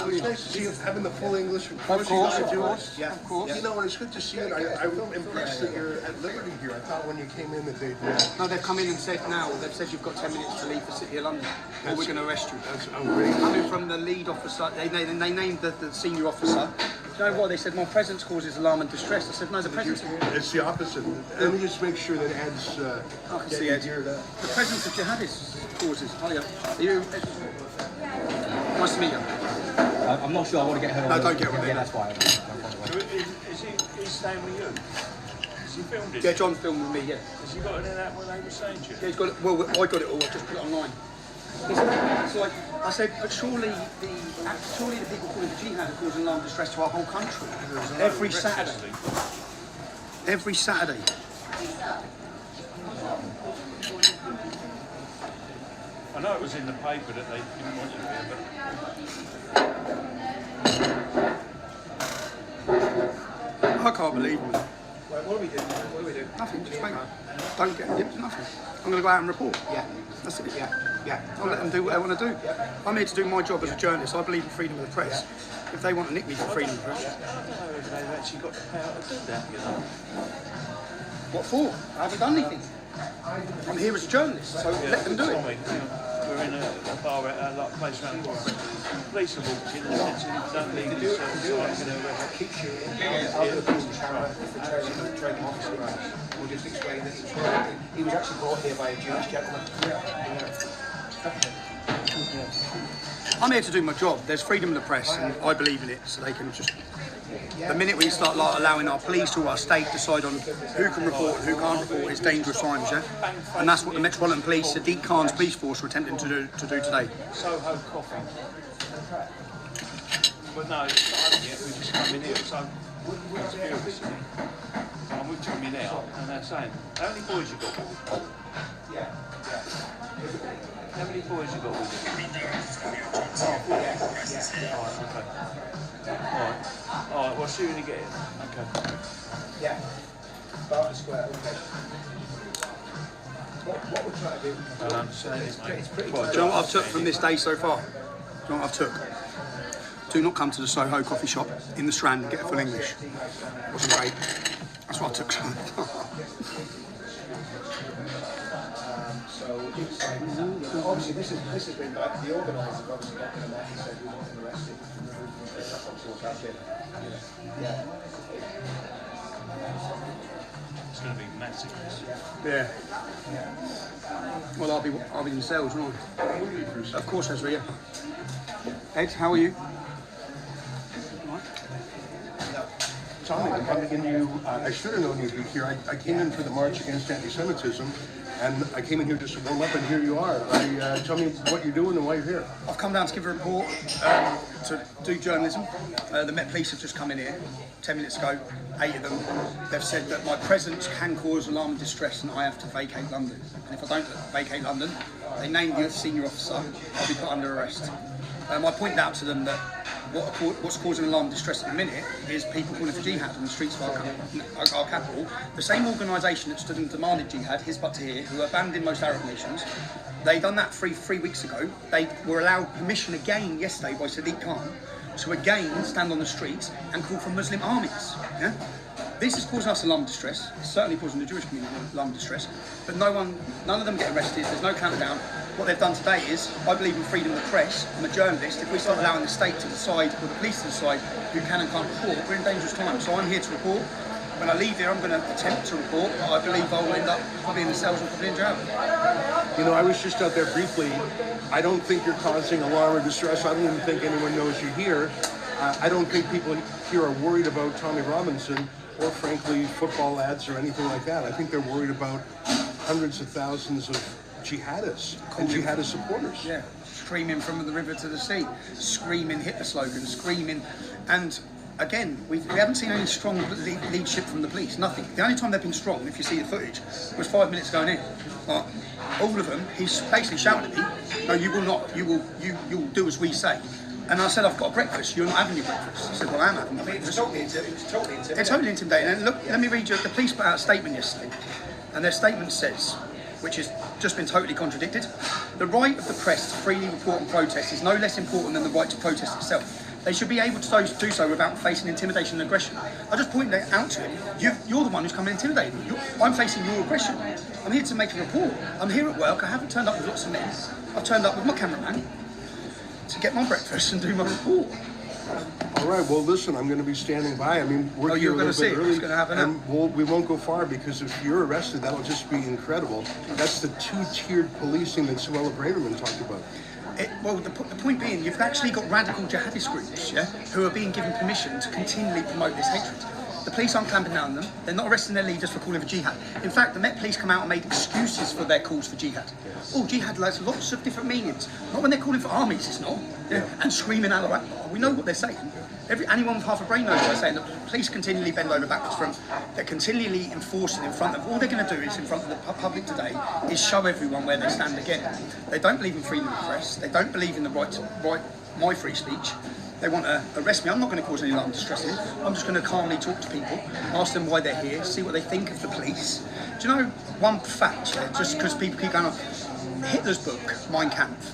It's nice to see you having the full English. Of course. Yeah, of course. You know, and it's good to see it. I'm impressed that you're at liberty here. I thought when you came in that they'd... No, they've come in and said now, they've said you've got 10 minutes to leave the City of London, or we're going to arrest you. That's outrageous. Coming from the lead officer, they named the senior officer. Do you know what? They said, my presence causes alarm and distress. I said, no, the presence... It's the opposite. Let me just make sure that Ed's... I can see Ed. The presence of jihadists causes... Are you... Nice to meet you. I'm not sure I want to get her. No, don't get with Yeah, it. that's fine. Is he staying with you? Has he filmed it? Yeah, John filmed with me, yeah. Has he got any of that what they were saying to you? Yeah, he's got it. Well, I got it all. I just put it online. It's like I said, but surely the people calling the jihad are causing alarm and distress to our whole country every Saturday. Every Saturday. I know it was in the paper that they didn't want you here, but I can't believe it. What do we do? What do we do? Nothing. Just wait. Don't get nothing. I'm going to go out and report. Yeah. That's it. Yeah. I'll let them do what they want to do. I'm here to do my job as a journalist. I believe in freedom of the press. If they want to nick me for freedom of the press. I don't know if they've actually got the power to do that, you know. What for? I haven't done anything. I'm here as a journalist, so let them do it. Tommy, you know, we're in a bar at a place around the corner. Police have walked in and said, don't leave this certain time, you're going to arrest you. We'll just explain that he was actually brought here by a Jewish gentleman. I'm here to do my job. There's freedom of the press, and I believe in it, so they can just... The minute we start allowing our police or our state decide on who can report and who can't report, it's dangerous times, yeah? And that's what the Metropolitan Police, Sadiq Khan's police force, are attempting to do today. Soho coffee. But no, it's not open yet, we just come in here, so it's curious. And we've come in out, and they're saying, how many boys you got? How many boys you got with you? Alright, okay. Alright, well, see you when you get it. Okay. Yeah. Barton Square, okay. What we're trying to do... I don't understand it, mate. It's pretty... Do you know what I've took from this day so far? Do you know what I've took? Do not come to the Soho coffee shop in the Strand and get a full English. It wasn't great. That's what I took. So obviously this has been bad. The organisers obviously got in there and said we want him arrested. That's what happened. Yeah. It's going to be massive. Yeah. Well, I'll be in the cells, won't I? Of course, Ezra, yeah. Ed, how are you? Tommy, I'm thinking I should have known you'd be here. I came in for the March Against Anti-Semitism, and I came in here just to warm up, and here you are. Tell me what you're doing and why you're here. I've come down to give a report to do journalism. The Met Police have just come in here 10 minutes ago, 8 of them. They've said that my presence can cause alarm and distress and I have to vacate London. And if I don't vacate London, they named the senior officer, I'll be put under arrest. I pointed out to them that what's causing alarm and distress at the minute is people calling for jihad on the streets of our capital. The same organisation that stood and demanded jihad, Hizb ut-Tahrir, who are banned in most Arab nations, they done that three weeks ago. They were allowed permission again yesterday by Sadiq Khan to again stand on the streets and call for Muslim armies. Yeah? This is causing us alarm and distress. It's certainly causing the Jewish community alarm and distress. But none of them get arrested. There's no countdown. What they've done today is, I believe in freedom of the press. I'm a journalist. If we start allowing the state to decide, or the police to decide, who can and can't report, we're in dangerous times. So I'm here to report. When I leave here, I'm going to attempt to report, but I believe I will end up probably in the cells or probably in jail. You know, I was just out there briefly. I don't think you're causing alarm or distress. I don't even think anyone knows you're here. I don't think people here are worried about Tommy Robinson or, frankly, football ads or anything like that. I think they're worried about hundreds of thousands of jihadists and jihadist supporters. Yeah, screaming from the river to the sea, screaming Hitler slogans, screaming. And again, we haven't seen any strong leadership from the police, nothing. The only time they've been strong, if you see the footage, was 5 minutes going in. Like, all of them, he's basically shouting at me, no, you will not, you'll do as we say. And I said, I've got a breakfast, you're not having your breakfast. I said, well, I am having my breakfast. It's totally intimidating. It's totally intimidating. And look, let me read you, the police put out a statement yesterday, and their statement says, which has just been totally contradicted, the right of the press to freely report and protest is no less important than the right to protest itself. They should be able to do so without facing intimidation and aggression. I just pointed out to him, you're the one who's coming intimidating me. I'm facing your aggression. I'm here to make a report. I'm here at work. I haven't turned up with lots of men. I've turned up with my cameraman to get my breakfast and do my report. All right, well, listen, I'm going to be standing by. I mean, we're here a little bit early, and we won't go far, because if you're arrested, that'll just be incredible. That's the two-tiered policing that Suella Braverman talked about. Well, the point being, you've actually got radical jihadist groups, yeah, who are being given permission to continually promote this hatred. The police aren't clamping down on them. They're not arresting their leaders for calling for jihad. In fact, the Met Police come out and made excuses for their calls for jihad. Oh, jihad has lots of different meanings. Not when they're calling for armies, it's not. Yeah. And screaming Allah Akbar. We know what they're saying. Anyone with half a brain knows what they're saying. The police continually bend over backwards from. They're continually enforcing in front of. All they're going to do is in front of the public today is show everyone where they stand again. They don't believe in freedom of press. They don't believe in the right to my free speech. They want to arrest me. I'm not going to cause any alarm and distress here. I'm just going to calmly talk to people, ask them why they're here, see what they think of the police. Do you know one fact, just because people keep going on? Hitler's book, Mein Kampf,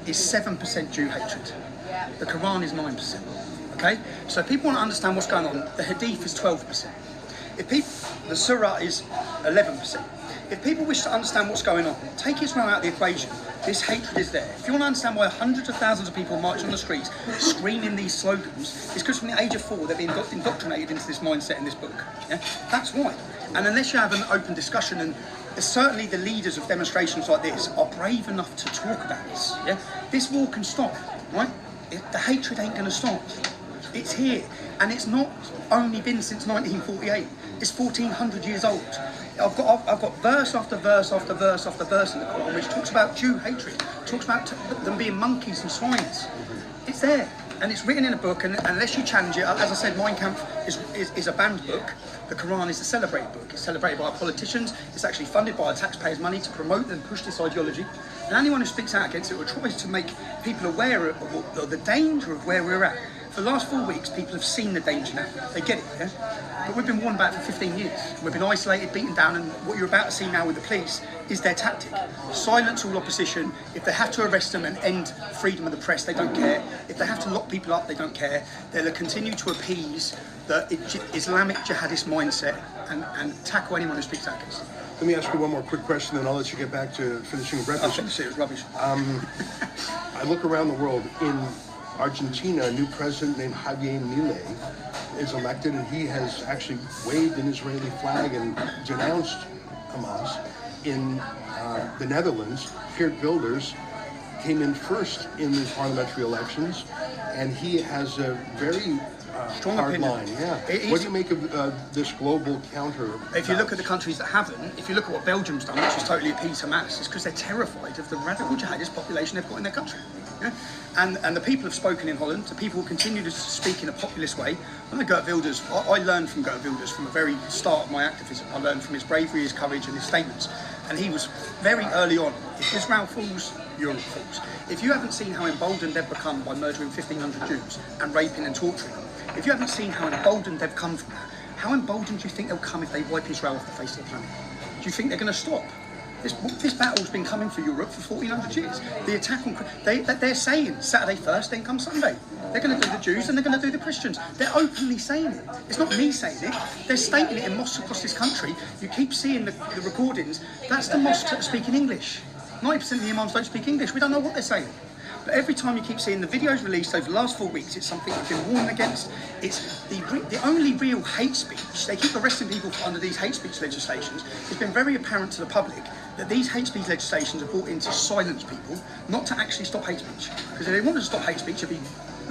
is 7% Jew hatred. The Quran is 9%. Okay? So if people want to understand what's going on, the Hadith is 12%. The Surah is 11%. If people wish to understand what's going on, take Israel out of the equation. This hatred is there. If you want to understand why hundreds of thousands of people march on the streets screaming these slogans, it's because from the age of 4 they've been indoctrinated into this mindset in this book. Yeah? That's why. And unless you have an open discussion, and certainly the leaders of demonstrations like this are brave enough to talk about this, yeah? This war can stop, right? The hatred ain't going to stop. It's here. And it's not only been since 1948. It's 1400 years old. I've got verse after verse after verse after verse in the Quran which talks about Jew hatred, talks about them being monkeys and swines. It's there, and it's written in a book, and unless you challenge it, as I said, Mein Kampf is a banned book. The Quran is a celebrated book. It's celebrated by our politicians. It's actually funded by our taxpayers' money to promote and push this ideology. And anyone who speaks out against it or tries to make people aware of the danger of where we're at. For the last 4 weeks, people have seen the danger now. They get it, yeah? But we've been warned about it for 15 years. We've been isolated, beaten down, and what you're about to see now with the police is their tactic. Silence all opposition. If they have to arrest them and end freedom of the press, they don't care. If they have to lock people up, they don't care. They'll continue to appease the Islamic jihadist mindset and tackle anyone who speaks out against it. Let me ask you one more quick question, then I'll let you get back to finishing your breakfast. I'll finish it, it was rubbish. I look around the world. In Argentina, a new president named Javier Milei is elected, and he has actually waved an Israeli flag and denounced Hamas. In the Netherlands, Geert Wilders came in first in the parliamentary elections, and he has a very strong hard opinion. line. Yeah. What do you make of this global counter? If you look at the countries that haven't, if you look at what Belgium's done, which is totally appeased Hamas, it's because they're terrified of the radical jihadist population they've got in their country. Yeah? And the people have spoken in Holland. The people will continue to speak in a populist way. When I Geert Wilders, I learned from Geert Wilders from the very start of my activism. I learned from his bravery, his courage, and his statements. And he was very early on. If Israel falls, Europe falls. If you haven't seen how emboldened they've become by murdering 1,500 Jews and raping and torturing them, if you haven't seen how emboldened they've come from that, how emboldened do you think they'll come if they wipe Israel off the face of the planet? Do you think they're going to stop? This battle's been coming for Europe for 1,400 years. The attack on they're saying Saturday first, then come Sunday. They're going to do the Jews and they're going to do the Christians. They're openly saying it. It's not me saying it. They're stating it in mosques across this country. You keep seeing the recordings. That's the mosques that speak in English. 90% of the imams don't speak English. We don't know what they're saying. But every time you keep seeing the videos released over the last 4 weeks, it's something we've been warned against. It's the only real hate speech. They keep arresting people under these hate speech legislations. It's been very apparent to the public that these hate speech legislations are brought in to silence people, not to actually stop hate speech. Because if they wanted to stop hate speech, it'd be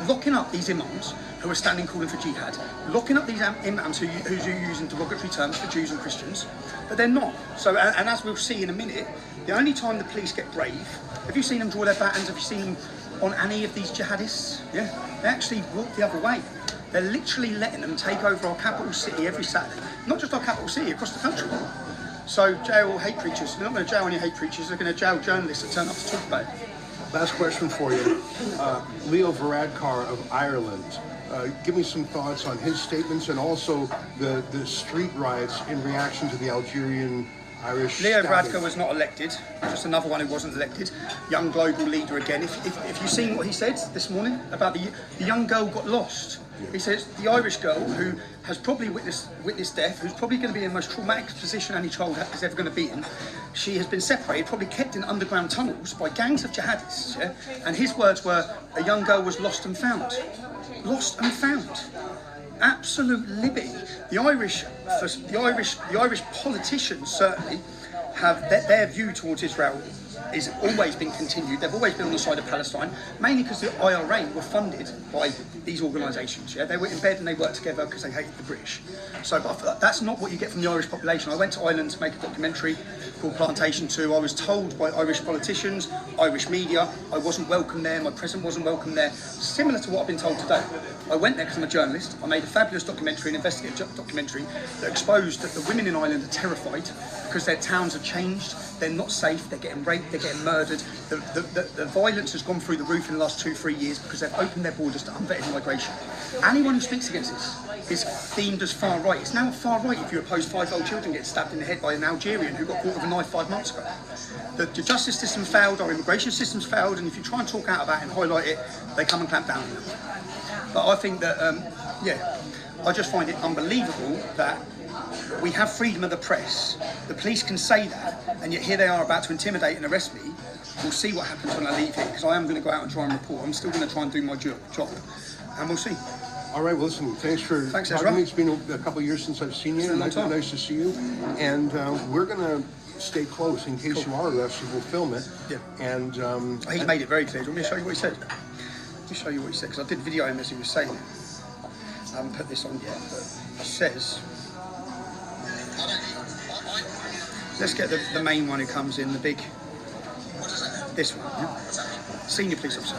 locking up these imams who are standing calling for jihad, locking up these imams who are using derogatory terms for Jews and Christians, but they're not. So, and as we'll see in a minute, the only time the police get brave, have you seen them draw their batons? Have you seen them on any of these jihadists? Yeah, they actually walk the other way. They're literally letting them take over our capital city every Saturday. Not just our capital city, across the country. So jail all hate preachers. They're not going to jail any hate preachers, they're going to jail journalists that turn up to talk about it. Last question for you. Leo Varadkar of Ireland. Give me some thoughts on his statements and also the street riots in reaction to the Algerian Irish Leo stabbing. Varadkar was not elected, just another one who wasn't elected. Young global leader again. If you've seen what he said this morning about the young girl got lost. He says the Irish girl who has probably witnessed death, who's probably going to be in the most traumatic position any child is ever going to be in. She has been separated, probably kept in underground tunnels by gangs of jihadists. Yeah? And his words were, a young girl was lost and found. Lost and found. Absolute liberty. The Irish politicians certainly have their view towards Israel is always been continued. They've always been on the side of Palestine, mainly because the IRA were funded by these organisations. Yeah, they were in bed and they worked together because they hated the British. So but that's not what you get from the Irish population. I went to Ireland to make a documentary called Plantation 2. I was told by Irish politicians, Irish media, I wasn't welcome there. My president wasn't welcome there. Similar to what I've been told today. I went there because I'm a journalist. I made a fabulous documentary, an investigative documentary that exposed that the women in Ireland are terrified because their towns have changed. They're not safe. They're getting raped. They're getting murdered. The violence has gone through the roof in the last 2-3 years because they've opened their borders to unvetted migration. Anyone who speaks against this is deemed as far right. It's now far right if you oppose 5-year-old children getting stabbed in the head by an Algerian who got caught with a knife 5 months ago. The justice system failed. Our immigration system's failed. And if you try and talk out about it and highlight it, they come and clamp down on it. But I think that, I just find it unbelievable that we have freedom of the press. The police can say that, and yet here they are about to intimidate and arrest me. We'll see what happens when I leave here, because I am going to go out and try and report. I'm still going to try and do my job, and we'll see. All right, well, listen, thanks Ezra. talking. It's been a couple of years since I've seen you. Nice to see you. And we're going to stay close in case you are arrested. We'll film it. Yeah. And he made it very clear. Do you want me to show you what he said? Let me show you what he said, because I did video him as he was saying it. I haven't put this on yet, but he says... Let's get the main one who comes in, the big... This one, yeah? Senior police officer.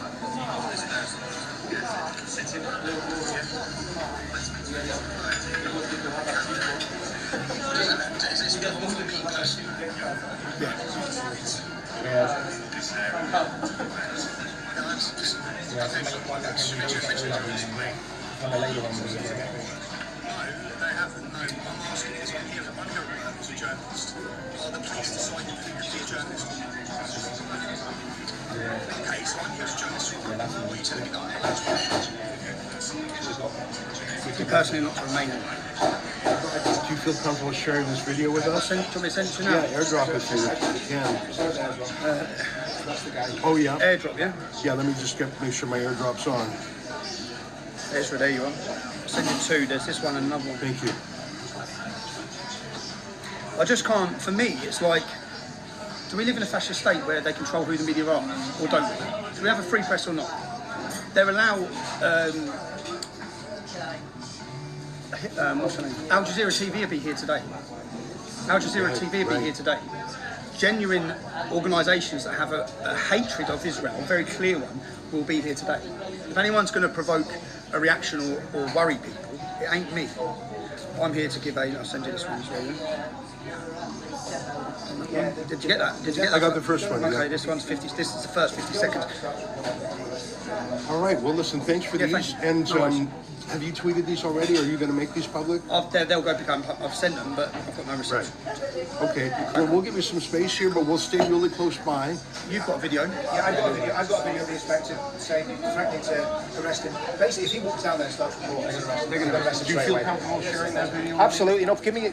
You personally not to remain. do you feel comfortable sharing this video with us? Do you want me to send it to you now? Yeah, airdrop it to you. Yeah. Oh yeah. Airdrop, yeah? Yeah, let me just make sure my airdrop's on. Ezra, there you are. I'll send you two. There's this one and another one. Thank you. I just can't, for me, it's like, do we live in a fascist state where they control who the media are, or don't we? Do we have a free press or not? They allow, what's her name? Al Jazeera TV will be here today. Al Jazeera TV will be here today. Genuine organisations that have a hatred of Israel, a very clear one, will be here today. If anyone's going to provoke a reaction or worry people, it ain't me. I'm here to give I'll send you this one as well. Yeah? Did you get that? Did you get that? I got the first one. Okay, Yeah. this one's 50. This is the first 50 seconds. All right. Well, listen. Thanks for these. And have you tweeted these already? Or are you going to make these public? They'll go become. I've sent them, but I've got no receipts. Right. Okay. Well, we'll give you some space here, but we'll stay really close by. You've got a video. Yeah, I've got a video. I've got a video of the inspector saying, threatening to arrest him. Basically, if he walks down there and starts reporting, they're going to arrest him. Do you straight feel away. comfortable sharing that video? Absolutely. No, give me a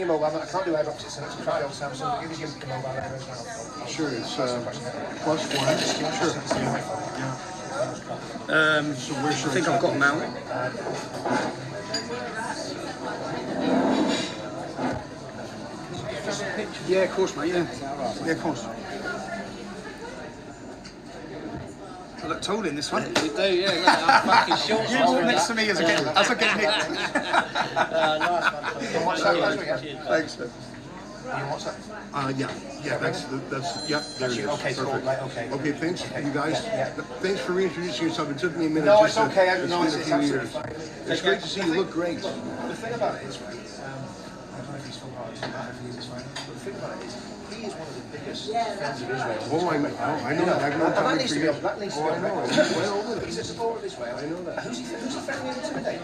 mobile. I can't do airdrops. It's a crappy old Samsung. Give me your mobile number as well. Sure. It's +1. Sure. Yeah. So I think I've got them out. Yeah, of course, mate. Yeah, of course. I look tall in this one. You do, yeah. Look, I'm fucking short. You walk next to me as I get nicked. Nice one. Thanks, man. Yeah, that's there it is. Okay, cool. Perfect. Right, okay. Okay, thanks, you guys. Thanks for reintroducing yourself. It took me a minute. No, just it's okay. to, No, it's been a few absolutely years. fine. It's great to see you. Look great. The thing about it is, right, I don't know if he's still part of this, I don't know if he is this right, but the thing about it is, he is one of the biggest friends of Israel. Oh, I know that. I've known And that Tommy needs for to be years. on, that needs to be on record. He's a supporter of Israel. I know that. Who's he threatening to intimidate?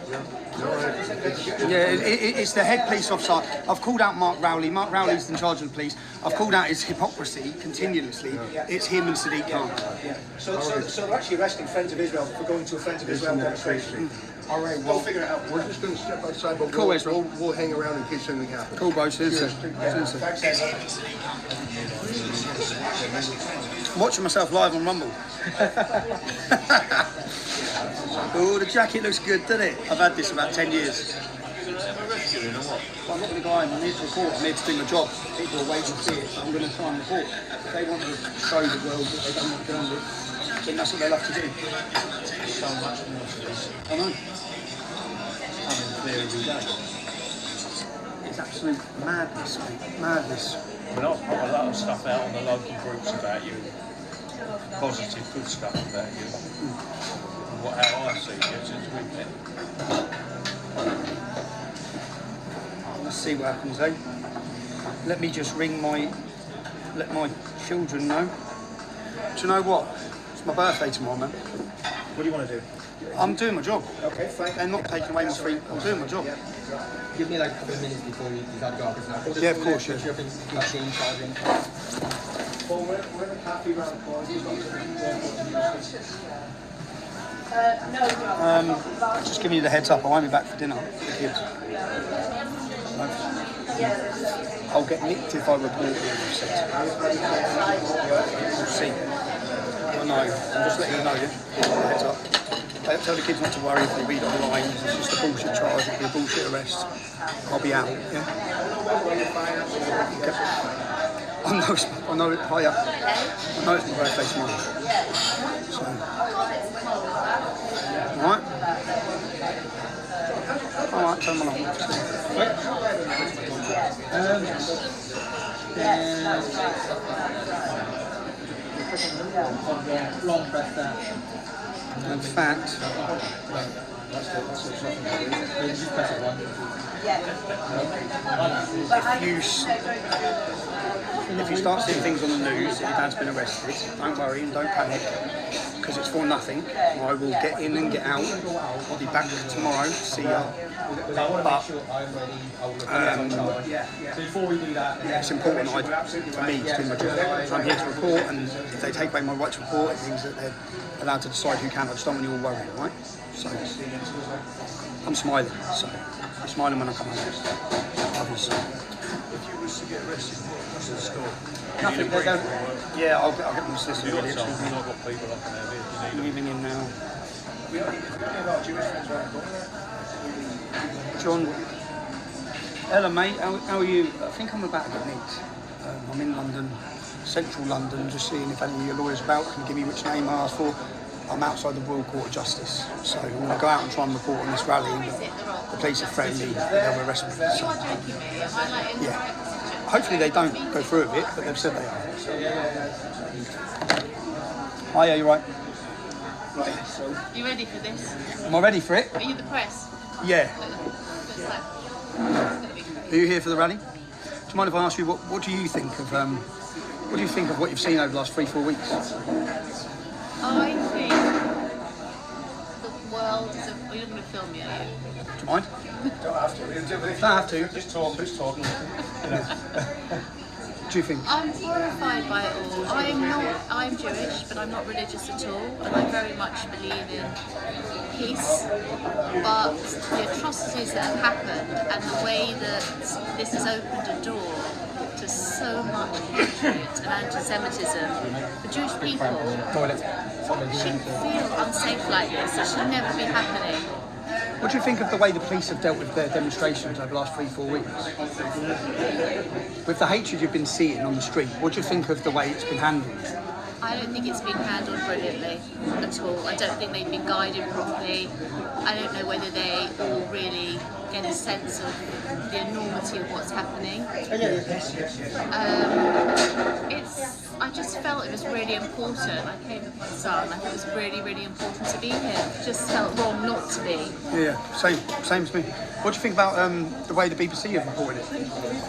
Yeah, it's the head police officer. I've called out Mark Rowley. Mark Rowley's in charge of the police. I've called out his hypocrisy continuously. It's him and Sadiq Khan. Yeah. So they're actually arresting friends of Israel for going to a friends of Israel demonstration. All right, Go figure it out. we're just going to step outside, but Cool, we'll hang around in case anything happens. Cool, bro. Seriously. I'm watching myself live on Rumble. Oh, the jacket looks good, doesn't it? I've had this about 10 years. Well, I'm not going to go home. I need to report. I'm here to do my job. People are waiting to see it. So I'm going to try and report. If they want to show the world that they don't want to go on it, then that's what they'll have to do. So much more to this. I know. Coming there every day. It's absolute madness, mate. Madness. I mean, I've put a lot of stuff out on the local groups about you. Positive, good stuff about you. And how I see you since we've met. Let's see what happens, eh? Let me just let my children know. Do you know what? It's my birthday tomorrow, man. What do you want to do? I'm doing my job. Okay, fine. They're not taking away my free. I'm doing my job. Give me like a couple of minutes before you gotta go. Yeah, of course, yeah. Sure things can change, charging. Well, we're in a cafe around the corner. Just giving you the heads up. I won't be back for dinner with the kids. I'll get nicked if I report it. We'll see. I know. I'm just letting you know. Yeah? Heads up. Tell the kids not to worry if they read online. It's just a bullshit charge. It'll be a bullshit arrest. I'll be out. Yeah. Okay. I know it's my birthday tomorrow. So. Alright? Alright, turn them along. Long press that. In fact, Just press it once. if you start seeing things on the news that your dad's been arrested, don't worry and don't panic, because it's for nothing. I will get in and get out. I'll be back tomorrow to see you. But Before we do that, it's important for me to do my job. So I'm here to report, and if they take away my right to report, it means that they're allowed to decide who can. I just don't want you all worrying, right? So I'm smiling. So I'm smiling when I come home. Obviously. If you was to get arrested, what's the score? Nothing. They don't. Yeah, I'll get them to listen. You've got some, I've got people I can have here if you need them. Moving in now. We only have our Jewish friends around the corner. John. Hello, mate. How are you? I think I'm about to get nicked. I'm in London, central London, just seeing if any of your lawyers about can give me which name I asked for. I'm outside the Royal Court of Justice, so I'm going to go out and try and report on this rally. The police are friendly, they'll arrest me. So, yeah. Hopefully they don't go through with it, but they've said they are. Oh yeah, you're right. You ready for this? Am I ready for it? Are you the press? Yeah. It's like, Are you here for the rally? Do you mind if I ask you what do you think of what do you think of what you've seen over the last 3-4 weeks? I think the world is. You're not going to film me, are you? Do you mind? Don't have to. Don't have to. Just talk. What do you think? I'm horrified by it all. I'm Jewish, but I'm not religious at all, and I very much believe in peace. But the atrocities that have happened and the way that this has opened a door to so much hatred and anti-Semitism, for Jewish people shouldn't feel unsafe like this. It should never be happening. What do you think of the way the police have dealt with their demonstrations over the last 3-4 weeks? With the hatred you've been seeing on the street, what do you think of the way it's been handled? I don't think it's been handled brilliantly at all. I don't think they've been guided properly. I don't know whether they all really get a sense of the enormity of what's happening. I just felt it was really important. I came with my son. I thought it was really, really important to be here. It just felt wrong not to be. Yeah, same as me. What do you think about the way the BBC have reported it? Do you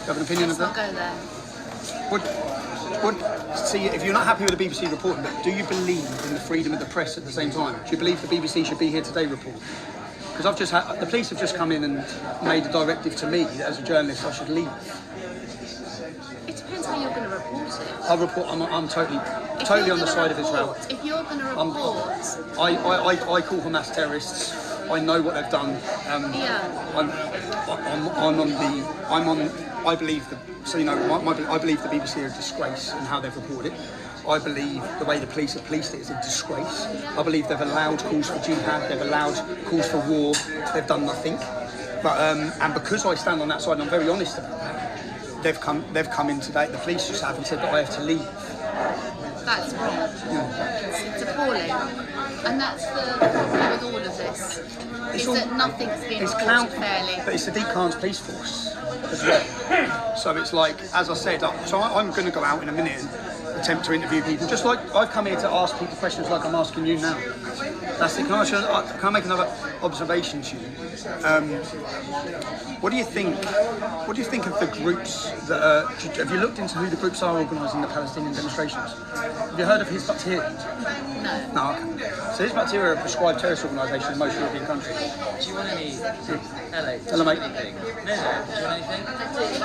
have an opinion Let's of not that? go there. What, See, if you're not happy with the BBC reporting, but do you believe in the freedom of the press at the same time? Do you believe the BBC should be here today reporting? Because I've just had, the police have just come in and made a directive to me that as a journalist I should leave. It depends how you're going to report it. I'll report, I'm totally on the side of Israel. If you're going to report... I call Hamas terrorists. I know what they've done. I believe I believe the BBC are a disgrace in how they've reported it. I believe the way the police have policed it is a disgrace. I believe they've allowed calls for jihad, they've allowed calls for war, they've done nothing. But and because I stand on that side and I'm very honest about that, they've come in today, the police just have and said that I have to leave. That's wrong. Yeah. It's appalling. And that's the problem with all of this, is that nothing's being reported fairly. But it's Sadiq Khan's police force as well. So it's like, as I said, I'm going to go out in a minute and attempt to interview people, just like I've come here to ask people questions like I'm asking you now. That's it. Can I make another observation to you? What do you think? What do you think of the groups that are? Have you looked into who the groups are organising the Palestinian demonstrations? Have you heard of Hizb ut-Tahrir? No. No. Okay. So Hizb ut-Tahrir are a prescribed terrorist organisation in most European countries. Do you want any? Hello. Hello, mate. Anything? No. Do you want anything? I do. In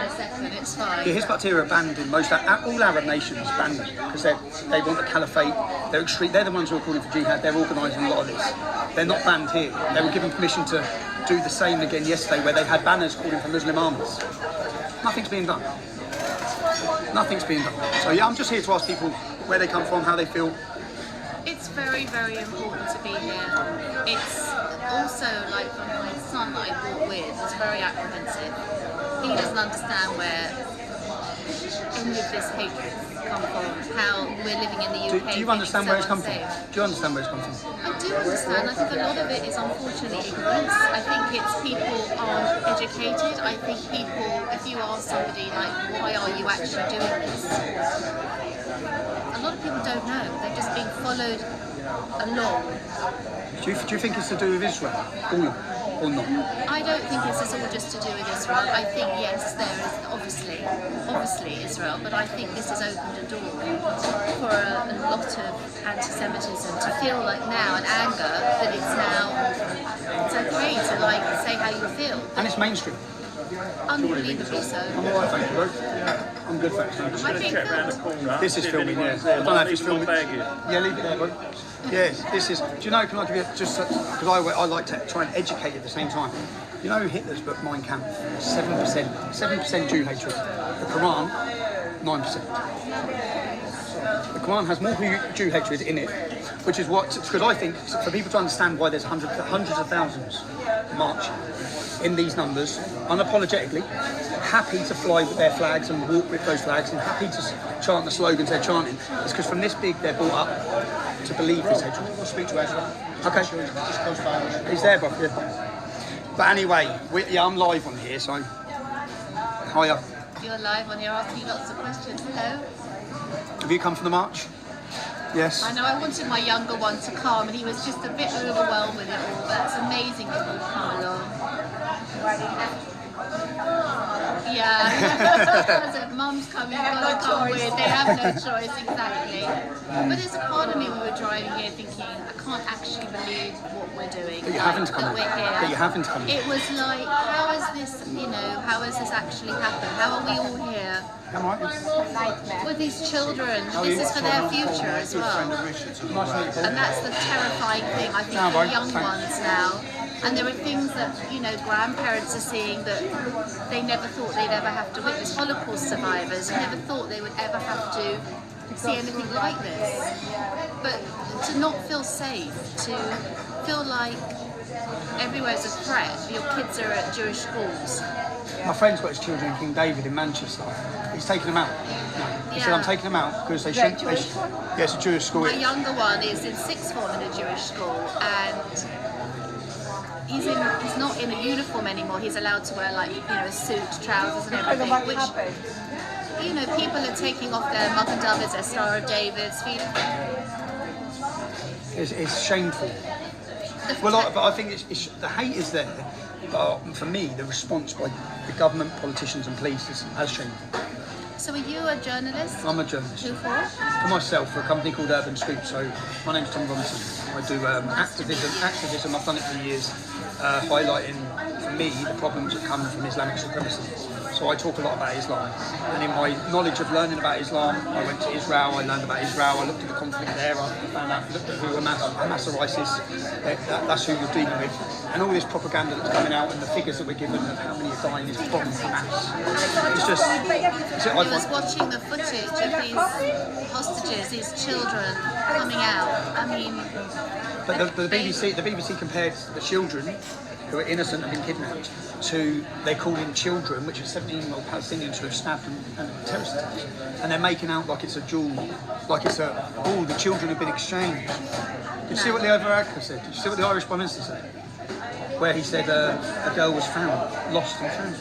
a second, it's fine. The Hizb ut-Tahrir are banned in most all Arab nations, banned them because they want the caliphate. They're extreme. They're the ones who are calling for jihad. They're organising a lot of this. They're not banned here. They were given permission to do the same again yesterday, where they had banners calling for Muslim armies. Nothing's being done. Nothing's being done. So yeah, I'm just here to ask people where they come from, how they feel. It's very, very important to be here. It's also like for my son that I brought with, it's very apprehensive. He doesn't understand where any of this hatred come from, how we're living in the UK. Do you understand where it's come from? unsafe. Do you understand where it's come from? I do understand. I think a lot of it is unfortunately ignorance. I think it's people aren't educated. I think people, if you ask somebody like, why are you actually doing this? A lot of people don't know. They're just being followed along. Do you think it's to do with Israel? All of it, or not? I don't think this is all just to do with Israel. I think, yes, there is obviously Israel, but I think this has opened a door for a lot of anti-Semitism to feel like now, and anger, that it's okay to like say how you feel. And it's mainstream. Unbelievably so. I'm alright, thank you, bro. I'm good, thanks. Am I being filmed? This is filming, yeah. I don't know if it's filming. Yeah, leave it there, bro. Yes, this is. Do you know? Can I give you just because I like to try and educate at the same time. You know Hitler's book Mein Kampf, 7% Jew hatred. The Quran, 9%. The Quran has more Jew hatred in it, which is what, because I think for people to understand why there's hundreds of thousands marching in these numbers, unapologetically, happy to fly with their flags and walk with those flags and happy to chant the slogans they're chanting, it's because from this big they're brought up to believe this hatred. We'll speak to Ezra. Okay. Just close by. He's there, bro. Yeah. But anyway, I'm live on here, so hiya. You're live on here asking lots of questions. Hello. Have you come for the march? Yes. I know I wanted my younger one to come and he was just a bit overwhelmed with it all, but it's amazing that you've come along. Yeah. I said, Mum's coming, you've got to come with. They have no choice, exactly. But there's a part of me we were driving here thinking, I can't actually believe what we're doing. But you haven't come that in. we're here. But you haven't come in. It was like, how is this, how has this actually happened? How are we all here? Am I? With these children, this is for their future as well. And that's the terrifying thing, I think, for young ones now. And there are things that, grandparents are seeing that they never thought they'd ever have to witness. Holocaust survivors who never thought they would ever have to see anything like this. But to not feel safe, to feel like everywhere's a threat. Your kids are at Jewish schools. My friend's got his children in King David in Manchester. He's taking them out. He said, I'm taking them out because they shouldn't. Yeah, it's a Jewish school. My younger one is in sixth form in a Jewish school, and he's not in a uniform anymore. He's allowed to wear a suit, trousers, and everything. Which people are taking off their Magen Davids, their Star of Davids. It's shameful. But I think the hate is there. But for me, the response by the government, politicians, and police is as shameful. So are you a journalist? I'm a journalist. Who for? For myself, for a company called Urban Scoop. So my name's Tom Robinson. I do activism. I've done it for years, highlighting for me the problems that come from Islamic supremacy. So I talk a lot about Islam, and in my knowledge of learning about Islam, I went to Israel, I learned about Israel, I looked at the conflict there, I found out, looked at who Hamas or ISIS, that's who you're dealing with. And all this propaganda that's coming out and the figures that we're given of how many are dying is from Hamas. It's just... I was watching the footage of these hostages, these children coming out. I mean... But the BBC compared the children who are innocent and been kidnapped to, they call in children, which are 17-year-old Palestinians who have stabbed and terrorist attacks. And they're making out like it's a jewel, like it's the children have been exchanged. Did you see what the other actor said? Did you see what the Irish Prime Minister said? Where he said a girl was found, lost and found.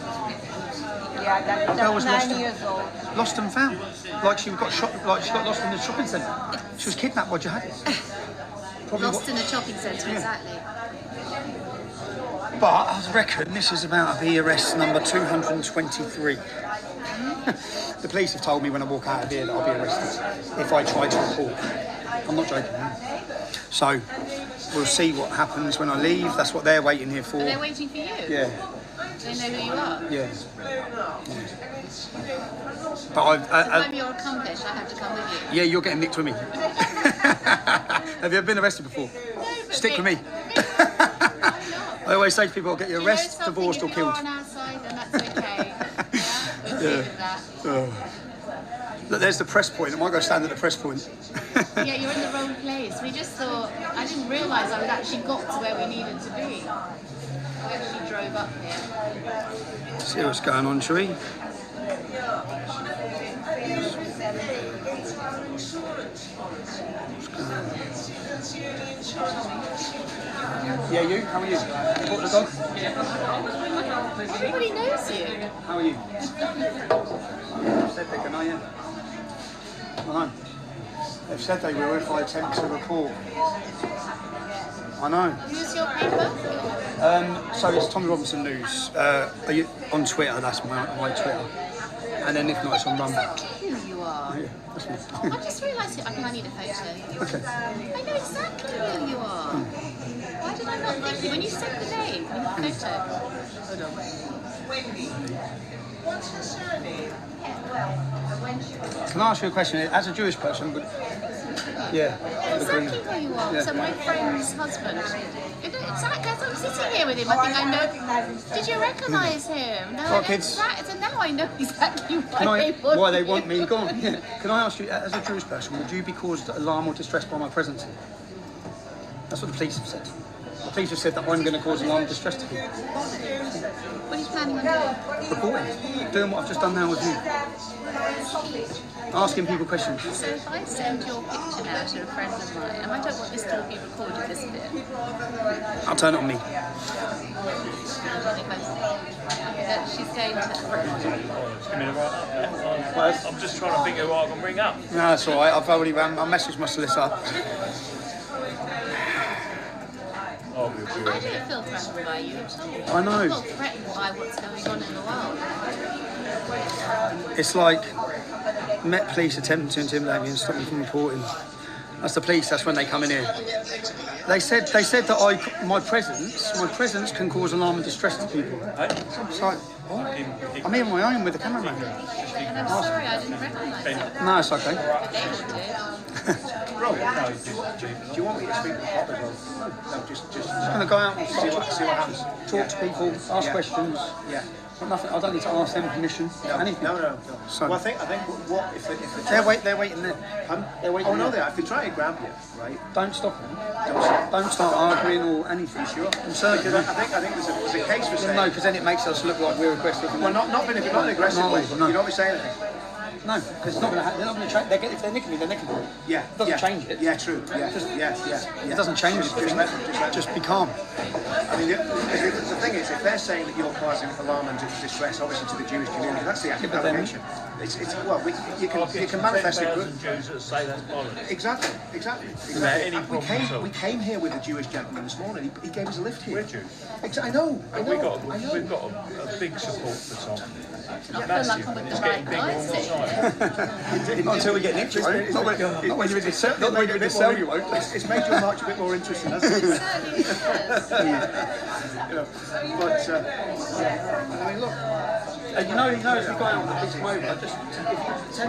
Yeah, A girl was 9 years old. lost and found. Like she got lost in the shopping centre. She was kidnapped by jihadis. Lost in a shopping centre, exactly. But I reckon this is about to be arrest number 223. The police have told me when I walk out of here that I'll be arrested if I try to report. I'm not joking. So we'll see what happens when I leave. That's what they're waiting here for. Are they waiting for you? Yeah. They know who you are? Yeah. But If I'm your accomplice, I have to come with you. yeah, you're getting nicked with me. Have you ever been arrested before? Stick with me. I always say to people, I'll get you arrested, divorced or If killed. you're on our side, then that's okay. Yeah, we'll deal with that. Look, there's the press point. I might go stand at the press point. Yeah, you're in the wrong place. We just thought, I didn't realise I would actually got to where we needed to be. We actually drove up here. See what's going on, shall we? Yeah, you? How are you? Walk the dog? Everybody knows you. How are you? Said they can, are you? I know. They've said they will if I attempt to report. I know. Who's your paper? So it's Tommy Robinson News. Are you on Twitter? That's my Twitter. And then if not, it's on Rumble. Who you are. Yeah, that's me. I just realised I need a photo. Okay. I know exactly who you are. Why did I not think of you? When you said the name, in the photo. Hold on. What's her surname? Can I ask you a question? As a Jewish person, but yeah. Exactly who you are. Yeah. So my friend's husband. Exactly, as I'm sitting here with him, I think I know. Did you recognise him? No, Well, kids. So now I know exactly why Why they want me gone? Yeah. Can I ask you, as a Jewish person, would you be caused alarm or distress by my presence here? That's what the police have said. The police have said that I'm going to cause alarm and distress to people. What are you planning on doing? Reporting. Doing what I've just done now with you. Asking people questions. So if I send your picture now to a friend of mine, and I don't want this to all be recorded, this bit, I'll turn it on me. that she's going to... I'm just trying to think of what I can bring up. No, that's all right. I've already I messaged my solicitor. Oh, we'll be I don't feel threatened by you at all. I know. I'm not threatened by what's going on in the world. It's like Met Police attempting to intimidate me and stop me from reporting. That's the police. That's when they come in here. They said that my presence can cause alarm and distress to people. It's like, what? I'm here on my own with the cameraman. And I'm sorry I didn't recognise it. No, it's okay. But they all did. Do you want me to speak to Pop as well? No, just I'm going to go out and see what happens. talk to people, ask questions. Yeah. But nothing. I don't need to ask them permission. Anything. No. So- Well, I think what if the They're waiting there. Huh? They're waiting Oh no, there. if they try to grab you, right? Don't stop them. Don't start arguing or anything. Sure. I'm certain. Because I think there's a case for saying. No, because then it makes us look like we're aggressive. Well, not in an aggressive way. No. You don't be saying anything. No, because it's not going to. They're not going to change. If they're nicking me, they're nicking me. Yeah. It doesn't change it. Yeah, true. Yeah. It doesn't change it. Just be calm. I mean, the thing is, if they're saying that you're causing alarm and distress, obviously to the Jewish community, that's the but then- allegation. You can manifest it. 10,000 Jews that say that's bollocks. Exactly. any problem at all. We came here with a Jewish gentleman this morning. He gave us a lift here. We're Jews. I know. We've got a big support for Tom. I feel like I'm with the right guys. Not until we get Nick, not when you're in the cell, not when you're in the cell, you won't. It's made your march a bit more interesting, hasn't it? But I mean, look. You know, if you go out with this mobile,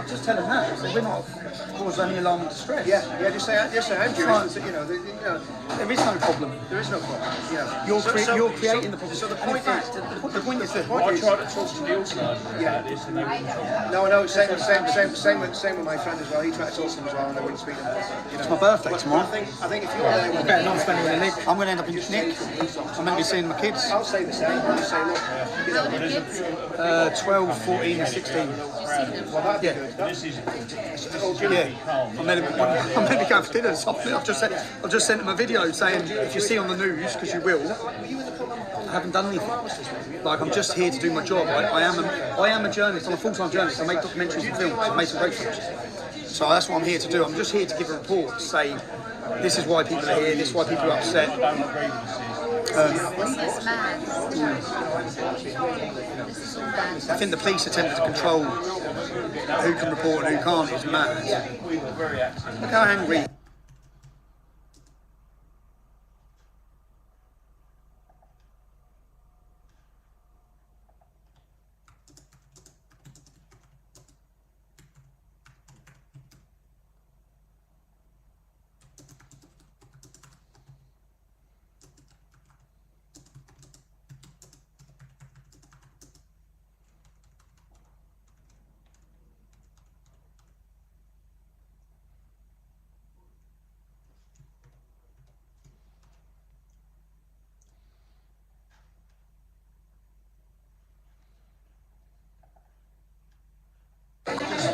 just tell them that. So we're not causing any alarm and distress. Yeah, just say I'm Jewish. There is no problem. There is no problem. You're creating the problem. So the point is, the point is that I tried to talk to the organisers about this, and they wouldn't. no, same with my friend as well. He tried to talk to them as well, and they wouldn't speak to them. it's my birthday tomorrow. I think if you're there with Better not spend it with Nick. I'm going to end up in Nick. I'm going to be seeing my kids. I'll say the same. I'll say, look, How many kids? 12, 14 and 16. Yeah. This is Yeah, I'm meant to be going for dinner this afternoon. I've just sent him a video saying, if you see on the news, because you will, I haven't done anything. Like, I'm just here to do my job. I am a journalist. I'm a full-time journalist. I make documentaries and films. I make some great films. So that's what I'm here to do. I'm just here to give a report, to say, this is why people are here, this is why people are upset. This is mad. This is all mad. I think the police attempting to control who can report and who can't is mad. Look how angry.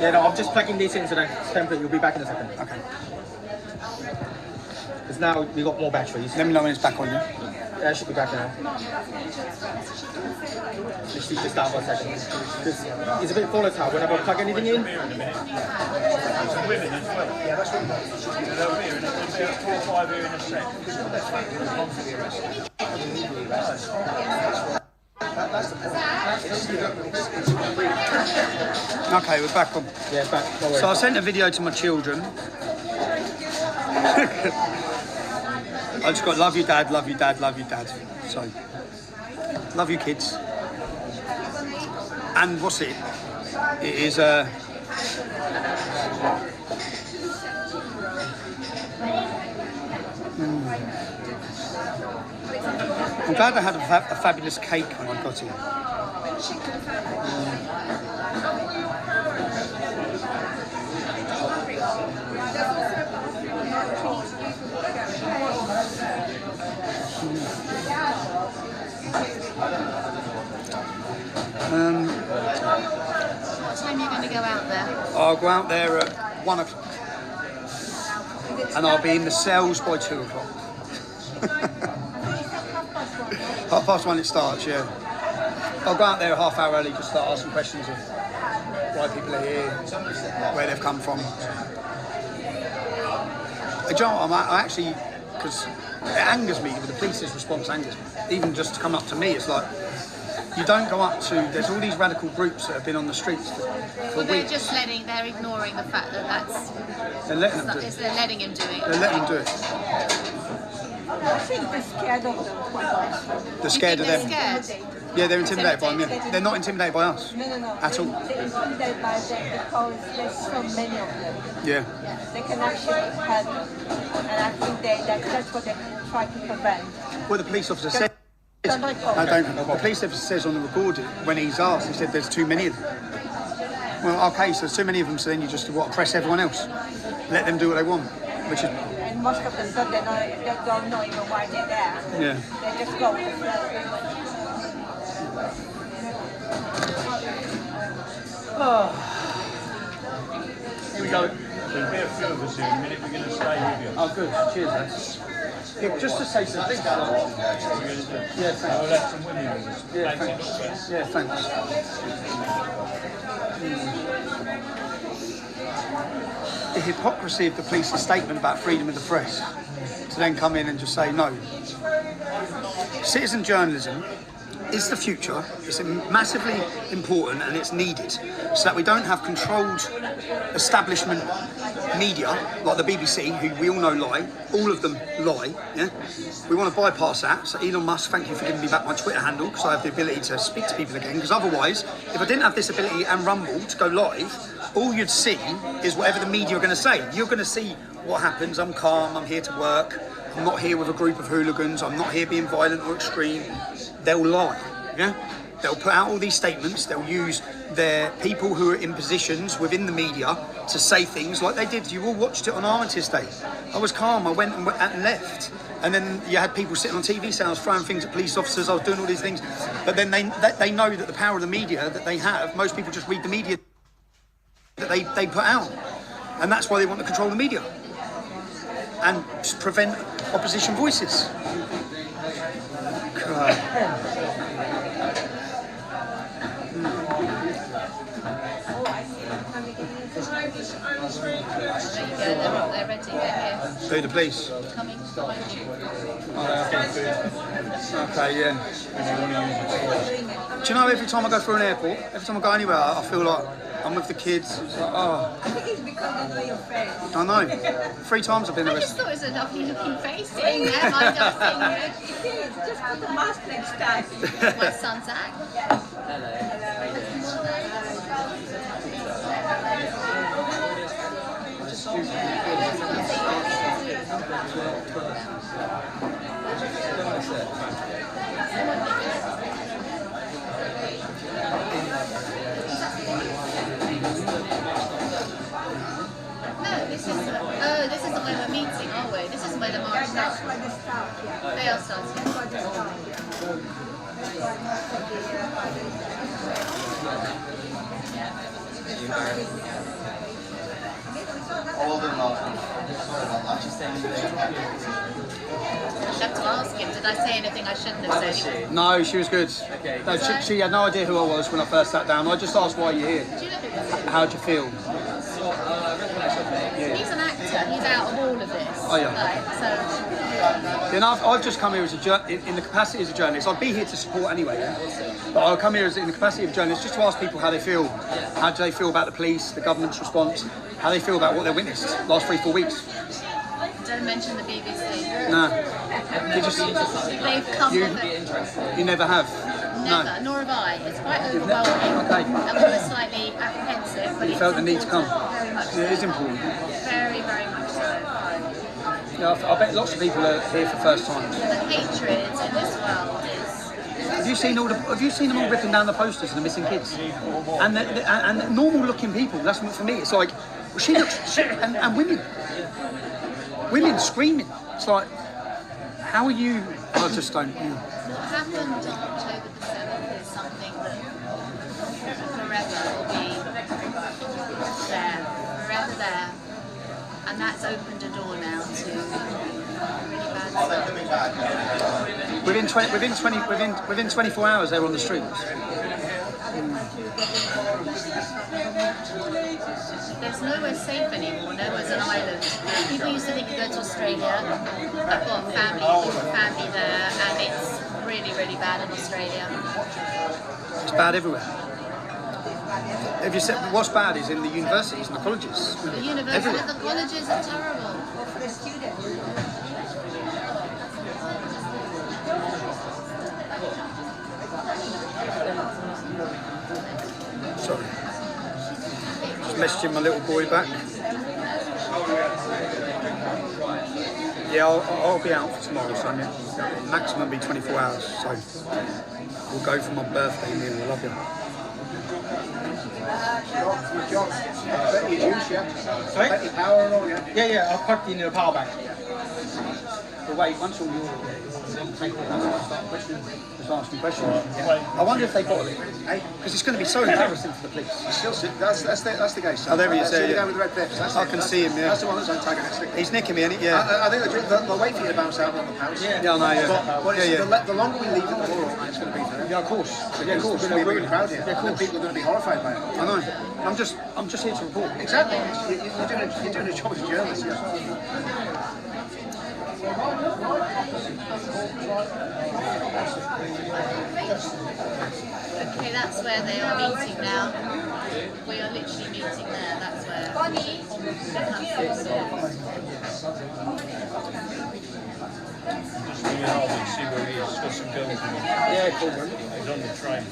Yeah, no, I'm just plugging this into the template. You'll be back in a second. Okay. Because now we got more batteries. Let me know when it's back on, yeah? Yeah, I should be back now. Just leave this down for a second. Because it's a bit volatile whenever I plug anything in. Women as well. Yeah, that's what they'll be here in about 4 or 5 here in a sec. Okay, we're back on. Yeah, back. Don't worry. So I sent a video to my children. I just got love you dad, love you dad, love you dad. So, love you kids. And what's it? It is I'm glad I had a fabulous cake when I got here. What time are you going to go out there? I'll go out there at 1 o'clock. And I'll be in the cells by 2 o'clock. 1:30 it starts, yeah. I'll go out there a half hour early, just start asking questions of why people are here, where they've come from. You know what, I actually, because it angers me, the police's response angers me. Even just to come up to me, it's like, you don't go up to, there's all these radical groups that have been on the streets for They're weeks. just they're ignoring the fact that They're letting them do it. they're letting him do it. They're letting them do it. I think they're scared of them quite much. They're scared of They're them. scared. Yeah, they're intimidated by them, yeah. They're not intimidated by us. No. At all. They're intimidated by them because there's so many of them. Yeah. They can actually help them. And I think that's what they try to prevent. Well, the police officer said... Don't let go. I don't. The police officer says on the recording, when he's asked, he said there's too many of them. Well, okay, so there's too many of them, so then you just, oppress everyone else? Let them do what they want, which is... And most of them don't know even why they're there. Yeah. They just go with the flow. Here we go. There'll be a few of us here in a minute. We're going to stay with you. Oh, good. Cheers, man. Yeah, just to say something. Yeah, thanks. I'll have some women with us. Yeah, Makes it thanks. look better. Yeah, thanks. The hypocrisy of the police's statement about freedom of the press, to then come in and just say no. Citizen journalism is the future. It's massively important and it's needed so that we don't have controlled establishment media like the BBC, who we all know lie. All of them lie. Yeah, we want to bypass that. So Elon Musk, thank you for giving me back my Twitter handle because I have the ability to speak to people again. Because otherwise, if I didn't have this ability and Rumble to go live, all you'd see is whatever the media are going to say. You're going to see what happens. I'm calm. I'm here to work. I'm not here with a group of hooligans. I'm not here being violent or extreme. They'll lie, yeah? They'll put out all these statements. They'll use their people who are in positions within the media to say things like they did. You all watched it on Armistice Day. I was calm. I went and left. And then you had people sitting on TV saying I was throwing things at police officers. I was doing all these things. But then they know that the power of the media that they have, most people just read the media that they put out. And that's why they want to control the media and prevent opposition voices. God. They're ready, they're here. So the police. Coming behind you. Okay, yeah. Do you know every time I go through an airport, every time I go anywhere, I feel like I'm with the kids. It's like, oh. I think it's because I know your face. I know. 3 times I've been I just arrested. thought it was a lovely looking face sitting there. My dog's sitting there. It is. Just put the mask next time. My son Zach. Hello. How you No, this is the way we're meeting, aren't we? This is where the march starts. They are starting. I have to ask him, did I say anything I shouldn't have said? No, she was good. Okay. No, she had no idea who I was when I first sat down. I just asked why you're here. Do you know who this is? How'd you feel? He's an actor, he's out of all of this. Oh, yeah. Like, so, You know, I've just come here as in the capacity as a journalist. I'd be here to support anyway, yeah? But I'll come here in the capacity of a journalist just to ask people how they feel. How do they feel about the police, the government's response? How they feel about what they witnessed last 3-4 weeks? don't mention the BBC. No. You just, They've come with it. you never have? Never, No. nor have I. It's quite overwhelming. Okay. And we were slightly apprehensive, but You it's felt the need to come? important, very much so. It is important. Very, very much so. Yeah, I bet lots of people are here for first time. The hatred in this world is... Have you seen them all ripping down the posters of the missing kids? And normal looking people, that's what for me, it's like, well, she looks, and women screaming. It's like, how are you, I just don't, What happened on October the 7th is something that forever will be there, forever there. And that's opened a door now to really bad stuff. Within 24 hours they were on the streets. There's nowhere safe anymore, nowhere's an island. People used to think you go to Australia. I've got family there, and it's really, really bad in Australia. It's bad everywhere. Have you said what's bad is in the universities and the colleges? The universities, the colleges are terrible. For the students. Sorry. Just messaging my little boy back. Yeah, I'll be out for tomorrow, so maximum be 24 hours. So we'll go for my birthday meal. I love you. John, bet your juice, yeah? Sorry? Bet your power and all, yeah? Yeah, I'll put in the power bank. But wait, once all your take it, start questioning, just asking questions. I wonder if they bottle it, because it's going to be so embarrassing for the police. Still, that's the guy. Oh, there he is, That's the yeah. guy with the red clips. I can see him, yeah. That's the one that's antagonistic. He's nicking me, isn't he? Yeah. I think they'll wait for you to bounce out on the house. Yeah, I know, yeah. But Yeah. the longer we leave it, the more awkward it's going to be for them. Yeah, of course. Yeah, of course. There's going to be a big crowd here. Yeah, of And course. people are going to be horrified by it. I know. I'm just here to report. Exactly. You're doing a job as a journalist, yeah. Okay, that's where they are meeting now. We are literally meeting there. That's where. Bonnie. Just really hard to see where he is. He's got some girls with him. Yeah, cool. He's on the train.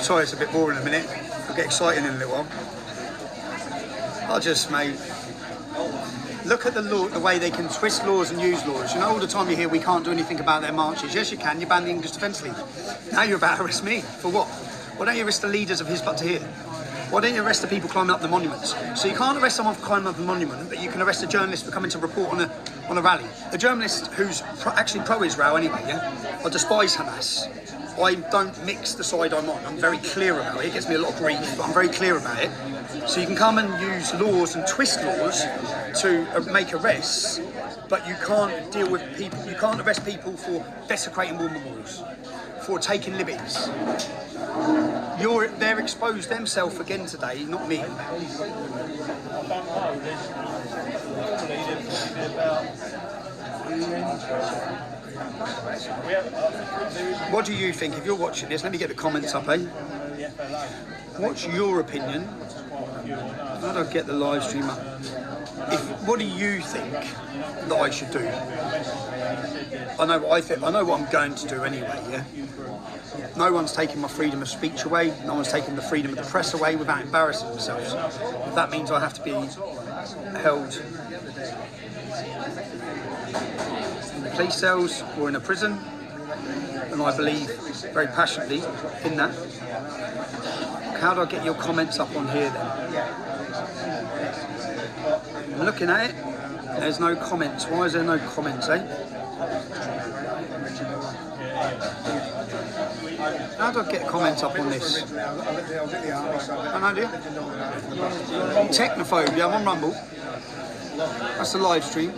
Sorry, it's a bit boring in a minute. I'll get excited in a little while. I just, mate, look at the law, the way they can twist laws and use laws. You know, all the time you hear we can't do anything about their marches. Yes, you can. You banned the English Defence League. Now you're about to arrest me. For what? Why don't you arrest the leaders of His But to Hear? Why don't you arrest the people climbing up the monuments? So you can't arrest someone for climbing up the monument, but you can arrest a journalist for coming to report on a rally. A journalist who's actually pro-Israel anyway, yeah? I despise Hamas. I don't mix the side I'm on. I'm very clear about it. It gets me a lot of grief, but I'm very clear about it. So you can come and use laws and twist laws to make arrests, but you can't deal with people. You can't arrest people for desecrating war memorials, for taking liberties. They're exposed themselves again today, not me. I don't know. What do you think? If you're watching this, let me get the comments up, eh? What's your opinion? How do I get the live stream up? What do you think that I should do? I know what I think. I know what I'm going to do anyway, yeah? No one's taking my freedom of speech away. No one's taking the freedom of the press away without embarrassing themselves. If that means I have to be held in police cells or in a prison, and I believe very passionately in that. How do I get your comments up on here then? I'm looking at it. There's no comments. Why is there no comments, eh? How do I get comments up on this? I know, do you? Technophobia, I'm on Rumble. That's the live stream.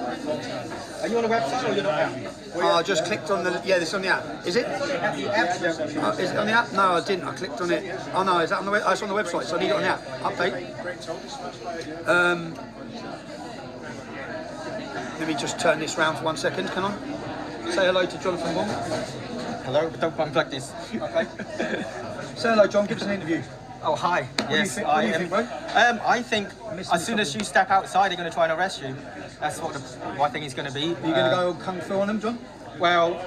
Are you on the website or you're not out? I just clicked on the, yeah, it's on the app. Is it? Is it on the app? No, I didn't. I clicked on it. Oh no, is that on the it's on the website, so I need it on the app. Update. Let me just turn this round for 1 second, can I? Say hello to Jonathan Wong. Hello, don't unplug this. Okay. Say hello, John. Give us an interview. Oh, hi. Yes, What do you think, bro? I think as soon as you step outside, they're going to try and arrest you. That's what I think it's going to be. Are you going to go kung fu on them, John? Well,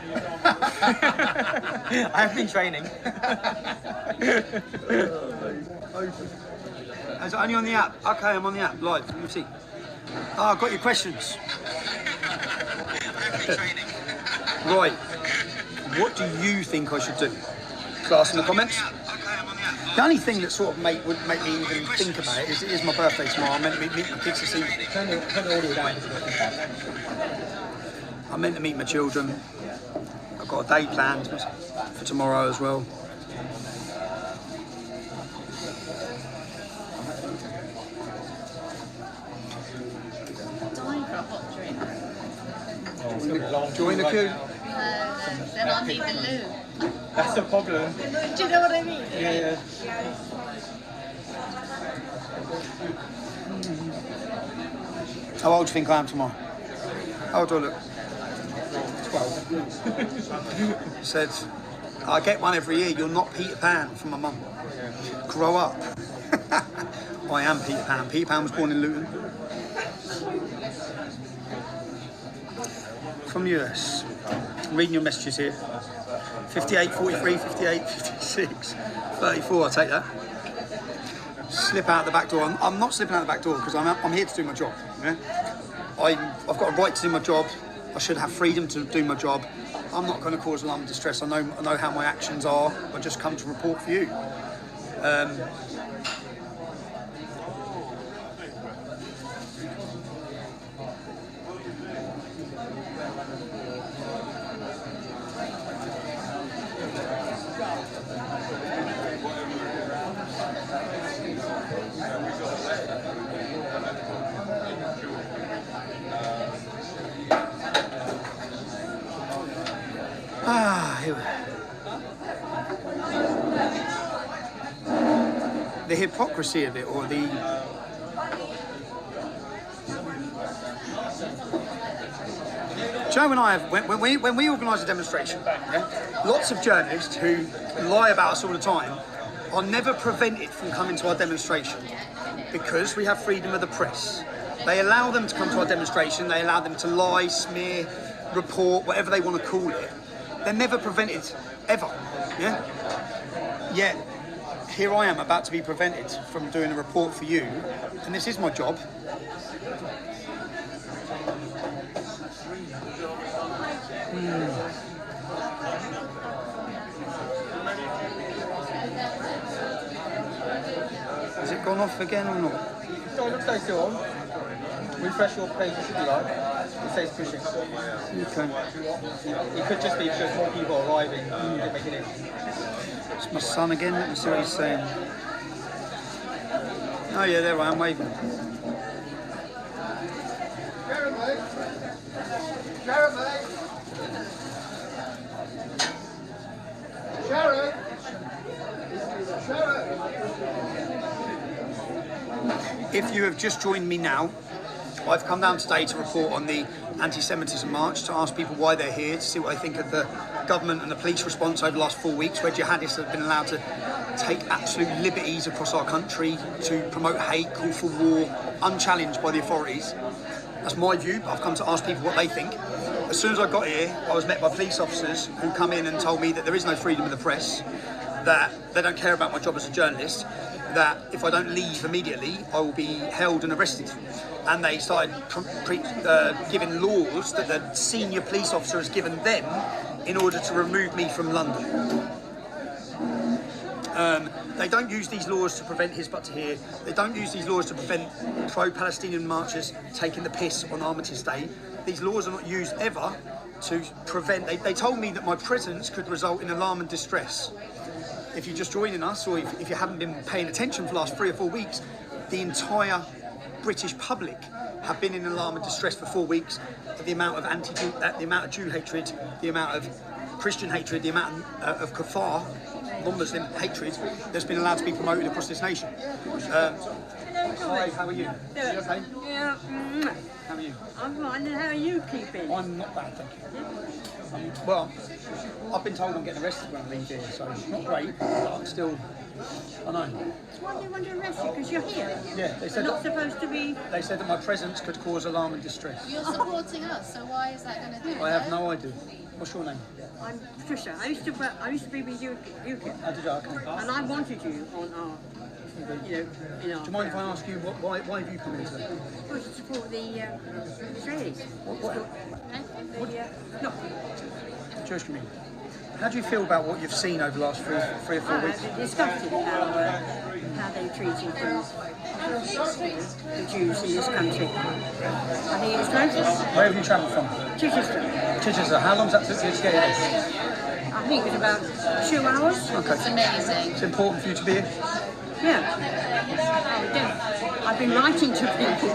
I have been training. Is it only on the app? Okay, I'm on the app, live. Let me see. Oh, I've got your questions. Right. What do you think I should do? Class in the comments. The only thing that sort of would make me even think about it is my birthday tomorrow. I'm meant to meet my kids this evening. Turn the audio down. I'm meant to meet my children. I've got a day planned for tomorrow as well. Dying for a hot drink. Join the queue. Then I'll need the loo. That's the problem. Do you know what I mean? Yeah. How old do you think I am tomorrow? How old do I look? 12. Said, I get one every year. You're not Peter Pan from my mum. Grow up. I am Peter Pan. Peter Pan was born in Luton. From the US. I'm reading your messages here. 58, 43, 58, 56, 34, I'll take that. Slip out the back door. I'm not slipping out the back door because I'm here to do my job. Yeah? I've got a right to do my job. I should have freedom to do my job. I'm not going to cause alarm and distress. I know how my actions are. I just come to report for you. Here we go. the hypocrisy of it, or the... Joe and I have, when we organise a demonstration, yeah, lots of journalists who lie about us all the time are never prevented from coming to our demonstration because we have freedom of the press. They allow them to come to our demonstration, they allow them to lie, smear, report, whatever they want to call it. They're never prevented, ever, yeah? Yet, here I am about to be prevented from doing a report for you, and this is my job. Has it gone off again or not? No, it looks like it's still on. Refresh your page if you like. It says pushing. Okay. It could just be because more people are arriving to make it in. It's my son again. Let me see what he's saying. Oh yeah, there I am waving. If you have just joined me now, I've come down today to report on the anti-Semitism march, to ask people why they're here, to see what they think of the government and the police response over the last 4 weeks, where jihadists have been allowed to take absolute liberties across our country to promote hate, call for war, unchallenged by the authorities. That's my view, but I've come to ask people what they think. As soon as I got here, I was met by police officers who come in and told me that there is no freedom of the press, that they don't care about my job as a journalist, that if I don't leave immediately, I will be held and arrested. And they started giving laws that the senior police officer has given them in order to remove me from London. They don't use these laws to prevent Hizb ut-Tahrir. They don't use these laws to prevent pro-Palestinian marchers taking the piss on Armistice Day. These laws are not used ever to prevent... They told me that my presence could result in alarm and distress. If you're just joining us, or if you haven't been paying attention for the last 3 or 4 weeks, the entire British public have been in alarm and distress for 4 weeks at the amount of the amount of Jew hatred, the amount of Christian hatred, the amount of kafar, non-Muslim hatred that's been allowed to be promoted across this nation. Hi, how are you? You okay? Yeah. How are you? I'm fine, and how are you keeping? I'm not bad, thank you. Well, I've been told I'm getting arrested when I leave here, so it's not great, but I'm still... I know. So why do you want to arrest you? Because you're here. Yeah, they said You're not supposed to be... They said that my presence could cause alarm and distress. You're supporting us, so why is that going to do? I have no idea. What's your name? I'm Patricia. I used to be with you, How did you? Okay. and I wanted you on our, in our... Do you mind if I ask you why have you come here today? Well, to support the Israelis. No, Jewish community. How do you feel about what you've seen over the last 3 or 4 weeks? I'm disgusted how they're treating the Jews in this country. I think it's racist. Where have you travelled from? Chichester. Chichester. How long does that take you to get here? I think it's about 2 hours. Okay. It's amazing. It's important for you to be here? Yeah. I've been writing to people.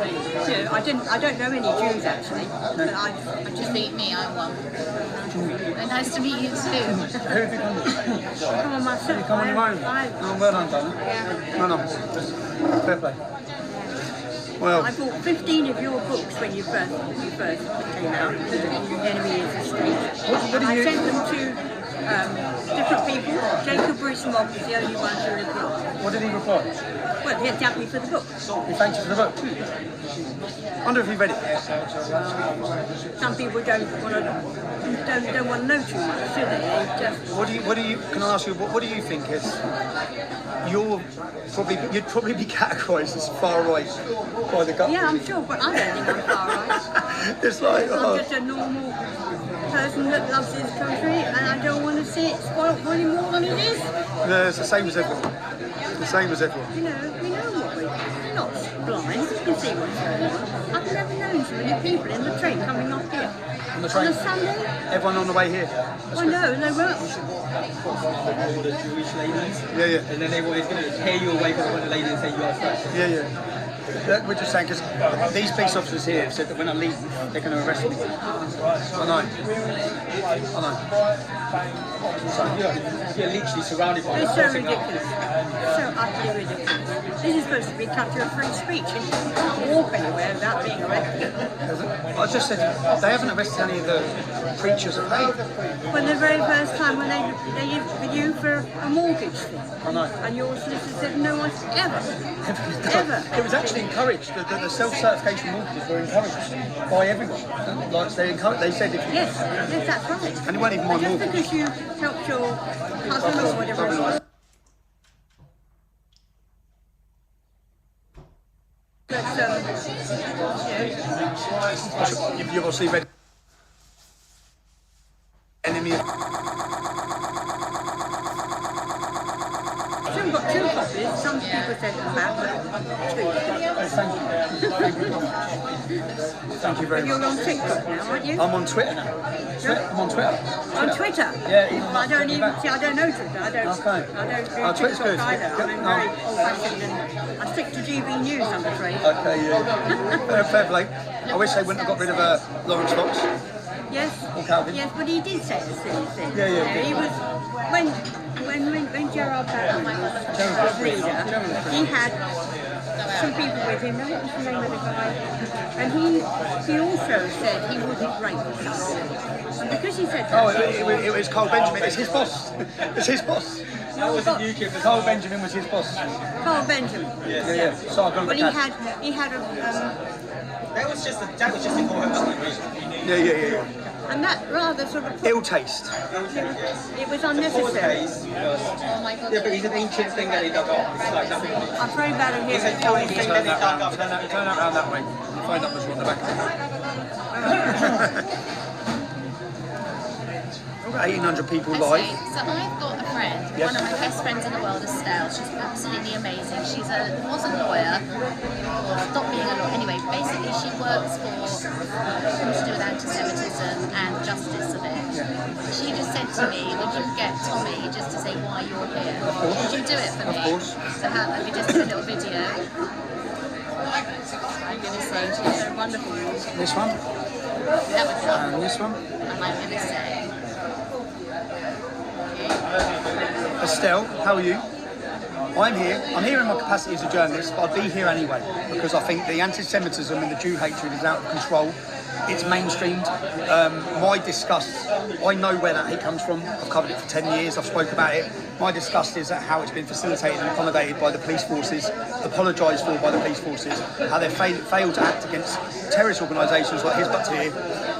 You know, I don't know any Jews actually, but I just Meet me, I'm one. And nice to meet you too. Who have you come with? come on myself. You come on your own? Oh, well done, darling. Yeah. No. Fair play. Well, I bought 15 of your books when you first came out, The Enemy is the State. And I sent them to different people. Jacob Rees-Mogg was the only one who replied. what did he reply? Well, he had thanked me for the book. He thanked you for the book. I wonder if he read it. Some people don't want to know too much, do they? They just... What do you? Can I ask you? What do you think is? You'd probably be categorised as far right by the government. Yeah, I'm sure, but I don't think I'm far right. It's like I'm just a normal person that loves this country, and I don't want to see it spoiled any more than it is. No, it's the same as everyone. It's the same as everyone. You know, we know what we're not blind. We can see what's going on. I've never known so many people in the train coming up here. On the train? On a Sunday? Everyone on the way here? I know, they weren't. All the Jewish ladies. Yeah. And then everyone is going to tear you away from the lady and say you are first. Yeah. We're just saying, because these police officers here have said that when I leave, they're going to arrest me. I know. So you're literally surrounded by It's so ridiculous. So utterly ridiculous. This is supposed to be a country of free speech, and you can't walk anywhere without being arrested. I just said they haven't arrested any of the preachers of hate. When the very first time when they interviewed you for a mortgage thing, I know. and your solicitor said no one ever. It was actually encouraged. The self-certification mortgages were encouraged by everyone. Like they said, if you, Yes, that's right. and it wasn't even my Just mortgage. because you helped your cousin or whatever it was. But, You've obviously read enemy. I've got 2 copies. Some people said them back, but 2. Thank you. Thank you very But you're much. on TikTok now, aren't you? I'm on Twitter now. I'm on Twitter. On Twitter? Yeah, even Well, I don't even see. I don't know Twitter. I don't. Okay. I don't do Twitter's TikTok good. either. Yeah, I'm very old-fashioned, and I stick to GB News. I'm afraid. Okay, yeah. Fair play. I wish they wouldn't have got rid of Lawrence Fox. Yes. Or Calvin. Yes, but he did say the silly thing. Yeah. He was when Gerard Barron was leader. He had some people with him. Now, what was the name of the guy? And he also said he wouldn't rape someone. And because he said that, Oh, it was Carl Benjamin. It's his boss. It's his boss. Carl Benjamin was his boss. Carl Benjamin. Yeah. So I got But the he had a That was just before her husband. Yeah. and that rather sort of Ill taste. it was unnecessary. Oh my god. Yeah, but he's an ancient thing that he dug up. It's like nothing. I'm very bad at hearing. Thing that he dug up. Turn that round that way. The phone numbers are on the back of it. We've got 1,800 people Okay, live. so I've got a friend, Yes. one of my best friends in the world is Stella. She's absolutely amazing. She was a lawyer, stopped being a lawyer. Anyway, basically she works for something to do with anti-Semitism and justice of it. She just said to me, would you get Tommy just to say why you're here? Would you do it for me? Of course. So let me just do a little video. I'm going to say, she's so wonderful. This one That would help. and this one. And I'm going to say, Estelle, how are you? I'm here. I'm here in my capacity as a journalist, but I'd be here anyway because I think the anti-Semitism and the Jew hatred is out of control. It's mainstreamed. My disgust, I know where that hate comes from. I've covered it for 10 years. I've spoke about it. My disgust is at how it's been facilitated and accommodated by the police forces, apologised for by the police forces, how they failed to act against terrorist organisations like Hizb ut-Tahrir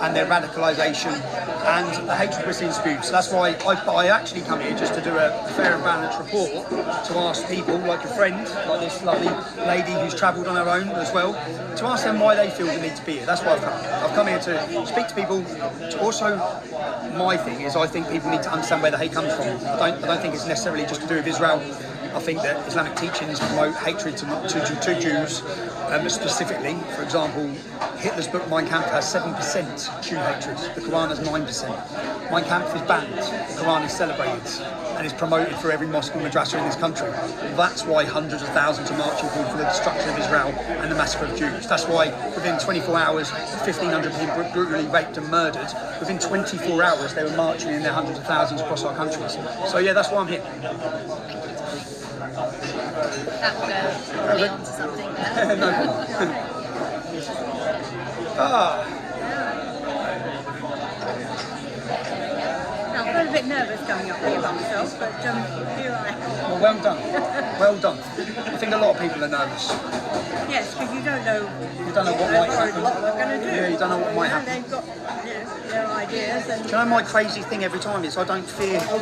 and their radicalisation and the hatred we're seeing spewed. So that's why I actually come here just to do a fair and balanced report to ask people like your friend, like this lovely lady who's travelled on her own as well, to ask them why they feel the need to be here. That's why I've come. I've come here to speak to people. Also, my thing is I think people need to understand where the hate comes from. I don't think it's necessarily just to do with Israel. I think that Islamic teachings promote hatred to Jews, specifically. For example, Hitler's book Mein Kampf has 7% Jew hatred. The Quran has 9%. Mein Kampf is banned. The Quran is celebrated and is promoted for every mosque and madrasa in this country. That's why hundreds of thousands are marching for the destruction of Israel and the massacre of Jews. That's why within 24 hours, 1,500 people were brutally raped and murdered. Within 24 hours, they were marching in their hundreds of thousands across our countries. So yeah, that's why I'm here. that will go probably on to something there. No. Now, I felt a bit nervous coming up here by myself, but here I am. Well done. Well done. I think a lot of people are nervous. Yes, because you don't know. You don't know what might happen. What we're going to do. Yeah, you don't know what might happen. They've got their ideas, and Do you know my crazy thing every time is I don't fear people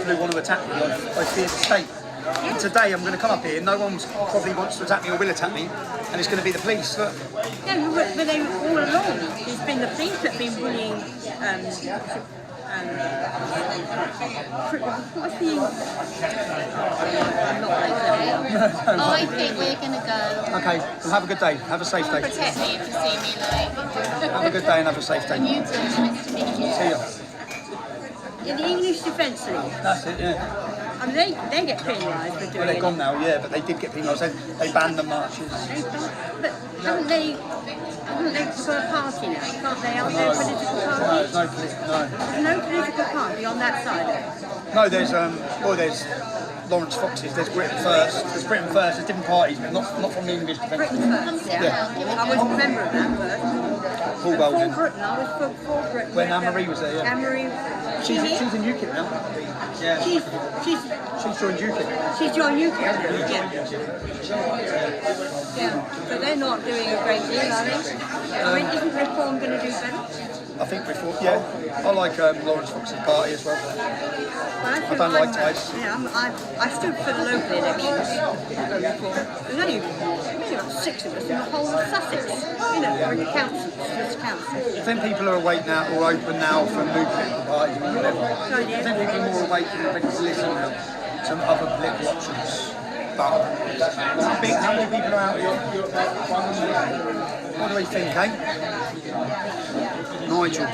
who want to attack me. I fear the state. And today I'm going to come up here. No one probably wants to attack me or will attack me, and it's going to be the police. Look. yeah, but they all along. It's been the police that've been bullying. What's the? I think we're going to go. Okay. Well, have a good day. Have a safe day. Protect me if you see me like. Have a good day and have a safe day. You too. Nice to meet you. See ya. In the English Defence League. That's it. Yeah. I mean, they get penalised for doing Well, they're it. gone now. Yeah, but they did get penalised. They banned the marches. But haven't they Haven't they got a party now? Can't they? Aren't there political No, parties? there's no political. No. There's no political party on that side. No, there's Lawrence Fox's. There's Britain First. There's Britain First. There's different parties, but not from the English defence. Britain first, yeah. I was a member of that first. Paul And Golding. for Britain, I was for Britain. When Anne-Marie was there, yeah. Anne-Marie. She's in UKIP now. Yeah. She's joined UKIP. She's joined UKIP now, yeah. But they're not doing a great deal, are they? I mean, isn't Reform going to do better? I think Reform. Yeah. I like Lawrence Fox's party as well. Well, I don't like Tice. Yeah, I stood for the local elections for Reform. There's only about 6 of us in the whole of Sussex. You know, we're in the council, this council. I think people are awake now, or open now for new political parties and whatever. I think people are more awake and ready to listen to some other political options. But how many people are out here? What do we think, eh? Nigel.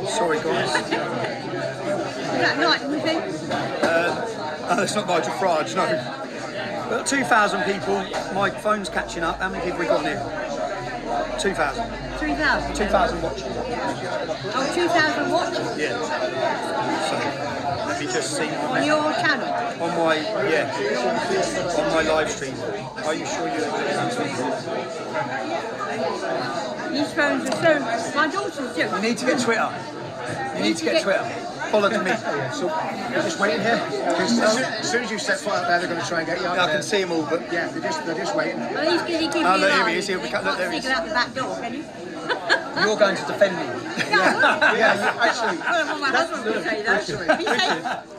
Sorry, guys. That night, you think? No, it's not Nigel Farage, no. But 2,000 people, my phone's catching up. How many people have we got in here? 2,000. 3,000? 2,000 watching. Oh, 2,000 watching? Yeah. So, let me just see. On your channel? On my live stream. Are you sure you're These phones are so... My daughter's doing. You need to get Twitter. You need to get Twitter. Follow me. So you're just waiting here. Because as soon as you set foot out there, they're going to try and get you out I there. can see them all, but Yeah, they're just waiting. Well, he's going to give you look, here an he is. Here we eye. come. Look, there he You is. can't sneak out the back door, can you? You're going to defend me. Actually, Well, my husband would say that.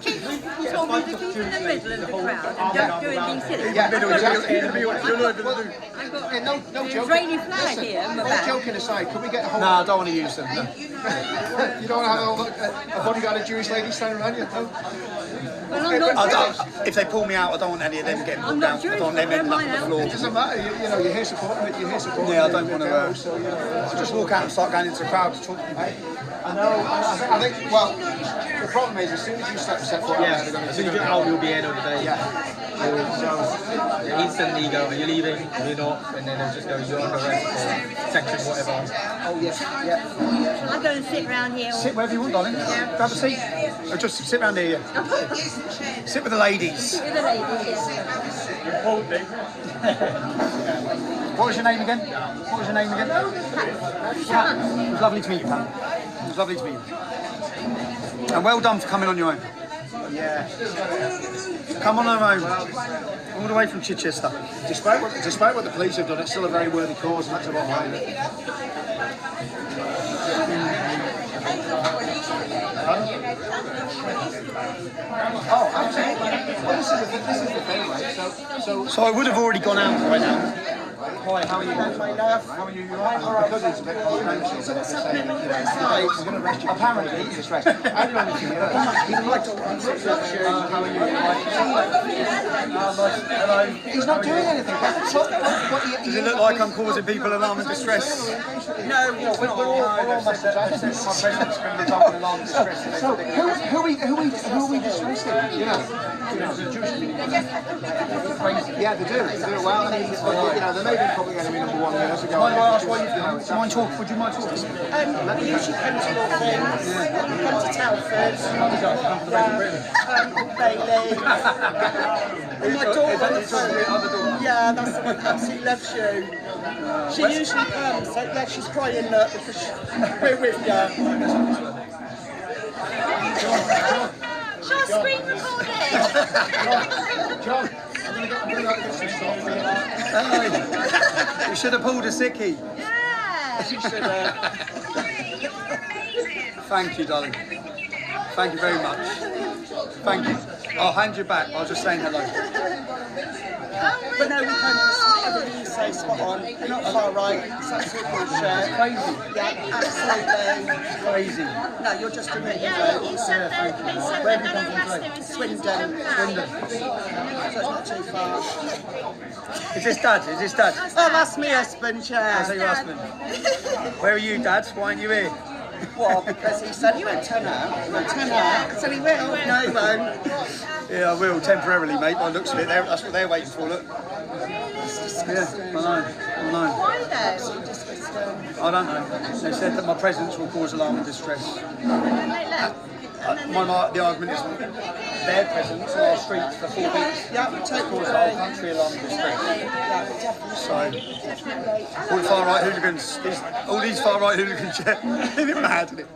He told me to keep in the middle of the crowd and don't do anything silly. yeah, I've got no the joking. Israeli flag Listen, here on my all back. joking aside, could we get a whole... No, I don't want to use them. No. You don't want to have a bodyguard of Jewish ladies standing around you? No? Well, I'm not Jewish. If they pull me out, I don't want any of them getting I'm pulled not down. I Jewish, don't want them don't ending up mind on the out. floor. It doesn't matter. You're here supporting it. You're here supporting Yeah, I it. don't want to. So, yeah. I'll just walk out and start going into the crowd to talk to them. I know. I think. Well, the problem is, as soon as you set foot out there, they're going to. As soon as you're out, you'll be end of the day. Yeah. They instantly go, are you leaving? Are you not? And then they'll just go, you're under arrest or section, whatever. Oh yes. Yeah. Shall I go and sit round here? Sit wherever you want, darling. Grab a seat. Or just sit round here. Sit with the ladies. With the ladies. What was your name again? What was your name again? Pat. It was lovely to meet you, Pat. It was lovely to meet you. And well done for coming on your own. Yeah. Come on our own. All the way from Chichester. Despite what the police have done, it's still a very worthy cause, and that's about behind it. Oh, absolutely. Well, this is the thing, right? So I would have already gone out right now. Hi, how are you? How are you? You're right. Because it's a bit confidential. So what's happening on the inside? We're going to arrest you. Apparently, he's arrested. I've known him for years. He's like to how are you? Hello. He's not doing anything. Does it look like I'm causing people alarm and distress? No, we're all message. I think my president's going to be talking alarm and distress. So who are we distressing? You know, the Jewish community. Yeah, they do. Well, I mean, they may be public enemy number 1 years ago. Would you mind talking? We usually come to your things. We come to Telford. Bailey. And my daughter, yeah, that's the one that absolutely loves you. She usually comes, so yeah, she's crying because we're with you. Shall I screen record it? John, You should have pulled a sickie. Yeah. Thank you, darling. Thank you very much. Thank you. I'll hand you back. I was just saying hello. But no, we come to everything you say spot on. You're not far right. It's absolute bullshit. Crazy. Yeah, absolutely. Crazy. No, you're just a minute. Yeah, he said that they said they're going to arrest him as soon as he comes out. So it's not too far. Is this Dad? Is this Dad? Oh, that's me husband, Is yeah. that your husband? Where are you, Dad? Why aren't you here? What? Because he said he won't turn up. He won't turn up. So he will. No, he won't. Yeah, I will, temporarily, mate, by the looks of it. That's what they're waiting for, look. Yeah, I know. Why though? Disgusting. I don't know. They said that my presence will cause alarm and distress. The argument is their presence on our streets for 4 weeks cause the whole country alarm and distress. So, all the far-right hooligans, all these far-right hooligans, isn't it mad, isn't it?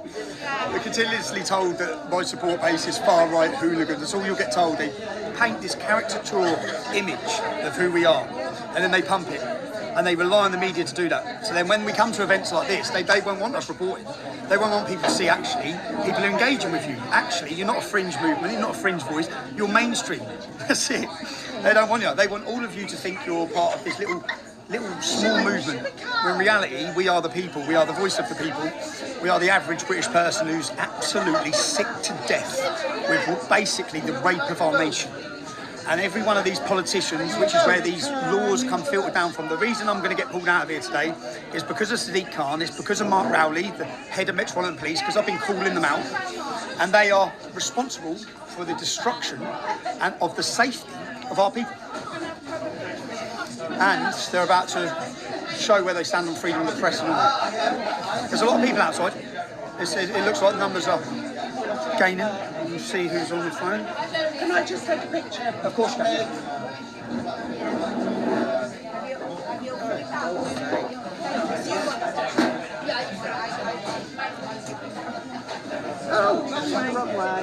They're continuously told that my support base is far-right hooligans. That's all you'll get told. They paint this caricatural image of who we are, and then they pump it. And they rely on the media to do that. So then when we come to events like this, they won't want us reporting. They won't want people to see, actually, people are engaging with you. Actually, you're not a fringe movement, you're not a fringe voice, you're mainstream. That's it. They don't want you. They want all of you to think you're part of this little small movement. When in reality, we are the people, we are the voice of the people. We are the average British person who's absolutely sick to death with basically the rape of our nation. And every one of these politicians, which is where these laws come filtered down from. The reason I'm going to get pulled out of here today is because of Sadiq Khan, it's because of Mark Rowley, the head of Metropolitan Police, because I've been calling them out. And they are responsible for the destruction and of the safety of our people. And they're about to show where they stand on freedom of the press and all that. There's a lot of people outside. It looks like the numbers are gaining. You see who's on the phone. Can I just take a picture? Of course you can. Oh, that's the wrong way.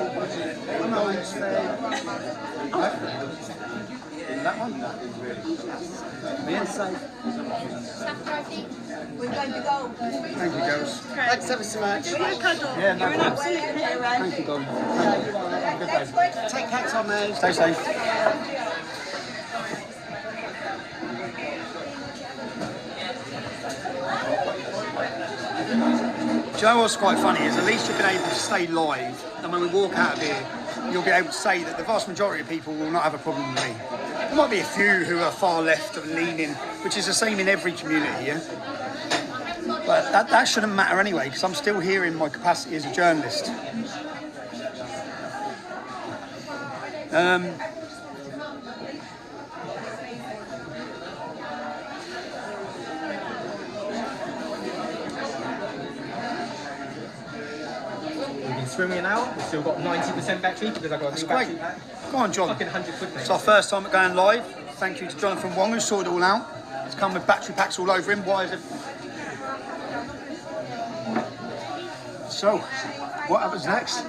No, it's That one? We're going to go. Thank you, girls. Thanks ever so much. Yeah, no problem. Thank you, darling. Good day. Take care, Tommy. Stay safe. Do you know what's quite funny is at least you've been able to stay live, and when we walk out of here, you'll be able to say that the vast majority of people will not have a problem with me. There might be a few who are far left and leaning, which is the same in every community, yeah? But that shouldn't matter anyway, because I'm still here in my capacity as a journalist. Swimming an hour, we've still got 90% battery because I've got a new battery pack. Go on, John. Fucking 100 quid, mate. It's our first time at going live. Thank you to Jonathan Wong who sorted it all out. It's come with battery packs all over him. Why is it? So, what happens next?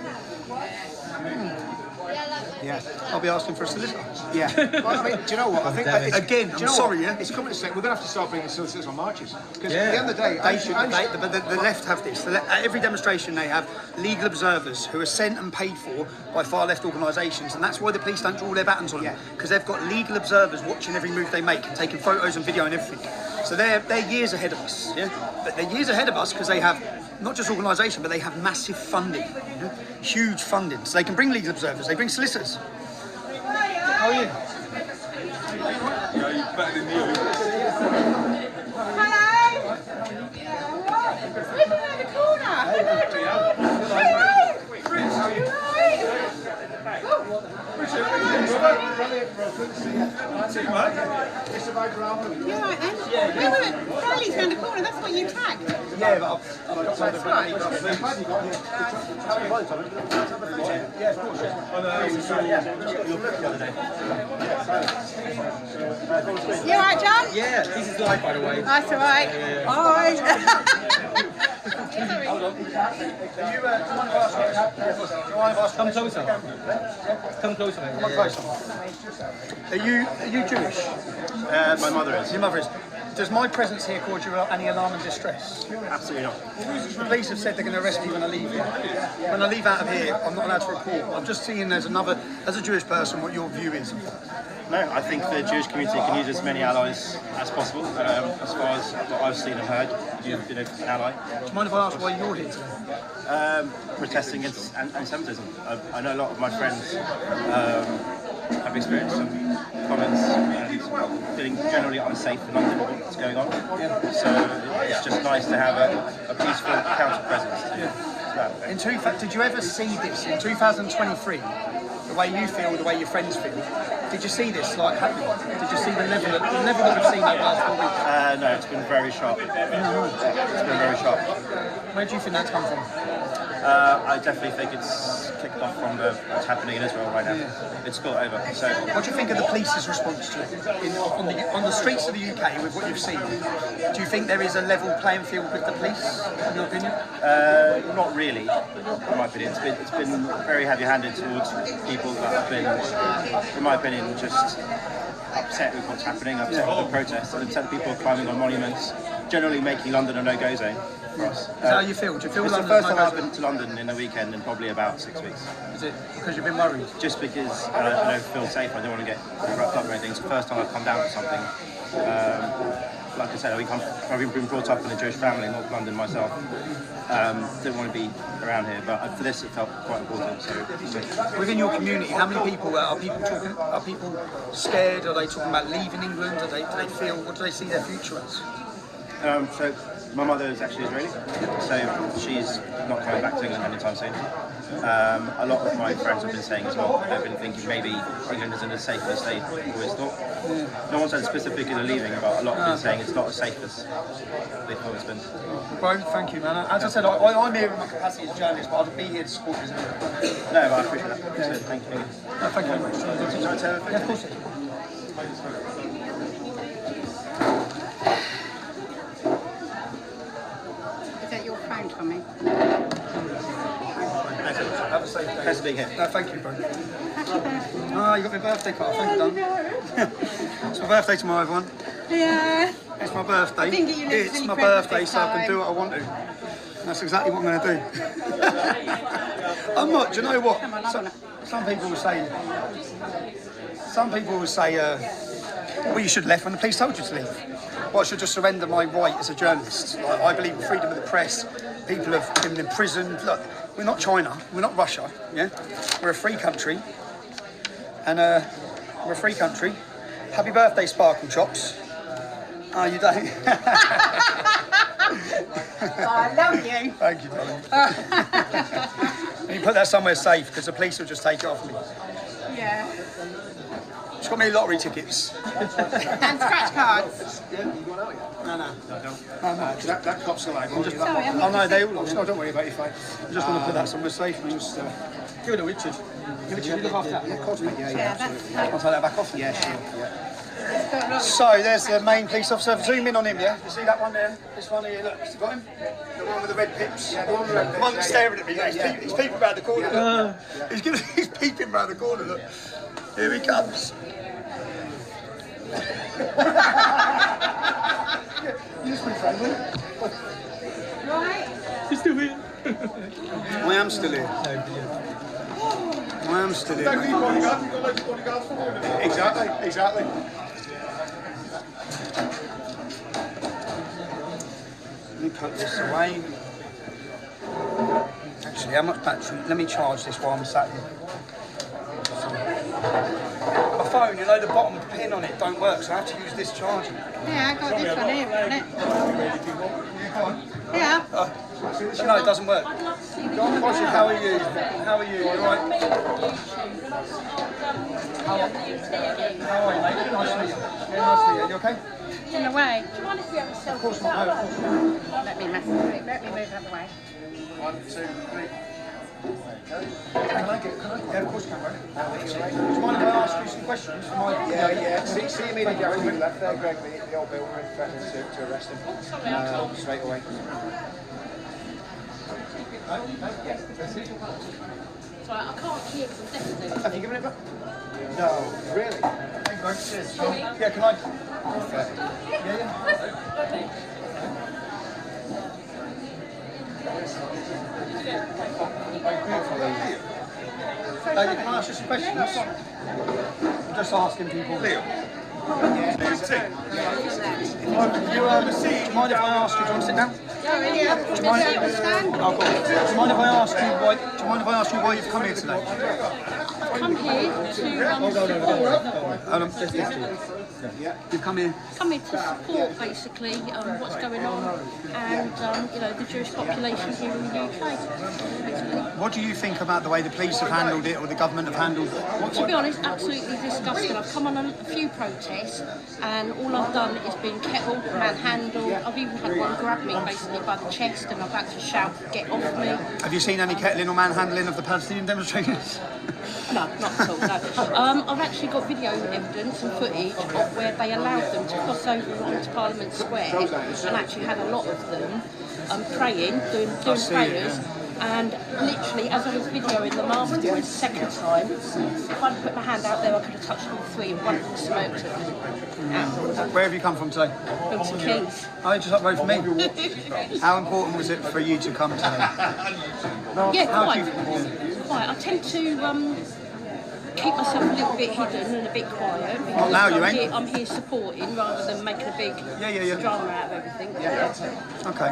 Yeah. I'll be asking for a solicitor. Yeah. Well, I mean, do you know what? I think Again, I'm sorry, yeah? It's coming to say we're going to have to start bringing solicitors on marches. Because Yeah. at the end of the day, the left have this. At every demonstration they have legal observers who are sent and paid for by far left organisations, and that's why the police don't draw their batons on them, because they've got legal observers watching every move they make and taking photos and video and everything. So they're years ahead of us, yeah? But they're years ahead of us because they have not just organisation, but they have massive funding, you know? Huge funding. So they can bring legal observers, they bring solicitors. How are you? Better than you. Hello! Living around the corner! You're right then? Wait. Riley's round the corner, that's what you tagged. Yeah, but I've got Right. Yeah, of course. You alright, John? Yeah, this is live, by the way. That's alright. Alright. Come closer. Come closer, mate. Come closer. Are you Jewish? My mother is. Your mother is. Does my presence here cause you any alarm and distress? Absolutely not. The police have said they're going to arrest me when I leave here. When I leave out of here, I'm not allowed to report. I'm just seeing as a Jewish person, what your view is. No, I think the Jewish community can use as many allies as possible. As far as what I've seen and heard, you've been an ally. Do you mind if I ask why you're here today? Protesting against anti-Semitism. I know a lot of my friends have experienced some comments and feeling generally unsafe in London with what's going on. So it's just nice to have a peaceful counter presence. Did you ever see this in 2023? The way you feel, the way your friends feel. Did you see this like happening? Did you see the level that we've seen over the last 4 weeks? No, it's been very sharp. It's been very sharp. Where do you think that's come from? I definitely think it's kicked off from what's happening in Israel right now. It's spilled over. So, what do you think of the police's response to it on the streets of the UK with what you've seen? Do you think there is a level playing field with the police, in your opinion? Not really, in my opinion. It's been very heavy-handed towards people that have been, in my opinion, just upset with what's happening, upset with the protests, and upset people climbing on monuments, generally making London a no-go zone. For us. Is that how you feel? Do you feel it's London's the first time no-go I've been to London in a weekend in probably about 6 weeks. Is it because you've been worried? Just because I don't feel safe. I don't want to get wrapped up or anything. It's the first time I've come down for something. Like I said, I've been brought up in a Jewish family in North London myself. Didn't want to be around here, but for this it felt quite important. So within your community, how many people are people scared? Are they talking about leaving England? Do they feel? What do they see their future as? So my mother is actually Israeli, so she's not coming back to England anytime soon. A lot of my friends have been saying as well, they've been thinking maybe England isn't as safe as they always thought. No one said specifically they're leaving, but a lot have been saying it's not as safe as they thought it's been. Bro, thank you, man. As I said, I'm here in my capacity as a journalist, but I'd be here to support you. No, but I appreciate that. Yeah. So, thank you. No, thank you very much. Yeah, of course. Tommy. Have a safe day. Nice being here. No, thank you, bro. You got my birthday card. Thank you, Don. It's my birthday tomorrow, everyone. Yeah. It's my birthday. It's my birthday, so I can do what I want to. And that's exactly what I'm going to do. I'm not. Do you know what? Some people will say, well, you should have left when the police told you to leave. Well, I should just surrender my right as a journalist. I believe in freedom of the press. People have been imprisoned. Look, we're not China. We're not Russia. Yeah, we're a free country, and we're a free country. Happy birthday, Sparkle Chops. Oh, you don't. I love you. Thank you, darling. You put that somewhere safe because the police will just take it off me. Yeah. She's got me lottery tickets. And scratch cards. Yeah, you going out yet? No. That cop's alive. Oh no, they all lost. No, don't worry about it. Fine. I just want to put that somewhere safe and just give it to Richard. Give it to you. Look after that. Yeah, of course, mate. Yeah, absolutely. I'll take that back off. Yeah, sure. Yeah. So there's the main police officer. Zoom in on him, yeah? You see that one there? This one here, look. You got him? The one with the red pips? Yeah, the one with the red pips. The one that's staring at me. He's peeping around the corner. Look. He's peeping around the corner, look. Here he comes. You just been friendly. Right. You're still here. I am still here. I am still here. Exactly. Let me put this away. Actually, how much battery? Let me charge this while I'm sat here. My phone, you know, the bottom pin on it don't work, so I have to use this charger. Yeah, I got this one here, on it. Yeah. No, it doesn't work. How are you? How are you? You alright? How are you, mate? Nice to meet you. Yeah, nice to meet you. You okay? In the way. Of course not. No, of course not. Let me move out of the way. 1, 2, 3. Can I? Yeah, of course you can, bro. Do you mind if I ask you some questions? Yeah. See immediately after we left there, Greg, the old builder threatened to arrest him straight away. Sorry, I can't hear because I'm deaf. Have you given it back? No, really? Thank you, cheers. Yeah, can I? Yeah. Can I ask you some questions? I'm just asking people. Leo. Do you mind if I ask you, do you want to sit down? Do you mind if I ask you why? Do you mind if I ask you why you've come here today? I've come here to You've come here. to support basically what's going on and you know the Jewish population here in the UK. Basically. What do you think about the way the police have handled it, or the government have handled it? To be honest, absolutely disgusting. I've come on a few protests and all I've done is been kettled, manhandled. I've even had one grab me basically by the chest and I've had to shout, "Get off me!" Have you seen any kettling or manhandling of the Palestinian demonstrators? No, not at all, no. I've actually got video evidence and footage of where they allowed them to cross over onto Parliament Square and actually had a lot of them praying, doing prayers. And literally, as I was videoing them afterwards, the second time, if I'd put my hand out there, I could have touched all three and one of them smoked it. Where have you come from today? Milton Keynes. Oh, just up the road from me. How important was it for you to come today? Yeah, quite. I tend to keep myself a little bit hidden and a bit quiet. Not now, you ain't. I'm here supporting rather than making a big drama out of everything. Okay.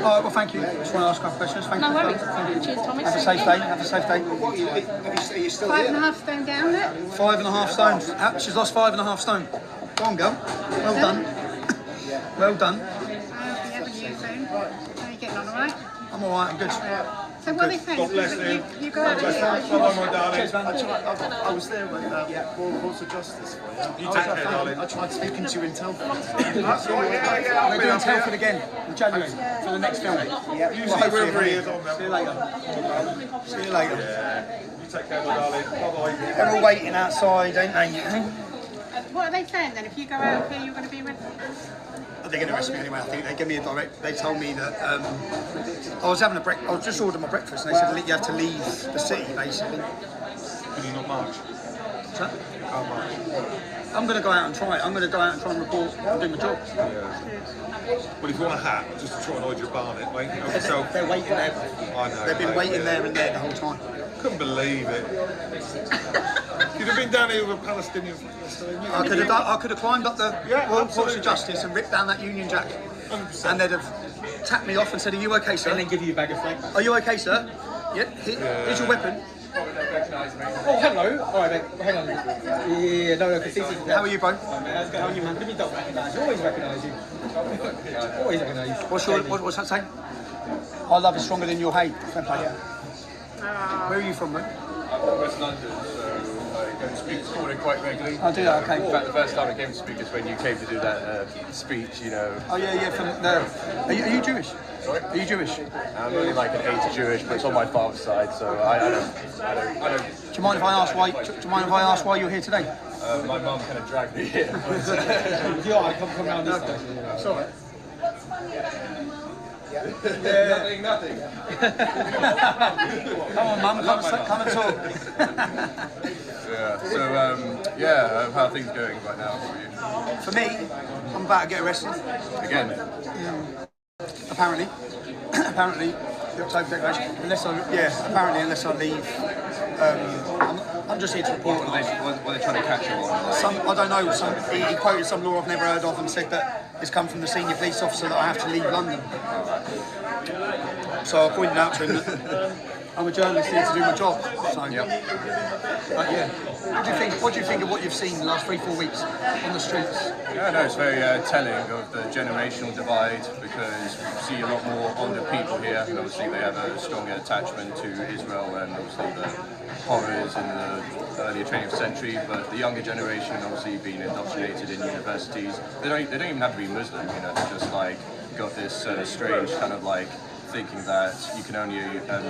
All right, well, thank you. Just want to ask a couple of questions. Thank No you. worries. Cheers, Tommy. Have a safe day. Have a safe day. Are you still 5.5 stone down there. 5.5 stones. She's lost 5.5 stone. Go on, girl. Well done. Well done. How's the avenue soon? How are you getting on, alright? I'm all right. I'm good. So what are they saying? You go out I was there when Royal Courts of Justice. You take care, darling. I tried speaking to you in Telford. We're doing Telford again in January for the next film. Usually we're here. See you later. See you later. You take care, darling. Bye-bye. They're all waiting outside, ain't they? What are they saying then? If you go out here, you're going to be arrested? They're going to arrest me anyway. I think they give me a direct. They told me that I was having I was just ordering my breakfast, and they said you have to leave the city basically. Can you not march? So, I'm going to go out and try it. I'm going to go out and try and report and do my job. Well, if you want a hat, just to try and hide your barnet, mate. Help yourself. They're waiting there. I know. They've been mate, waiting there and there the whole time. Couldn't believe it. You'd have been down here with a Palestinian. I could have climbed up the Royal Courts of Justice and ripped down that Union Jack, 100%. and they'd have tapped me off and said, "Are you okay, sir?" And then give you a bag of flags. "Are you okay, sir?" "Yep. Here's your weapon." Oh, hello. All right, mate. Hang on. Yeah, no, because this is... How are you, bro? How are you, man? Let me don't recognise you. Always recognise you. Always recognise you. What's that saying? "Our love is stronger than your hate." Fair play. Where are you from, mate? I'm from West London, so I go to speak this morning quite regularly. I do that, okay. In fact, the first time I came to speak is when you came to do that speech, you know. Oh, yeah, from there. Are you Jewish? Sorry? Are you Jewish? I'm only like an 80 Jewish, but it's on my father's side, so I don't. Do you mind if I ask why you're here today? My mum kind of dragged me here. I come round this side. It's all right. Nothing. Come on, mum, come and talk. Yeah, so, how are things going right now for you? For me, I'm about to get arrested. Again? Apparently, the October Declaration. Unless I leave. I'm just here to report. What are they trying to catch you on? I don't know. He quoted some law I've never heard of and said that it's come from the senior police officer that I have to leave London. So I pointed out to him that I'm a journalist here to do my job. So, but yeah. What do you think of what you've seen the last 3-4 weeks on the streets? Yeah, no, it's very telling of the generational divide, because you see a lot more older people here, and obviously they have a stronger attachment to Israel and obviously the horrors in the earlier 20th century. But the younger generation, obviously being indoctrinated in universities, they don't even have to be Muslim, you know. They're just like got this strange kind of like thinking that you can only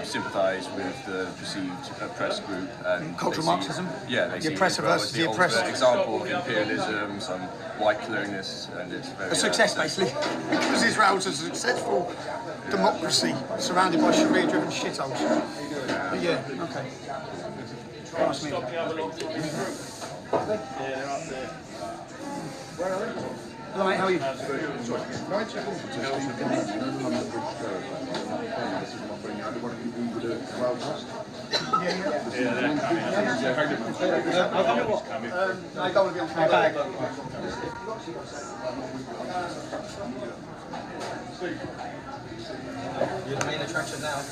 sympathise with the perceived oppressed group and cultural Marxism. Yeah, they see oppressor Israel versus as the oppressed. example of imperialism, some white colonialists, and it's very A success, basically, because Israel's a successful democracy surrounded by Sharia-driven shitholes. But yeah, okay. Nice to meet you. Where are they? Hello, mate. How are you? I don't want to be on my bag. You're the main attraction now.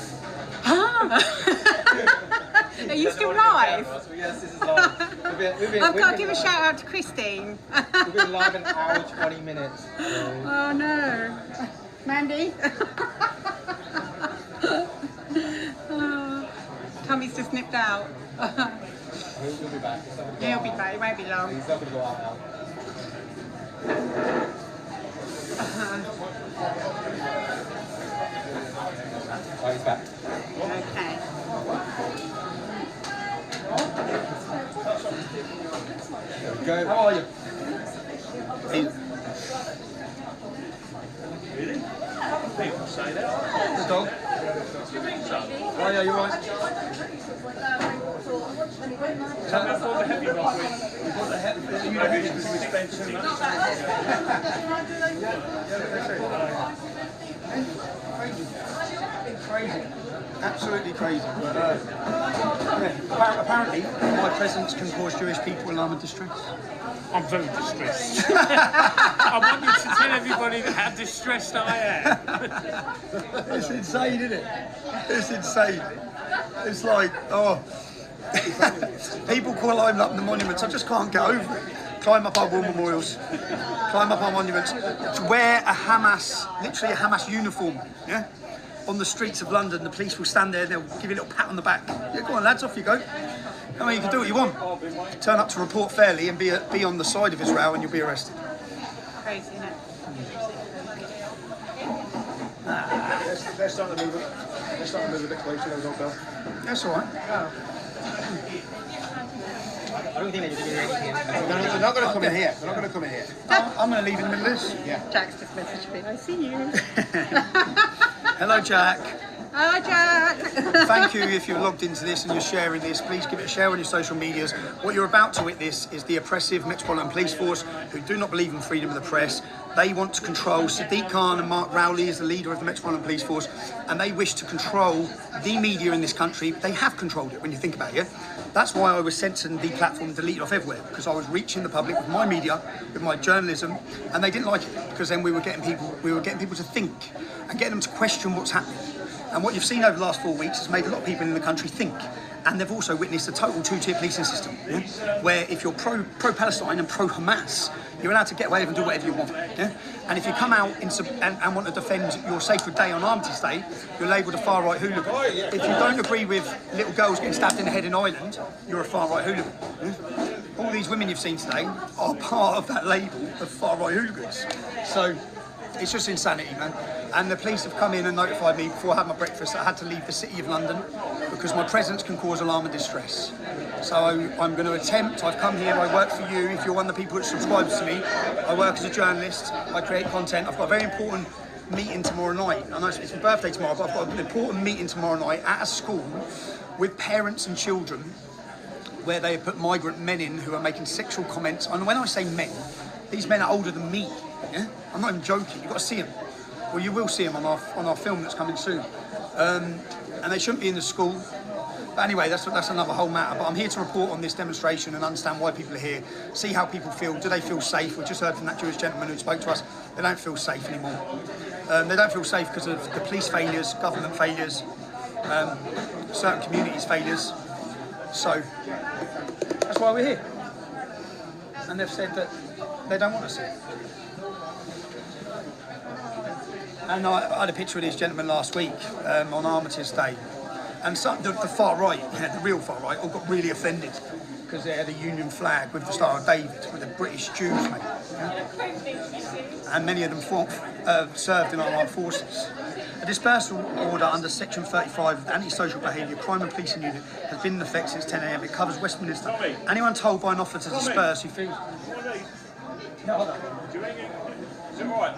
Are you still live? Yes, this is live. I've got to give a shout out to Christine. We've been live an hour, 20 minutes. So. Oh no. Mandy? Oh, Tommy's just nipped out. He'll be back. He'll be back, it won't be long. He's not going to go out now. Oh, he's back. Okay. There we go. How are you? People say that. The dog. Oh yeah, you're right. Before the heavy rock before the heavy, you know who's spent too much. Crazy. Absolutely crazy. But, apparently, my presence can cause Jewish people alarm and distress. I'm very distressed. I want you to tell everybody how distressed I am. It's insane, isn't it? It's insane. It's like, oh. People climbing up the monuments. I just can't get over it. Climb up our war memorials, climb up our monuments, to wear a Hamas, literally a Hamas uniform, yeah? On the streets of London, the police will stand there and they'll give you a little pat on the back. Yeah, go on lads, off you go. I mean, you can do what you want. Turn up to report fairly and be on the side of Israel and you'll be arrested. Crazy, isn't it? They're starting to move it. They're starting to move a bit closer, don't Bill? That's all right. I don't think they're doing anything. They're not going to come in here. They're not going to come in here. I'm going to leave in the middle of this. Yeah. Jack's just messaged me. I see you. Hello, Jack. Hi, Jack. Thank you if you're logged into this and you're sharing this. Please give it a share on your social medias. What you're about to witness is the oppressive Metropolitan Police Force who do not believe in freedom of the press. They want to control Sadiq Khan and Mark Rowley as the leader of the Metropolitan Police Force, and they wish to control the media in this country. They have controlled it when you think about it. That's why I was censored and deplatformed and deleted off everywhere, because I was reaching the public with my media, with my journalism, and they didn't like it because then we were getting people to think and getting them to question what's happening. And what you've seen over the last 4 weeks has made a lot of people in the country think. And they've also witnessed a total two-tier policing system, yeah? Where if you're pro-Palestine and pro-Hamas, you're allowed to get away and do whatever you want. Yeah? And if you come out and want to defend your sacred day on Armistice Day, you're labelled a far-right hooligan. If you don't agree with little girls getting stabbed in the head in Ireland, you're a far-right hooligan. Yeah? All these women you've seen today are part of that label of far-right hooligans. So it's just insanity, man. And the police have come in and notified me before I had my breakfast that I had to leave the City of London because my presence can cause alarm and distress. So I'm going to attempt, I've come here, I work for you, if you're one of the people that subscribes to me, I work as a journalist, I create content, I've got a very important meeting tomorrow night. I know it's my birthday tomorrow, but I've got an important meeting tomorrow night at a school with parents and children where they have put migrant men in who are making sexual comments. And when I say men, these men are older than me, yeah? I'm not even joking, you've got to see them. Well, you will see them on our film that's coming soon. And they shouldn't be in the school. But anyway, that's another whole matter. But I'm here to report on this demonstration and understand why people are here, see how people feel. Do they feel safe? We just heard from that Jewish gentleman who spoke to us. They don't feel safe anymore. They don't feel safe because of the police failures, government failures, certain communities' failures. So that's why we're here. And they've said that they don't want us here. And I had a picture of this gentleman last week on Armistice Day. And the far right, the real far right, all got really offended because they had a Union flag with the Star of David, with the British Jews, mate. Yeah? And many of them served in our armed forces. A dispersal order under Section 35 of the Antisocial Behaviour Crime and Policing Unit has been in effect since 10 a.m. It covers Westminster. Anyone told by an officer to disperse who feels... No, is it right?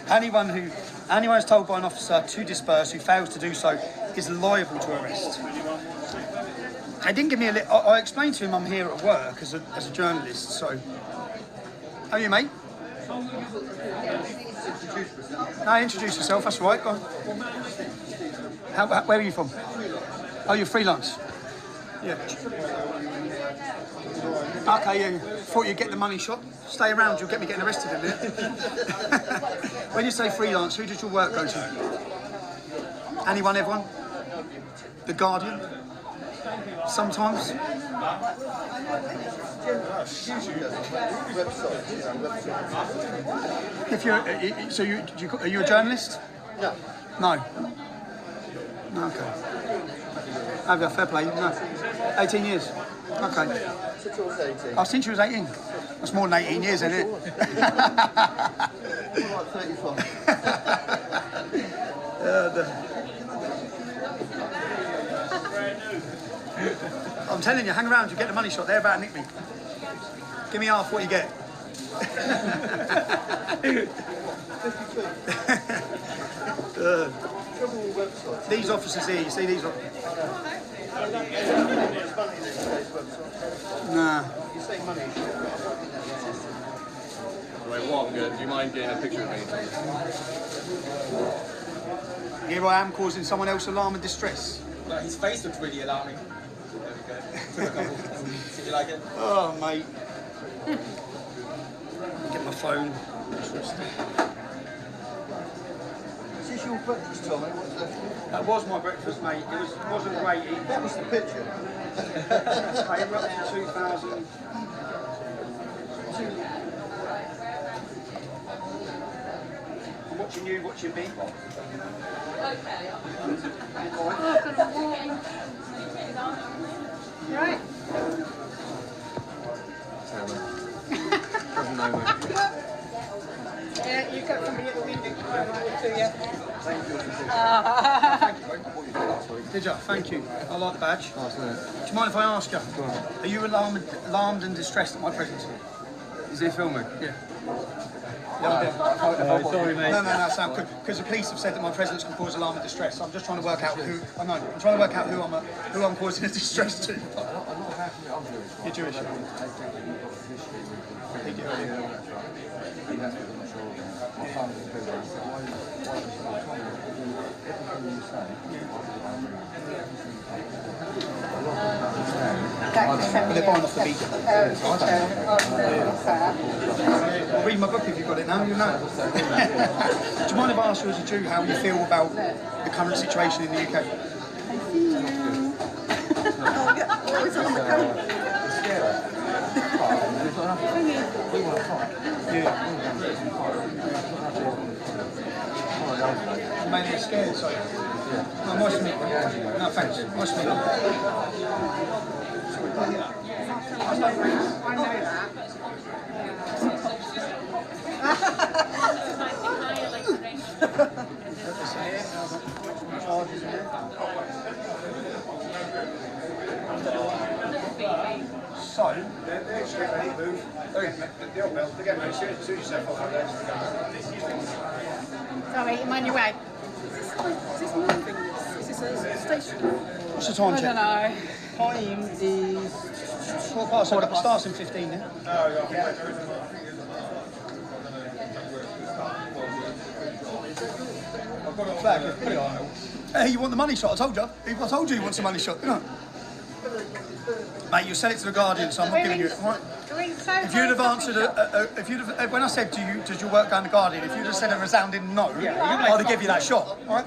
Anyone who's told by an officer to disperse who fails to do so is liable to arrest. They didn't give me I explained to him I'm here at work as a journalist, so... How are you, mate? No, introduce yourself, that's right, go on. Where are you from? Oh, you're freelance. Yeah. Okay, yeah. Thought you'd get the money shot. Stay around, you'll get me getting arrested in a minute. When you say freelance, who does your work go to? Anyone, everyone? The Guardian? Sometimes? If you're, so are you a journalist? No. No. Okay. Okay, fair play. No. 18 years. Okay. Since I was 18. Oh, since you was 18. That's more than 18 years, isn't it? Like 35. I'm telling you, hang around, you get the money shot. They're about to nick me. Give me half what you get. These officers here, you see these? Nah. You say money. Wait, what? Do you mind getting a picture of me? Here I am causing someone else alarm and distress. But his face looks really alarming. There we go. Did you like it? Oh, mate. Get my phone. Is this your breakfast, Tommy? What's left? That was my breakfast, mate. It wasn't great. That was the picture. I erupted 2000. I'm watching you, watching me. Right. Doesn't know me. Yeah, you've got somebody at the window right to you. Did you? Thank you. I like the badge. Nice, isn't it? Do you mind if I ask you? Are you alarmed and distressed at my presence here? Is he filming? Yeah. Sorry, mate. No, Sam. Because the police have said that my presence can cause alarm and distress. I'm just trying to work out who. I know. I'm trying to work out who I'm causing a distress to. You're Jewish. They're buying off the beat. Read my book if you've got it now, you know. Do you mind if I ask you as a Jew how you feel about the current situation in the UK? Mainly you're scared, sorry. No, nice to meet you. No, thanks. Nice to meet you. I know that. So, Sorry, I'm on your way. Is this moving? Is this a station? what's the time I check? don't know. Time is 4 past. It starts in 15 then. Flag, put it on. Hey, you want the money shot? I told you. I told you wants the money shot, didn't I? Mate, you sell it to the Guardian, so I'm not giving you it. Right? If you'd have answered, when I said to you, does your work go in the Guardian? If you'd have said a resounding no, I'd have given you that shot. All right?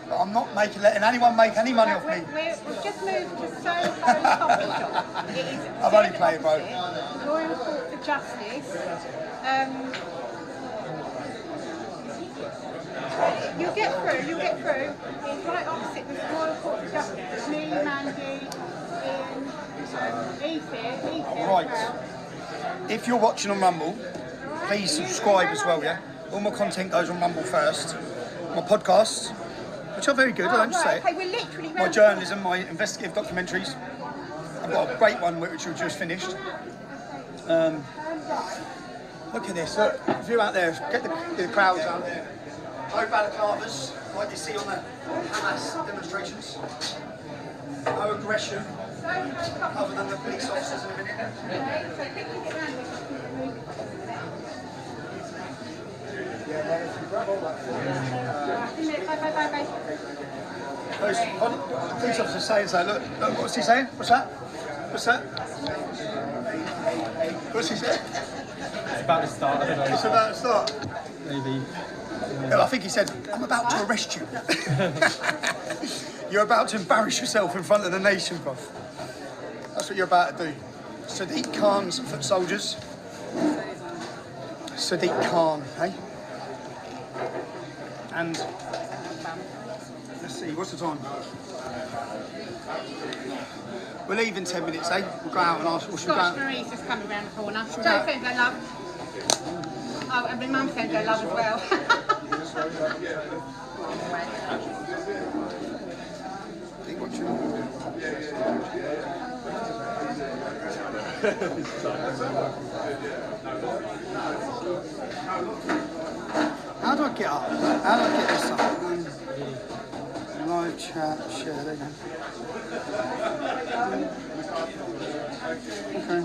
But I'm not letting anyone make any money off me. We've just moved to Soho Coffee Shop. It is I've only played, bro. Royal Court for Justice. You'll get through. It's right opposite the Royal Court for Justice. Me, Mandy, Ian, Ethan. Right. If you're watching on Rumble, please subscribe as well, yeah? All my content goes on Rumble first. My podcasts, which are very good, I don't just say it. Okay, we're literally My journalism, my investigative documentaries. I've got a great one which we just finished. Look at this, look. If you're out there, get the crowds out there. No balaclavas, like you see on the Hamas demonstrations. No aggression, other than the police officers in a minute. Bye. Police officer saying so. Look, what's he saying? What's that? What's that? What's he saying? It's about to start, I don't know. It's about to start. Maybe. No, I think he said, I'm about to arrest you. You're about to embarrass yourself in front of the nation, bruv. That's what you're about to do. Sadiq Khan's foot soldiers. Sadiq Khan, eh? And let's see, what's the time? We'll leave in 10 minutes, eh? We'll go out and ask. Scotch Marie's just coming round the corner. Joe sends her love. Oh, and my mum sends her love as well. How do I get up? How do I get this up? Live chat, share, there you go. Okay.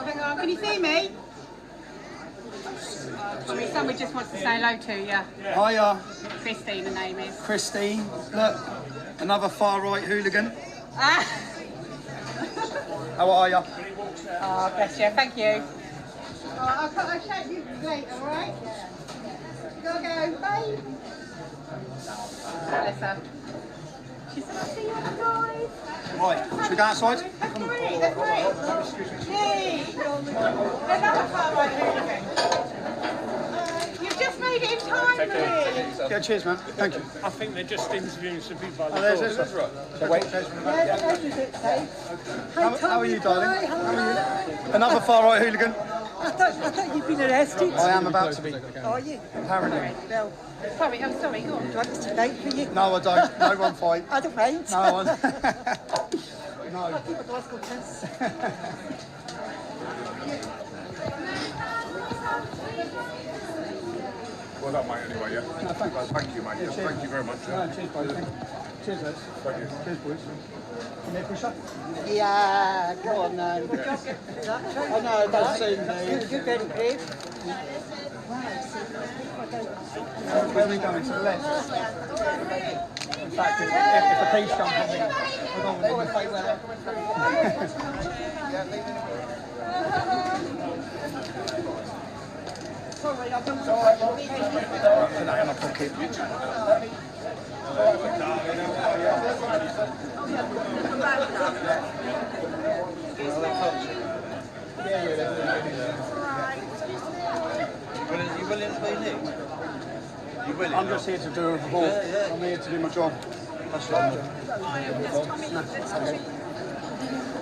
Hang on, can you see me? Sorry, somebody just wants to say hello to you. Hiya. Christine, the name is. Christine, look, another far-right hooligan. Ah! How are you? Oh, bless you, thank you. I'll chat you later, alright? Gotta go, bye. Bless her. She said, I'll see you on the drive. Right, should we go outside? That's great, that's great. Hey! Another far-right hooligan. You've just made it in time, Marie. Yeah, cheers, man. Thank you. I think they're just interviewing some people by the There's door. right. So wait. How are you, darling? How are you? Another far-right hooligan? I thought you'd been arrested. I am about to be. Are you? Apparently. Well, sorry, I'm sorry, go on. do you want us to fight for you? No, I don't. No one fight. I don't mind. No, I No. I think we're Glasgow kids. Well done, mate, anyway, yeah? No, thanks. Thank you, mate. Yeah, cheers. Thank you very much. No, cheers, boys. Cheers, lads. Thank you. Cheers, boys. Can you push up? Yeah, go on now. I know, it does seem You're very brave. Where are we going? To the left? In fact, if the police jump on me, we're going to fight well. Sorry, I've done Put that in my pocket. You willing to be nicked? You willing? I'm just here to do a report. I'm here to do my job. That's what I'm doing.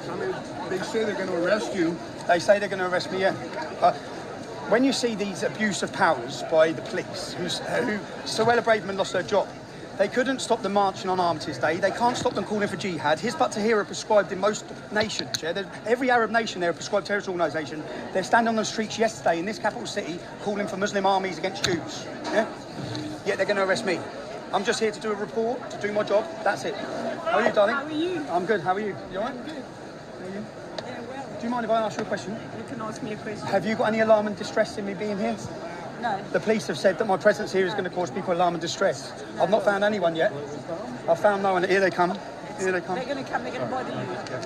I mean, they say they're going to arrest you. They say they're going to arrest me, yeah. When you see these abuse of powers by the police, who Suella Braverman lost her job, they couldn't stop them marching on Armistice Day. They can't stop them calling for jihad. Hizb ut-Tahrir are prescribed in most nations. Yeah? Every Arab nation, they're a prescribed terrorist organisation. They're standing on the streets yesterday in this capital city calling for Muslim armies against Jews. Yeah? Yet they're going to arrest me. I'm just here to do a report, to do my job. That's it. How are you, darling? How are you? I'm good. How are you? You all right? I'm good. How are you? Yeah, well. Do you mind if I ask you a question? You can ask me a question. Have you got any alarm and distress in me being here? No. The police have said that my presence here is going to cause people alarm and distress. I've not found anyone yet. I've found no one. Here they come. Here they come. They're going to come, they're going to bother you.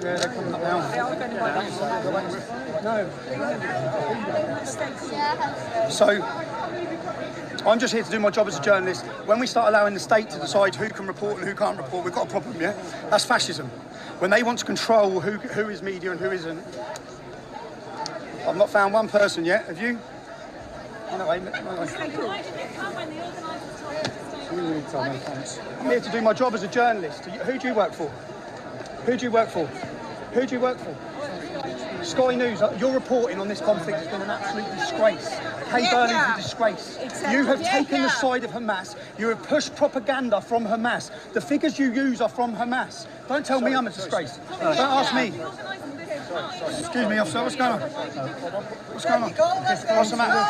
Yeah, they're coming up They now. are going to bother you. No. Mistakes. So, I'm just here to do my job as a journalist. When we start allowing the state to decide who can report and who can't report, we've got a problem, yeah? That's fascism. When they want to control who is media and who isn't. I've not found one person yet. Have you? Anyway, I'm here to do my job as a journalist. Who do you work for? Who do you work for? Who do you work for? Sky News, your reporting on this conflict has been an absolute disgrace. Kay Burley's a disgrace. You have taken the side of Hamas. You have pushed propaganda from Hamas. The figures you use are from Hamas. Don't tell me I'm a disgrace. Don't ask me. Excuse me, officer, what's going on? What's going on? What's the matter?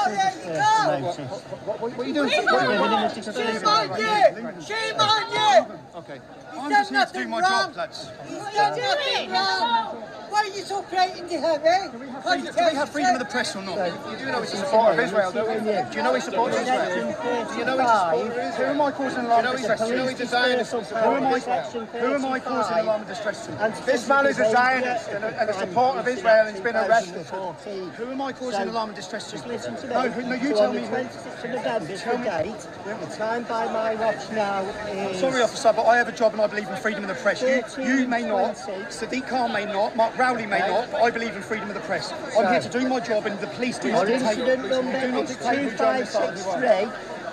What are you doing? Shame on you! Shame on you! Okay. I'm just here to do my job, lads. He's done nothing wrong. Why are you so blatant to her, eh? Do we have freedom of the press or not? You do know he's a supporter of Israel, don't you? Do you know he supports Israel? Do you know he's a supporter of Israel? Who am I causing alarm and distress to? Do you know he's a Zionist? Who am I causing alarm and distress to? This man is a Zionist and a supporter of Israel and he's been arrested. Who am I causing alarm and distress to? Listen to me. No, you tell me. 26th of November, tell me. The time by my watch now is... Sorry, officer, but I have a job and I believe in freedom of the press. You may not, Sadiq Khan may not, Mark Rowley may not, but I believe in freedom of the press. I'm here to do my job and the police do not dictate. Your incident number is 2563.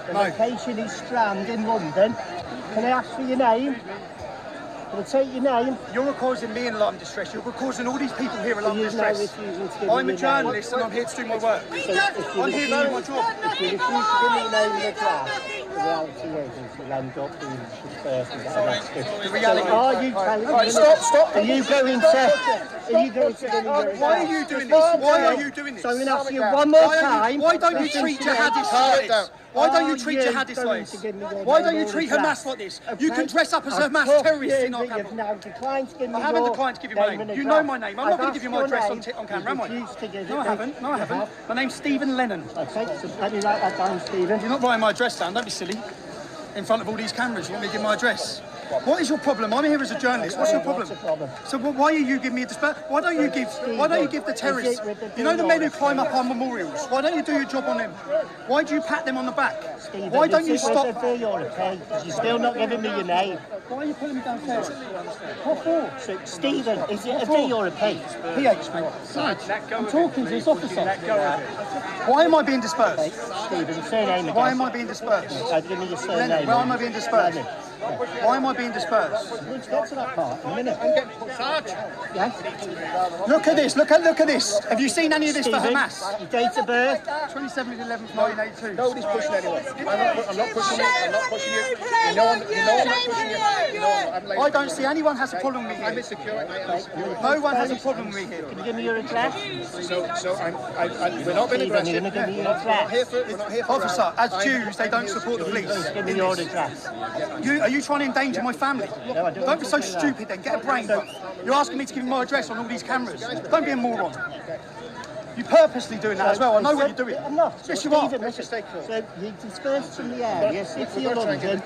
The location is Strand in London. Can I ask for your name? Can I take your name? You're causing me an alarm distress. You're causing all these people here alarm distress. I'm a journalist and I'm here to do my work. I'm here to do my job. If you refuse to give me your name and address, the reality is you'll end up being dispersed and get arrested. The reality. So are you telling me? Stop. Are you going to give me your address? Why are you doing this? Why are you doing this? So I'm going to ask you one more time. Why don't you treat jihadists like this? Why don't you treat jihadists like this? Why don't you treat Hamas like this? You can dress up as Hamas terrorists in our camera. I haven't declined to give you my name. You know my name. I'm not going to give you my address on camera, am I? No, I haven't. No, I haven't. My name's Stephen Lennon. Okay, so let me write that down, Stephen. You're not writing my address down, don't be silly. In front of all these cameras, you want me to give my address? What is your problem? I'm here as a journalist. What's your problem? So why are you giving me a disperse? Why don't you give the terrorists? You know the men who climb up our memorials. Why don't you do your job on them? Why do you pat them on the back? Why don't you stop? You're still not giving me your name. Why are you pulling me downstairs? What for? So, Stephen, is it a V or a P? PH, mate. I'm talking to this officer. Why am I being dispersed? Stephen, surname again. Why am I being dispersed? Give me your surname. Why am I being dispersed? Why am I being dispersed? Let's get to that part in a minute. Yes? Look at this, look at this. Have you seen any of this for Hamas? Your date of birth? 27th 11th 1982. Nobody's pushing anyone. I'm not pushing you. I'm not pushing you. You know I'm not pushing you. I don't see anyone has a problem with me I'm here. insecure. No one has a problem with me here. Can you give me your address? So we're not being aggressive. You're going to give me your address. We're not here for Officer, as Jews, they don't support the police. Give me your address. Are you trying to endanger my family? Don't be so stupid then, get a brain. You're asking me to give you my address on all these cameras. Don't be a moron. You're purposely doing that as well. I know what you're doing. I'm not. Yes, you are. So you dispersed from the area, City of London,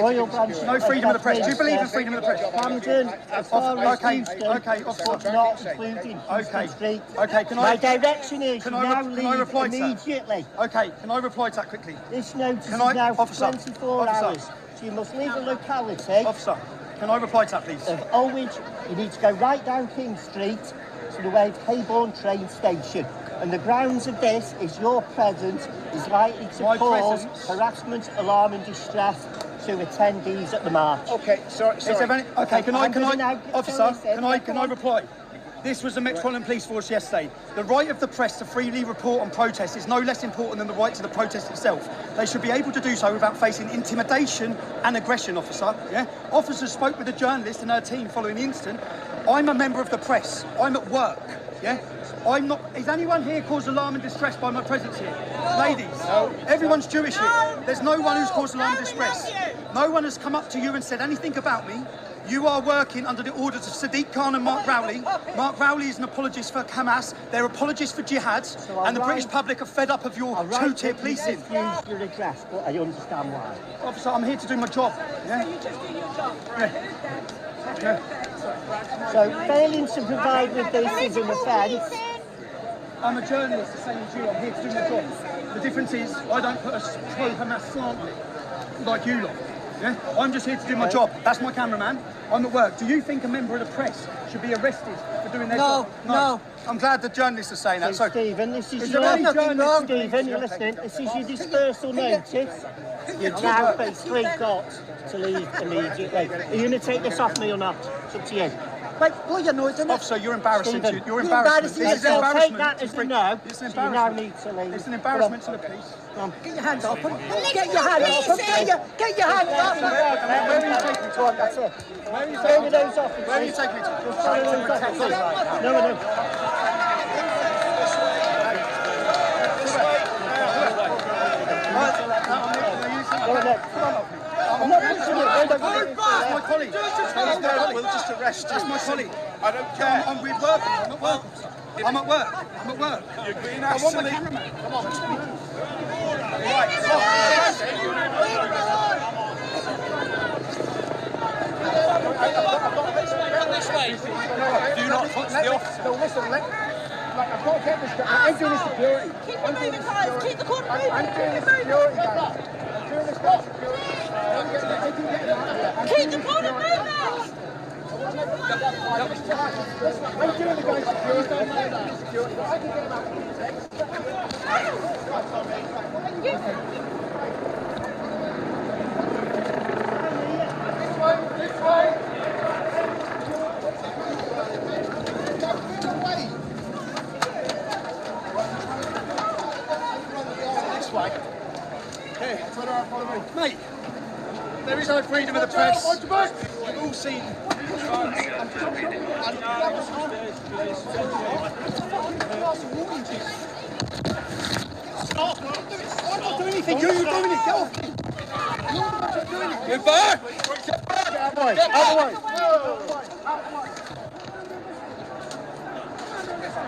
Royal Branch. No freedom of the press. Do you believe in freedom of the press? Camden, as far as Houston, officer. not including Houston Street. Okay, can I... My direction is Can now I reply leave to that? immediately. Okay, can I reply to that quickly? This notice is now for 24 hours. So you must leave the locality. Officer, can I reply to that, please? Of Ulwich, you need to go right down King Street to the way of Haybourne train station. And the grounds of this is your presence is likely to cause harassment, alarm and distress to attendees at the march. Okay, sorry. Okay, can I reply? This was the Metropolitan Police Force yesterday. The right of the press to freely report on protests is no less important than the right to the protest itself. They should be able to do so without facing intimidation and aggression, officer. Yeah? Officers spoke with a journalist and her team following the incident. I'm a member of the press. I'm at work. Yeah? I'm not. Is anyone here caused alarm and distress by my presence here? Ladies, everyone's Jewish here. There's no one who's caused alarm and distress. No one has come up to you and said anything about me. You are working under the orders of Sadiq Khan and Mark Rowley. Mark Rowley is an apologist for Hamas. They're apologists for jihad. And the British public are fed up of your two-tier policing. Use your address, but I understand why. Officer, I'm here to do my job. Yeah? You just do your job. Yeah. So failing to provide with this is an offence. I'm a journalist, the same as you. I'm here to do my job. The difference is I don't put a pro-Hamas slant on it, like you lot. Yeah? I'm just here to do my job. That's my cameraman. I'm at work. Do you think a member of the press should be arrested for doing their job? No. I'm glad the journalists are saying that. So Stephen, this is your Stephen, you're listening. This is your dispersal notice. You've now basically got to leave immediately. Are you going to take this off me or not? It's up to you. Right, well, you know, isn't it? Officer, you're embarrassing. Stephen, You're embarrassing. This is embarrassment. Take that as a no. It's an You now embarrassment. need to leave. It's an embarrassment to the police. Get your hands off him. Get your hands off him. Get your hands off him. Where are you taking me to? That's it. Where are you Follow those officers. Where are you taking me to? Just follow those officers. No. Come on, That's my colleague. We'll just arrest you. That's my colleague. I don't care. I'm with work. I'm at work. I'm at work. I'm at work. You're being I want my absolutely... cameraman. Come on. This way. Do not touch the officer. No, listen, I've got to get this guy. I'm doing the security. Keep it moving, guys. Keep the corner moving. I'm doing the security, guys. I'm doing the security. Keep the corner moving. I'm doing the guy's security. I can get him out. This way. This way. Here, follow me. Mate, there is no freedom of the press. You've all seen. Stop! I'm not doing anything. You're doing it. Get off me. You're the ones doing it. Get back! Get out of the way. Out of the way.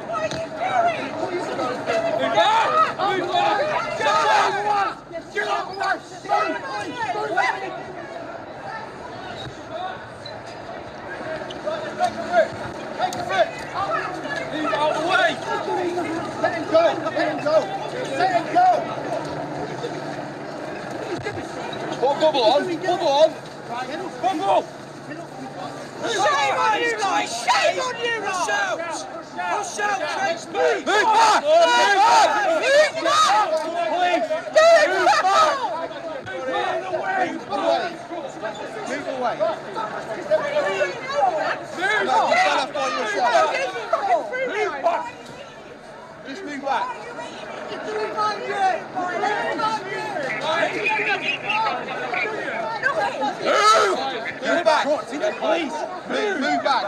What are you doing? Move back! Move back! Get out of the way. Get out of the way. Take a foot. Move out of the way! Let him go. Let him go. Let him go. Put bubble on! Bubble on! Bubble! Shame on you lot! Shame on you lot! Shout! Shout! Craig's move! Move back! Move back! Move back! Please! Move back! Move away. Move! No, you stand up by yourself. Move back! Just move back. Move back. Please. Move back.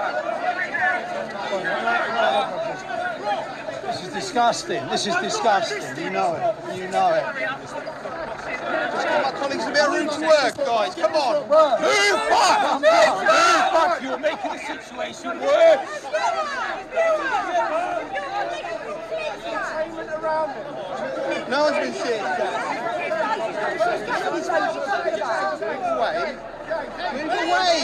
This is disgusting. This is disgusting. You know it. You know it. Just give my colleagues a bit of room to work, guys. Come on. Move back! Move back! You're making the situation worse! No one's been seeing that. Move away. Move away.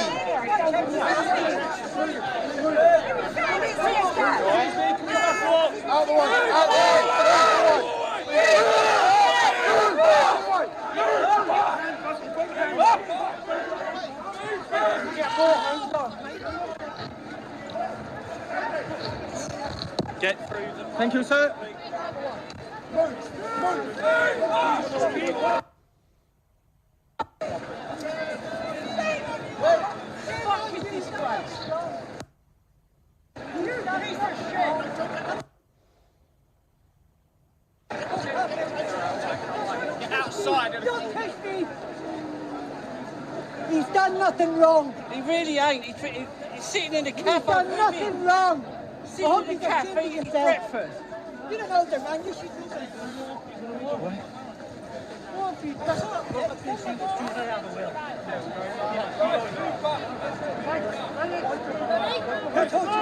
Out the way. Out the Get through them. Thank you, sir. Get outside of the... Don't push me! He's done nothing wrong. He really ain't. He's sitting in the cafe. He's done nothing wrong. Sitting in the cafe eating breakfast. You don't know the man. You should do something. Who told you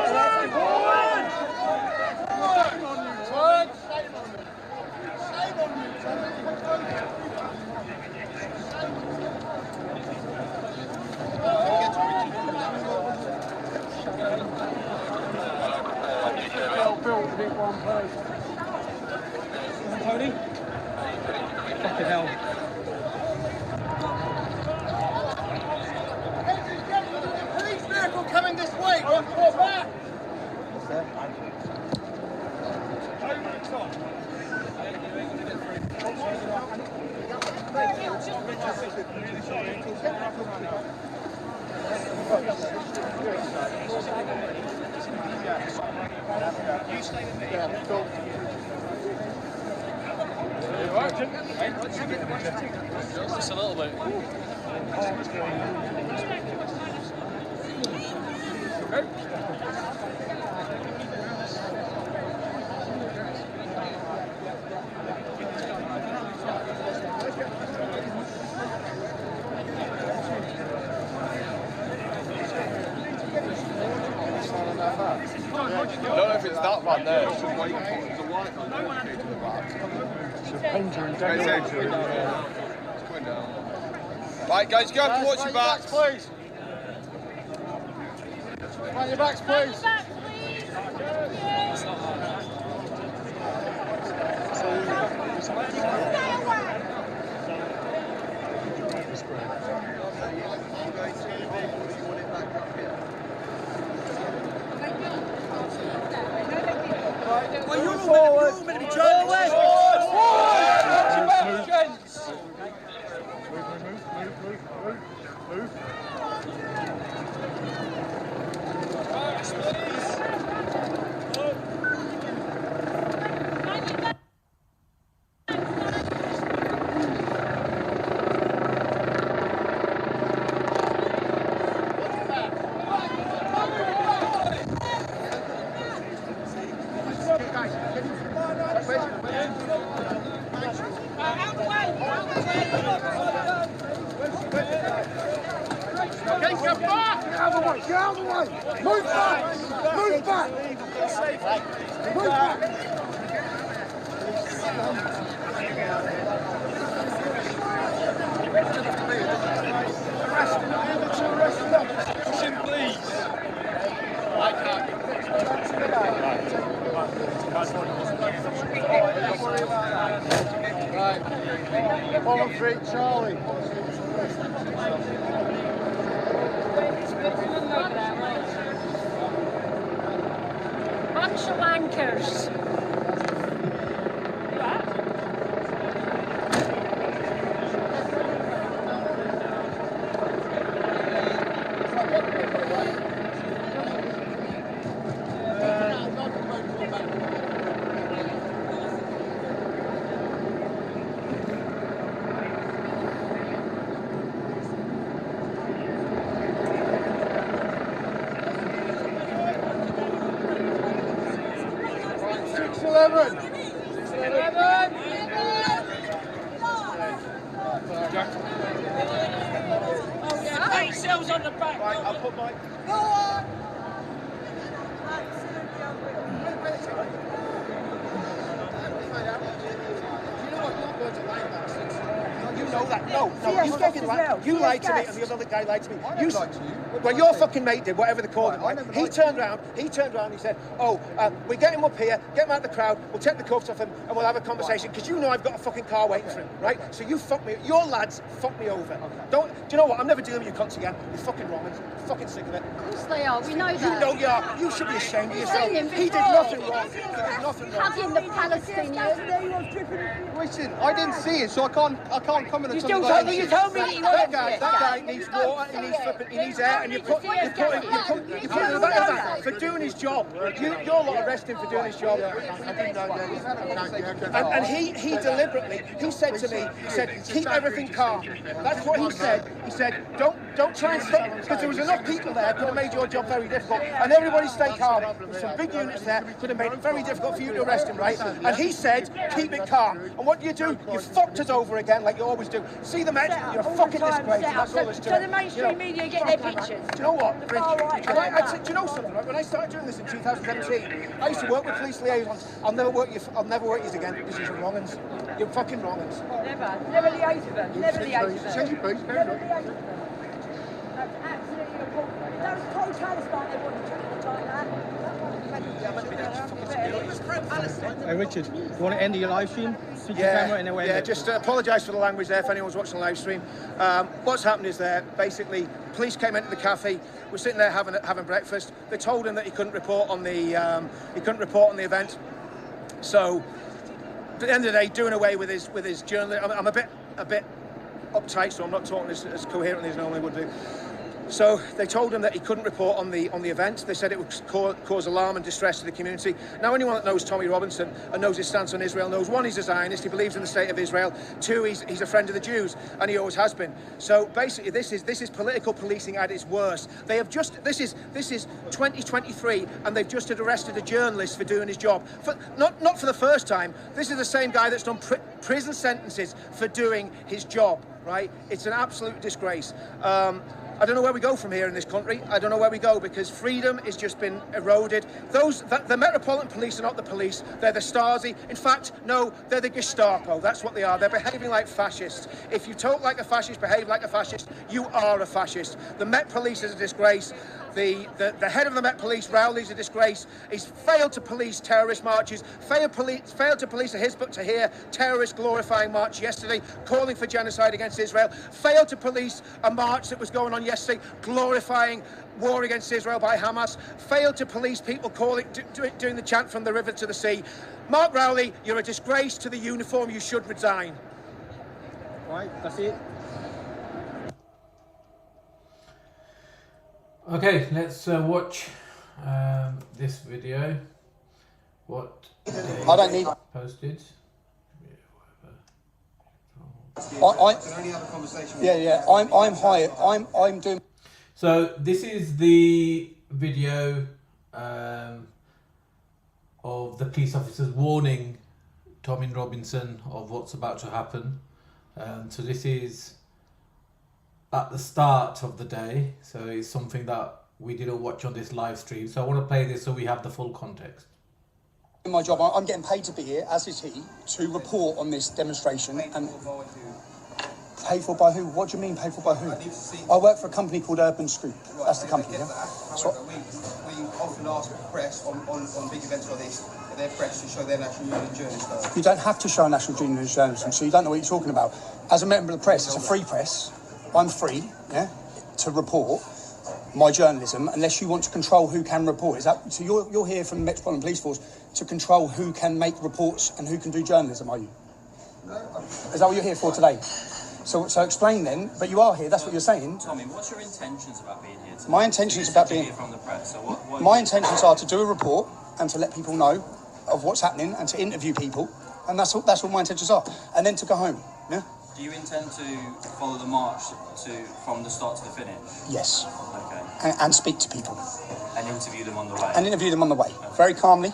Tony? Fucking hell. Police vehicle coming this way! Go back! What's that? You stay with me. Yeah, cool. Just a little bit. that right there. Right, guys, you have to watch your backs, please. Mind your backs, please. Well, you're all meant to be journalists. Move back! Move back! Move back! Push him, please. Right. Follow three, Charlie. Bunch of wankers. Cells on the back. Right, I'll put my... Go on. You know that. No, you fucking lied. You lied to me, and the other guy lied to me. You lied to you. Well, your fucking mate did, whatever they called him. Right? He turned around. And he said, "Oh, we get him up here, get him out of the crowd. We'll take the cuffs off him, and we'll have a conversation. Because you know I've got a fucking car waiting for him, right? So you fuck me. Your lads fuck me over. Do you know what? I'm never dealing with you cunts again. You're fucking wrong. I'm fucking sick of it. Of course they are. We know that. You know you are. You should be ashamed of yourself. Seen him He did before. nothing wrong. He did nothing wrong. Hugging the Palestinians. Listen, I didn't see it, so I can't come in and You tell still you told me you told me that you wanted That guy needs water, he needs air, and you put him in the back of that for doing his job. You're lot arresting for doing his job. And he deliberately, he said to me, he said, keep everything calm. That's what he said. He said, don't try and stop, because there was enough people there could have made your job very difficult. And everybody stay calm. There's some big units there, could have made it very difficult for you to arrest him, right? And he said, keep it calm. And what do? You fucked us over again, like you always do. See the Met, you're a fucking disgrace. That's all there's to it. So the mainstream media get their pictures. Do you know what? The far right. Do you know something? Right? When I started doing this in 2017, I used to work with police liaisons. I'll never work you again because you're wrong uns. You're fucking wrong uns. Never liaise with them. Never liaise with them. Change your boots, Never liaise with them. That's absolutely appalling. That was pro-Palestine they wanted to do at the time, that. Hey Richard, you want to end your live stream? Switch your camera in a way. Yeah, just apologise for the language there if anyone's watching the live stream. What's happened is basically police came into the cafe. We're sitting there having breakfast. They told him that he couldn't report on the event. So at the end of the day, doing away with his journalism. I'm a bit uptight, so I'm not talking as coherently as I normally would do. So they told him that he couldn't report on the event. They said it would cause alarm and distress to the community. Now, anyone that knows Tommy Robinson and knows his stance on Israel knows, one, he's a Zionist, he believes in the state of Israel. Two, he's a friend of the Jews, and he always has been. So basically, this is political policing at its worst. They have just this is 2023, and they've just arrested a journalist for doing his job. Not for the first time. This is the same guy that's done prison sentences for doing his job. Right? It's an absolute disgrace. I don't know where we go from here in this country. I don't know where we go because freedom has just been eroded. The Metropolitan Police are not the police. They're the Stasi. In fact, no, they're the Gestapo. That's what they are. They're behaving like fascists. If you talk like a fascist, behave like a fascist, you are a fascist. The Met Police is a disgrace. The head of the Met Police, Rowley, is a disgrace. He's failed to police terrorist marches, failed to police a Hizb ut-Tahrir terrorist glorifying march yesterday, calling for genocide against Israel, failed to police a march that was going on yesterday, glorifying war against Israel by Hamas, failed to police people doing the chant from the river to the sea. Mark Rowley, you're a disgrace to the uniform. You should resign. Right, that's it. Okay, let's watch this video. What I don't need posted. I'm hired. I'm doing. So this is the video of the police officers warning Tommy Robinson of what's about to happen. So this is at the start of the day, so it's something that we didn't watch on this live stream. So I want to play this so we have the full context. In my job, I'm getting paid to be here, as is he, to report on this demonstration. And paid for by who? What do you mean paid for by who? I work for a company called Urban Scoop. That's the company, yeah? So we often ask press on big events like this, their press to show their national union journalism. you don't have to show national union journalism, so you don't know what you're talking about. As a member of the press, it's a free press. I'm free, yeah, to report my journalism, unless you want to control who can report. Is that so? You're here from the Metropolitan Police Force to control who can make reports and who can do journalism, are you? No. Is that what you're here for today? So explain then. But you are here. That's what you're saying. Tommy, what's your intentions about being here today? My intentions about being from the press. So what my intentions are to do a report and to let people know of what's happening and to interview people, and that's all my intentions are, and then to go home. Yeah. Do you intend to follow the march from the start to the finish? Yes. Okay. And speak to people. And interview them on the way? And interview them on the way, very calmly.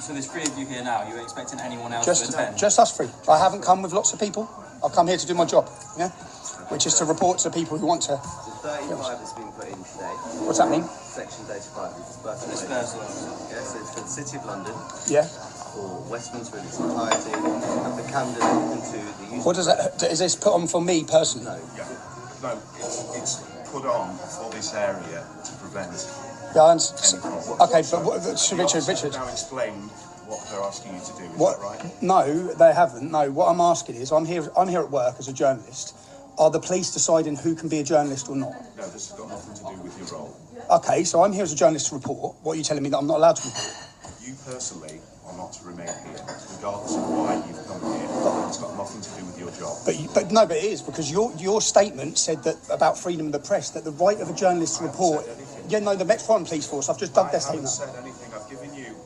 So there's three of you here now. Are you expecting anyone else to attend? Just us three. I haven't come with lots of people. I've come here to do my job, yeah? Which is to report to people who want to... The 35 that's been put in today. What's that mean? Section 35 is dispersal. Yes, it's for the City of London. Yeah. For Westminster in its entirety, and for Camden into the use. What does that... Is this put on for me personally? No. No, it's put on for this area to prevent. Yeah, okay, but Richard. Now explained what they're asking you to do. Is What? that right? No, they haven't. No, what I'm asking is, I'm here at work as a journalist. Are the police deciding who can be a journalist or not? No, this has got nothing to do with your role. Okay, so I'm here as a journalist to report. What are you telling me that I'm not allowed to report? You personally are not to remain here, regardless of why you've come here. It's got nothing to do with your job. But it is, because your statement said that about freedom of the press, that the right of a journalist to report. Yeah, no, the Metropolitan Police Force. I've just dug their statement. I haven't said anything. I've given you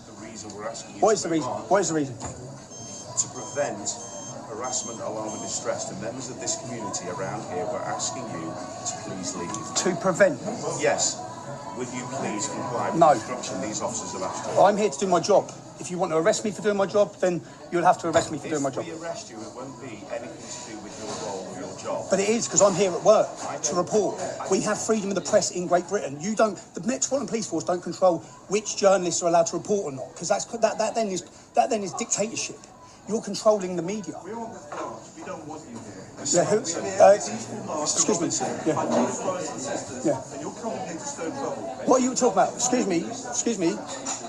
the reason we're asking you. What is the reason? What is the reason? To prevent harassment, alarm, and distress. The members of this community around here were asking you to please leave. To prevent? Yes. Would you please comply with No. the instruction these officers have asked you? I'm here to do my job. If you want to arrest me for doing my job, then you'll have to arrest me for doing my job. If we arrest you, it won't be anything to do with your role or your job. But it is, because I'm here at work to report. We have freedom of the press in Great Britain. You don't. The Metropolitan Police Force don't control which journalists are allowed to report or not, because that then is dictatorship. You're controlling the media. We don't want you here. Yeah, excuse me. Yeah. Yeah. And you're coming here to stir trouble. What are you talking about? Excuse me.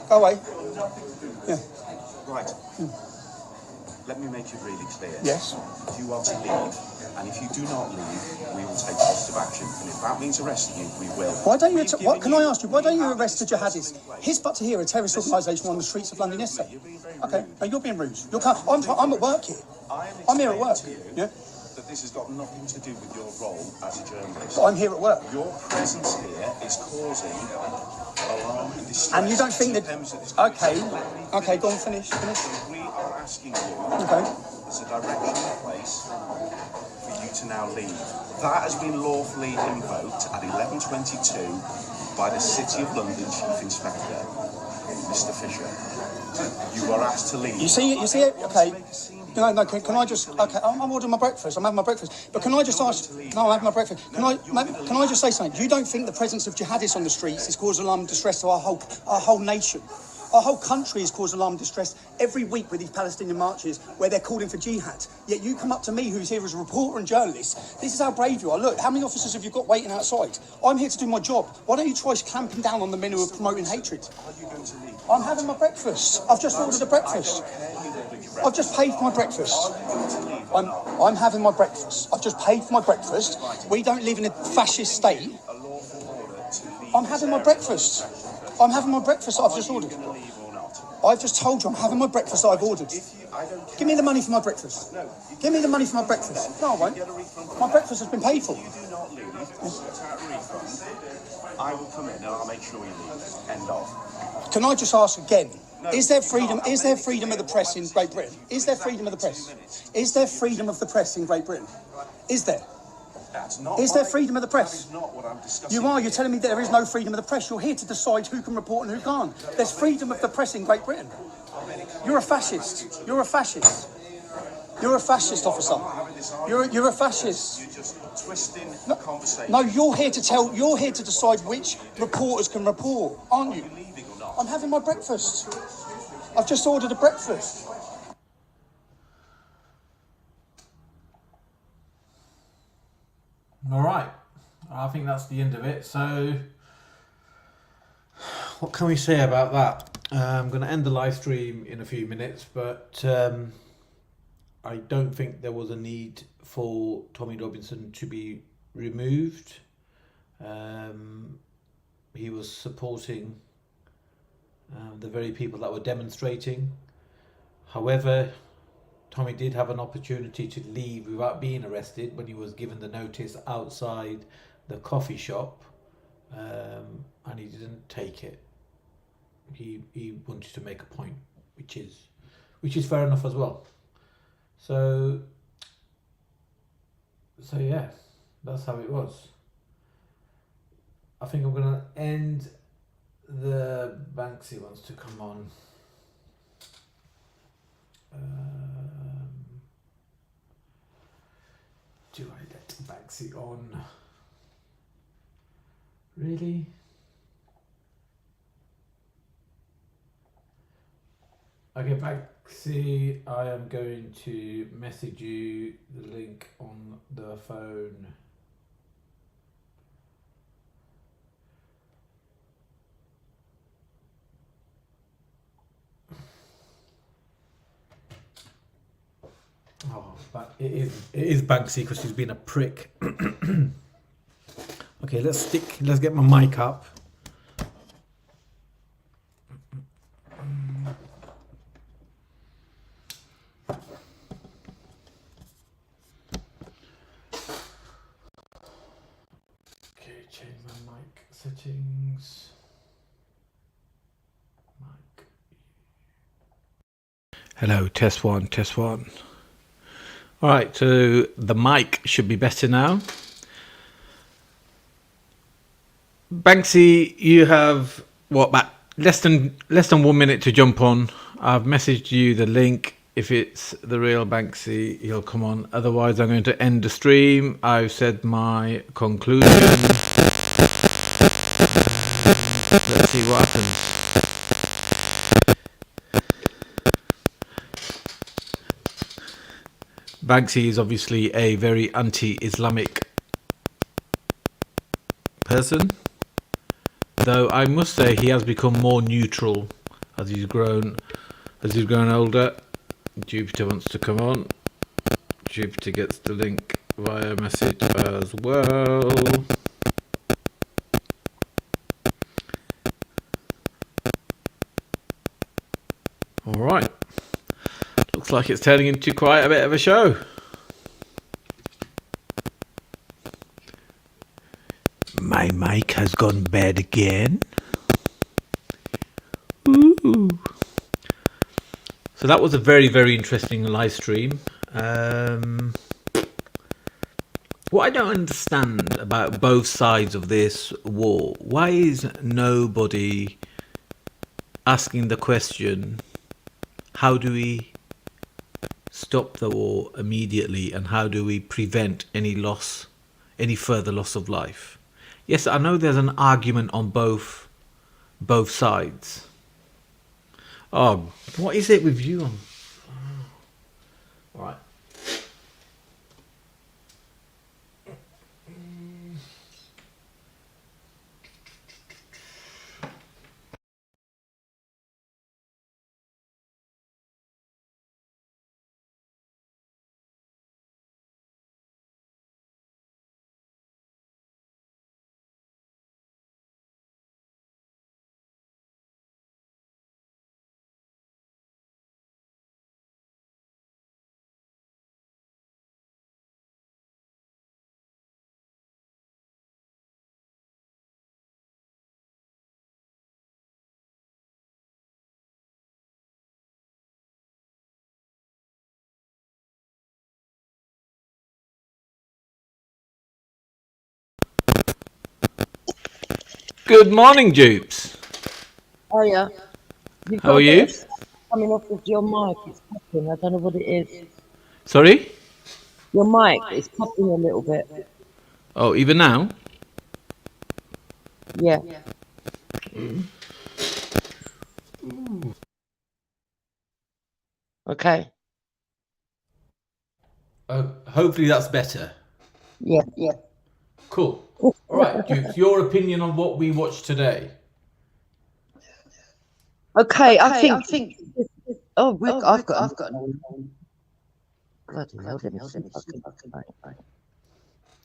Go away. Yeah. Right. Let me make it really clear. Yes. You are to leave, and if you do not leave, we will take positive action. And if that means arresting you, we will. Why don't you? What can I ask you? Why don't you arrest the jihadis? Hizb ut-Tahrir, a terrorist organisation on the streets of London yesterday. Okay. No, you're being rude. I'm at work here. I'm here at work. Yeah. That this has got nothing to do with your role as a journalist. But I'm here at work. Your presence here is causing alarm and distress. And you don't think that? Okay, go on, finish. We are asking you. Okay. There's a direction in place for you to now leave. That has been lawfully invoked at 11:22 by the City of London Chief Inspector, Mr. Fisher. You are asked to leave. You see, okay. No, can I just... Okay, I'm ordering my breakfast. I'm having my breakfast. But can I just ask... No, I'm having my breakfast. Can I just say something? You don't think the presence of jihadists on the streets is causing alarm and distress to our whole nation? Our whole country is causing alarm and distress every week with these Palestinian marches where they're calling for jihad. Yet you come up to me, who's here as a reporter and journalist. This is how brave you are. Look, how many officers have you got waiting outside? I'm here to do my job. Why don't you try clamping down on the men who are promoting hatred? I'm having my breakfast. I've just ordered a breakfast. I've just paid for my breakfast. I'm having my breakfast. I've just paid for my breakfast. We don't live in a fascist state. I'm having my breakfast. I'm having my breakfast that I've just ordered. I've just told you I'm having my breakfast that I've ordered. Give me the money for my breakfast. Give me the money for my breakfast. No, I won't. My breakfast has been paid for. I will come in and I'll make sure you leave. End of. Can I just ask again? Is there freedom? Is there freedom of the press in Great Britain? Is there freedom of the press? Is there freedom of the press in Great Britain? Is there? Is there freedom of the press? That is not what I'm discussing. You are. You're telling me that there is no freedom of the press. You're here to decide who can report and who can't. There's freedom of the press in Great Britain. You're a fascist. You're a fascist. You're a fascist, officer. You're a fascist. You're just twisting the conversation. No, you're here to decide which reporters can report, aren't you? I'm having my breakfast. I've just ordered a breakfast. All right, I think that's the end of it. So, what can we say about that? I'm going to end the live stream in a few minutes, but I don't think there was a need for Tommy Robinson to be removed. He was supporting the very people that were demonstrating. However, Tommy did have an opportunity to leave without being arrested when he was given the notice outside the coffee shop, and he didn't take it. He wanted to make a point, which is fair enough as well. So yeah, that's how it was. I think I'm gonna end. The Banksy wants to come on. Do I let Banksy on? Really? Okay, Banksy, I am going to message you the link on the phone. Oh, but it is Banksy because she's been a prick. Okay, let's get my mic up. Okay, change my mic settings. Mic. Hello, test one, test one. All right, so the mic should be better now. Banksy, you have about less than 1 minute to jump on. I've messaged you the link. If it's the real Banksy, he'll come on. Otherwise, I'm going to end the stream. I've said my conclusion. Let's see what happens. Banksy is obviously a very anti-Islamic person, though I must say he has become more neutral as he's grown older. Jupiter wants to come on. Jupiter gets the link via message as well. All right. Looks like it's turning into quite a bit of a show. My mic has gone bad again. Ooh. So that was a very, very interesting live stream. What I don't understand about both sides of this war, why is nobody asking the question, how do we stop the war immediately, and how do we prevent any further loss of life? Yes, I know there's an argument on both sides. Oh, what is it with you? All right. Good morning, dupes. Oh yeah. You've How got are a bit you? of coming off of your mic. It's popping. I don't know what it is. Sorry? Your mic is popping a little bit. Oh, even now? Yeah. Okay. Hopefully that's better. Yeah. Yeah. Cool. All right, dupes, your opinion on what we watched today? Okay. I think. Oh, I've got. Bloody hell! Let me see if I can.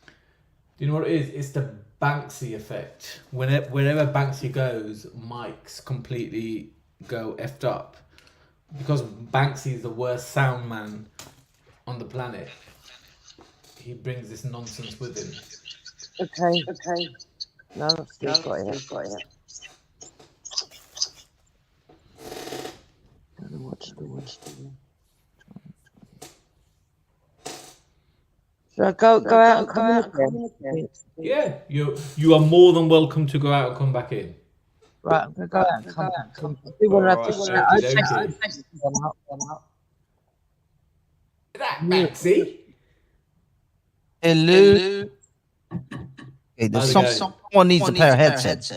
Do you know what it is? It's the Banksy effect. Wherever Banksy goes, mics completely go effed up. Because Banksy is the worst sound man on the planet, he brings this nonsense with him. Okay. No, I've still got it. Don't know what to do. Should I go out and come in again? Yeah, you are more than welcome to go out and come back in. Right, I'm gonna go out and come back. I do want to have this chat. I'll check them out. That Banksy. Hello. Okay, there's someone needs a pair of headsets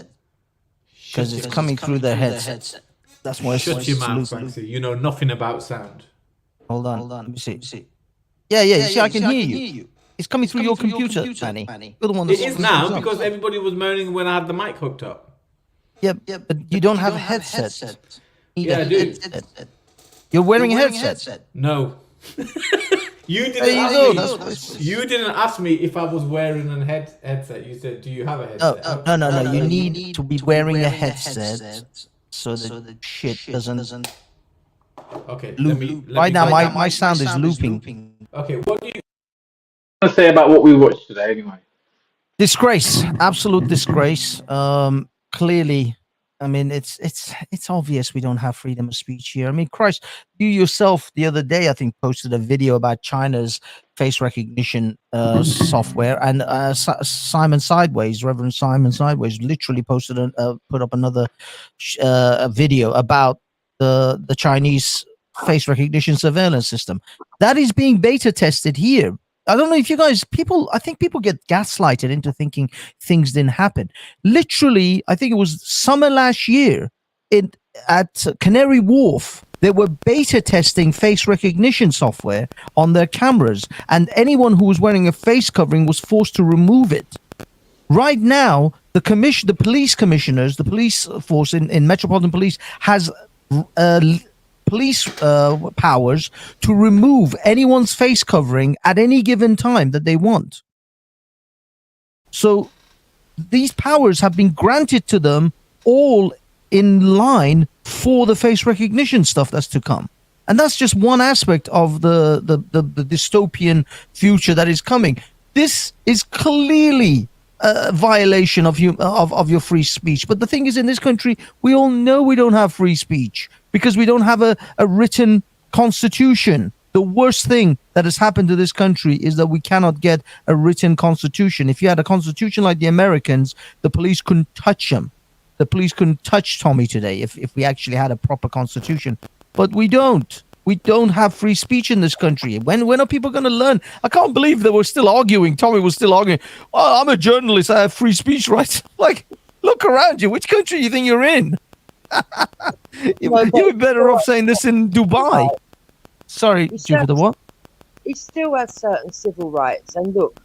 because it's coming through their headset. That's why. Shut your mouth, Banksy. You know nothing about sound. Hold on. Let me see. Yeah. You see, I can hear you. It's coming through your computer, Manny. You're the one that's. It is now because everybody was moaning when I had the mic hooked up. Yeah, but you don't have a headset. Yeah, I do. You're wearing a headset. No. You didn't. There you go. You didn't ask me if I was wearing a headset. You said, "Do you have a headset?" No. You need to be wearing a headset so the shit doesn't. Okay. Right now, my sound is looping. Okay. What do you want to say about what we watched today, anyway? Disgrace, absolute disgrace. Clearly, I mean, it's obvious we don't have freedom of speech here. I mean, Christ, you yourself the other day, I think, posted a video about China's face recognition software, and Reverend Simon Sideways, literally put up another video about the Chinese face recognition surveillance system that is being beta tested here. I don't know if you guys, I think people get gaslighted into thinking things didn't happen. Literally, I think it was summer last year at Canary Wharf, they were beta testing face recognition software on their cameras, and anyone who was wearing a face covering was forced to remove it. Right now, the police commissioners, the police force in Metropolitan Police has police powers to remove anyone's face covering at any given time that they want. So these powers have been granted to them, all in line for the face recognition stuff that's to come. And that's just one aspect of the dystopian future that is coming. This is clearly a violation of your free speech. But the thing is, in this country, we all know we don't have free speech because we don't have a written constitution. The worst thing that has happened to this country is that we cannot get a written constitution. If you had a constitution like the Americans, the police couldn't touch him. The police couldn't touch Tommy today if we actually had a proper constitution. But we don't. We don't have free speech in this country. When are people going to learn? I can't believe that we're still arguing. Tommy was still arguing. Oh, I'm a journalist. I have free speech rights. Like, look around you. Which country do you think you're in? You're better off saying this in Dubai. Sorry, Jupiter, what? He still has certain civil rights. And look,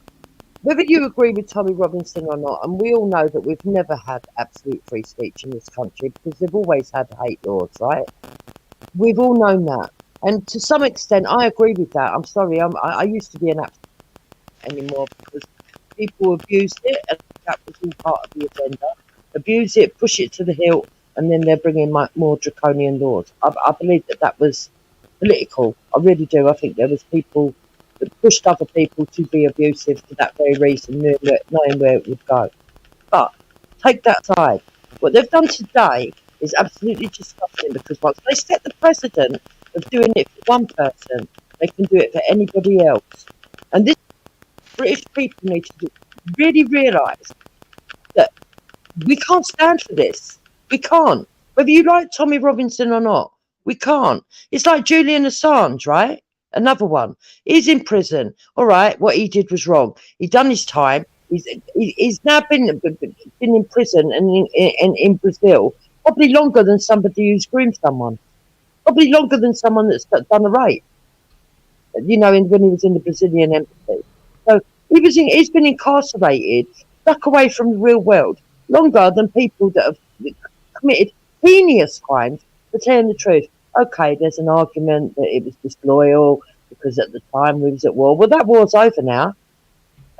whether you agree with Tommy Robinson or not, and we all know that we've never had absolute free speech in this country because they've always had hate laws, right? We've all known that. And to some extent, I agree with that. I'm sorry, I used to be an anymore because people abused it, and that was all part of the agenda. Abuse it, push it to the hilt, and then they're bringing more draconian laws. I believe that was political. I really do. I think there was people that pushed other people to be abusive for that very reason, knowing where it would go. But take that aside. What they've done today is absolutely disgusting because once they set the precedent of doing it for one person, they can do it for anybody else. And this British people need to really realise that we can't stand for this. We can't. Whether you like Tommy Robinson or not, we can't. It's like Julian Assange, right? Another one. He's in prison. All right, what he did was wrong. He done his time. He's now been in prison and in Brazil probably longer than somebody who's groomed someone. Probably longer than someone that's done a rape. You know, when he was in the Brazilian embassy. So he's been incarcerated, stuck away from the real world, longer than people that have committed heinous crimes for telling the truth. Okay, there's an argument that it was disloyal because at the time we was at war. Well, that war's over now.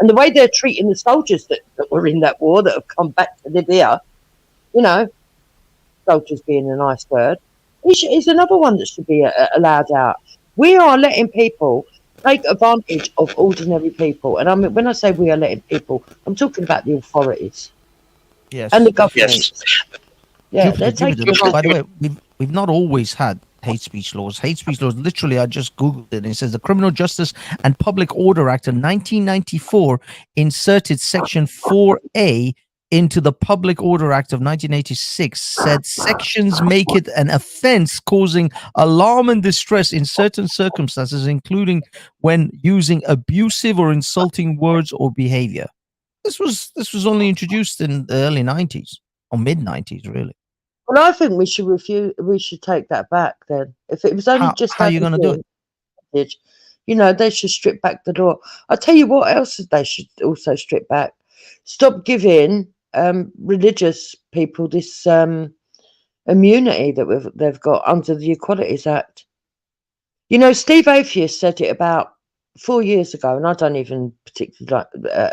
And the way they're treating the soldiers that were in that war that have come back to live here, you know, soldiers being a nice word, is another one that should be allowed out. We are letting people take advantage of ordinary people. And I mean, when I say we are letting people, I'm talking about the authorities. Yes. And the government. Yes. Yeah, Jupiter, by the way, we've not always had hate speech laws. Hate speech laws, literally, I just Googled it, and it says the Criminal Justice and Public Order Act of 1994 inserted Section 4A into the Public Order Act of 1986, said sections make it an offense causing alarm and distress in certain circumstances, including when using abusive or insulting words or behavior. This was only introduced in the early 90s, or mid-90s, really. Well, I think we should take that back then. If it was only how are you going to do it? You know, they should strip back the law. I'll tell you what else they should also strip back. Stop giving religious people this immunity that they've got under the Equalities Act. You know, Steve Atheist said it about 4 years ago, and I don't even particularly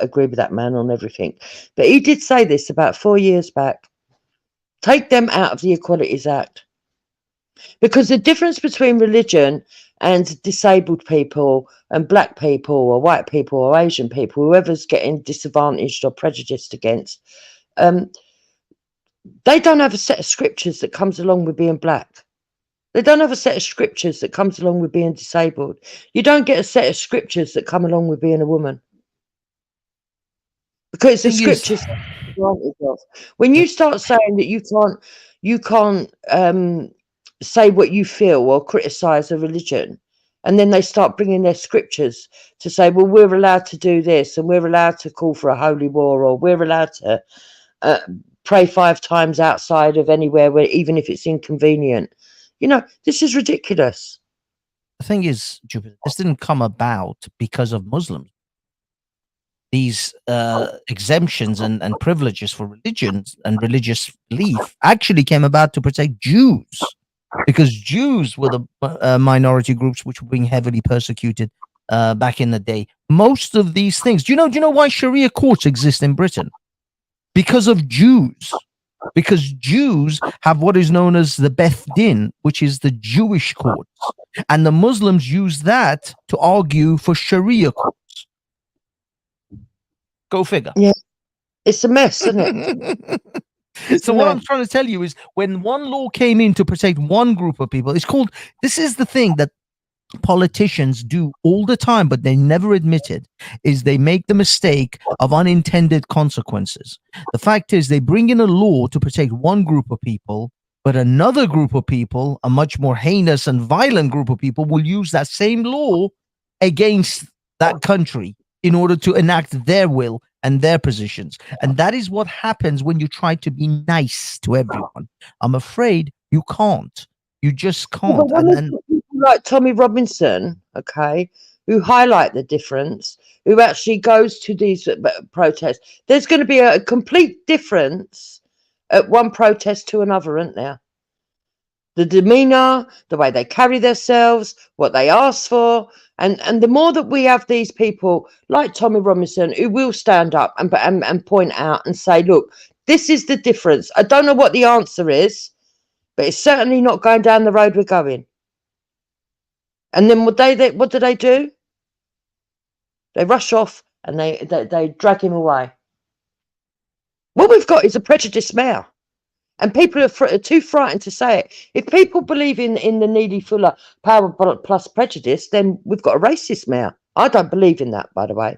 agree with that man on everything. But he did say this about 4 years back. Take them out of the Equalities Act. Because the difference between religion and disabled people and black people or white people or Asian people, whoever's getting disadvantaged or prejudiced against, they don't have a set of scriptures that comes along with being black. They don't have a set of scriptures that comes along with being disabled. You don't get a set of scriptures that come along with being a woman. Because the scriptures when you start saying that you can't say what you feel or criticize a religion, and then they start bringing their scriptures to say, well, we're allowed to do this, and we're allowed to call for a holy war, or we're allowed to pray 5 times outside of anywhere, where even if it's inconvenient. You know, this is ridiculous. The thing is, Jupiter, this didn't come about because of Muslims. These exemptions and privileges for religions and religious belief actually came about to protect Jews, because Jews were the minority groups which were being heavily persecuted back in the day. Most of these things, do you know why Sharia courts exist in Britain? Because of Jews. Because Jews have what is known as the Beth Din, which is the Jewish courts, and the Muslims use that to argue for Sharia courts. Go figure. Yeah, it's a mess, isn't it? So what I'm trying to tell you is, when one law came in to protect one group of people, this is the thing that politicians do all the time, but they never admit it, is they make the mistake of unintended consequences. The fact is, they bring in a law to protect one group of people, But another group of people, a much more heinous and violent group of people, will use that same law against that country in order to enact their will and their positions. And that is what happens when you try to be nice to everyone. I'm afraid you can't. You just But can't. when we've got people like Tommy Robinson, okay, who highlight the difference, who actually goes to these protests, there's going to be a complete difference at one protest to another, isn't there? The demeanour, the way they carry themselves, what they ask for, and the more that we have these people like Tommy Robinson who will stand up and point out and say, look, this is the difference. I don't know what the answer is, but it's certainly not going down the road we're going. And then what do they do? They rush off and they drag him away. What we've got is a prejudiced mayor. And people are too frightened to say it. If people believe in the Neely Fuller power plus prejudice, then we've got a racist mayor. I don't believe in that, by the way.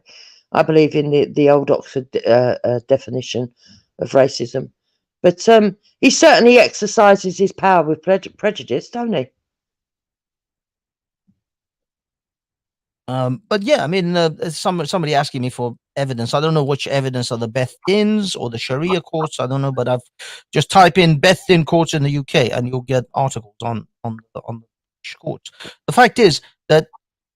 I believe in the old Oxford definition of racism. But he certainly exercises his power with prejudice, don't he? But yeah, I mean, somebody asking me for evidence. I don't know which evidence are the Beth Dins or the Sharia courts. I don't know, but I've just type in Beth Din courts in the UK, and you'll get articles on the courts. The fact is that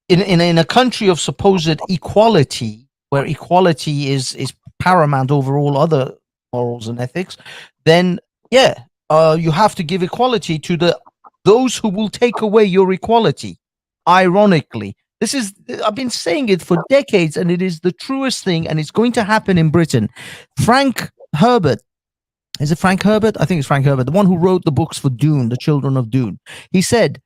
in a country of supposed equality, where equality is paramount over all other morals and ethics, then yeah, you have to give equality to those who will take away your equality. Ironically, I've been saying it for decades, and it is the truest thing, and it's going to happen in Britain. Frank Herbert, is it Frank Herbert? I think it's Frank Herbert, the one who wrote the books for Dune, the Children of Dune. He said,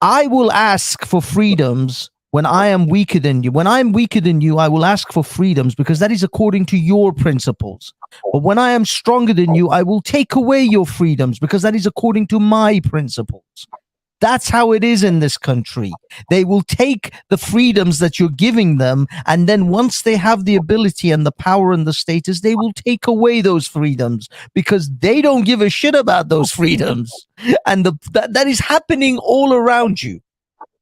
I will ask for freedoms when I am weaker than you. When I am weaker than you, I will ask for freedoms because that is according to your principles. But when I am stronger than you, I will take away your freedoms because that is according to my principles. That's how it is in this country. They will take the freedoms that you're giving them, and then once they have the ability and the power and the status, they will take away those freedoms because they don't give a shit about those freedoms. And that is happening all around you.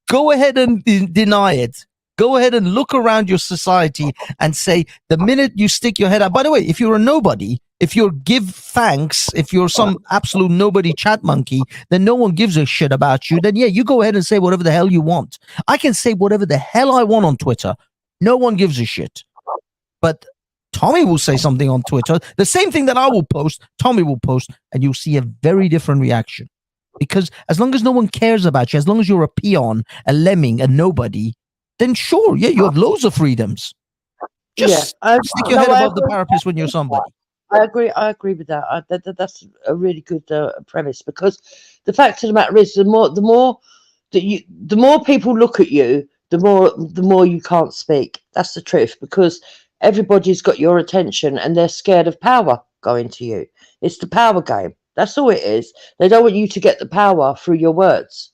Go ahead and deny it. Go ahead and look around your society and say, the minute you stick your head out, by the way, if you're a nobody, if you're give thanks, if you're some absolute nobody chat monkey, then no one gives a shit about you. Then yeah, you go ahead and say whatever the hell you want. I can say whatever the hell I want on Twitter. No one gives a shit. But Tommy will say something on Twitter, the same thing that I will post, Tommy will post, and you'll see a very different reaction. Because as long as no one cares about you, as long as you're a peon, a lemming, a nobody, then sure, yeah, you have loads of freedoms. Just stick your head above the parapet when you're somebody. I agree with that. That's a really good premise, because the fact of the matter is, the more people look at you, the more you can't speak. That's the truth, because everybody's got your attention and they're scared of power going to you. It's the power game. That's all it is. They don't want you to get the power through your words.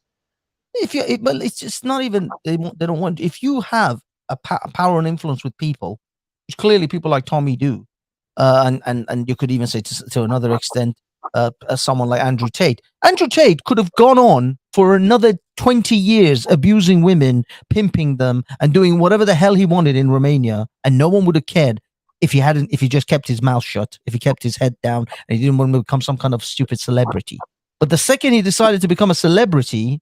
But it's just not even, they don't want, if you have a power and influence with people, which clearly people like Tommy do, and you could even say to another extent, someone like Andrew Tate. Andrew Tate could have gone on for another 20 years abusing women, pimping them, and doing whatever the hell he wanted in Romania, and no one would have cared if he just kept his mouth shut, if he kept his head down, and he didn't want to become some kind of stupid celebrity. But the second he decided to become a celebrity,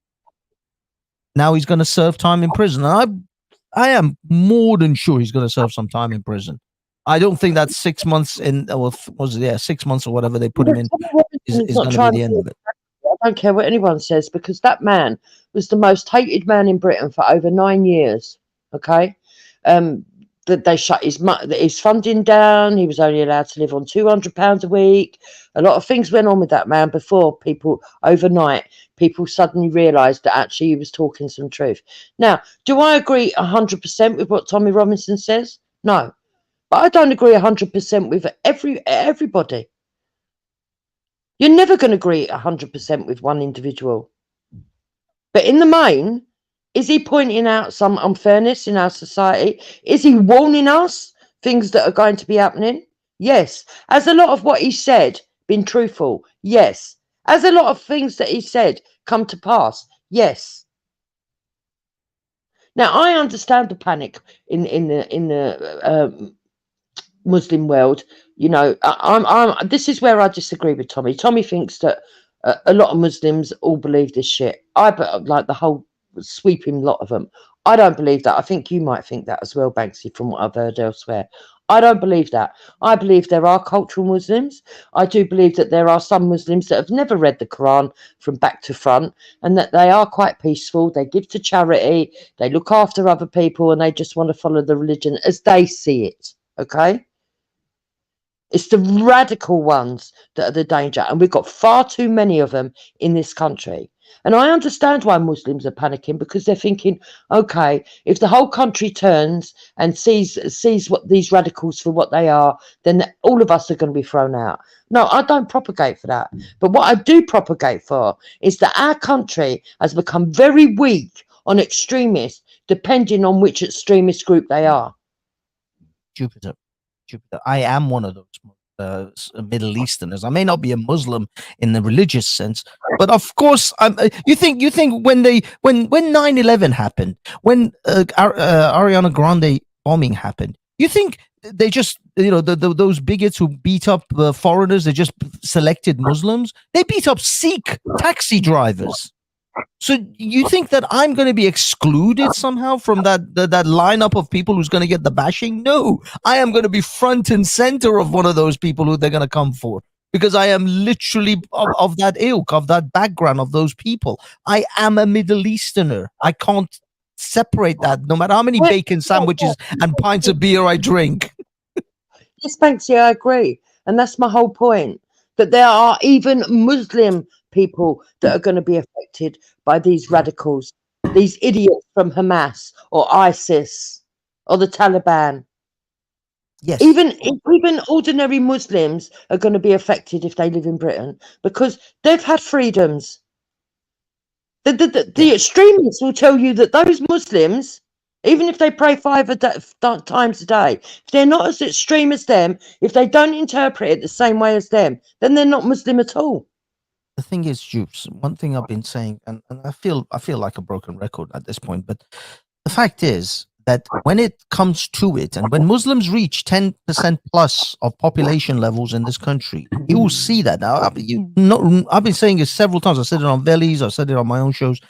now he's going to serve time in prison. And I am more than sure he's going to serve some time in prison. I don't think that 6 months 6 months or whatever they put him in is going to be the end of it. I don't care what anyone says, because that man was the most hated man in Britain for over 9 years. Okay, that they shut his funding down. He was only allowed to live on £200 a week. A lot of things went on with that man before overnight people suddenly realised that actually he was talking some truth. Now, do I agree 100% with what Tommy Robinson says? No. But I don't agree 100% with everybody. You're never going to agree 100% with one individual. But in the main, is he pointing out some unfairness in our society? Is he warning us things that are going to be happening? Yes. Has a lot of what he said been truthful? Yes. Has a lot of things that he said come to pass? Yes. Now I understand the panic in the Muslim world. You know, I'm. This is where I disagree with Tommy. Tommy thinks that a lot of Muslims all believe this shit. Like the whole sweeping lot of them. I don't believe that. I think you might think that as well, Banksy, from what I've heard elsewhere. I don't believe that. I believe there are cultural Muslims. I do believe that there are some Muslims that have never read the Quran from back to front, and that they are quite peaceful. They give to charity, they look after other people, and they just want to follow the religion as they see it. Okay? It's the radical ones that are the danger, and we've got far too many of them in this country. And I understand why Muslims are panicking, because they're thinking, okay, if the whole country turns and sees what these radicals for what they are, then all of us are going to be thrown out. No, I don't propagate for that. But what I do propagate for is that our country has become very weak on extremists, depending on which extremist group they are. Jupiter. I am one of those Middle Easterners. I may not be a Muslim in the religious sense, but of course, you think when 9/11 happened, when Ariana Grande bombing happened, you think they just those bigots who beat up foreigners, they just selected Muslims? They beat up Sikh taxi drivers. So you think that I'm going to be excluded somehow from that lineup of people who's going to get the bashing? No, I am going to be front and center of one of those people who they're going to come for, because I am literally of that ilk, of that background, of those people. I am a Middle Easterner. I can't separate that, no matter how many bacon sandwiches and pints of beer I drink. Yes, Banksy, I agree. And that's my whole point. That there are even Muslim people that are going to be affected by these radicals, these idiots from Hamas or ISIS or the Taliban. Yes. Even ordinary Muslims are going to be affected if they live in Britain, because they've had freedoms. The extremists will tell you that those Muslims, even if they pray 5 times a day, if they're not as extreme as them, if they don't interpret it the same way as them, then they're not Muslim at all. The thing is, Jupes, one thing I've been saying, and I feel like a broken record at this point, but the fact is that when it comes to it, and when Muslims reach 10% plus of population levels in this country, you will see that. Now, I've been saying it several times. I said it on Veli's, I said it on my own shows.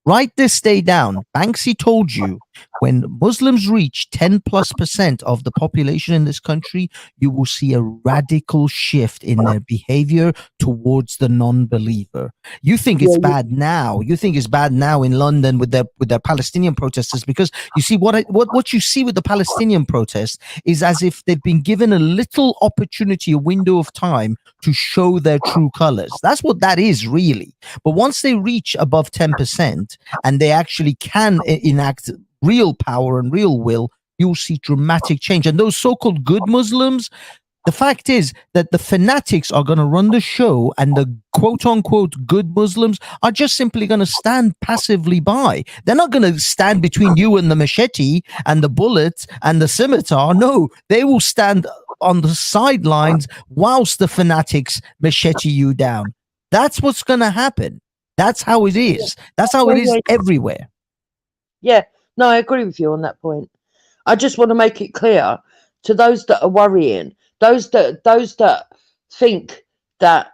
Write this day down. Banksy told you, when Muslims reach 10+% of the population in this country, you will see a radical shift in their behavior towards the non-believer. You think it's bad now. You think it's bad now in London with their Palestinian protesters, because you see what you see with the Palestinian protests is as if they've been given a little opportunity, a window of time to show their true colors. That's what that is, really. But once they reach above 10%, and they actually can enact real power and real will, you'll see dramatic change. And those so-called good Muslims, the fact is that the fanatics are going to run the show, and the quote-unquote good Muslims are just simply going to stand passively by. They're not going to stand between you and the machete and the bullet and the scimitar. No, they will stand on the sidelines whilst the fanatics machete you down. That's what's going to happen. That's how it is. That's how it is everywhere. Yeah, no, I agree with you on that point. I just want to make it clear to those that are worrying, those that think that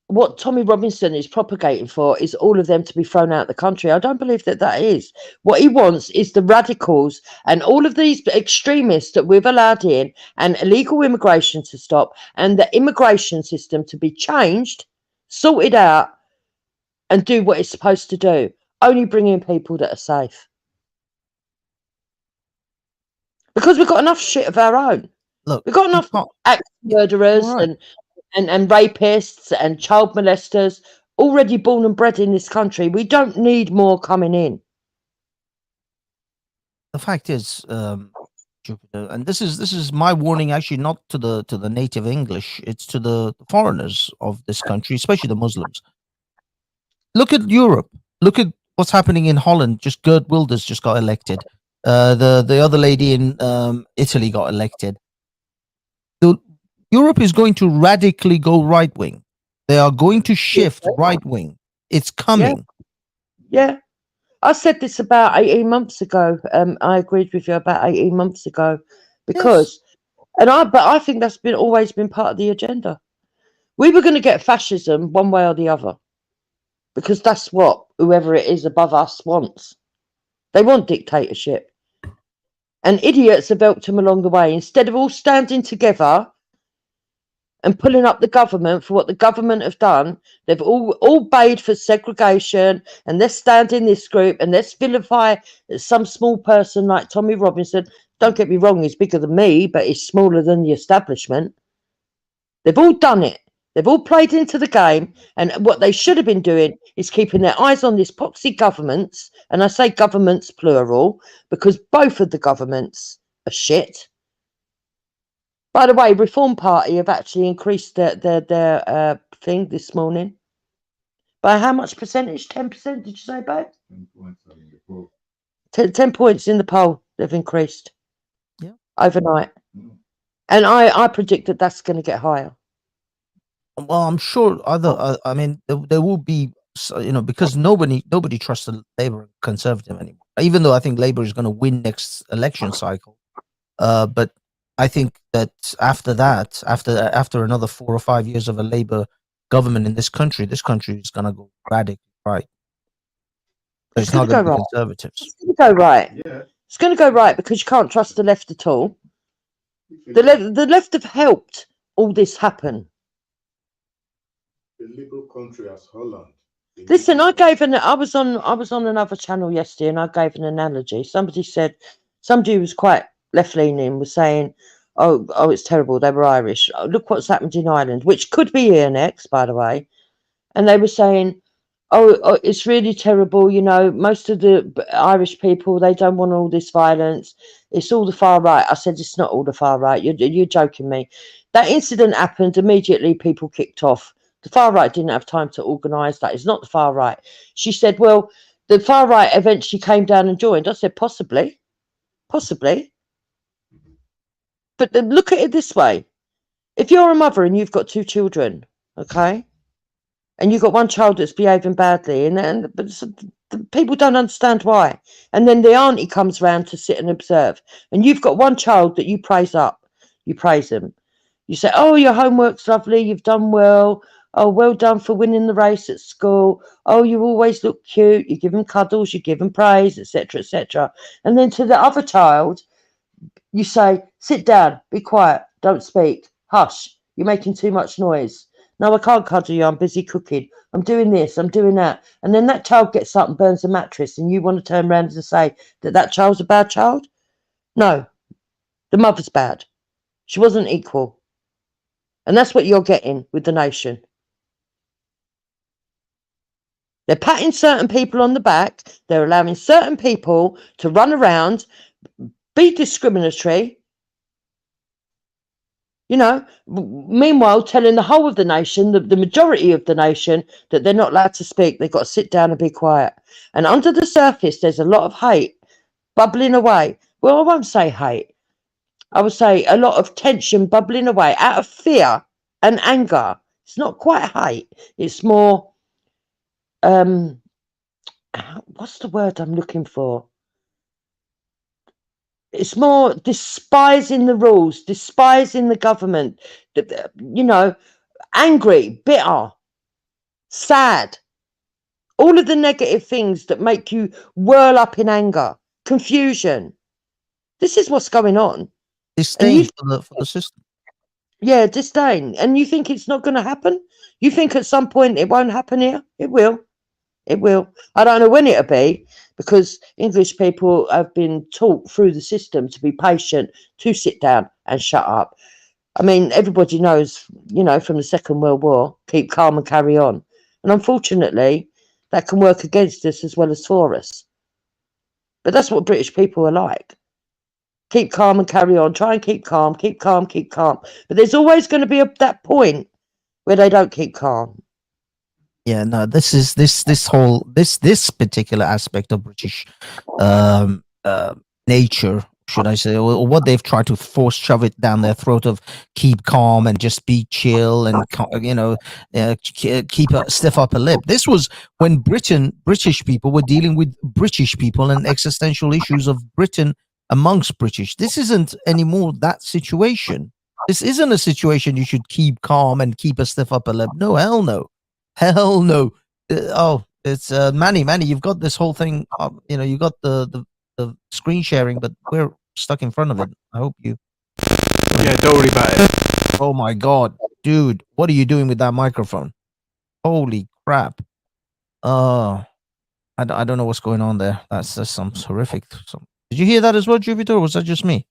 what Tommy Robinson is propagating for is all of them to be thrown out of the country. I don't believe that is. What he wants is the radicals and all of these extremists that we've allowed in, and illegal immigration to stop, and the immigration system to be changed, sorted out, and do what it's supposed to do. Only bring in people that are safe. Because we've got enough shit of our own. Look, we've got enough axe murderers and rapists and child molesters already born and bred in this country. We don't need more coming in. The fact is, Jupiter, and this is my warning, actually, not to the native English, it's to the foreigners of this country, especially the Muslims. Look at Europe. Look at what's happening in Holland. Just Geert Wilders just got elected. The other lady in Italy got elected. Europe is going to radically go right wing. They are going to shift right wing. It's coming. Yeah. I said this about 18 months ago. I agreed with you about 18 months ago because, but I think that's always been part of the agenda. We were going to get fascism one way or the other because that's what whoever it is above us wants. They want dictatorship. And idiots have helped them along the way. Instead of all standing together and pulling up the government for what the government have done, they've all bayed for segregation, and let's stand in this group and let's vilify some small person like Tommy Robinson. Don't get me wrong, he's bigger than me, but he's smaller than the establishment. They've all done it. They've all played into the game, and what they should have been doing is keeping their eyes on this poxy governments, and I say governments plural because both of the governments are shit. By the way, Reform Party have actually increased their thing this morning. By how much percentage? 10%, did you say, babe? 10 points in the poll they've increased. Yeah. Overnight. And I predict that that's going to get higher. Well, I'm sure I mean, there will be, because nobody trusts the Labour and Conservative anymore. Even though I think Labour is going to win next election cycle, but I think that after another 4 or 5 years of a Labour government in this country is going to go radically right. It's not going to be Conservatives. It's going to go right. Yeah. It's going to go right because you can't trust the left at all. The left have helped all this happen. A liberal country as Holland. Listen, I was on another channel yesterday, and I gave an analogy. Somebody who was quite left leaning was saying, "Oh, it's terrible. They were Irish. Oh, look what's happened in Ireland," which could be here next, by the way. And they were saying, "Oh, it's really terrible. Most of the Irish people, they don't want all this violence. It's all the far right." I said, "It's not all the far right. You're joking me." That incident happened. Immediately, people kicked off. The far right didn't have time to organise that. It's not the far right. She said, "Well, the far right eventually came down and joined." I said, possibly. But look at it this way. If you're a mother and you've got 2 children, okay, and you've got one child that's behaving badly, but the people don't understand why. And then the auntie comes round to sit and observe, and you've got one child that you praise up. You praise them. You say, "Oh, your homework's lovely. You've done well. Oh, well done for winning the race at school. Oh, you always look cute." You give them cuddles, you give them praise, etc., etc. And then to the other child, you say, "Sit down, be quiet, don't speak, hush, you're making too much noise. No, I can't cuddle you, I'm busy cooking. I'm doing this, I'm doing that." And then that child gets up and burns a mattress, and you want to turn around and say that child's a bad child? No, the mother's bad. She wasn't equal. And that's what you're getting with the nation. They're patting certain people on the back. They're allowing certain people to run around, be discriminatory. Meanwhile, telling the whole of the nation, the majority of the nation, that they're not allowed to speak. They've got to sit down and be quiet. And under the surface, there's a lot of hate bubbling away. Well, I won't say hate. I would say a lot of tension bubbling away out of fear and anger. It's not quite hate. It's more, what's the word I'm looking for? It's more despising the rules, despising the government, angry, bitter, sad. All of the negative things that make you whirl up in anger, confusion. This is what's going on. Disdain for the system. Yeah, disdain. And you think it's not going to happen? You think at some point it won't happen here? It will. It will. I don't know when it'll be, because English people have been taught through the system to be patient, to sit down and shut up. I mean, everybody knows, from the Second World War, keep calm and carry on. And unfortunately, that can work against us as well as for us. But that's what British people are like. Keep calm and carry on. Try and keep calm, keep calm, keep calm. But there's always going to be that point where they don't keep calm. Yeah, no, this particular aspect of British nature should I say, or what they've tried to force shove it down their throat of keep calm and just be chill and keep a stiff upper lip. This was when British people were dealing with British people and existential issues of Britain amongst British. This isn't anymore that situation. This isn't a situation you should keep calm and keep a stiff upper lip. No, hell no. Hell no. It's Manny, you've got this whole thing. You got the screen sharing, but we're stuck in front of it. I hope you. Yeah, don't worry about it. Oh my god, dude, what are you doing with that microphone? Holy crap! I don't know what's going on there. That's just some horrific. Did you hear that as well, Jupiter? Or was that just me?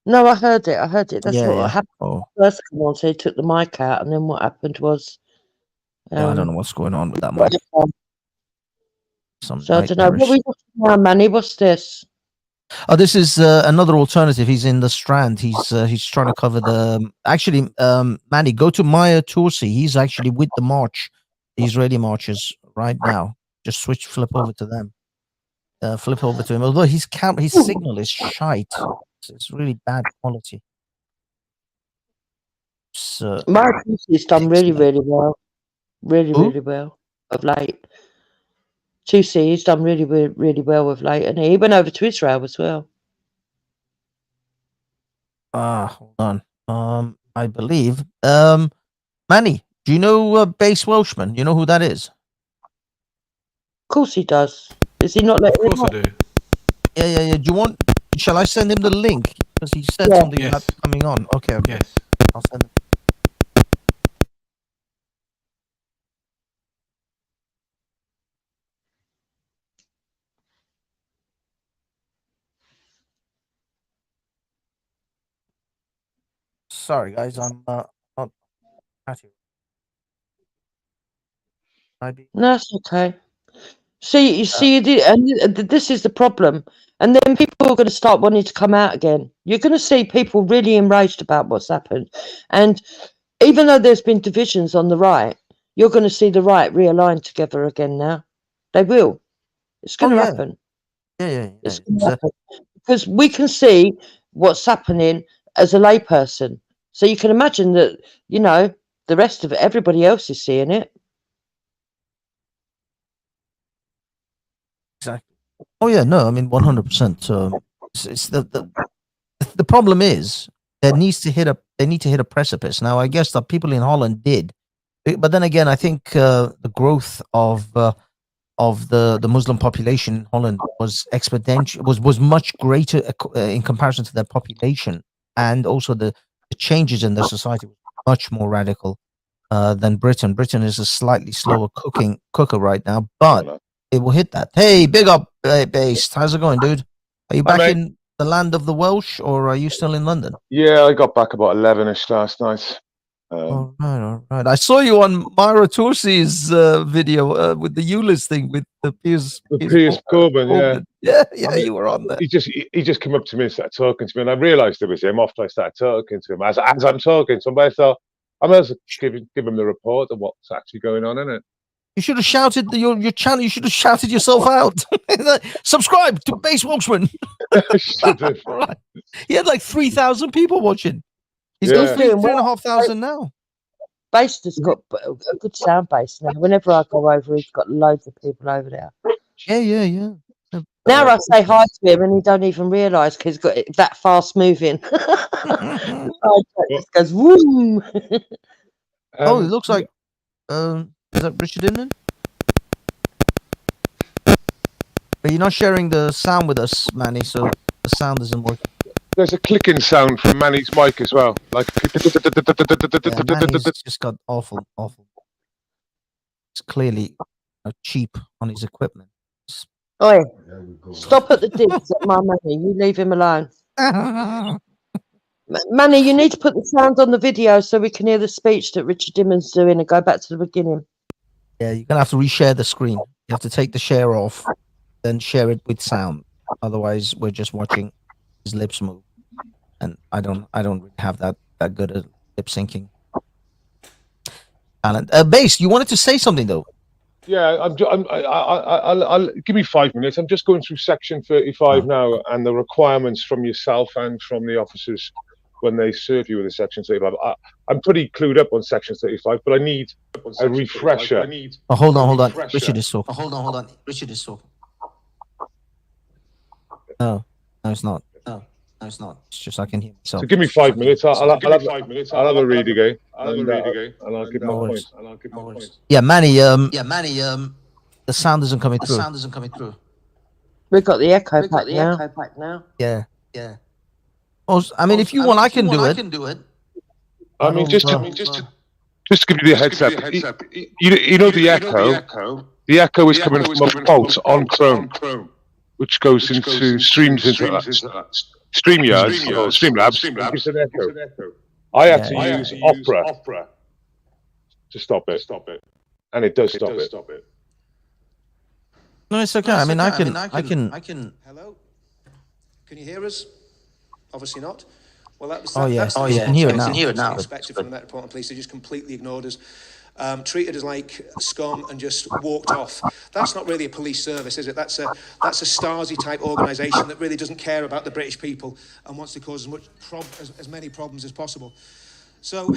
No, I heard it. That's Yeah, what yeah. happened. Oh. First come on, so he took the mic out, and then what happened was. Yeah, I don't know what's going on with that mic. So I don't know. What we watching now, Manny? What's this? Oh, this is another alternative. He's in the Strand. He's trying to cover the. Actually, Manny, go to Maya Torsi. He's actually with the march, the Israeli marchers right now. Just flip over to them. Flip over to him. Although his signal is shite. It's really bad quality. So Maya Torsi's done really well. Really well of late. 2C, he's done really well of late, and he went over to Israel as well. Hold on. I believe. Manny, do you know Base Welshman? You know who that is? Of course he does. Is he not letting him? Of course I do. Yeah. Do you want? Shall I send him the link? Because he said something about coming on. Okay. Yes. I'll send him. Sorry, guys. I'm not happy. No, that's okay. See, and this is the problem. And then people are going to start wanting to come out again. You're going to see people really enraged about what's happened. And even though there's been divisions on the right, you're going to see the right realign together again now. They will. It's going to happen. Yeah. It's going to happen. Because we can see what's happening as a layperson. So you can imagine that, the rest of it, everybody else is seeing it. Exactly. Oh yeah, no, I mean 100%. It's the problem is they need to hit a precipice. Now I guess that people in Holland did, but then again, I think the growth of the Muslim population in Holland was exponential, was much greater in comparison to their population, and also the changes in their society were much more radical than Britain. Britain is a slightly slower cooker right now, but it will hit that. Hey, big up, Based. How's it going, dude? Are you back in the land of the Welsh, or are you still in London? Yeah, I got back about 11ish last night. All right. I saw you on Myra Torsi's video with the Euless thing with the Piers Corbyn, yeah. Yeah, you were on there. He just came up to me and started talking to me, and I realised it was him after I started talking to him. As I'm talking to him, I thought I might as well give him the report of what's actually going on in it. You should have shouted your channel. You should have shouted yourself out. Subscribe to Base Welshman. Right. He had like 3,000 people watching. He's got 3,500 now. Based has got a good sound base now. Whenever I go over, he's got loads of people over there. Yeah. Now I say hi to him, and he don't even realise because he's got it that fast moving. Just goes woo. Oh, it looks like. Is that Richard Inman? But you're not sharing the sound with us, Manny, so the sound isn't working. There's a clicking sound from Manny's mic as well. Like Manny's just got awful. It's clearly cheap on his equipment. Oi, stop at the digs at my Manny. You leave him alone. Manny, you need to put the sound on the video so we can hear the speech that Richard Dimmon's doing and go back to the beginning. Yeah, you're gonna have to reshare the screen. You have to take the share off, then share it with sound. Otherwise, we're just watching his lips move, and I don't really have that good at lip syncing. Alan, Base, you wanted to say something though. Yeah, I'll give me 5 minutes. I'm just going through section 35 now and the requirements from yourself and from the officers when they serve you with a section 35. I'm pretty clued up on section 35, but I need a refresher. Oh, hold on. Richard is talking. Hold on. Richard is talking. No, it's not. No, it's not. It's just I can hear myself. So give me 5 minutes. I'll have a read again, and I'll give my point. Yeah, Manny. Manny. The sound isn't coming The through. sound isn't coming through. We've got the echo back now. Yeah. Yeah. Oh, I mean, if you want, I can do it. I mean, just to give you the heads up. You know the echo. The echo is coming from a fault on Chrome, which goes into streams into StreamYards or Streamlabs. It gives an echo. I had to use Opera to stop it, and it does stop it. No, it's okay. I mean, I can. Hello? Can you hear us? Obviously not. Well, that was. Yes. That's I can hear it now. Expected from the Metropolitan Police. They just completely ignored us, treated us like scum, and just walked off. That's not really a police service, is it? That's a Stasi type organisation that really doesn't care about the British people and wants to cause as many problems as possible. So.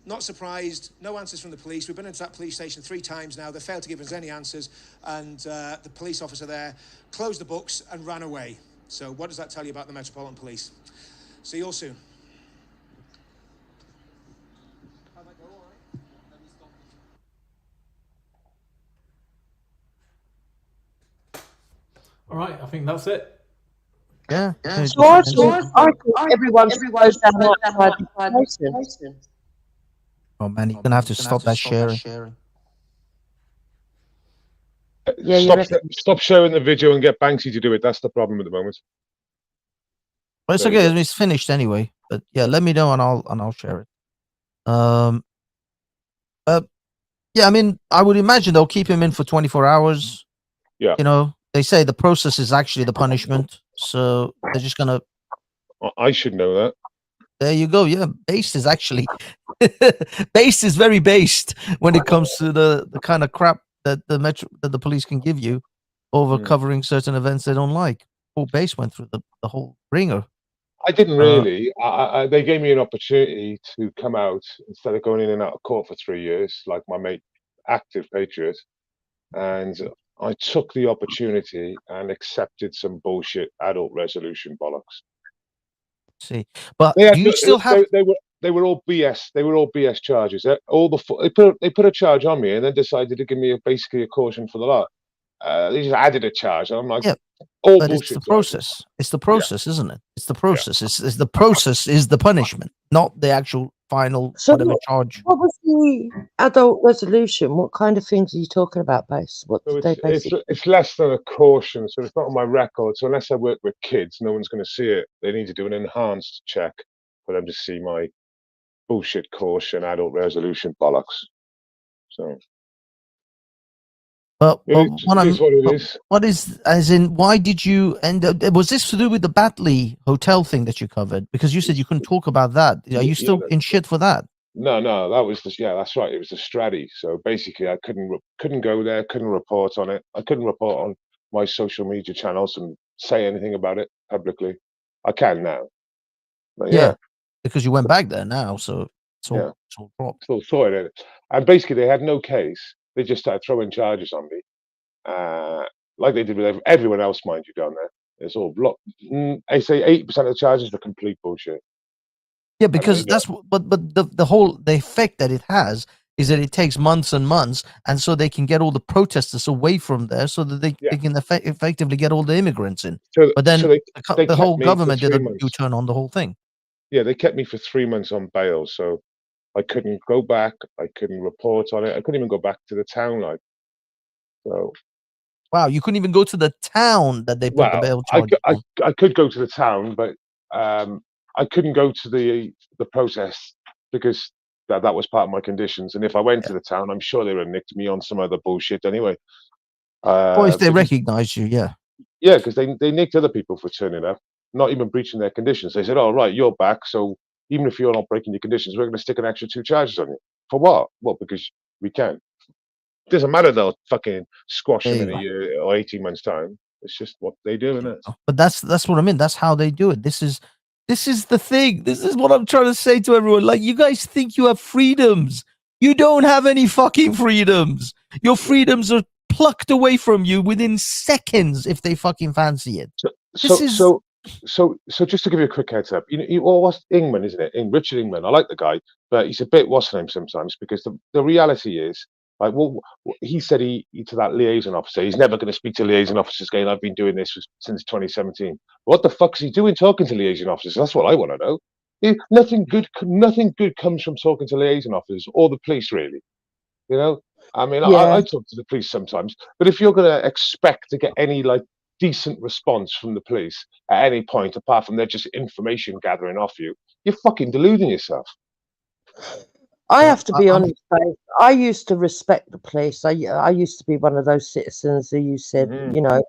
Not surprised, no answers from the police. We've been into that police station 3 times now. They failed to give us any answers, and the police officer there closed the books and ran away. So what does that tell you about the Metropolitan Police? See you all soon. All right, I think that's it. Yeah. So I think everyone goes down outside the station. Oh man, you're gonna have to stop that sharing. Yeah, Stop sharing the video and get Banksy to do it. That's the problem at the moment. But it's okay. It's finished anyway. But yeah, let me know and I'll share it. Yeah, I mean, I would imagine they'll keep him in for 24 hours. Yeah. You know, they say the process is actually the punishment, so they're just gonna. I should know that. There you go. Yeah, based is actually based is very based when it comes to the kind of crap that the police can give you over covering certain events they don't like. Paul Base went through the whole ringer. I didn't really. They gave me an opportunity to come out instead of going in and out of court for 3 years, like my mate, active patriot, and I took the opportunity and accepted some bullshit adult resolution bollocks. See, but do you still have? They were all BS. They were all BS charges. They put a charge on me and then decided to give me basically a caution for the lot. They just added a charge. And I'm like, all but bullshit. It's the process. It's the process, isn't it? It's the process. It's the process is the punishment, not the actual final whatever charge. What was the adult resolution? What kind of things are you talking about, Base? What did they basically? It's less than a caution, so it's not on my record. So unless I work with kids, no one's going to see it. They need to do an enhanced check for them to see my bullshit caution adult resolution bollocks. So. But what is as in why did you end up, was this to do with the Batley hotel thing that you covered? Because you said you couldn't talk about that. Are you still in shit for that? No, that was that's right. It was the Stratty. So basically, I couldn't go there, couldn't report on it. I couldn't report on my social media channels and say anything about it publicly. I can now. But yeah, because you went back there now, so it's all still sorted. And basically, they had no case. They just started throwing charges on me, like they did with everyone else, mind you, down there. It's all blocked. I say 80% of the charges are complete bullshit. Yeah, because that's but the effect that it has is that it takes months and months, and so they can get all the protesters away from there, so that they can effectively get all the immigrants in. But then the whole government did a U-turn on the whole thing. Yeah, they kept me for 3 months on bail, so I couldn't go back. I couldn't report on it. I couldn't even go back to the town, like. So. Wow, you couldn't even go to the town that they put the bail charge on. I could go to the town, but I couldn't go to the protest because that was part of my conditions. And if I went to the town, I'm sure they would have nicked me on some other bullshit anyway. Or if they recognise you, yeah. Yeah, because they nicked other people for turning up, not even breaching their conditions. They said, "Oh, right, you're back, so even if you're not breaking your conditions, we're going to stick an extra 2 charges on you." For what? Well, because we can. doesn't matter. They'll fucking squash them There in you a year or 18 months time. It's just what they do, isn't it? But that's what I mean. That's how they do it. This is the thing. This is what I'm trying to say to everyone. Like, you guys think you have freedoms. You don't have any fucking freedoms. Your freedoms are plucked away from you within seconds if they fucking fancy it. So just to give you a quick heads up, what's Ingman, isn't it? Richard Ingman. I like the guy, but he's a bit what's the name sometimes, because the reality is, like, he said to that liaison officer, he's never going to speak to liaison officers again. I've been doing this since 2017. What the fuck is he doing talking to liaison officers? That's what I want to know. Nothing good comes from talking to liaison officers or the police, really. You know, I mean, I talk to the police sometimes, but if you're going to expect to get any like decent response from the police at any point, apart from they're just information gathering off you, you're fucking deluding yourself. I have to be honest, Dave. I used to respect the police. I used to be one of those citizens that you said, you know,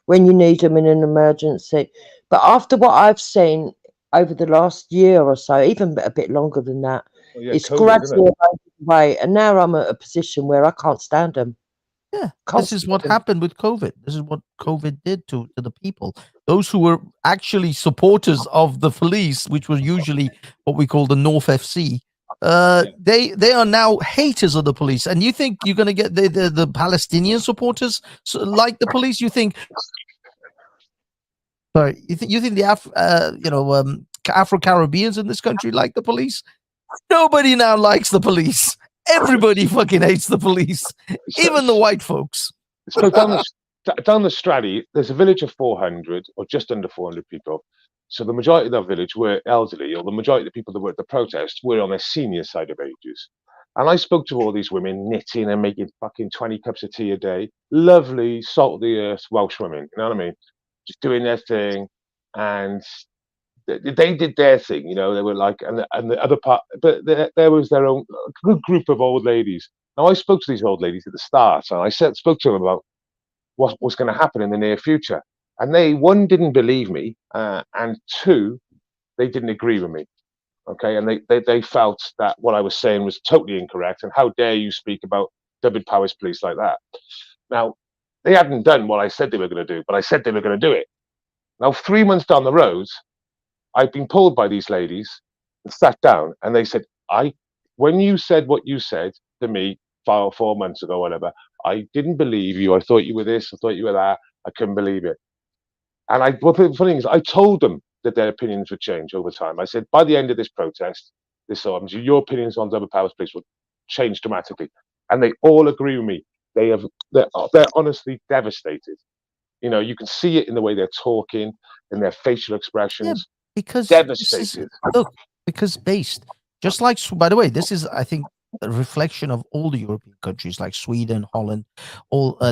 when you need them in an emergency. But after what I've seen over the last year or so, even a bit longer than that, it's gradually away. And now I'm at a position where I can't stand them. Yeah, this is what happened with COVID. This is what COVID did to the people. Those who were actually supporters of the police, which were usually what we call the North FC, they are now haters of the police. And you think you're going to get the Palestinian supporters like the police? You think? Sorry, you think the Afro-Caribbeans in this country like the police? Nobody now likes the police. Everybody fucking hates the police, even the white folks. So down the Straddy, there's a village of 400 or just under 400 people. So the majority of that village were elderly, or the majority of the people that were at the protest were on their senior side of ages. And I spoke to all these women knitting and making fucking 20 cups of tea a day. Lovely, salt of the earth Welsh women, you know what I mean? Just doing their thing. And they did their thing, you know. They were like, and the other part, but there was their own good group of old ladies. Now I spoke to these old ladies at the start, and I spoke to them about what was going to happen in the near future, and they, one, didn't believe me, and two, they didn't agree with me. Okay, and they felt that what I was saying was totally incorrect, and how dare you speak about Dyfed Powys Police like that? Now, they hadn't done what I said they were going to do, but I said they were going to do it. Now, 3 months down the road, I've been pulled by these ladies and sat down, and they said, when you said what you said to me 4 months ago, whatever, I didn't believe you. I thought you were this, I thought you were that. I couldn't believe it. And the funny thing is, I told them that their opinions would change over time. I said, by the end of this protest, your opinions on Dyfed Powys Police will change dramatically. And they all agree with me. They're honestly devastated. You know, you can see it in the way they're talking, in their facial expressions. Because devastated. Because based, just like, by the way, this is, I think, a reflection of all the European countries like Sweden, Holland,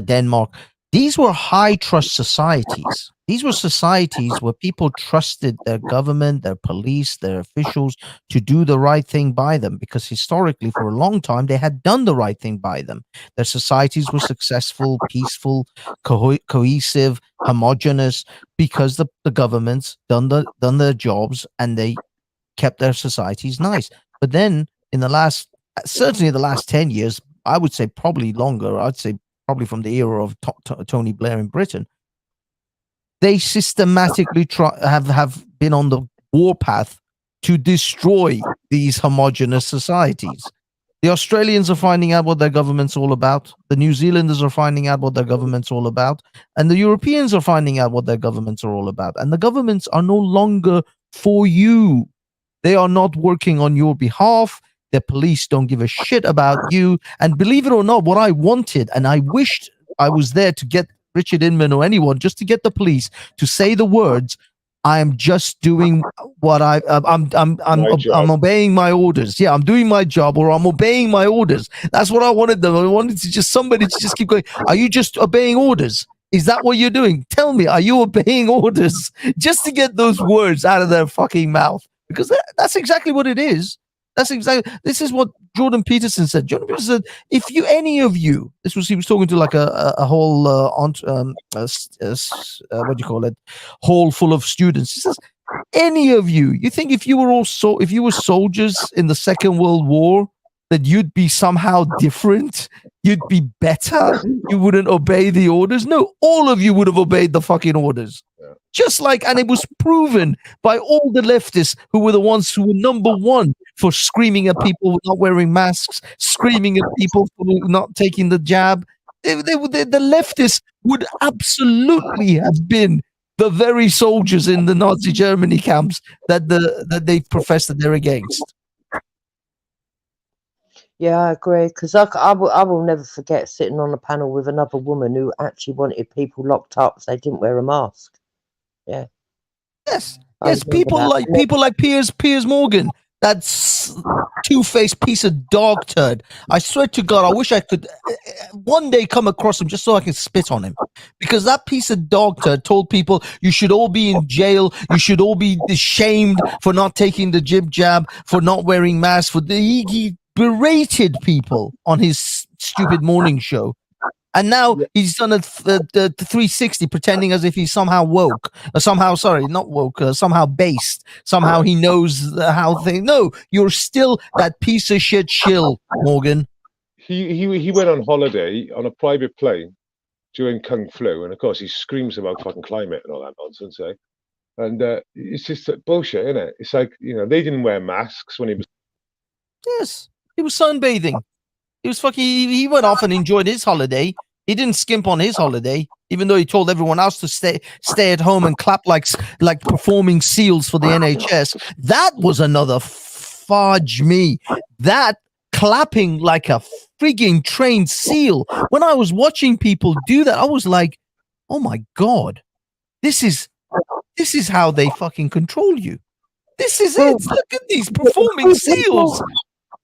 Denmark. These were high trust societies. These were societies where people trusted their government, their police, their officials to do the right thing by them, because historically, for a long time, they had done the right thing by them. Their societies were successful, peaceful, cohesive, homogeneous, because the governments done their jobs and they kept their societies nice. But then certainly the last 10 years, I would say probably longer, I'd say probably from the era of Tony Blair in Britain, they systematically have been on the warpath to destroy these homogenous societies. The Australians are finding out what their government's all about. The New Zealanders are finding out what their government's all about. And the Europeans are finding out what their governments are all about. And the governments are no longer for you. They are not working on your behalf. The police don't give a shit about you. And believe it or not, what I wanted, and I wished I was there to get Richard Inman or anyone, just to get the police to say the words, I am just doing what I'm obeying my orders. Yeah, I'm doing my job, or I'm obeying my orders. That's what I wanted them. I wanted to somebody to just keep going. Are you just obeying orders? Is that what you're doing? Tell me, are you obeying orders? Just to get those words out of their fucking mouth. Because that's exactly what it is. This is what Jordan Peterson said. Jordan Peterson said, if any of you, he was talking to like a whole, what do you call it? Hall full of students. He says, any of you think if you were soldiers in the Second World War, that you'd be somehow different? you'd be better. You wouldn't obey the orders. No, all of you would have obeyed the fucking orders. Just like, and it was proven by all the leftists who were the ones who were number one for screaming at people not wearing masks, screaming at people for not taking the jab. The leftists would absolutely have been the very soldiers in the Nazi Germany camps that they profess that they're against. Yeah, I agree. Because I will never forget sitting on a panel with another woman who actually wanted people locked up so they didn't wear a mask. Yeah. Yes. Yes. People like Piers Morgan. That's two-faced piece of dog turd. I swear to God, I wish I could one day come across him just so I can spit on him. Because that piece of dog turd told people you should all be in jail. You should all be ashamed for not taking the jab, for not wearing masks. He berated people on his stupid morning show. And now he's done the 360, pretending as if he's somehow woke, or somehow, sorry, not woke, somehow based. Somehow he knows how things. No, you're still that piece of shit shill, Morgan. He went on holiday on a private plane during Kung Flu, and of course he screams about fucking climate and all that nonsense, eh? And it's just bullshit, isn't it? It's like, you know, they didn't wear masks when he was. Yes, he was sunbathing. He was fucking. He went off and enjoyed his holiday. He didn't skimp on his holiday, even though he told everyone else to stay at home and clap like performing seals for the NHS. That was another fudge me. That clapping like a frigging trained seal. When I was watching people do that, I was like, "Oh my God, this is how they fucking control you. This is it. Look at these performing seals."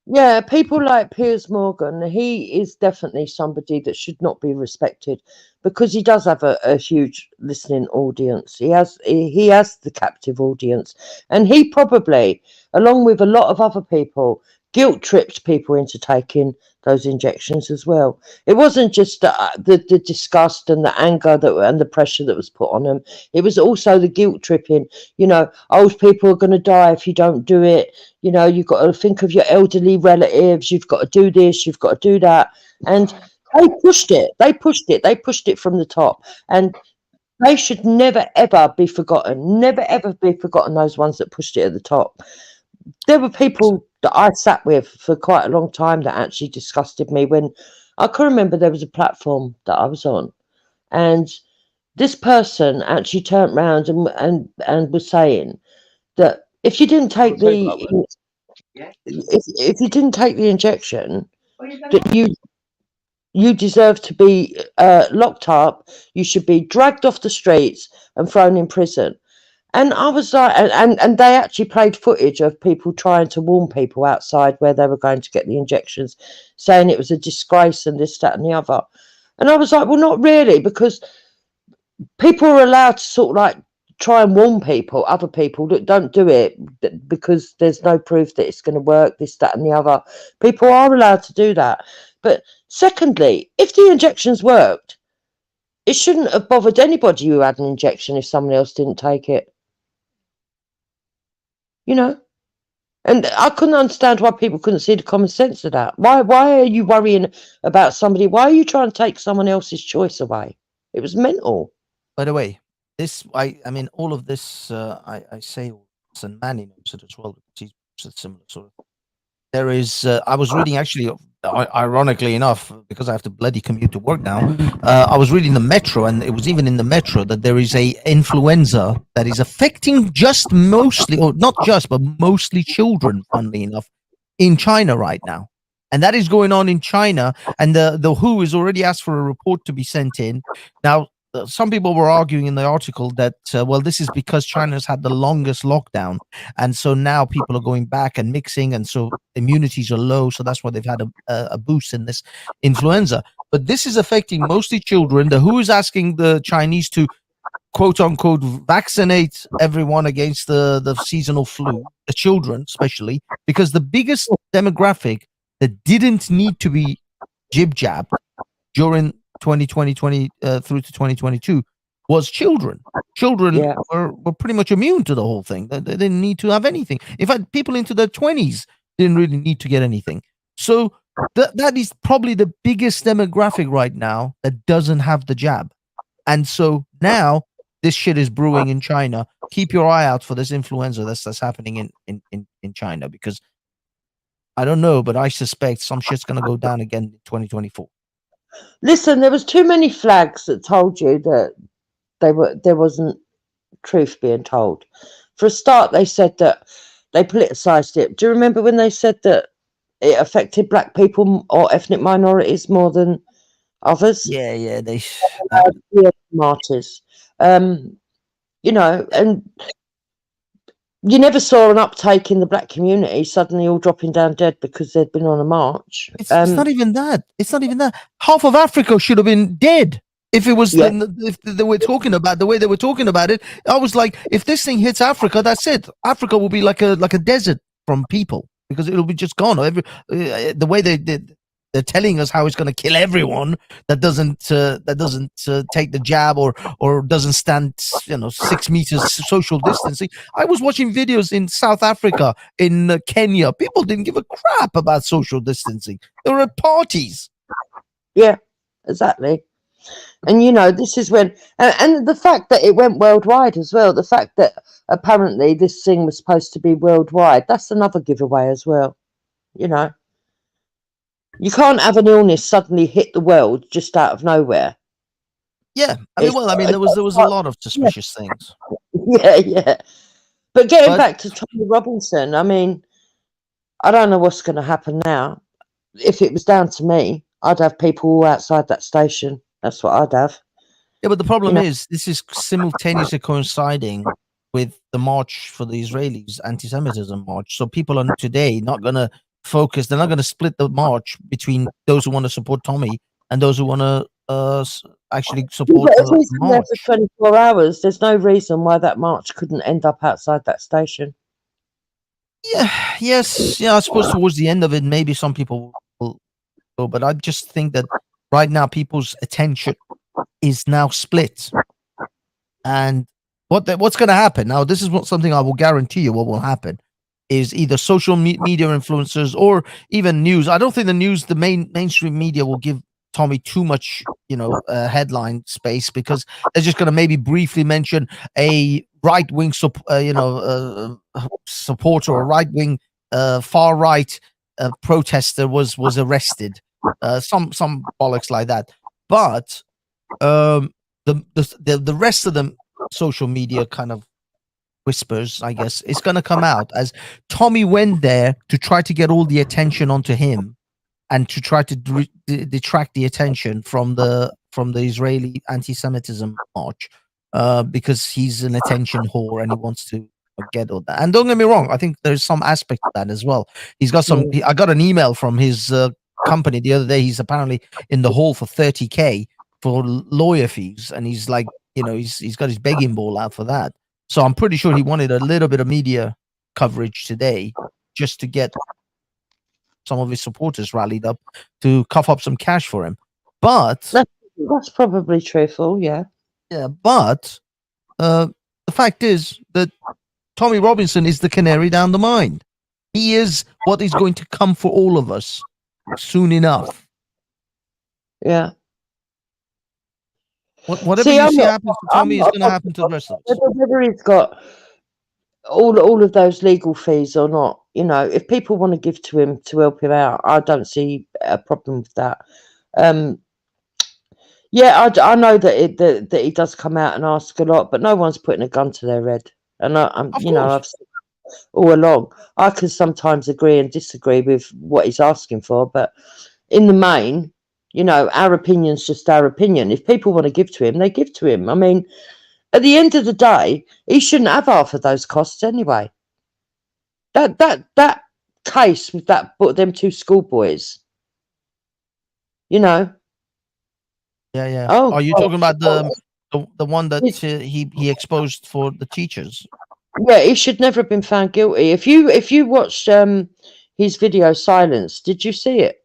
Yeah, people like Piers Morgan, he is definitely somebody that should not be respected because he does have a huge listening audience. He has the captive audience, and he probably, along with a lot of other people, guilt tripped people into taking those injections as well. It wasn't just the disgust and the anger and the pressure that was put on them. It was also the guilt tripping. You know, old people are going to die if you don't do it. You know, you've got to think of your elderly relatives. You've got to do this. You've got to do that. And they pushed it. They pushed it from the top. And they should never, ever be forgotten. Never, ever be forgotten, those ones that pushed it at the top. There were people that I sat with for quite a long time that actually disgusted me. When I can remember there was a platform that I was on, and this person actually turned around and was saying that if you didn't take if you didn't take the injection, that you deserve to be locked up. You should be dragged off the streets and thrown in prison. And I was like, and they actually played footage of people trying to warn people outside where they were going to get the injections, saying it was a disgrace and this, that, and the other. And I was like, well, not really, because people are allowed to sort of like try and warn people, other people that don't do it because there's no proof that it's going to work, this, that, and the other. People are allowed to do that. But secondly, if the injections worked, it shouldn't have bothered anybody who had an injection if someone else didn't take it. You know, and I couldn't understand why people couldn't see the common sense of that. Why are you worrying about somebody? Why are you trying to take someone else's choice away? It was mental. By the way, I mean, all of this, I say all this, and Manny knows it as well, because he's a similar sort of. There is, I was reading actually, ironically enough, because I have to bloody commute to work now, I was reading the Metro, and it was even in the Metro that there is a influenza that is affecting just mostly, or not just, but mostly children, funnily enough, in China right now. And that is going on in China, and the WHO has already asked for a report to be sent in. Now, some people were arguing in the article that, well, this is because China's had the longest lockdown. And so now people are going back and mixing. And so immunities are low. So that's why they've had a boost in this influenza. But this is affecting mostly children. The WHO is asking the Chinese to, quote unquote, vaccinate everyone against the seasonal flu, the children especially, because the biggest demographic that didn't need to be jib-jabbed during 2020 through to 2022 was children. Children were pretty much immune to the whole thing. They didn't need to have anything. In fact, people into their 20s didn't really need to get anything. So That is probably the biggest demographic right now that doesn't have the jab. And so now this shit is brewing in China. Keep your eye out for this influenza that's happening in China, because I don't know, but I suspect some shit's gonna go down again in 2024. Listen, there was too many flags that told you that there wasn't truth being told. For a start, they said that they politicised it. Do you remember when they said that it affected black people or ethnic minorities more than others? Yeah, they martyrs. You know, and you never saw an uptake in the black community suddenly all dropping down dead because they'd been on a march. It's not even that. It's not even that. Half of Africa should have been dead if it was if they were talking about the way they were talking about it. I was like, if this thing hits Africa, that's it. Africa will be like a desert from people, because it'll be just gone. The way they're telling us how it's going to kill everyone that doesn't take the jab or doesn't stand 6 meters social distancing. I was watching videos in South Africa, in Kenya. People didn't give a crap about social distancing. They were at parties. Yeah, exactly. And this is when, and the fact that it went worldwide as well. The fact that apparently this thing was supposed to be worldwide. That's another giveaway as well. You can't have an illness suddenly hit the world just out of nowhere. Yeah, there was a lot of suspicious things. Yeah. But getting back to Tommy Robinson, I mean, I don't know what's going to happen now. If it was down to me, I'd have people all outside that station. That's what I'd have. Yeah, but the problem is, this is simultaneously coinciding with the march for the Israelis, anti-Semitism march. So people are today not going to focus. They're not going to split the march between those who want to support Tommy and those who want to actually support the march. For 24 hours, there's no reason why that march couldn't end up outside that station. Yeah, yes, yeah. I suppose towards the end of it, maybe some people will go, but I just think that right now people's attention is now split. And what's going to happen now? This is something I will guarantee you. What will happen is either social media influencers or even news. I don't think the mainstream media will give Tommy too much, headline space, because they're just going to maybe briefly mention a right-wing, supporter or right-wing, far-right protester was arrested. Some bollocks like that. But the rest of the social media kind of whispers, I guess, it's going to come out as Tommy went there to try to get all the attention onto him and to try to detract the attention from the Israeli anti-Semitism march, because he's an attention whore and he wants to get all that. And don't get me wrong, I think there's some aspect of that as well. He's got some. I got an email from his company the other day. He's apparently in the hall for 30K for lawyer fees, and he's like, he's got his begging ball out for that. So I'm pretty sure he wanted a little bit of media coverage today just to get some of his supporters rallied up to cough up some cash for him. But that's probably truthful, yeah. Yeah, but the fact is that Tommy Robinson is the canary down the mine. He is what is going to come for all of us soon enough. Yeah. Whatever you see happen to Tommy is going to happen to the rest of us. Whether he's got all of those legal fees or not, if people want to give to him to help him out, I don't see a problem with that. Yeah, I know that he does come out and ask a lot, but no one's putting a gun to their head. And I've said all along, I can sometimes agree and disagree with what he's asking for, but in the main, our opinion's just our opinion. If people want to give to him, they give to him. I mean, at the end of the day, he shouldn't have half of those costs anyway. That case with them two schoolboys, Yeah. Oh, are you talking about the one that he exposed for the teachers? Yeah, he should never have been found guilty. If you watched his video Silence, did you see it?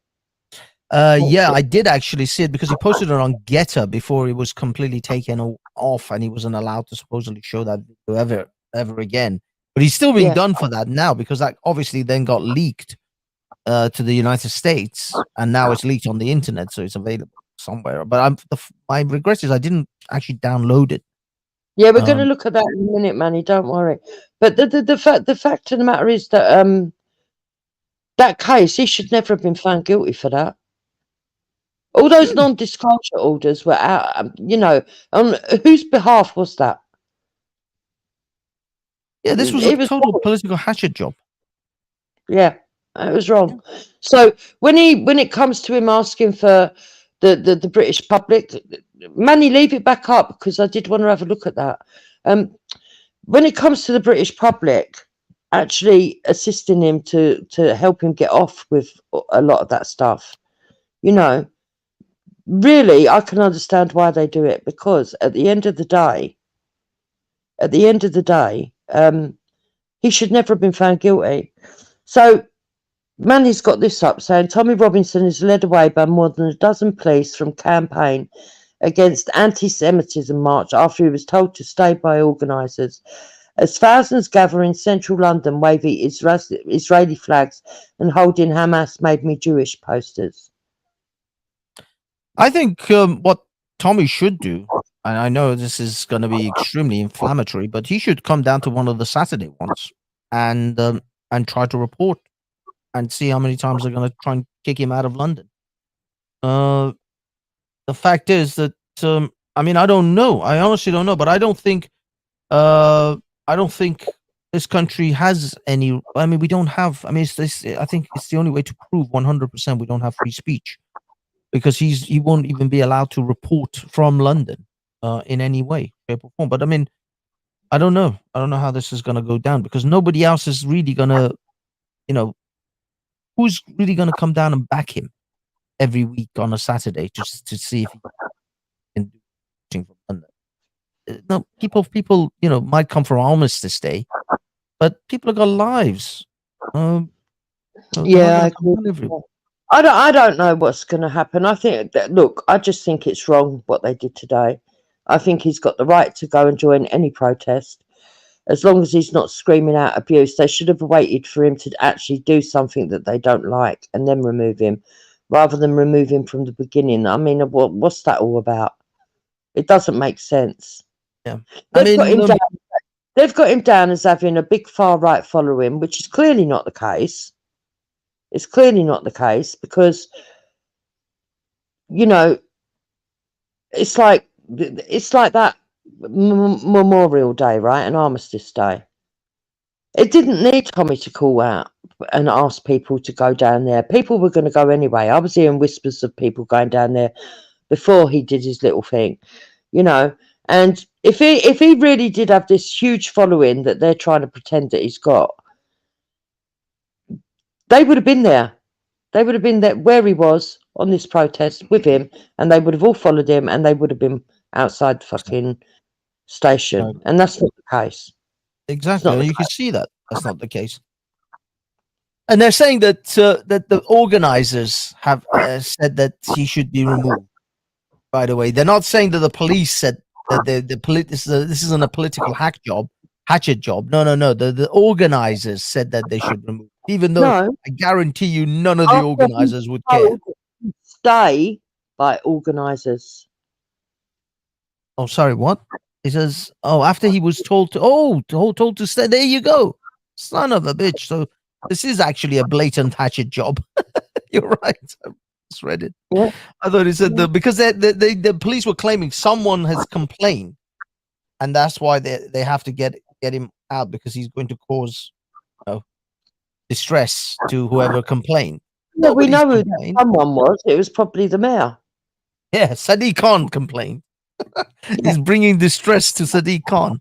Yeah, I did actually see it because he posted it on Getter before it was completely taken off, and he wasn't allowed to supposedly show that video ever again. But he's still being done for that now, because that obviously then got leaked. to the United States, and now it's leaked on the internet, so it's available somewhere. But my regret is I didn't actually download it. Yeah, we're going to look at that in a minute, Manny. Don't worry. But the fact of the matter is that that case, he should never have been found guilty for that. All those non-disclosure orders were out. On whose behalf was that? Yeah, this was a total political hatchet job. Yeah, it was wrong. So when it comes to him asking for the British public, Manny, leave it back up because I did want to have a look at that. When it comes to the British public actually assisting him to help him get off with a lot of that stuff, really, I can understand why they do it, because at the end of the day, he should never have been found guilty. So Manny's got this up saying Tommy Robinson is led away by more than a dozen police from campaign against anti-Semitism march after he was told to stay by organisers. As thousands gather in central London waving Israeli flags and holding Hamas made me Jewish posters. I think what Tommy should do, and I know this is going to be extremely inflammatory, but he should come down to one of the Saturday ones and try to report and see how many times they're going to try and kick him out of London. The fact is that I mean, I don't know. I honestly don't know, but I don't think this country has any. I mean, we don't have. I mean, I think it's the only way to prove 100% we don't have free speech, because he won't even be allowed to report from London in any way, shape, or form. But I mean, I don't know. I don't know how this is going to go down, because nobody else is really going to, who's really going to come down and back him every week on a Saturday just to see if he can do anything from London. No, people, might come for Armistice Day, but people have got lives. Yeah, I don't know what's going to happen. I think that, look, I just think it's wrong what they did today. I think he's got the right to go and join any protest, as long as he's not screaming out abuse. They should have waited for him to actually do something that they don't like and then remove him, rather than remove him from the beginning. I mean, what's that all about? It doesn't make sense. Yeah, they've got him down as having a big far right following, which is clearly not the case. It's clearly not the case, because it's like that Memorial Day, right, and Armistice Day. It didn't need Tommy to call out and ask people to go down there. People were going to go anyway. I was hearing whispers of people going down there before he did his little thing, And if he really did have this huge following that they're trying to pretend that he's got, they would have been there. They would have been there where he was on this protest with him, and they would have all followed him, and they would have been outside the fucking station. And that's not the case. Exactly. You can see that that's not the case. And they're saying that that the organizers have said that he should be removed. By the way, they're not saying that the police said that this isn't a political hatchet job. No. The organizers said that they should remove. Even though I guarantee you, none of the organizers would care. Stay by organizers. Oh, sorry, what? He says, after he was told to stay. There you go, son of a bitch. So this is actually a blatant hatchet job. You're right. I just read it. Yeah. I thought he said because the police were claiming someone has complained, and that's why they have to get him out, because he's going to cause distress to whoever complained. Yeah, we know who that someone was. It was probably the mayor. Yeah, Sadiq Khan complained. He's bringing distress to Sadiq Khan.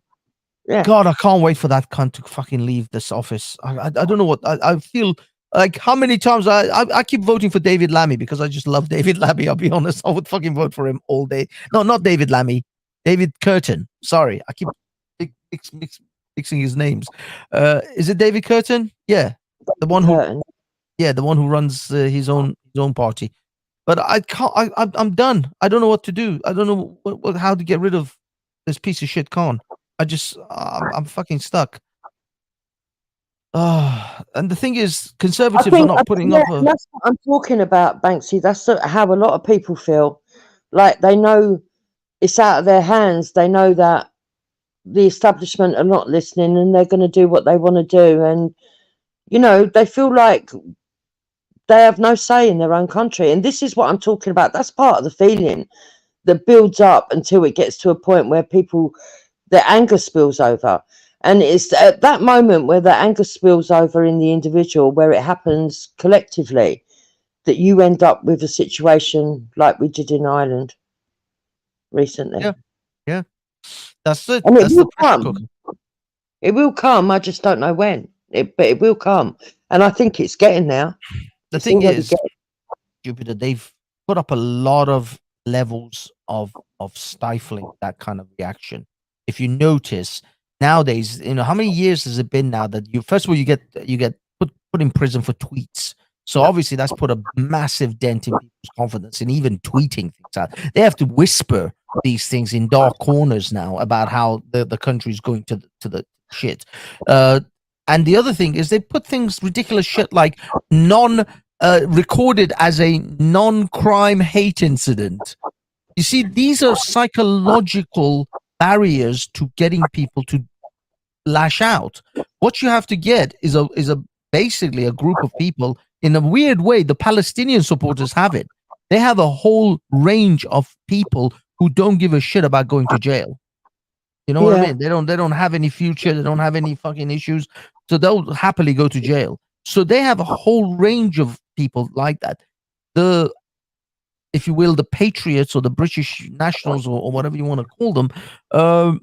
Yeah. God, I can't wait for that cunt to fucking leave this office. I don't know what I feel like. How many times I keep voting for David Lammy, because I just love David Lammy. I'll be honest, I would fucking vote for him all day. No, not David Lammy, David Curtin. Sorry, I keep mixing his names. Is it David Curtin? Yeah, the one who runs his own party. But I can't. I'm done. I don't know what to do. I don't know how to get rid of this piece of shit Khan. I'm fucking stuck. And the thing is, conservatives are not putting up a. That's what I'm talking about, Banksy. That's how a lot of people feel. Like they know it's out of their hands. They know that the establishment are not listening and they're going to do what they want to do. And, you know, they feel like they have no say in their own country. And this is what I'm talking about. That's part of the feeling that builds up until it gets to a point where their anger spills over. And it's at that moment where the anger spills over in the individual, where it happens collectively, that you end up with a situation like we did in Ireland recently. Yeah. That's it. And That's it will the pressure come. cooker. It will come. I just don't know when. But it will come. And I think it's getting there. The It's thing already is, Jupiter, they've put up a lot of levels of stifling that kind of reaction. If you notice nowadays, you know, how many years has it been now that you first of all you get put in prison for tweets. So obviously that's put a massive dent in people's confidence in even tweeting things out. They have to whisper these things in dark corners now about how the country's going to the shit. And the other thing is they put things ridiculous shit like recorded as a non-crime hate incident. You see, these are psychological barriers to getting people to lash out. What you have to get is a basically a group of people. In a weird way, the Palestinian supporters have it. They have a whole range of people who don't give a shit about going to jail. You know what I mean? They don't have any future. They don't have any fucking issues. So they'll happily go to jail. So they have a whole range of people like that. If you will, the patriots or the British nationals or whatever you want to call them,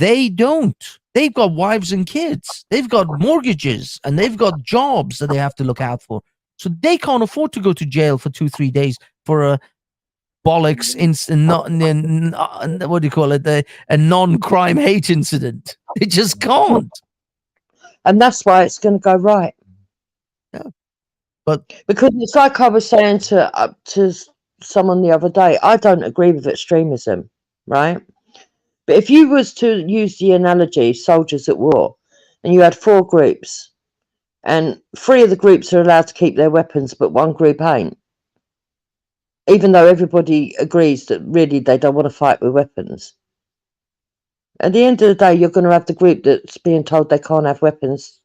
they don't. They've got wives and kids. They've got mortgages and they've got jobs that they have to look out for. So they can't afford to go to jail for 2-3 days for a bollocks what do you call it? A non-crime hate incident. They just can't. And that's why it's going to go right. Yeah. But because it's like I was saying to someone the other day, I don't agree with extremism, right? But if you was to use the analogy soldiers at war, and you had 4 groups, and 3 of the groups are allowed to keep their weapons, but 1 group ain't, even though everybody agrees that really they don't want to fight with weapons. At the end of the day, you're going to have the group that's being told they can't have weapons,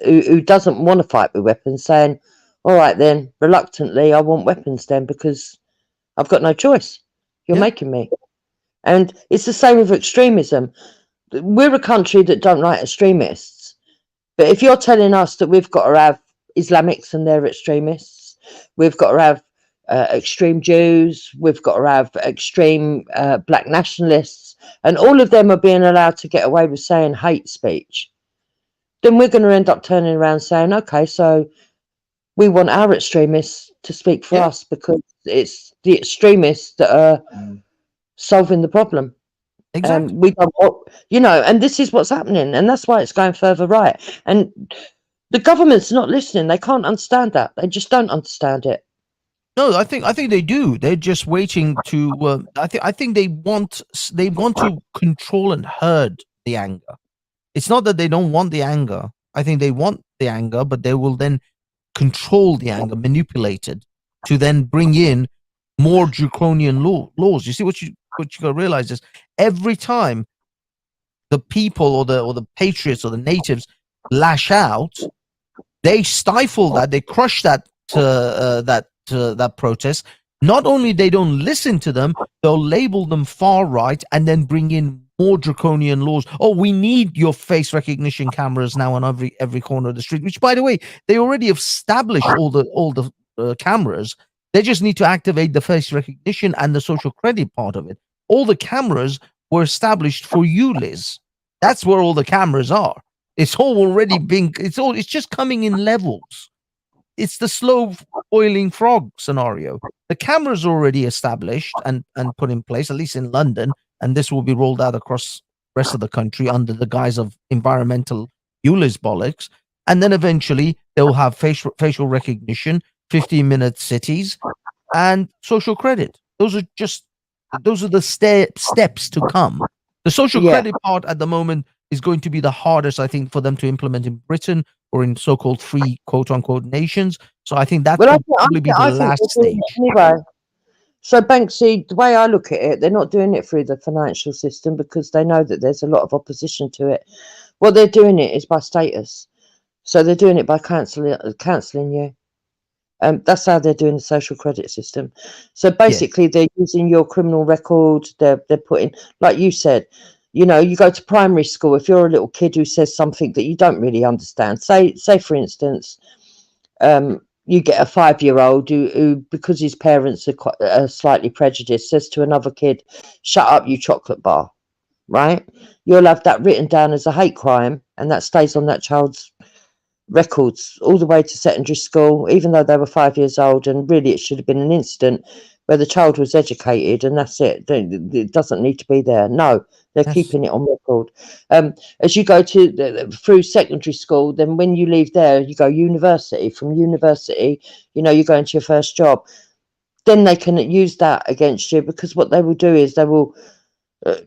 who doesn't want to fight with weapons, saying, all right then, reluctantly, I want weapons then because I've got no choice. You're making me. And it's the same with extremism. We're a country that don't like extremists. But if you're telling us that we've got to have Islamics and they're extremists, we've got to have extreme Jews, we've got to have extreme black nationalists, and all of them are being allowed to get away with saying hate speech, then we're going to end up turning around saying, okay, so we want our extremists to speak for us because it's the extremists that are solving the problem. Exactly. We don't want, and this is what's happening, and that's why it's going further right. And the government's not listening. They can't understand that. They just don't understand it. No, I think they do. They're just waiting to. I think they want to control and herd the anger. It's not that they don't want the anger. I think they want the anger, but they will then control the anger, manipulate it, to then bring in more draconian laws. You see what you got to realize is every time the people or the patriots or the natives lash out, they stifle that, they crush that that protest. Not only they don't listen to them, they'll label them far right and then bring in more draconian laws. Oh, we need your face recognition cameras now on every corner of the street. Which, by the way, they already established all the cameras. They just need to activate the face recognition and the social credit part of it. All the cameras were established for you, Liz. That's where all the cameras are. It's all already been. It's just coming in levels. It's the slow boiling frog scenario. The cameras are already established and put in place, at least in London, and this will be rolled out across the rest of the country under the guise of environmental Euler's bollocks. And then eventually they'll have facial recognition, 15-minute cities, and social credit. Those are the steps to come. The social credit part at the moment is going to be the hardest, I think, for them to implement in Britain or in so-called free, quote-unquote, nations. So I think that Well, will probably be the I think last they're doing stage. it anyway. So Banksy, the way I look at it, they're not doing it through the financial system because they know that there's a lot of opposition to it. What they're doing it is by status. So they're doing it by cancelling you. That's how they're doing the social credit system. So basically, they're using your criminal record. They're putting, like you said, you know, you go to primary school. If you're a little kid who says something that you don't really understand, say for instance, you get a 5-year-old who because his parents are slightly prejudiced, says to another kid, "Shut up, you chocolate bar." Right? You'll have that written down as a hate crime, and that stays on that child's records all the way to secondary school, even though they were 5 years old, and really it should have been an incident where the child was educated and that's it. It doesn't need to be there. No, they're keeping it on record. As you go through secondary school, then when you leave there, you go university. From university, you know, you're going to your first job. Then they can use that against you, because what they will do is they will,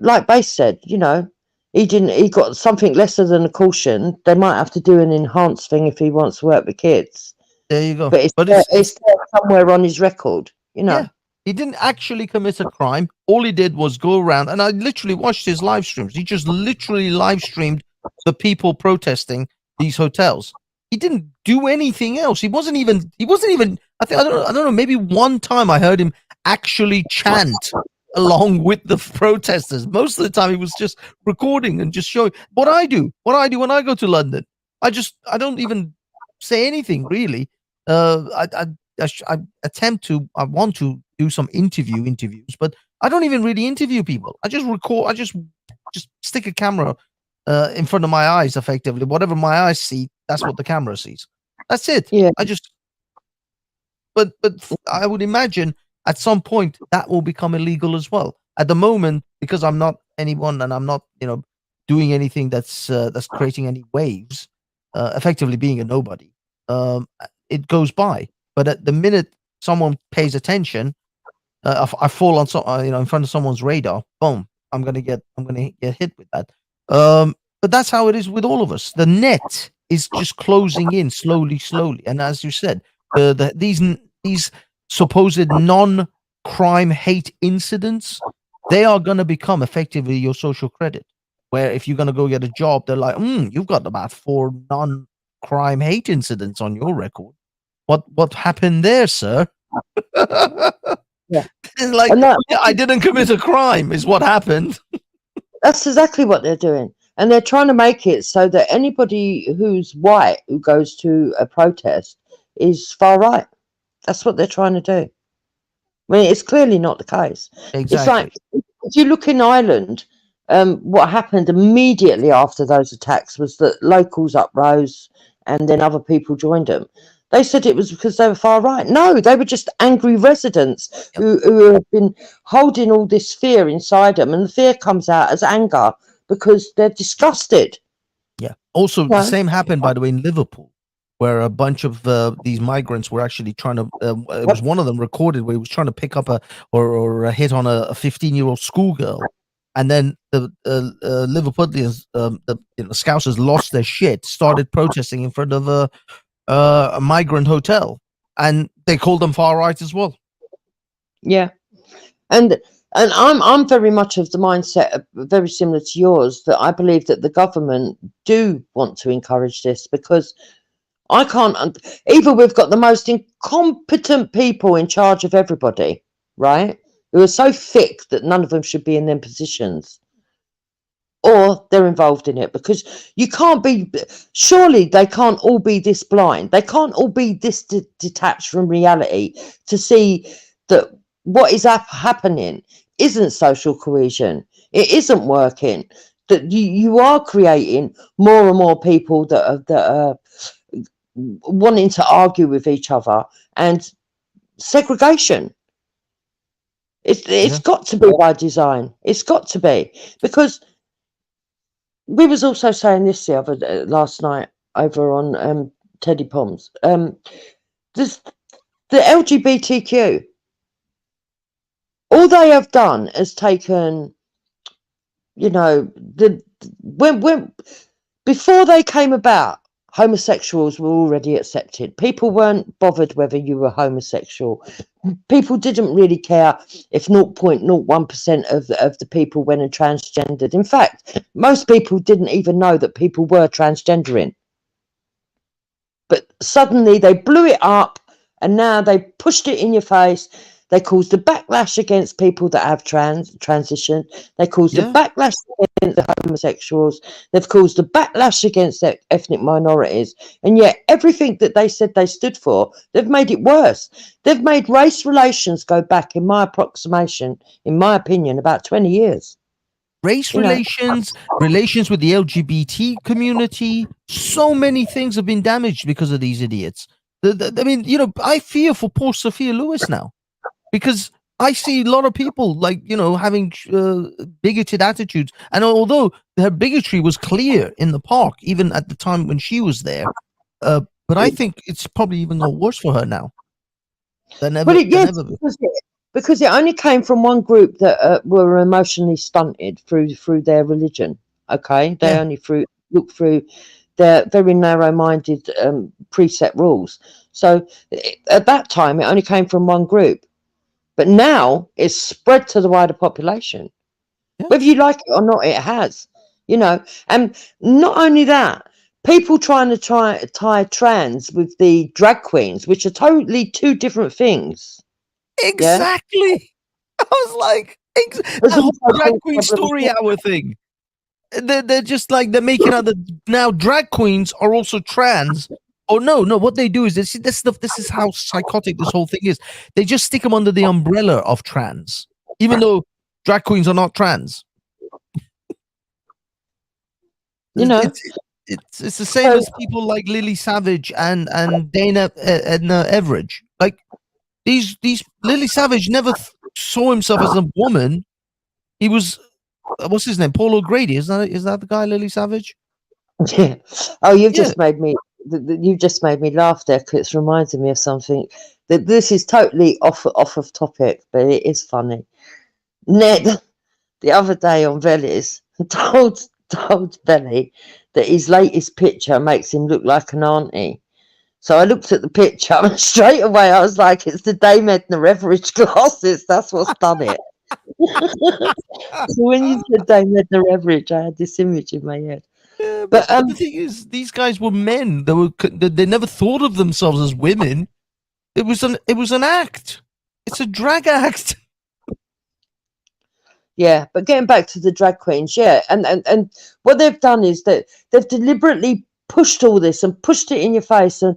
like Base said, you know, he got something lesser than a caution. They might have to do an enhanced thing if he wants to work with kids. There you go. But it's there somewhere on his record, you know. Yeah, he didn't actually commit a crime. All he did was go around, and I literally watched his live streams. He just literally live streamed the people protesting these hotels. He didn't do anything else. He wasn't even. I don't know. Maybe one time I heard him actually chant along with the protesters. Most of the time, he was just recording and just showing what I do. What I do when I go to London. I don't even say anything really. I want to do some interviews, but I don't even really interview people. I just record. I just stick a camera in front of my eyes, effectively. Whatever my eyes see, that's what the camera sees. That's it. Yeah. But I would imagine at some point that will become illegal as well. At the moment, because I'm not anyone and I'm not, you know, doing anything that's creating any waves, effectively being a nobody. It goes by. But at the minute someone pays attention, I fall on in front of someone's radar. Boom! I'm gonna get hit with that. But that's how it is with all of us. The net is just closing in slowly, and as you said, these supposed non-crime hate incidents, they are gonna become effectively your social credit. Where if you're gonna go get a job, they're like, you've got about 4 non-crime hate incidents on your record. What happened there, sir? Yeah. Like, I didn't commit a crime, is what happened. That's exactly what they're doing. And they're trying to make it so that anybody who's white who goes to a protest is far right. That's what they're trying to do. I mean, it's clearly not the case. Exactly. It's like, if you look in Ireland, what happened immediately after those attacks was that locals uprose and then other people joined them. They said it was because they were far right. No, they were just angry residents who have been holding all this fear inside them, and the fear comes out as anger because they're disgusted. Yeah. Also, the same happened, by the way, in Liverpool, where a bunch of these migrants were actually trying to. It was one of them recorded where he was trying to pick up a hit on a 15-year-old schoolgirl, and then the Liverpudlians, the Scousers, lost their shit, started protesting in front of a migrant hotel, and they called them far right as well. Yeah, and I'm very much of the mindset, very similar to yours, that I believe that the government do want to encourage this, because I can't. Either we've got the most incompetent people in charge of everybody, right, who are so thick that none of them should be in their positions, or they're involved in it, because you can't be, surely they can't all be this blind. They can't all be this detached from reality to see that what is happening isn't social cohesion. It isn't working. That you are creating more and more people that are wanting to argue with each other, and segregation. It's got to be by design. It's got to be, because we was also saying this last night over on Teddy Poms. This the LGBTQ. All they have done is taken you know, when before they came about, homosexuals were already accepted. People weren't bothered whether you were homosexual. People didn't really care if 0.01% of the people went and transgendered. In fact, most people didn't even know that people were transgendering. But suddenly they blew it up, and now they pushed it in your face. They caused a backlash against people that have transitioned. They caused a backlash against the homosexuals. They've caused a backlash against the ethnic minorities. And yet everything that they said they stood for, they've made it worse. They've made race relations go back, in my approximation, in my opinion, about 20 years. Race relations, relations with the LGBT community, so many things have been damaged because of these idiots. I mean, you know, I fear for poor Sophia Lewis now, because I see a lot of people, like, you know, having bigoted attitudes. And although her bigotry was clear in the park, even at the time when she was there, but I think it's probably even got worse for her now. Because it only came from one group that were emotionally stunted through their religion. Okay, they only look through their very narrow-minded preset rules. So at that time, it only came from one group, but now it's spread to the wider population. Whether you like it or not, it has. You know, and not only that, people trying to tie trans with the drag queens, which are totally two different things. Exactly. Yeah? I was like, the whole drag queen story hour thing. They're just like, they're making out that now drag queens are also trans. Oh no, what they do is this is how psychotic this whole thing is. They just stick them under the umbrella of trans, even though drag queens are not trans. You know, it's the same as people like Lily Savage and Dana Everidge. Like, these Lily Savage never saw himself as a woman. He was, what's his name? Paul O'Grady. Is that the guy, Lily Savage? Yeah. Oh, you've just made me laugh there, because it's reminding me of something. That this is totally off of topic, but it is funny. Ned, the other day on Vellies, told Belly that his latest picture makes him look like an auntie. So I looked at the picture and straight away I was like, it's the Dame Edna Everidge glasses. That's what's done it. So when you said Dame Edna Everidge, I had this image in my head. Yeah, but the thing is, these guys were men. They never thought of themselves as women. It was an act. It's a drag act. Yeah, but getting back to the drag queens, and what they've done is that they've deliberately pushed all this and pushed it in your face, and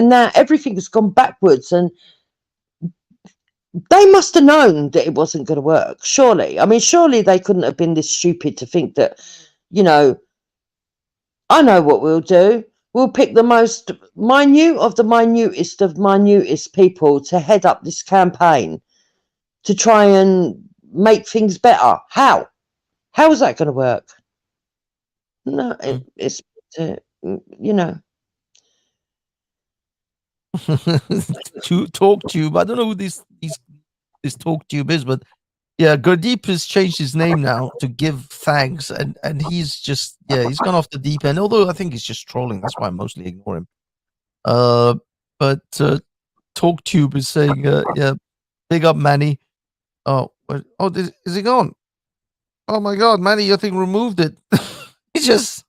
now everything has gone backwards, and they must have known that it wasn't going to work. Surely, I mean, surely they couldn't have been this stupid to think that, you know, I know what we'll do. We'll pick the most minute of the minutest people to head up this campaign to try and make things better. How is that going to work? No, it's you know. Talk tube. I don't know who this talk tube is, but yeah, Gurdeep has changed his name now to Give Thanks, and he's just he's gone off the deep end. Although I think he's just trolling. That's why I mostly ignore him. But Talk Tube is saying big up Manny. Is he gone? Oh my God, Manny, your thing removed it. He just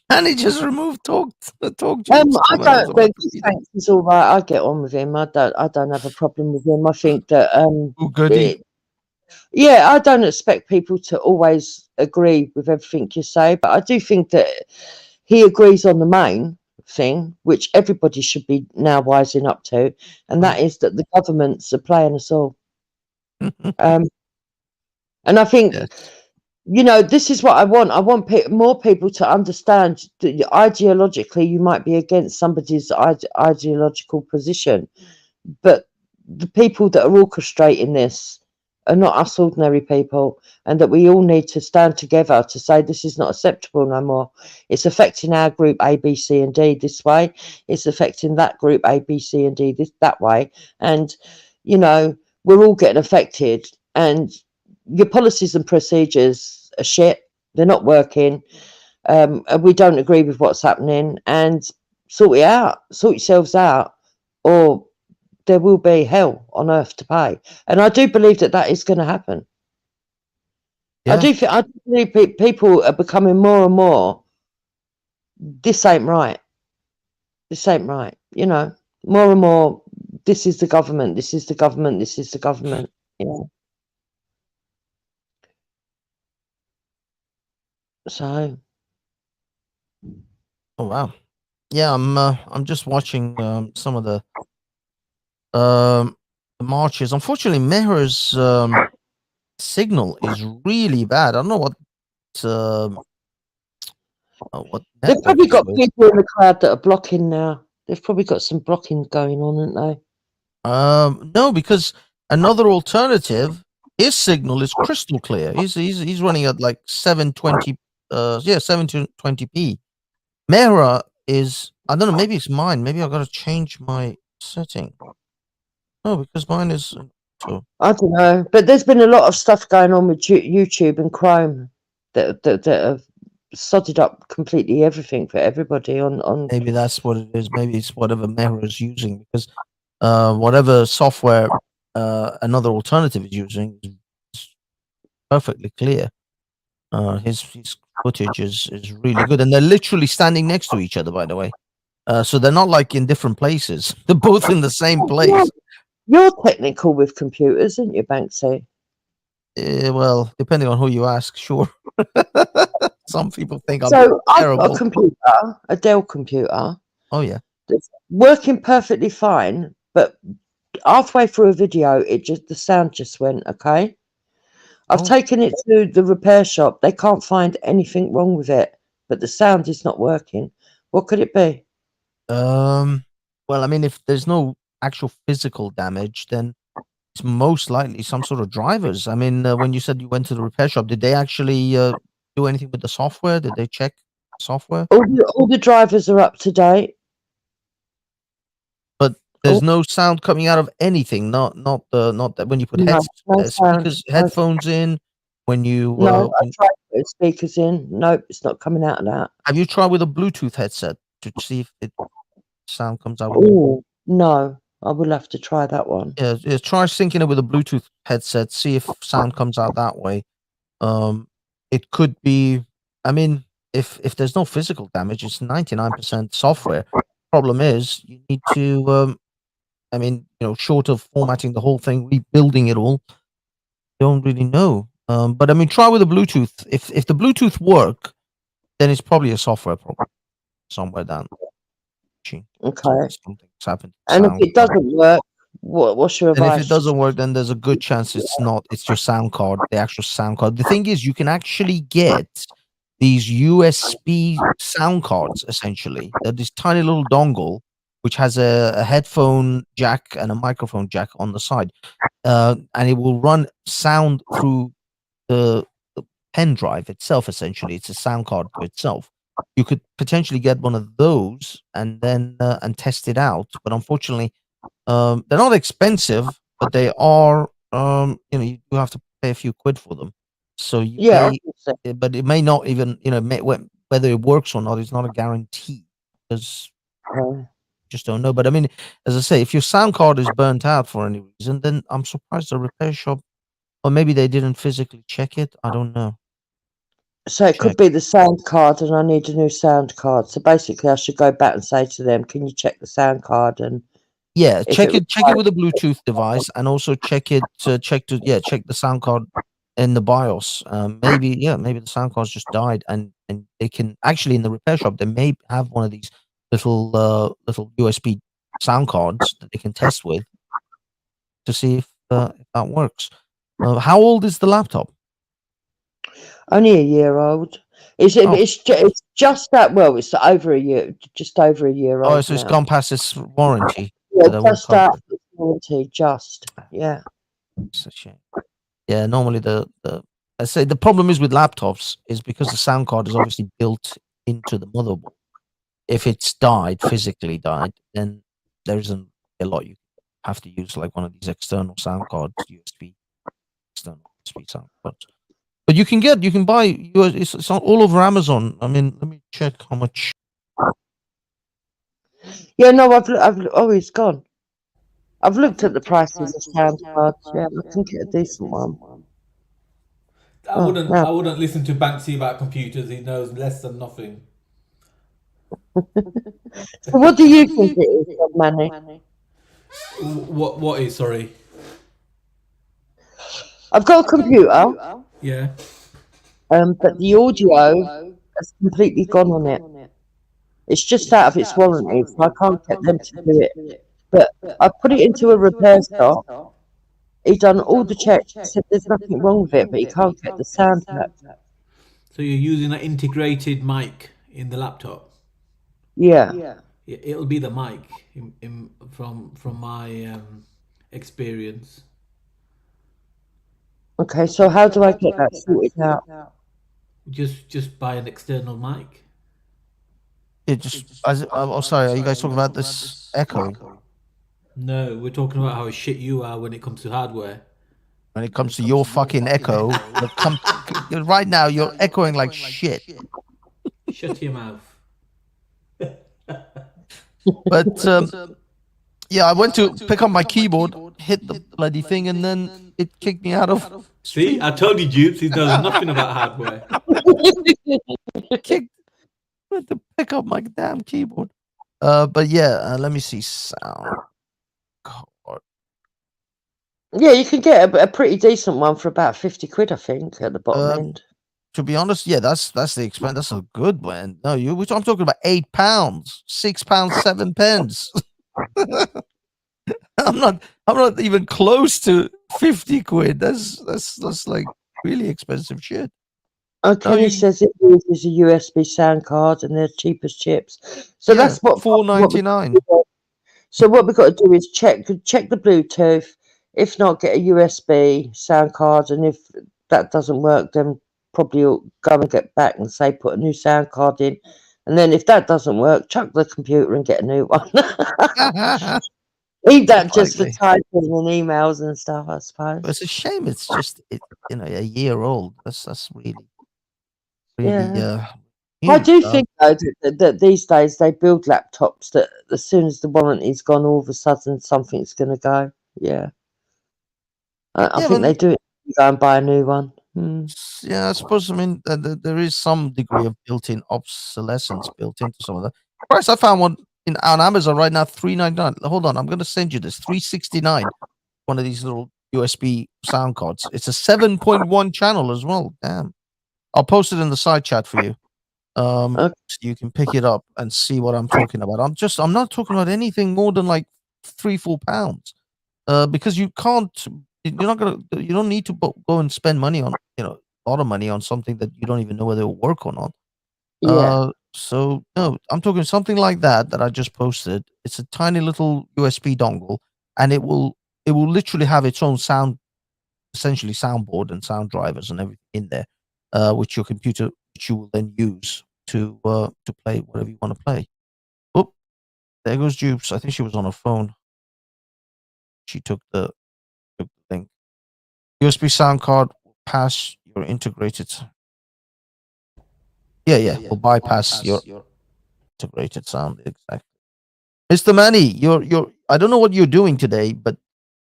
Manny just removed Talk Tube. I don't. Thanks is all right. I get on with him. I don't have a problem with him. I think that I don't expect people to always agree with everything you say, but I do think that he agrees on the main thing, which everybody should be now wising up to, and that is that the governments are playing us all. And I think, you know, this is what I want. I want more people to understand that ideologically you might be against somebody's ideological position, but the people that are orchestrating this are not us ordinary people, and that we all need to stand together to say this is not acceptable no more. It's affecting our group A, B, C, and D this way. It's affecting that group A, B, C, and D that way. And, you know, we're all getting affected. And your policies and procedures are shit. They're not working. And we don't agree with what's happening, and sort it out. Sort yourselves out, or there will be hell on earth to pay. And I do believe that is going to happen. Yeah. I do believe people are becoming more and more, this ain't right. This ain't right. You know, more and more, this is the government. This is the government. This is the government. You know. So. Oh wow. Yeah, I'm just watching some of the marches. Unfortunately, Meher's signal is really bad. I don't know what They've network probably he's got with. people in the crowd that are blocking now. They've probably got some blocking going on, haven't they? No, because another alternative, his signal is crystal clear. He's running at like 720 720p. Mehra is, I don't know, maybe it's mine. Maybe I gotta change my setting. No, because mine is so I don't know, but there's been a lot of stuff going on with YouTube and Chrome that have sodded up completely everything for everybody on. maybe that's what it is. Maybe it's whatever Mehra is using, because whatever software another alternative is using is perfectly clear. His footage is really good, and they're literally standing next to each other, by the way. So they're not like in different places. They're both in the same place. You're technical with computers, aren't you, Banksy? Well, depending on who you ask, sure. Some people think I'm So I've got terrible. a computer, a Dell computer. Oh yeah. It's working perfectly fine, but halfway through a video, the sound just went, okay. I've taken it to the repair shop. They can't find anything wrong with it, but the sound is not working. What could it be? Well, I mean, if there's no actual physical damage, then it's most likely some sort of drivers. I mean, when you said you went to the repair shop, did they actually do anything with the software? Did they check software? All the drivers are up to date. But there's no sound coming out of anything. Not that when you put No sound, headphones in. When you no, I tried putting speakers in. Nope, it's not coming out of that. have you tried with a Bluetooth headset to see if sound comes out? Oh no, I will have to try that one. Yeah, try syncing it with a Bluetooth headset. See if sound comes out that way. It could be. I mean, if there's no physical damage, it's 99% software. Problem is, you need to. I mean, short of formatting the whole thing, rebuilding it all, don't really know. But I mean, try with the Bluetooth. If the Bluetooth work, then it's probably a software problem somewhere down. Okay. Something's happened. And if it doesn't work, what's your And advice? if it doesn't work, then there's a good chance it's not. It's your sound card, the actual sound card. The thing is, you can actually get these USB sound cards. Essentially, they're this tiny little dongle which has a headphone jack and a microphone jack on the side, and it will run sound through the pen drive itself. Essentially, it's a sound card to itself. You could potentially get one of those and then and test it out. But unfortunately, they're not expensive, but they are. You do have to pay a few quid for them. So you pay, but it may not even. Whether it works or not is not a guarantee, because just don't know. But I mean, as I say, if your sound card is burnt out for any reason, then I'm surprised the repair shop, or maybe they didn't physically check it. I don't know. So it could be the sound card, and I need a new sound card. So basically, I should go back and say to them, "Can you check the sound card?" And yeah, check it with a Bluetooth device, and also check the sound card in the BIOS. Maybe the sound card's just died, and they can actually, in the repair shop, they may have one of these little USB sound cards that they can test with to see if that works. How old is the laptop? Only a year old. It's just that. Well, it's over a year, just over a year old. Oh, so it's gone past its warranty. Yeah, just after its warranty. Yeah. It's a shame. Yeah, normally I say the problem is with laptops is because the sound card is obviously built into the motherboard. If it's physically died, then there isn't a lot you have to use, like one of these external sound cards, USB external. USB sound cards. But you can buy it's all over Amazon. I mean, let me check how much. Yeah, no, it's gone. I've looked at the prices of sound cards. Yeah, I can get a decent one. I wouldn't listen to Banksy about computers. He knows less than nothing. So what do you think it is, Manny? What is, sorry? I've got a computer. Yeah. But the audio has completely gone on it. It's just out of its warranty, so I can't get them to do it. But I put it into a repair shop. He done all the checks, said there's nothing wrong with it, but he can't get the sound back. So you're using an integrated mic in the laptop? Yeah. It'll be the mic from my experience. Okay, so how do I get that sorted out? Just buy an external mic. Sorry, are you guys talking about this echo? No, we're talking about how shit you are when it comes to hardware. When it comes to your fucking echo, right now you're echoing like shit. Shut your mouth. But yeah, I went to pick up my keyboard, hit the bloody thing, and then it kicked me out of. See, I told you, Dupes, he knows nothing about hardware. Went to pick up my damn keyboard. But yeah, let me see sound. Yeah, you can get a pretty decent one for about 50 quid, I think, at the bottom end. To be honest, yeah, that's the expense. That's a good one. No, I'm talking about £8, £6, 7 pence. I'm not even close to 50 quid. That's like really expensive shit. Kenny says it uses a USB sound card and they're cheap as chips. So Yeah, that's what $4.99. So what we've got to do is check the Bluetooth. If not, get a USB sound card, and if that doesn't work, then probably you'll go and get back and say put a new sound card in. And then if that doesn't work, chuck the computer and get a new one. Need that just for typing and emails and stuff, I suppose. But it's a shame. It's just a year old. That's really Yeah. new I do stuff. think though that these days they build laptops that as soon as the warranty's gone, all of a sudden something's going to go. Yeah. I think they do it. You go and buy a new one. Yeah, I suppose. I mean, there is some degree of built-in obsolescence built into some of that. Price I found one on Amazon right now, $3.99. Hold on, I'm going to send you this. $3.69. One of these little USB sound cards. It's a 7.1 channel as well. Damn. I'll post it in the side chat for you. So you can pick it up and see what I'm talking about. I'm not talking about anything more than like £3-4. Because you don't need to go and spend money on, a lot of money on something that you don't even know whether it'll work or not. Yeah. So no, I'm talking something like that I just posted. It's a tiny little USB dongle, and it will literally have its own essentially soundboard and sound drivers and everything in there, which you will then use to play whatever you want to play. Oh, there goes Jupes. I think she was on her phone. She took the thing. USB sound card will pass your integrated. Yeah, will bypass your integrated sound. Exactly. Mr. Manny, I don't know what you're doing today, but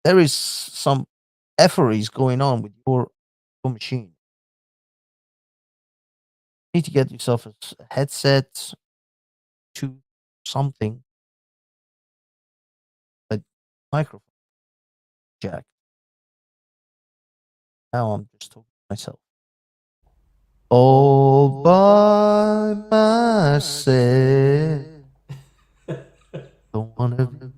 there is some effery going on with your machine. You need to get yourself a headset to something. A microphone jack. Now I'm just talking to myself. All by myself. Don't want to.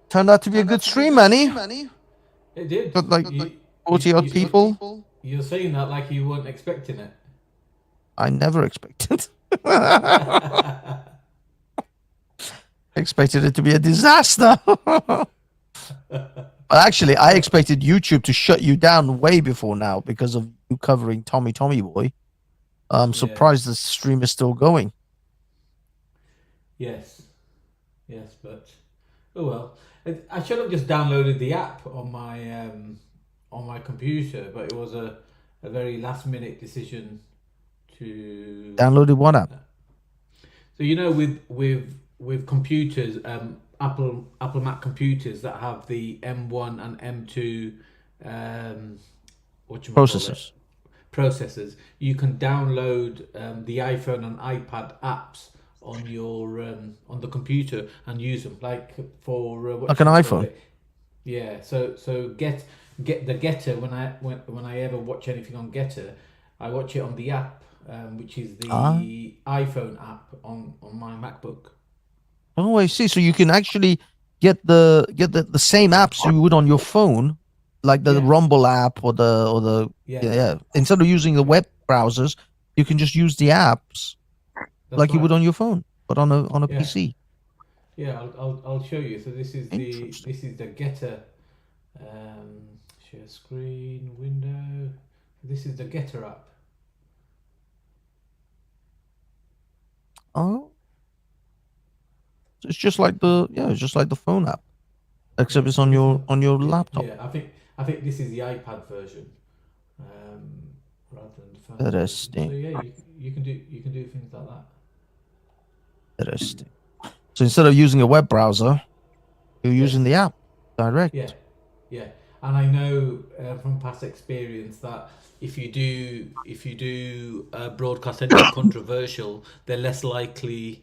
Turned out to be a good stream, Manny. It did. Got like 40 odd people. You're saying that like you weren't expecting it. I never expected. Expected it to be a disaster. Actually, I expected YouTube to shut you down way before now because of you covering Tommy Boy. I'm surprised the stream is still going. Yes. Yes, but oh well. I should have just downloaded the app on my computer, but it was a very last minute decision to Downloaded what app? So with computers, Apple Mac computers that have the M1 and M2 processors, you can download the iPhone and iPad apps on your on the computer and use them like for like an iPhone. Yeah, so get the Getter when I ever watch anything on Getter, I watch it on the app, which is the iPhone app on my MacBook. Oh, I see. So you can actually get the same apps you would on your phone, like the Rumble app or the yeah. Instead of using the web browsers, you can just use the apps like you would on your phone, but on a PC. Yeah, I'll show you. So this is the Getter share screen window. This is the Getter app. Oh, it's just like the phone app, except it's on your laptop. Yeah, I think this is the iPad version, rather than the phone. Interesting. So yeah, you can do things like that. Interesting. So instead of using a web browser, you're using the app direct. Yeah, and I know from past experience that if you do broadcast anything controversial, they're less likely.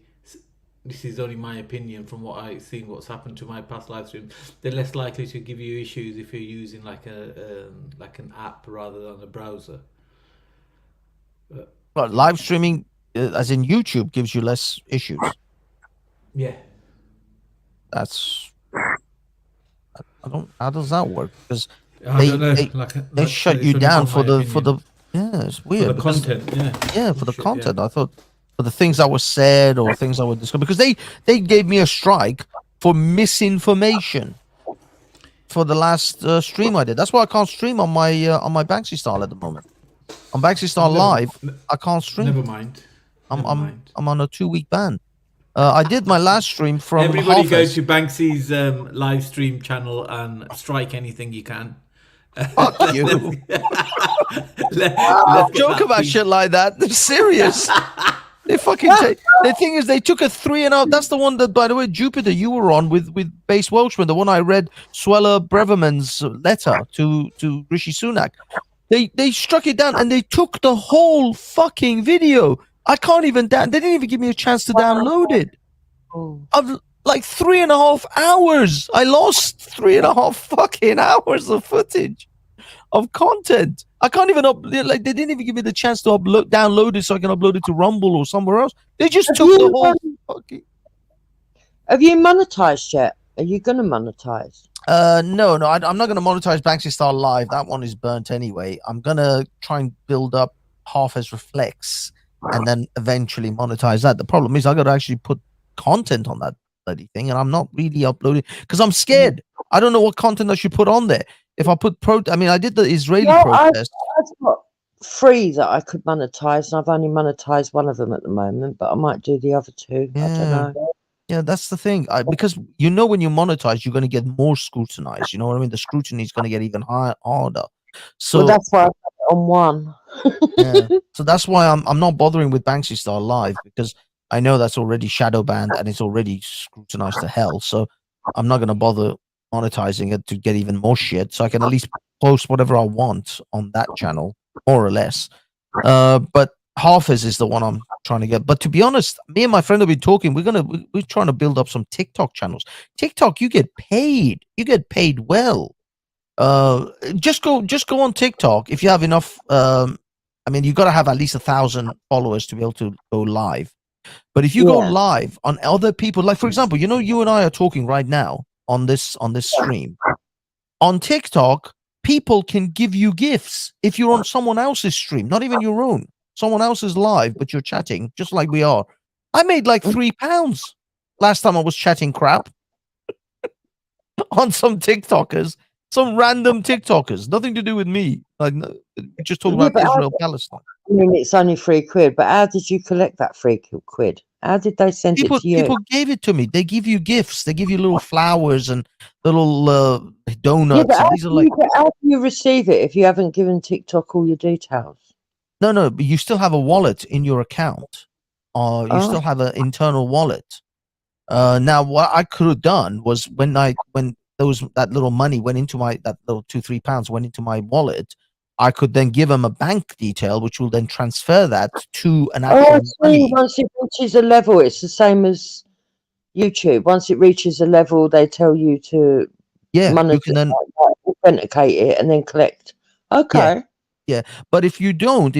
This is only my opinion from what I've seen, what's happened to my past live streams. They're less likely to give you issues if you're using like an app rather than a browser. But live streaming, as in YouTube, gives you less issues. Yeah. That's. I don't. How does that work? Because they shut you down for the. Yeah, it's weird. For the content, Yeah, for the content. I thought for the things that were said or things that were discussed, because they gave me a strike for misinformation for the last stream I did. That's why I can't stream on my Banksy style at the moment. On Banksy style live, I can't stream. Never mind. I'm on a 2-week ban. I did my last stream from. Everybody go to Banksy's live stream channel and strike anything you can. Fuck you. Joke about shit like that. They're serious. They fucking the thing is, they took a 3.5. That's the one that, by the way, Jupiter, you were on with Base Welshman, the one I read Swella Breverman's letter to Rishi Sunak. They struck it down and they took the whole fucking video. I can't even they didn't even give me a chance to download it. I've like 3.5 hours. I lost 3.5 fucking hours of footage of content. I can't even they didn't even give me the chance to download it so I can upload it to Rumble or somewhere else. They just took the whole fucking. Have you monetized yet? Are you gonna monetize? No, I'm not gonna monetize Banksy Star Live. That one is burnt anyway. I'm gonna try and build up Half as Reflex and then eventually monetize that. The problem is I got to actually put content on that bloody thing, and I'm not really uploading because I'm scared. I don't know what content I should put on there. If I put I did the Israeli protest. I've got 3 that I could monetize, and I've only monetized one of them at the moment, but I might do the other 2. I don't know. Yeah, that's the thing. Because when you monetize, you're going to get more scrutinized. You know what I mean? The scrutiny is going to get even harder. So that's why I put it on one. Yeah. So that's why I'm not bothering with Banksy Star Live, because I know that's already shadow banned and it's already scrutinized to hell. So I'm not going to bother monetizing it to get even more shit. So I can at least post whatever I want on that channel, more or less. But Hafiz is the one I'm trying to get. But to be honest, me and my friend have been talking. We're trying to build up some TikTok channels. TikTok, you get paid. You get paid well. Just go on TikTok if you have enough. I mean, you got to have at least 1,000 followers to be able to go live. But if you go live on other people, like for example, you and I are talking right now on this stream. On TikTok, people can give you gifts if you're on someone else's stream, not even your own. Someone else's live, but you're chatting just like we are. I made like £3 last time I was chatting crap on some TikTokers. Some random TikTokers, nothing to do with me. Like, just talking about Israel, Palestine. I mean, it's only £3, but how did you collect that £3? How did they send it to you? People gave it to me. They give you gifts. They give you little flowers and little donuts. Yeah, but And these are like how do you receive it if you haven't given TikTok all your details? no, but you still have a wallet in your account. You Oh. still have an internal wallet. Now, what I could have done was when that little money went into that little £2-3 went into my wallet, I could then give them a bank detail, which will then transfer that to an Oh, I actual see. money. Once it reaches a level, it's the same as YouTube. Once it reaches a level, they tell you to You can then authenticate it and then collect. Okay. Yeah, but if you don't,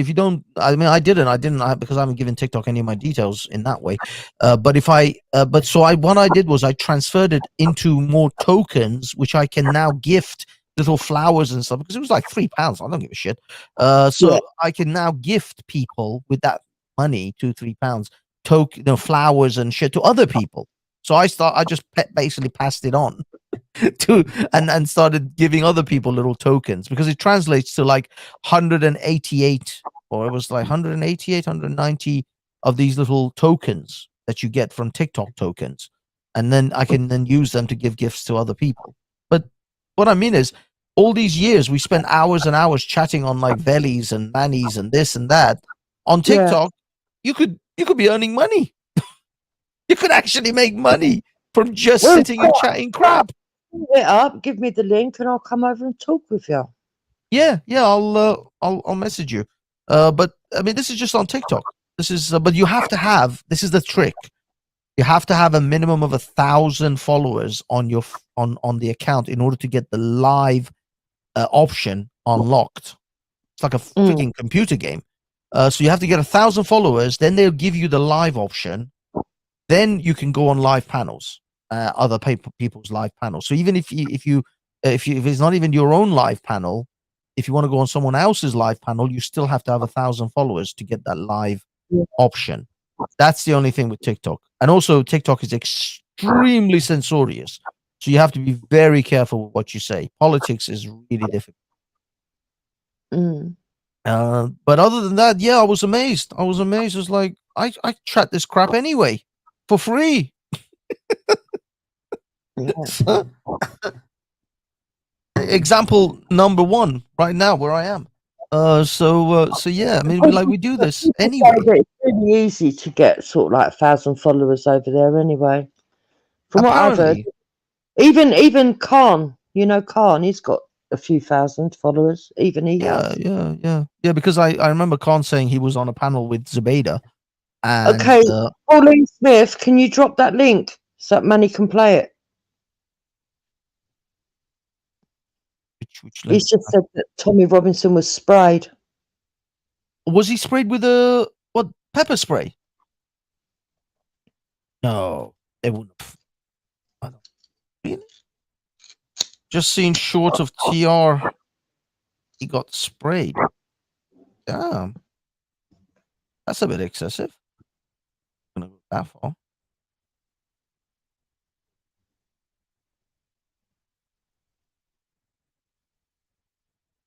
I mean, I didn't because I haven't given TikTok any of my details in that way. But what I did was I transferred it into more tokens, which I can now gift little flowers and stuff because it was like £3. I don't give a shit. I can now gift people with that money, £2-3, flowers and shit to other people. So I just basically passed it on to and started giving other people little tokens because it translates to like 188 or it was like 188 190 of these little tokens that you get from TikTok tokens, and then I can then use them to give gifts to other people. But what I mean is all these years we spent hours and hours chatting on like Vellies and Mannies and this and that on TikTok. You could be earning money. You could actually make money from just sitting and chatting crap. It up, give me the link, and I'll come over and talk with you. Yeah, I'll message you. But I mean, this is just on TikTok. This is, but you have to have. This is the trick. You have to have a minimum of 1,000 followers on your on the account in order to get the live option unlocked. It's like a freaking computer game. So you have to get 1,000 followers. Then they'll give you the live option. Then you can go on live panels, other people's live panels. So even if it's not even your own live panel, if you want to go on someone else's live panel, you still have to have 1,000 followers to get that live option. That's the only thing with TikTok. And also TikTok is extremely censorious. So you have to be very careful with what you say. Politics is really difficult. But other than that, yeah, I was amazed. I was like, I chat this crap anyway for free. Example number 1 right now where I am. So yeah, I mean, we do this anyway. It's really easy to get sort of like 1,000 followers over there anyway. From what I've heard, even Khan, Khan, he's got a few thousand followers. Even he has. Yeah. Because I remember Khan saying he was on a panel with Zubaida. And, okay, Pauline Smith, can you drop that link so that Manny can play it? Which He's just said that Tommy Robinson was sprayed. Was he sprayed with pepper spray? No, they wouldn't have. I don't really. Just seen short of TR. He got sprayed. Damn. That's a bit excessive. I'm gonna go that far.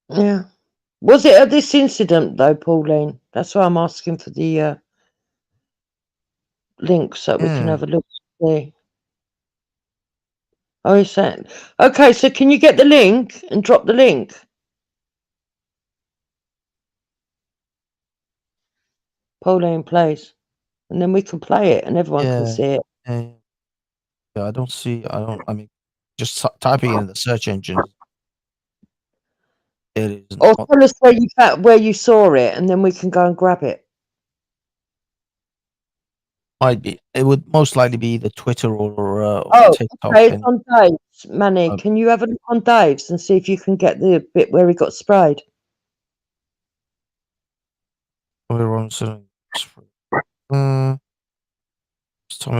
Yeah. Was it at this incident though, Pauline? That's why I'm asking for the link so we can have a look. See. Oh, he's saying. Okay, so can you get the link and drop the link? Pauline plays, and then we can play it and everyone can see it. Yeah, I don't see. I mean, just typing it in the search engine. It is. Or tell us where you saw it, and then we can go and grab it. Might be. It would most likely be the Twitter or TikTok. Okay, it's on Dave's. Manny, can you have a look on Dave's and see if you can get the bit where he got sprayed? Tommy Robinson. Tommy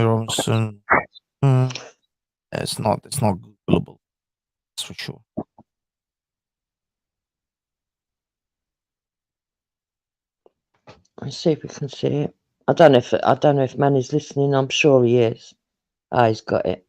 Robinson. It's not Googleable. That's for sure. Let's see if we can see it. I don't know if Manny's listening. I'm sure he is. He's got it.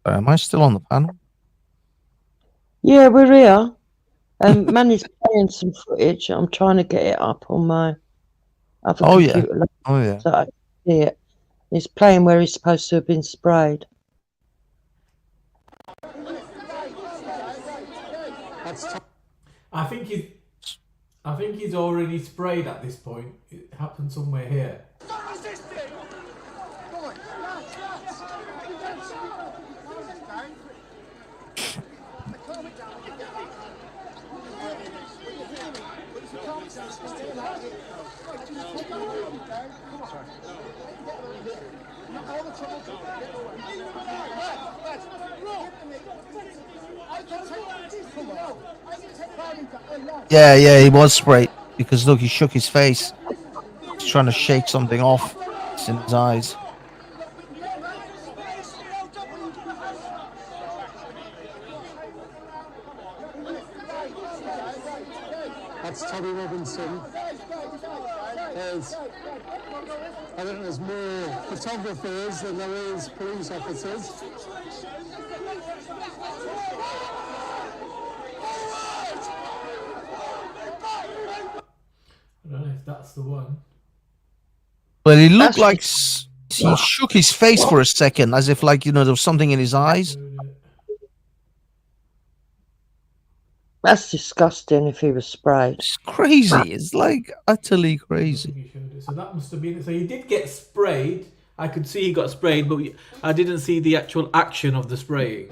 Am I still on the panel? Yeah, we're here. Manny's playing some footage. I'm trying to get it up on my other Oh, yeah. computer. Oh, yeah. So I can see it. He's playing where he's supposed to have been sprayed. I think he's already sprayed at this point. It happened somewhere here. Yeah, he was sprayed because look, he shook his face. He's trying to shake something off. It's in his eyes. That's Tommy Robinson. I think there's more photographers than there is police officers. I don't know if that's the one. Well, he looked like he shook his face for a second, as if like, there was something in his eyes. That's disgusting if he was sprayed. It's crazy. It's like utterly crazy. So that must have been it. So he did get sprayed. I could see he got sprayed, but I didn't see the actual action of the spraying.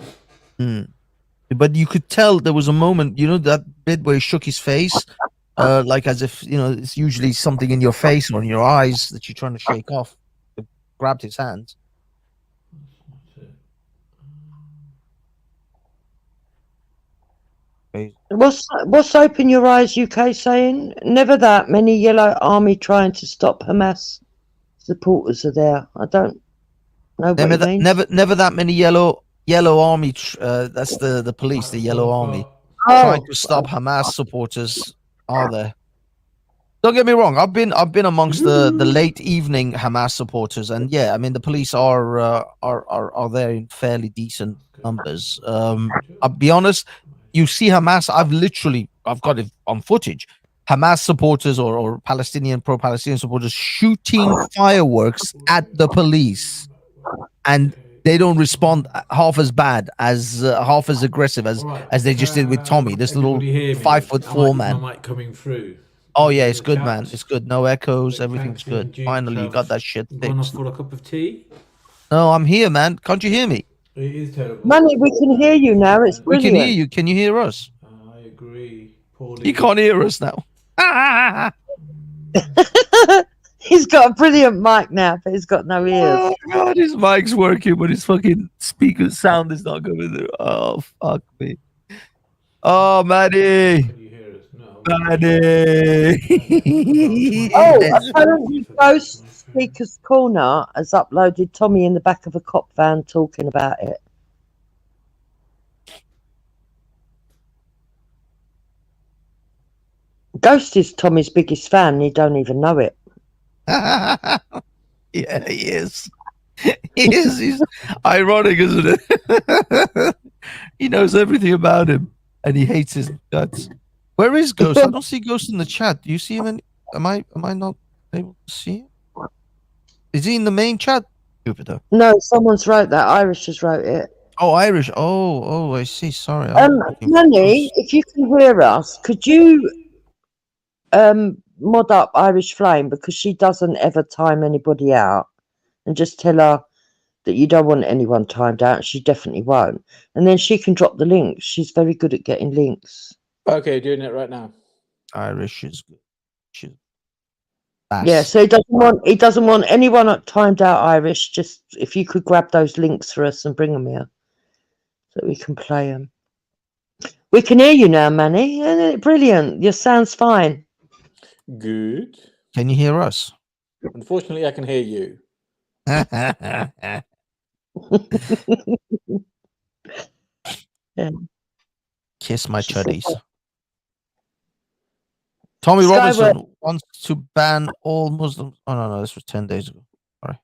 But you could tell there was a moment, that bit where he shook his face, like as if, it's usually something in your face or in your eyes that you're trying to shake off. It grabbed his hand. What's open your eyes, UK saying? Never that many yellow army trying to stop Hamas supporters are there. I don't know what it means. Never that many yellow army. That's the police, the yellow army, trying to stop Hamas supporters are there. Don't get me wrong. I've been amongst the late evening Hamas supporters, and yeah, I mean the police are there in fairly decent numbers. I'll be honest. You see Hamas. I've got it on footage. Hamas supporters or pro-Palestinian supporters shooting fireworks at the police, and they don't respond half as bad half as aggressive as they just did with Tommy, this little 5'4" man. My mic coming through. Oh yeah, it's good, man. It's good. No echoes. Everything's good. Finally, you got that shit Gone off fixed. for a cup of tea. No, I'm here, man. Can't you hear me? It is terrible. Manny, we can hear you now. It's We brilliant. can hear you. Can you hear us? I agree. Poorly. You can't hear us now. He's got a brilliant mic now, but he's got no ears. Oh god, his mic's working, but his fucking speaker sound is not coming through. Oh fuck me. Oh, Manny. Manny. Apparently Ghost Speaker's Corner has uploaded Tommy in the back of a cop van talking about it. Ghost is Tommy's biggest fan, and he don't even know it. Yeah, he is. He is. He's ironic, isn't it? He knows everything about him, and he hates his guts. Where is Ghost? I don't see Ghost in the chat. Do you see him? Am I not able to see him? Is he in the main chat, Jupiter? No, someone's wrote that. Irish has wrote it. Oh, Irish. Oh, I see. Sorry. Manny, if you can hear us, could you mod up Irish Flame, because she doesn't ever time anybody out, and just tell her that you don't want anyone timed out. She definitely won't, and then she can drop the links. She's very good at getting links. Okay, doing it right now. Irish is good. Yeah, so he doesn't want anyone timed out Irish. Just if you could grab those links for us and bring them here, so we can play them. We can hear you now, Manny. Brilliant. Your sound's fine. Good. Can you hear us? Unfortunately, I can hear you. Kiss my chuddies. Tommy Robinson wants to ban all Muslims. Oh, no, this was 10 days ago. Sorry.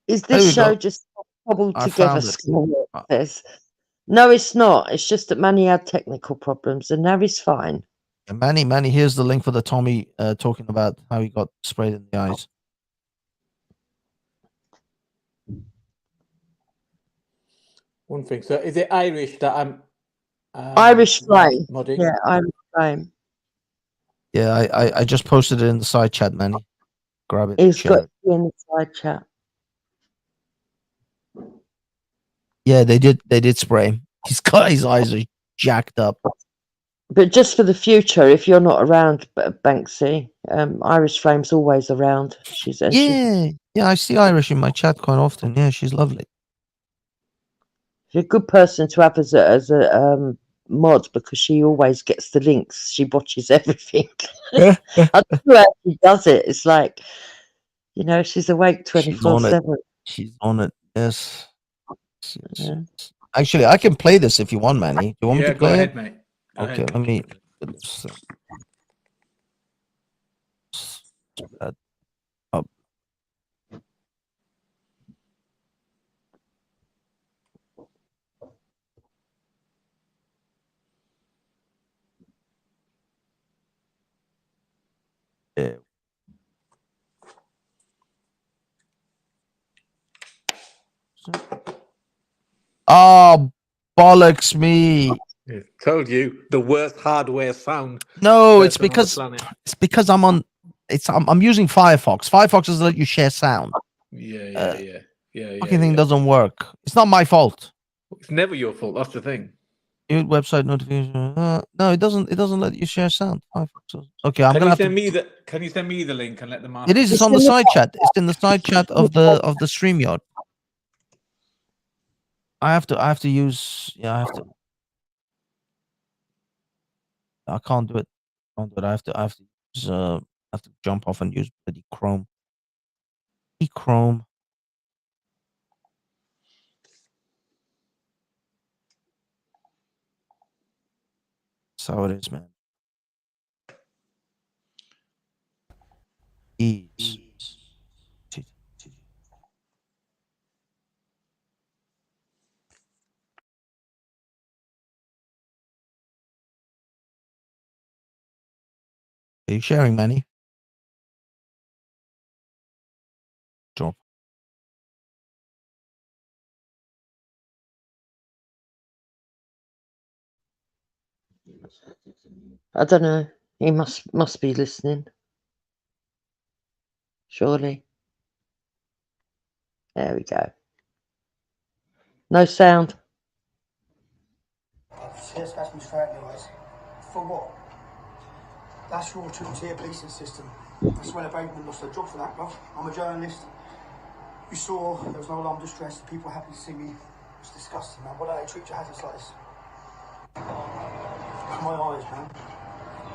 Is There this we show go. just cobbled I together? found it. Says. No, it's not. It's just that Manny had technical problems, and now he's fine. Manny, here's the link for the Tommy talking about how he got sprayed in the eyes. One thing. So is it Irish that I'm Irish Flame. modding? Yeah, Irish Flame. Yeah, I just posted it in the side chat, Manny. Grab it. He's Share got it. it in the side chat. Yeah, they did spray him. He's got his eyes are jacked up. But just for the future, if you're not around, Banksy, Irish Flame's always around. She's Yeah, I see Irish in my chat quite often. Yeah, she's lovely. She's a good person to have as a mod because she always gets the links. She watches everything. I don't know how she does it. It's like, she's awake 24/7. She's on it. Yes. Actually, I can play this if you want, Manny. Do you want me to go play ahead, it? mate. Go Okay, ahead. let me. Up. Yeah. Oh, bollocks me. Yeah, told you the worst hardware sound. No, it's person on the because planet. I'm using Firefox. Firefox doesn't let you share sound. Yeah. Fucking thing doesn't work. It's not my fault. It's never your fault. That's the thing. New website notification. No, it doesn't. It doesn't let you share sound. Firefox. Okay, I'm Can gonna you have send to. me the? Can you send me the link and let them ask? It is. It's on the side chat. It's in the side chat of the StreamYard. I have to use. Yeah, I have to. I can't do it. I have to. Use, I have to jump off and use bloody Chrome. Chrome. That's how it is, man. Ease. Are you sharing, Manny? Drop. I don't know. He must be listening. Surely. There we go. No sound. Yes, that's me straight anyways. For what? That's your two-tier policing system. That's when a brakeman lost their job for that, bruv. I'm a journalist. You saw there was no alarm distress. The people were happy to see me. It's disgusting, man. Why don't they treat your hazards like this? My eyes, man.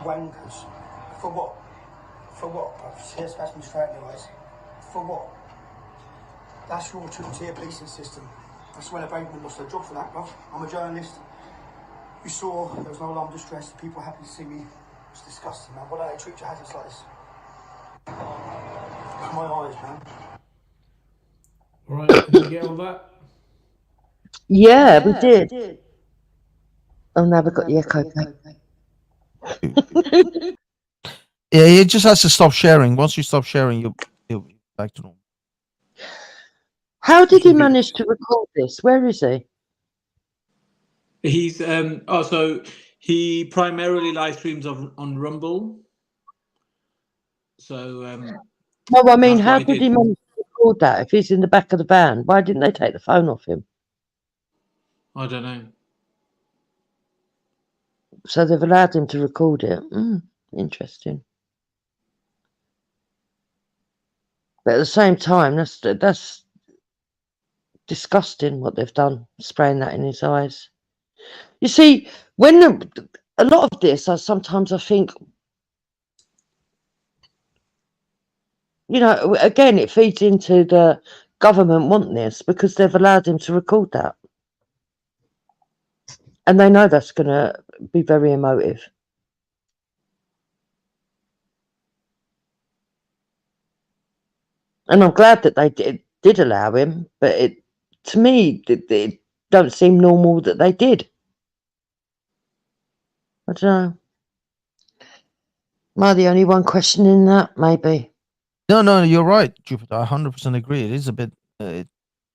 Wankers. For what? For what, bruv? Yes, that's me straight anyways. For what? That's your two-tier policing system. That's when a brakeman lost their job for that, bruv. I'm a journalist. You saw there was no alarm distress. The people were happy to see me. It's disgusting, man. Why don't they treat your hazards like this? My eyes, man. Right, did you get all that? Yeah, we did. Oh, now we've got the echo back. Yeah, it just has to stop sharing. Once you stop sharing, you'll be back to normal. How did he manage to record this? Where is he? He's so he primarily live streams on Rumble. So No, I mean, that's how what I did he manage to record that if he's in the back of the van? Why didn't they take the phone off him? I don't know. So they've allowed him to record it. Interesting. But at the same time, that's disgusting what they've done, spraying that in his eyes. You see, when a lot of this, sometimes I think, again, it feeds into the government want this because they've allowed him to record that. And they know that's going to be very emotive. And I'm glad that they did. did allow him, but to me, it don't seem normal that they did. I don't know. Am I the only one questioning that? Maybe. No, you're right, Jupiter. I 100% agree. It is a bit. It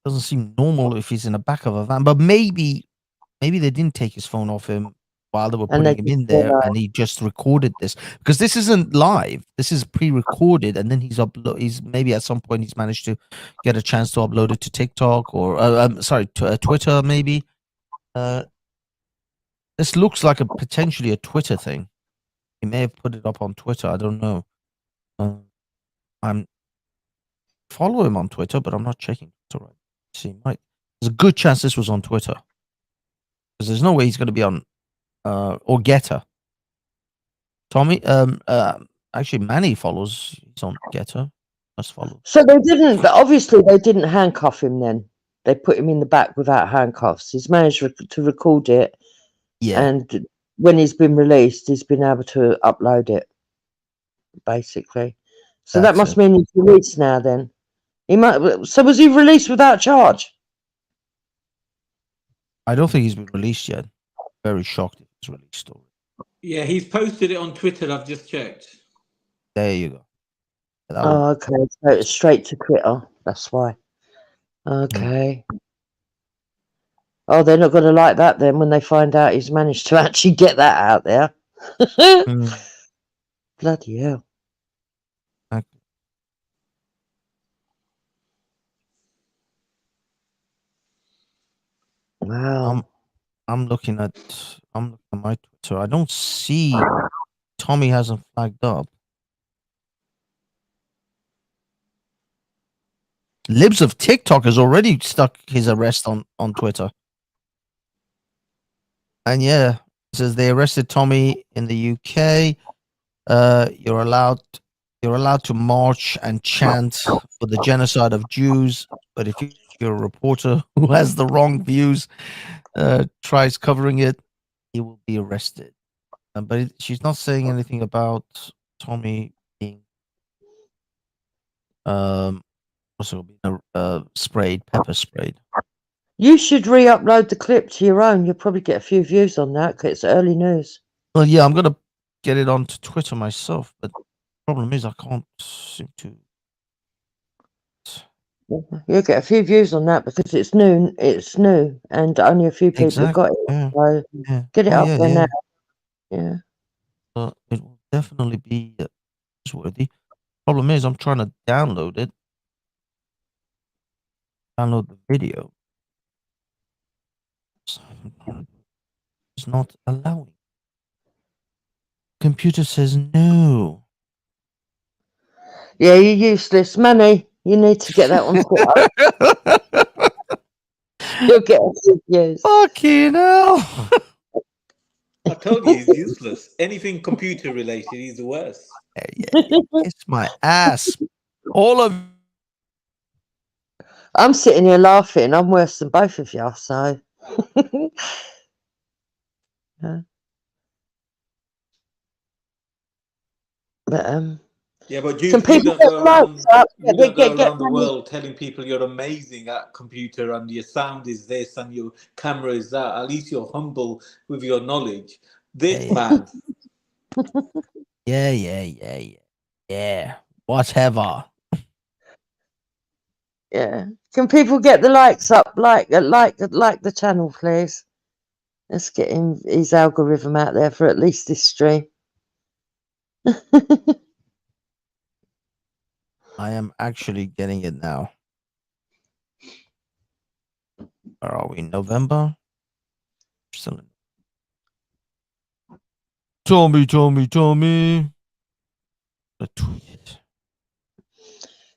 doesn't seem normal if he's in the back of a van, but maybe they didn't take his phone off him while they were And putting him in there, and he just recorded this because this isn't live. This is pre-recorded, and then he's maybe at some point he's managed to get a chance to upload it to TikTok or to Twitter maybe. This looks like potentially a Twitter thing. He may have put it up on Twitter. I don't know. I'm follow him on Twitter, but I'm not checking Twitter right. See, there's a good chance this was on Twitter because there's no way he's going to be on or Getter. Tommy, actually, Manny follows. He's on Getter. Let's follow. So they didn't. Obviously, they didn't handcuff him. Then they put him in the back without handcuffs. He's managed to record it. Yeah. And when he's been released, he's been able to upload it. Basically, so that must mean he's released now. Then he might. So was he released without charge? I don't think he's been released yet. Very shocked if he's released already. Yeah, he's posted it on Twitter. I've just checked. There you go. Oh, okay. So it's straight to Twitter. That's why. Okay. Oh, they're not going to like that then when they find out he's managed to actually get that out there. Bloody hell. Wow. I'm looking at my Twitter. I don't see Tommy hasn't flagged up. Libs of TikTok has already stuck his arrest on Twitter. And yeah, it says they arrested Tommy in the UK. You're allowed to march and chant for the genocide of Jews, but if you're a reporter who has the wrong views, tries covering it, he will be arrested. But she's not saying anything about Tommy being also being pepper sprayed. You should re-upload the clip to your own. You'll probably get a few views on that because it's early news. Well, yeah, I'm gonna get it onto Twitter myself, but the problem is I can't seem to. You'll get a few views on that because it's new. It's new, and only a few people have got it. Yeah. So get it up there now. Yeah. It will definitely be worthy. Problem is, I'm trying to download it. Download the video. It's not allowing. Computer says no. Yeah, you're useless, Manny. You need to get that on Twitter. You'll get a few views. Fucking hell. I told you he's useless. Anything computer related, he's the worst. Yeah. It's my ass. All of. I'm sitting here laughing. I'm worse than both of you, so. Yeah. But yeah, but you don't go around the world telling people you're amazing at computer and your sound is this and your camera is that. At least you're humble with your knowledge. This man. Yeah. Whatever. Yeah. Can people get the likes up? Like the channel, please. Let's get his algorithm out there for at least this stream. I am actually getting it now. Where are we? November? Still in. Tommy.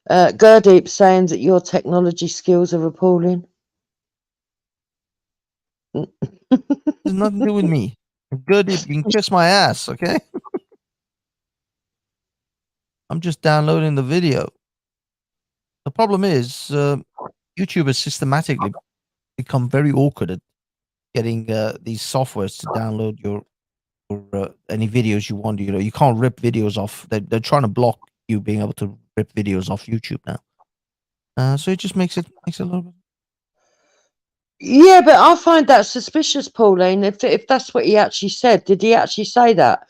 Gurdeep saying that your technology skills are appalling. There's nothing to do with me. Gurdeep, you can kiss my ass, okay? I'm just downloading the video. The problem is, YouTube has systematically become very awkward at getting these softwares to download your any videos you want. You can't rip videos off. They're trying to block you being able to rip videos off YouTube now. So it just makes it a little bit. Yeah, but I find that suspicious, Pauline. If that's what he actually said, did he actually say that?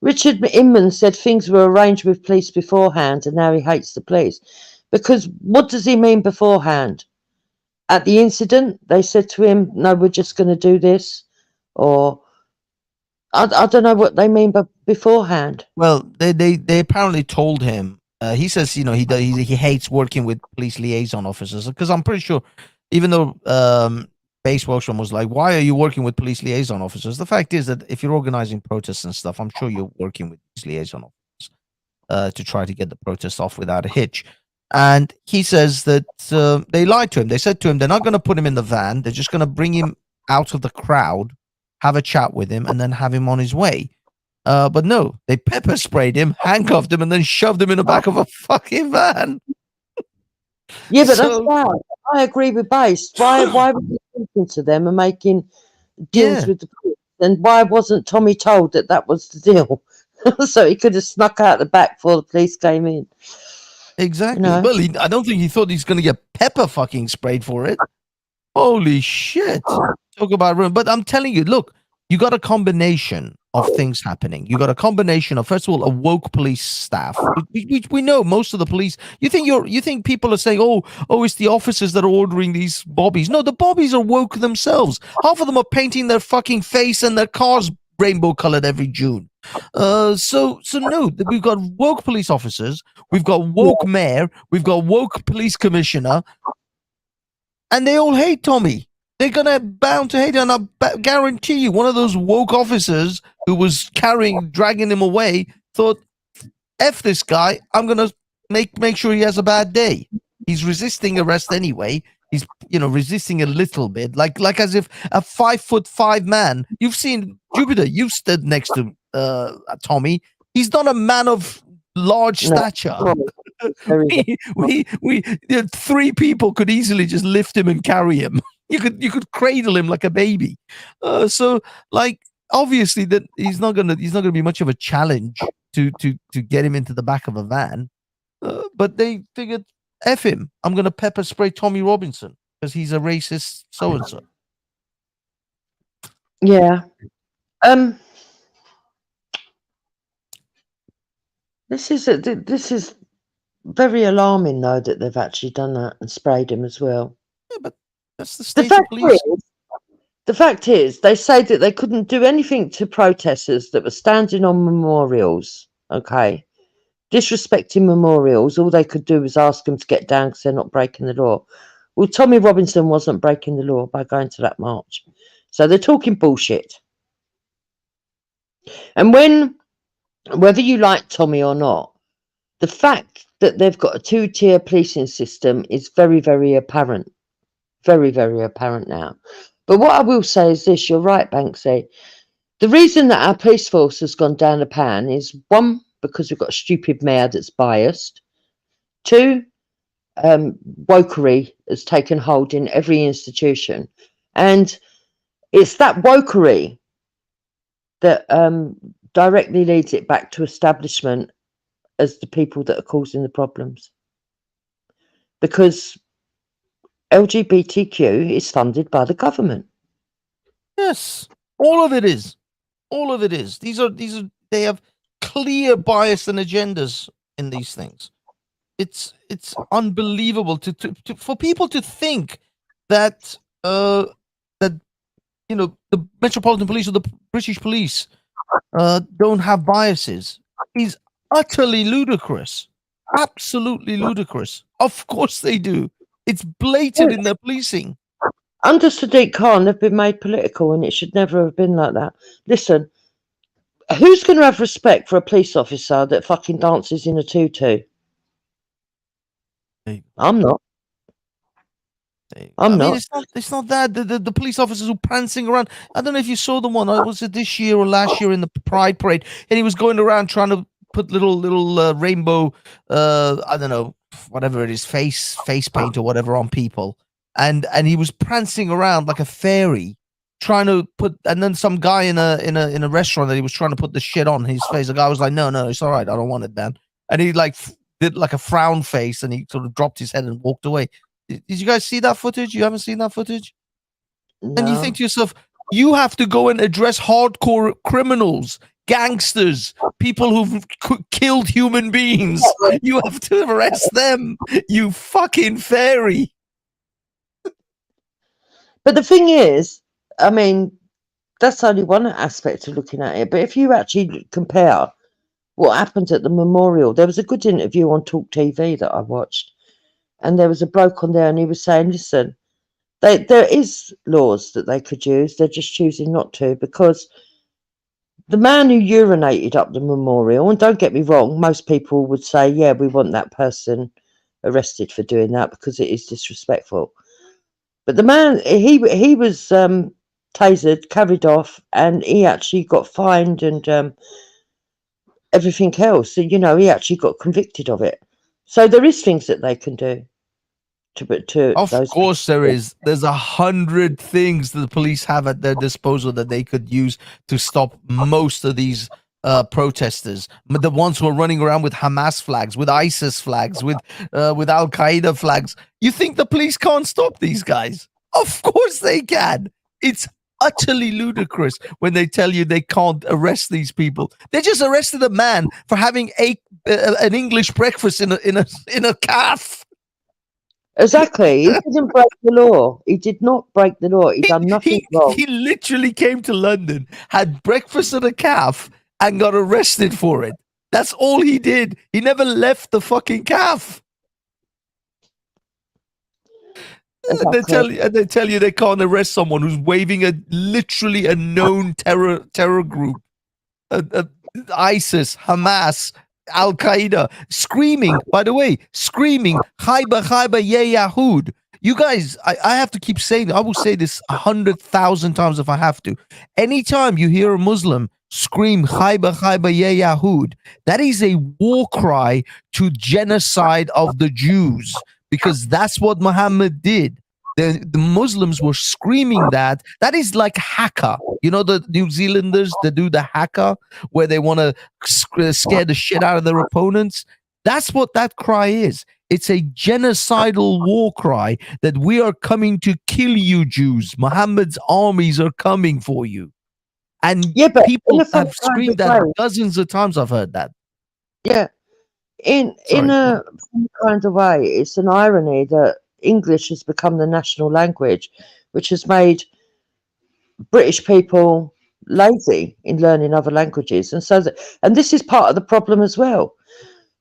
Richard Inman said things were arranged with police beforehand, and now he hates the police. Because what does he mean beforehand? At the incident, they said to him, "No, we're just going to do this," or I don't know what they mean by beforehand. Well, they apparently told him. He says, he hates working with police liaison officers because I'm pretty sure, even though Base Welsham was like, "Why are you working with police liaison officers?" The fact is that if you're organizing protests and stuff, I'm sure you're working with these liaison officers to try to get the protest off without a hitch. And he says that they lied to him. They said to him they're not going to put him in the van. They're just going to bring him out of the crowd, have a chat with him, and then have him on his way. But no, they pepper sprayed him, handcuffed him, and then shoved him in the back of a fucking van. Yeah, but that's bad. I agree with Base. Why were you talking to them and making deals with the police? And why wasn't Tommy told that that was the deal? So he could have snuck out the back before the police came in. Exactly. Well, I don't think he thought he's going to get pepper fucking sprayed for it. Holy shit. Talk about ruin. But I'm telling you, look, you got a combination of things happening. You got a combination of, first of all, a woke police staff. We know most of the police. You think people are saying, oh, it's the officers that are ordering these bobbies. No, the bobbies are woke themselves. Half of them are painting their fucking face and their cars rainbow colored every June. So no, we've got woke police officers, we've got woke mayor, we've got woke police commissioner, and they all hate Tommy. They're bound to hate him, and I guarantee you, one of those woke officers who was dragging him away, thought, "F this guy, I'm gonna make sure he has a bad day." He's resisting arrest anyway. He's resisting a little bit, like as if a 5'5" man. You've seen Jupiter. You've stood next to Tommy. He's not a man of large stature. We three people could easily just lift him and carry him. You could cradle him like a baby. So obviously that he's not gonna be much of a challenge to get him into the back of a van. But they figured, F him. I'm gonna pepper spray Tommy Robinson because he's a racist so and so. Yeah. This is very alarming, though, that they've actually done that and sprayed him as well. Yeah, but that's the state of police. The fact is, they say that they couldn't do anything to protesters that were standing on memorials. Okay, disrespecting memorials. All they could do was ask them to get down because they're not breaking the law. Well, Tommy Robinson wasn't breaking the law by going to that march, so they're talking bullshit. And whether you like Tommy or not, the fact that they've got a two-tier policing system is very, very apparent. Very, very apparent now. But what I will say is this, you're right, Banksy. The reason that our police force has gone down the pan is, one, because we've got a stupid mayor that's biased. Two, wokery has taken hold in every institution. And it's that wokery that directly leads it back to establishment as the people that are causing the problems. Because LGBTQ is funded by the government. Yes, all of it is. All of it is. They have clear bias and agendas in these things. It's unbelievable for people to think that the Metropolitan Police or the British Police don't have biases. Is utterly ludicrous. Absolutely ludicrous. Of course they do. It's blatant in their policing. Under Sadiq Khan, they've been made political, and it should never have been like that. Listen, who's going to have respect for a police officer that fucking dances in a tutu? I'm not. I'm not. It's not that the police officers who prancing around. I don't know if you saw the one. Was it this year or last year in the Pride Parade? And he was going around trying to put little rainbow, I don't know, whatever it is, face paint or whatever on people, and he was prancing around like a fairy, trying to put. And then some guy in a restaurant that he was trying to put the shit on his face. The guy was like, "No, it's all right. I don't want it, man." And he did like a frown face, and he sort of dropped his head and walked away. Did you guys see that footage? You haven't seen that footage? And you think to yourself, you have to go and address hardcore criminals, gangsters, people who've killed human beings. You have to arrest them, you fucking fairy. But the thing is, I mean, that's only one aspect of looking at it. But if you actually compare what happened at the memorial, there was a good interview on Talk TV that I watched, and there was a bloke on there, and he was saying, listen, there is laws that they could use, they're just choosing not to, because the man who urinated up the memorial, and don't get me wrong, most people would say, yeah, we want that person arrested for doing that because it is disrespectful. But the man, he was tasered, carried off, and he actually got fined and everything else. So, he actually got convicted of it. So there is things that they can do. Of course there is. There's 100 things that the police have at their disposal that they could use to stop most of these protesters. The ones who are running around with Hamas flags, with ISIS flags, with Al Qaeda flags. You think the police can't stop these guys? Of course they can. It's utterly ludicrous when they tell you they can't arrest these people. They just arrested a man for having an English breakfast in a calf. Exactly. He didn't break the law. He did not break the law. He done nothing wrong. He literally came to London, had breakfast at a calf, and got arrested for it. That's all he did. He never left the fucking calf. And they tell you they can't arrest someone who's waving literally a known terror group, ISIS, Hamas, Al Qaeda, screaming. By the way, screaming, "Khaybar, Khaybar, ya Yahud." You guys, I have to keep saying. I will say this 100,000 times if I have to. Anytime you hear a Muslim scream "Khaybar, Khaybar, ya Yahud," that is a war cry to genocide of the Jews, because that's what Muhammad did. The Muslims were screaming that. That is like haka. You know the New Zealanders that do the haka, where they want to scare the shit out of their opponents? That's what that cry is. It's a genocidal war cry that we are coming to kill you, Jews. Muhammad's armies are coming for you. And people have screamed that dozens of times. I've heard that. Yeah. In a kind of way, it's an irony that English has become the national language, which has made British people lazy in learning other languages. And this is part of the problem as well.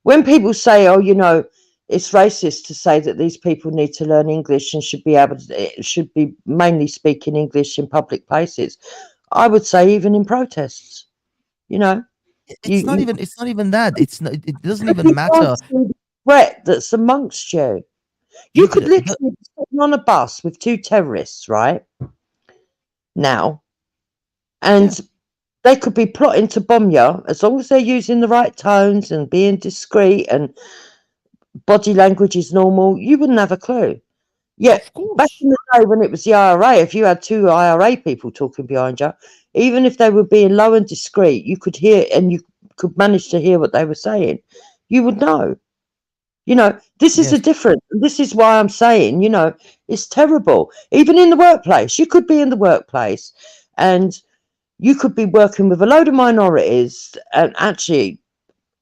When people say, oh, it's racist to say that these people need to learn English and should be mainly speaking English in public places, I would say even in protests, It's not even that. It doesn't even matter. The threat that's amongst you. You could literally be sitting on a bus with two terrorists, right? Now, and they could be plotting to bomb you, as long as they're using the right tones and being discreet and body language is normal. You wouldn't have a clue. Yet back in the day when it was the IRA, if you had two IRA people talking behind you, even if they were being low and discreet, you could hear and you could manage to hear what they were saying. You would know. This is a difference. This is why I'm saying, it's terrible. Even in the workplace, you could be in the workplace and you could be working with a load of minorities. And actually,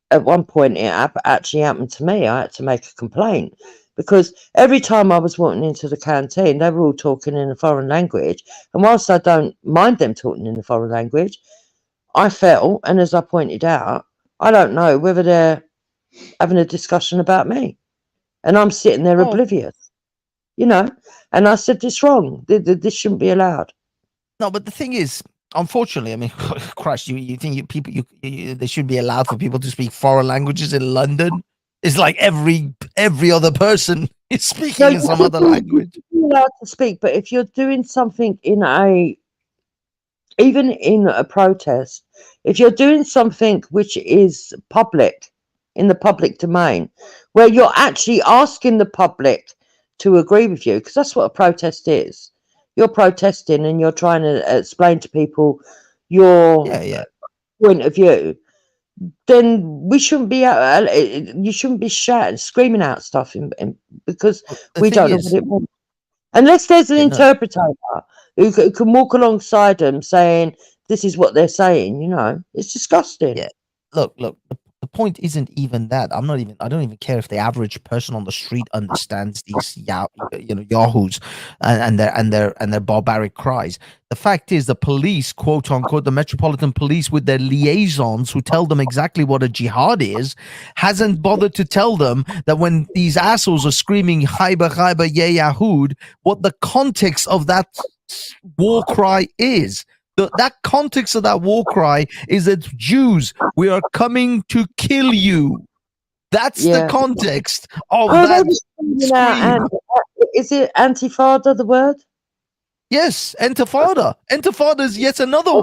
at one point, it actually happened to me. I had to make a complaint because every time I was walking into the canteen, they were all talking in a foreign language. And whilst I don't mind them talking in a foreign language, I felt, and as I pointed out, I don't know whether they're having a discussion about me. And I'm sitting there oblivious, and I said, this wrong. This shouldn't be allowed. No, but the thing is, unfortunately, I mean, Christ, you think they should be allowed for people to speak foreign languages in London? It's like every other person is speaking in some other language. You're allowed to speak, but if you're doing something even in a protest, if you're doing something which is public, in the public domain, where you're actually asking the public to agree with you, because that's what a protest is. You're protesting and you're trying to explain to people your point of view. then we shouldn't be you shouldn't be shouting, screaming out stuff because The we thing don't know is, what it means. Unless there's an no, interpreter who can walk alongside them saying this is what they're saying, it's disgusting. yeah. Look. The point isn't even that. I don't even care if the average person on the street understands these yahoos and their barbaric cries. The fact is, the police, quote unquote, the Metropolitan Police, with their liaisons who tell them exactly what a jihad is, hasn't bothered to tell them that when these assholes are screaming "Haiba Haiba Ye Yahud," what the context of that war cry is. That context of that war cry is that Jews, we are coming to kill you. That's the context of that scream. Is it antifada, the word? Yes, intifada. Intifada is yet another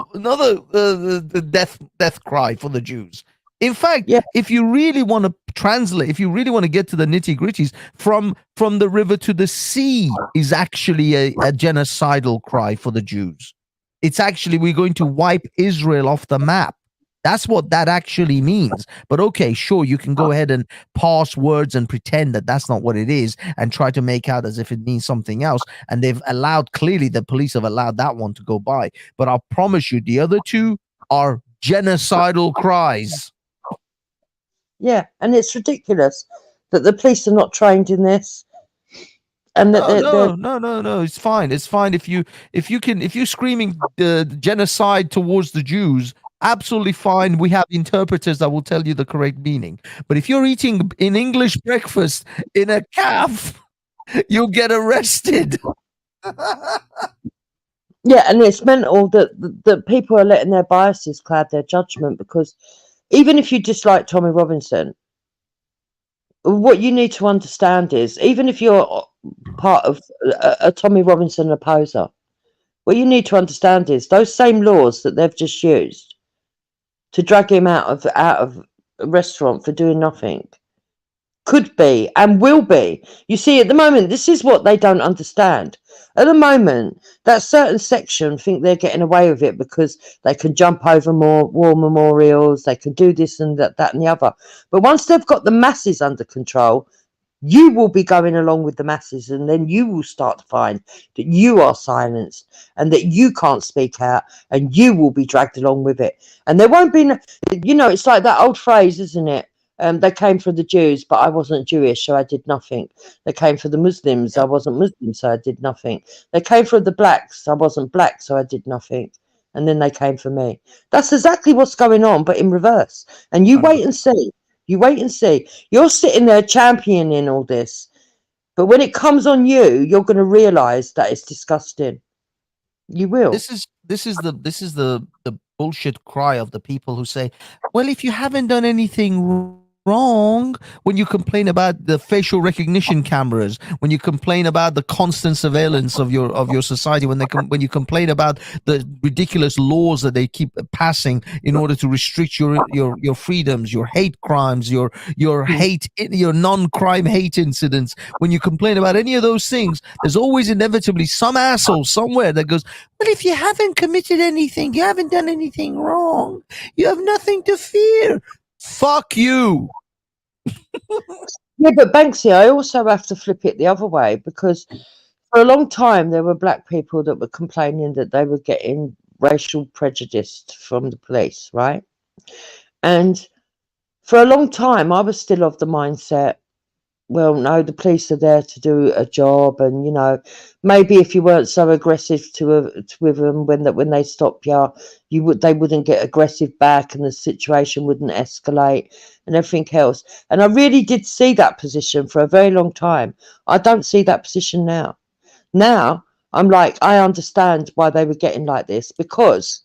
death cry for the Jews. In fact, if you really want to translate, if you really want to get to the nitty gritties, from the river to the sea is actually a genocidal cry for the Jews. It's actually, we're going to wipe Israel off the map. That's what that actually means. But okay, sure, you can go ahead and parse words and pretend that that's not what it is and try to make out as if it means something else. And they've allowed, clearly the police have allowed that one to go by. But I'll promise you, the other two are genocidal cries. Yeah, and it's ridiculous that the police are not trained in this. And that no, it's fine. It's fine if you're screaming genocide towards the Jews. Absolutely fine. We have interpreters that will tell you the correct meaning. But if you're eating an English breakfast in a calf, you'll get arrested. Yeah, and it's mental that people are letting their biases cloud their judgment, because even if you dislike Tommy Robinson, what you need to understand is, even if you're part of a Tommy Robinson opposer, what you need to understand is those same laws that they've just used to drag him out of a restaurant for doing nothing could be and will be. You see, at the moment, this is what they don't understand. At the moment, that certain section think they're getting away with it because they can jump over more war memorials, they can do this and that and the other. But once they've got the masses under control, you will be going along with the masses, and then you will start to find that you are silenced and that you can't speak out, and you will be dragged along with it. And there won't be, it's like that old phrase, isn't it? They came for the Jews, but I wasn't Jewish, so I did nothing. They came for the Muslims, I wasn't Muslim, so I did nothing. They came for the blacks, I wasn't black, so I did nothing. And then they came for me. That's exactly what's going on, but in reverse. And you wait and see. You wait and see. You're sitting there championing all this, but when it comes on you, you're going to realize that it's disgusting. You will. This is the bullshit cry of the people who say, well, if you haven't done anything wrong, when you complain about the facial recognition cameras, when you complain about the constant surveillance of your society, when you complain about the ridiculous laws that they keep passing in order to restrict your freedoms, your hate crimes, your non-crime hate incidents, when you complain about any of those things, there's always inevitably some asshole somewhere that goes, well, if you haven't committed anything, you haven't done anything wrong, you have nothing to fear. Fuck you. Yeah, but Banksy, I also have to flip it the other way, because for a long time there were black people that were complaining that they were getting racial prejudice from the police, right? And for a long time I was still of the mindset, well, no, the police are there to do a job, and maybe if you weren't so aggressive with them when they stop you, they wouldn't get aggressive back, and the situation wouldn't escalate and everything else. And I really did see that position for a very long time. I don't see that position now. Now I'm like, I understand why they were getting like this, because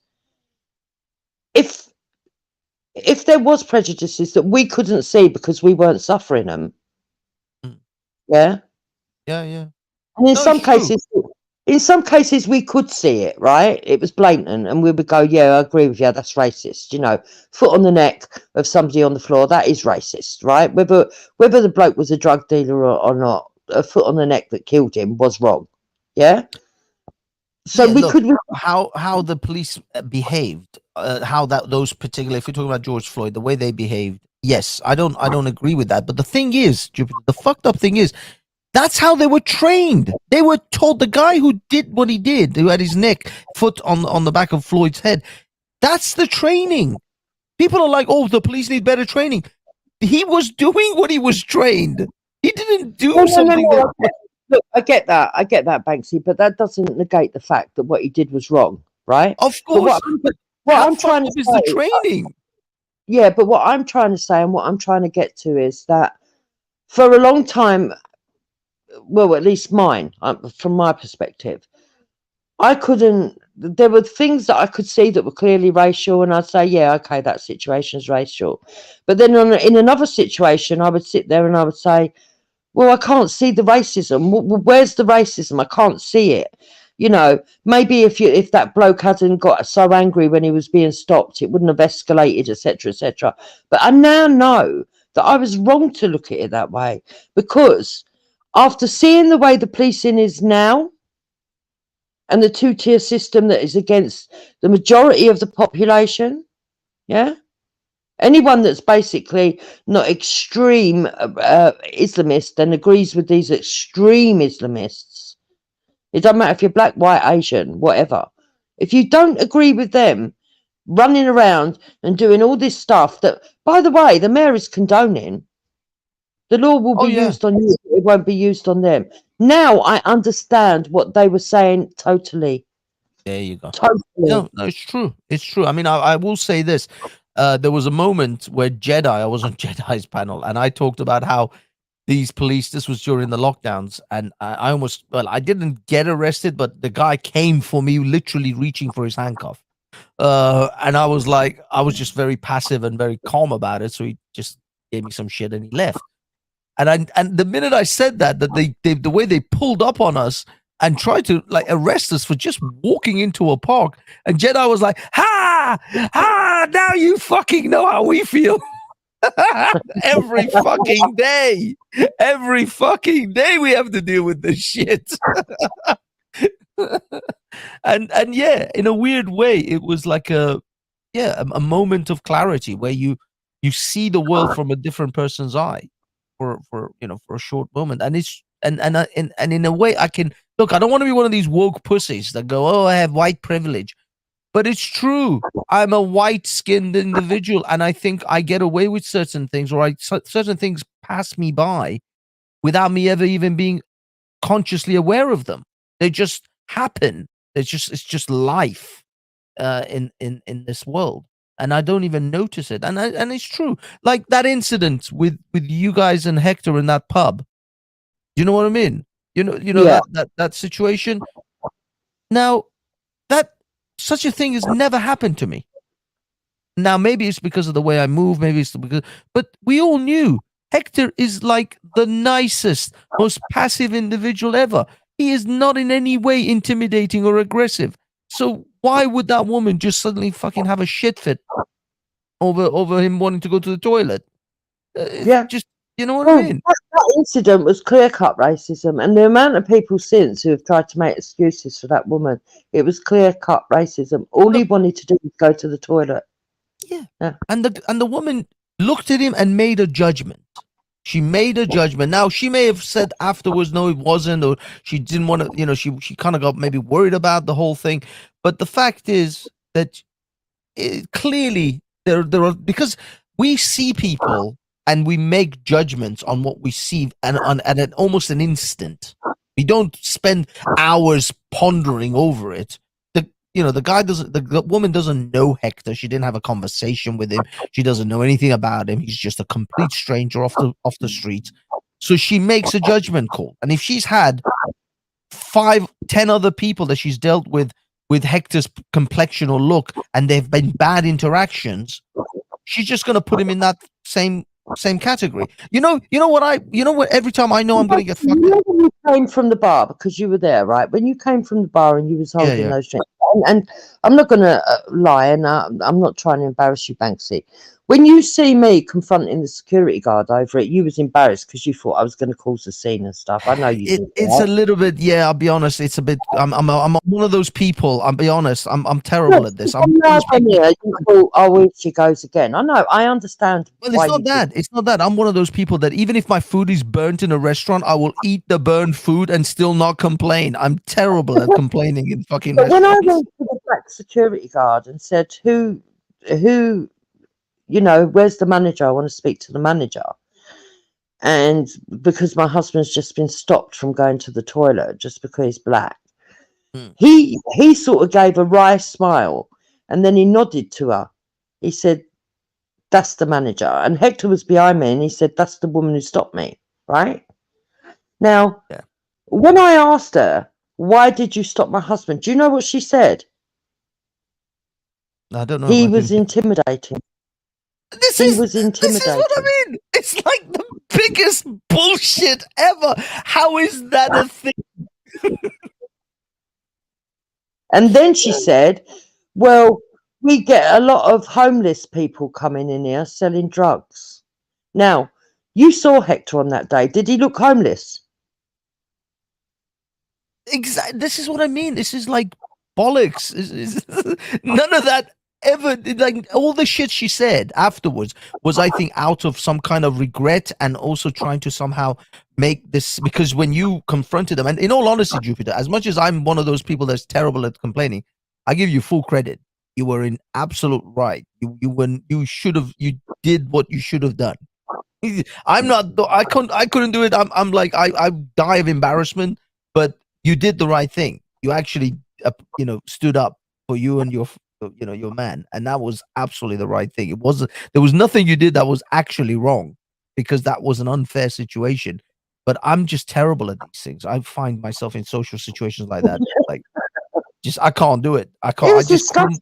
if there was prejudices that we couldn't see because we weren't suffering them. Yeah. And in some cases we could see it, right? It was blatant, and we would go, yeah, I agree with you, that's racist. Foot on the neck of somebody on the floor, that is racist, right? Whether the bloke was a drug dealer or not, a foot on the neck that killed him was wrong. Yeah. So how the police behaved how those particular, if you're talking about George Floyd, the way they behaved, yes, I don't agree with that. But the thing is, Jupiter, the fucked up thing is, that's how they were trained. They were told, the guy who did what he did, who had his foot on the back of Floyd's head, that's the training. People are like, oh, the police need better training. He was doing what he was trained. He didn't do something that. Look, I get that, Banksy, but that doesn't negate the fact that what he did was wrong, right? Of course. What I'm trying to say is the training. Yeah, but what I'm trying to say and what I'm trying to get to is that for a long time, well, at least mine, from my perspective, I couldn't. There were things that I could see that were clearly racial, and I'd say, yeah, okay, that situation is racial. But then in another situation, I would sit there and I would say, well, I can't see the racism. Where's the racism? I can't see it. You know, maybe if that bloke hadn't got so angry when he was being stopped, it wouldn't have escalated, etc., etc. But I now know that I was wrong to look at it that way, because after seeing the way the policing is now and the two-tier system that is against the majority of the population, yeah, anyone that's basically not extreme Islamist and agrees with these extreme Islamists, it doesn't matter if you're black, white, Asian, whatever. If you don't agree with them running around and doing all this stuff that, by the way, the mayor is condoning, the law will be used on you, it won't be used on them. Now I understand what they were saying totally. There you go. Totally. No, it's true. It's true. I mean, I will say this. There was a moment where I was on Jedi's panel, and I talked about how these police, this was during the lockdowns, and I almost, I didn't get arrested, but the guy came for me, literally reaching for his handcuff. And I was like, I was just very passive and very calm about it. So he just gave me some shit and he left. And the minute I said that the way they pulled up on us and tried to like arrest us for just walking into a park, and Jedi was like, ha, now you fucking know how we feel. every fucking day we have to deal with this shit. and yeah, in a weird way, it was like a moment of clarity where you see the world from a different person's eye for a short moment. And it's and in a way, I can look, I don't want to be one of these woke pussies that go, oh, I have white privilege. But it's true. I'm a white-skinned individual, and I think I get away with certain things, or certain things pass me by without me ever even being consciously aware of them. They just happen. It's just life in this world, and I don't even notice it. And it's true. Like that incident with you guys and Hector in that pub. You know what I mean? You know Yeah. that situation. Now that. Such a thing has never happened to me. Now, maybe it's because of the way I move, maybe it's because, but we all knew Hector is like the nicest, most passive individual ever. He is not in any way intimidating or aggressive. So why would that woman just suddenly fucking have a shit fit over him wanting to go to the toilet? Just, you know what I mean? That incident was clear-cut racism, and the amount of people since who have tried to make excuses for that woman, it was clear-cut racism. All he wanted to do was go to the toilet. Yeah. And the woman looked at him and made a judgment. She made a judgment. Now, she may have said afterwards, no, it wasn't, or she didn't want to, she kind of got maybe worried about the whole thing. But the fact is that clearly there are, because we see people and we make judgments on what we see and at almost an instant. We don't spend hours pondering over it. The woman doesn't know Hector. She didn't have a conversation with him. She doesn't know anything about him. He's just a complete stranger off the street. So she makes a judgment call. And if she's had 5-10 other people that she's dealt with Hector's complexion or look, and they've been bad interactions, she's just going to put him in that same category. You know what? Every time I know I'm going to get fucked. When you came from the bar, because you were there, right? When you came from the bar and you was holding those drinks, and I'm not going to lie, and I'm not trying to embarrass you, Banksy. When you see me confronting the security guard over it, you was embarrassed because you thought I was going to cause a scene and stuff. I know you did. It's right? a little bit, yeah. I'll be honest. It's a bit. I'm one of those people. I'll be honest. I'm terrible at this. I'm one of those people. You thought, oh, here she goes again. I know. I understand. Well, it's not that. It's not that. I'm one of those people that even if my food is burnt in a restaurant, I will eat the burned food and still not complain. I'm terrible at complaining in fucking But when I restaurants. went to the black security guard and said, who, where's the manager? I want to speak to the manager. And because my husband's just been stopped from going to the toilet just because he's black, he sort of gave a wry smile and then he nodded to her. He said, that's the manager. And Hector was behind me and he said, that's the woman who stopped me, right? Now, when I asked her, why did you stop my husband? Do you know what she said? I don't know. He was intimidating. This is what I mean. It's like the biggest bullshit ever. How is that a thing? And then she said, well, we get a lot of homeless people coming in here selling drugs. Now, you saw Hector on that day. Did he look homeless? Exactly. This is what I mean. This is like bollocks. None of that ever. Like all the shit she said afterwards was, I think, out of some kind of regret and also trying to somehow make this, because when you confronted them, and in all honesty, Jupiter, as much as I'm one of those people that's terrible at complaining, I give you full credit. You were in absolute right. You did what you should have done. I'm not. I couldn't do it. I'm like I die of embarrassment. But you did the right thing. You actually, stood up for you and your man, and that was absolutely the right thing. It wasn't. There was nothing you did that was actually wrong, because that was an unfair situation. But I'm just terrible at these things. I find myself in social situations like that, like I can't do it. I can't.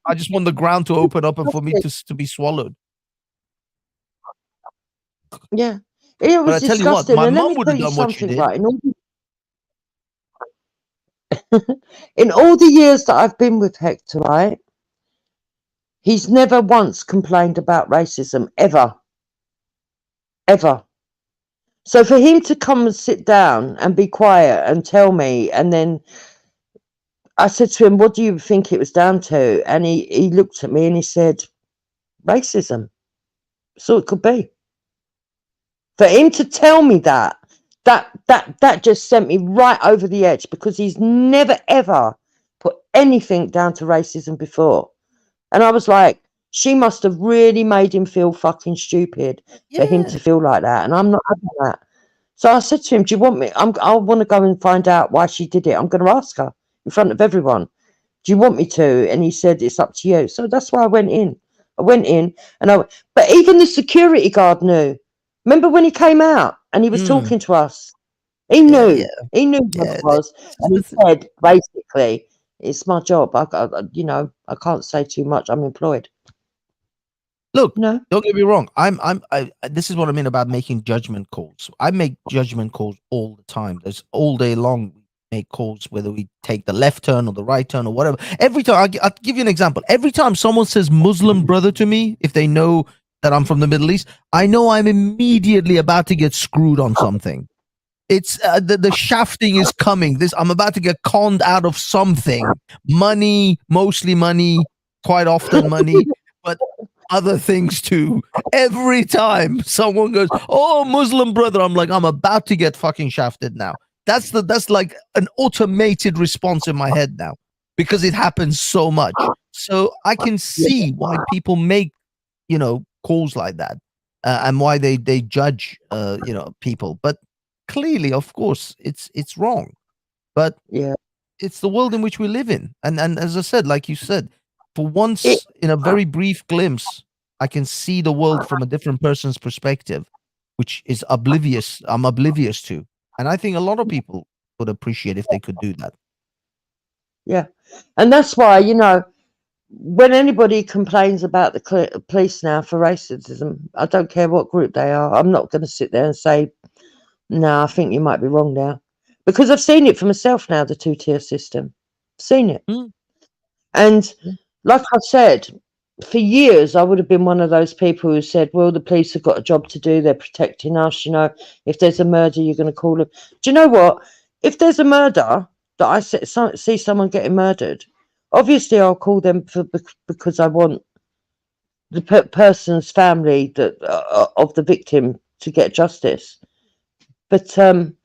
I just want the ground to open up and for me to be swallowed. Yeah, it was But I tell disgusting. you what, my And let mum me would tell have you done what she something, did. right? In all the years that I've been with Hector, right, he's never once complained about racism, ever. Ever. So for him to come and sit down and be quiet and tell me, and then I said to him, what do you think it was down to? And he looked at me and he said, racism. So it could be. For him to tell me that just sent me right over the edge, because he's never ever put anything down to racism before. And I was like, she must have really made him feel fucking stupid for him to feel like that. And I'm not having that. So I said to him, do you want me? I want to go and find out why she did it. I'm going to ask her in front of everyone. Do you want me to? And he said, it's up to you. So that's why I went in. But even the security guard knew. Remember when he came out and he was talking to us? He knew. He knew what it was. And he said, basically, it's my job. I can't say too much. I'm employed. Look, don't get me wrong. This is what I mean about making judgment calls. I make judgment calls all the time. There's all day long we make calls, whether we take the left turn or the right turn or whatever. Every time, I'll give you an example. Every time someone says Muslim brother to me, if they know that I'm from the Middle East, I know I'm immediately about to get screwed on something. It's the shafting is coming. I'm about to get conned out of something. Money, mostly money, quite often money, but other things too. Every time someone goes, "Oh, Muslim brother," I'm like, I'm about to get fucking shafted now. That's like an automated response in my head now, because it happens so much. So I can see why people make calls like that, and why they judge people. But clearly, of course, it's wrong. But it's the world in which we live in, and as I said, like you said, for once in a very brief glimpse, I can see the world from a different person's perspective, which is oblivious. I'm oblivious to, and I think a lot of people would appreciate if they could do that. Yeah, and that's why when anybody complains about the police now for racism, I don't care what group they are. I'm not going to sit there and say, "No, I think you might be wrong now," because I've seen it for myself now. The two-tier system, seen it, and like I said, for years I would have been one of those people who said, well, the police have got a job to do, they're protecting us, you know, if there's a murder, you're going to call them. Do you know what? If there's a murder that I see someone getting murdered, obviously I'll call them because I want the person's family of the victim to get justice. But and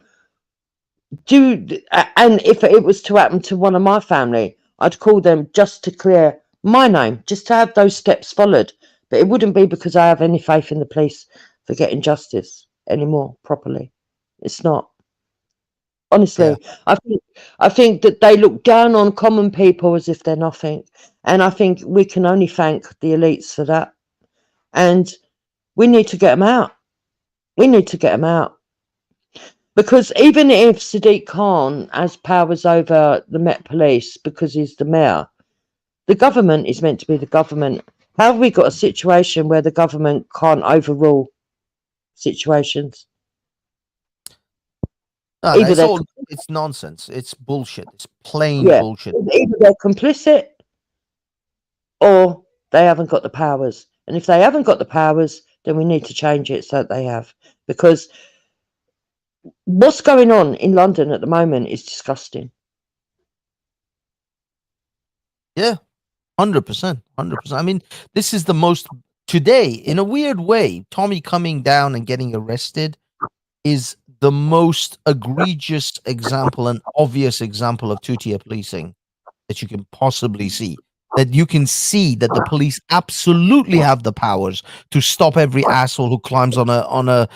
if it was to happen to one of my family, I'd call them just to clear my name, just to have those steps followed. But it wouldn't be because I have any faith in the police for getting justice anymore properly. It's not. Honestly, I think that they look down on common people as if they're nothing, and I think we can only thank the elites for that. And we need to get them out. We need to get them out. Because even if Sadiq Khan has powers over the Met Police because he's the mayor, the government is meant to be the government. How have we got a situation where the government can't overrule situations? No, it's nonsense. It's bullshit. It's plain bullshit. Either they're complicit or they haven't got the powers. And if they haven't got the powers, then we need to change it so that they have. Because what's going on in London at the moment is disgusting. Yeah, 100%. 100%. I mean, this is the most today, in a weird way, Tommy coming down and getting arrested is the most egregious example and obvious example of two-tier policing that you can possibly see. That you can see that the police absolutely have the powers to stop every asshole who climbs on a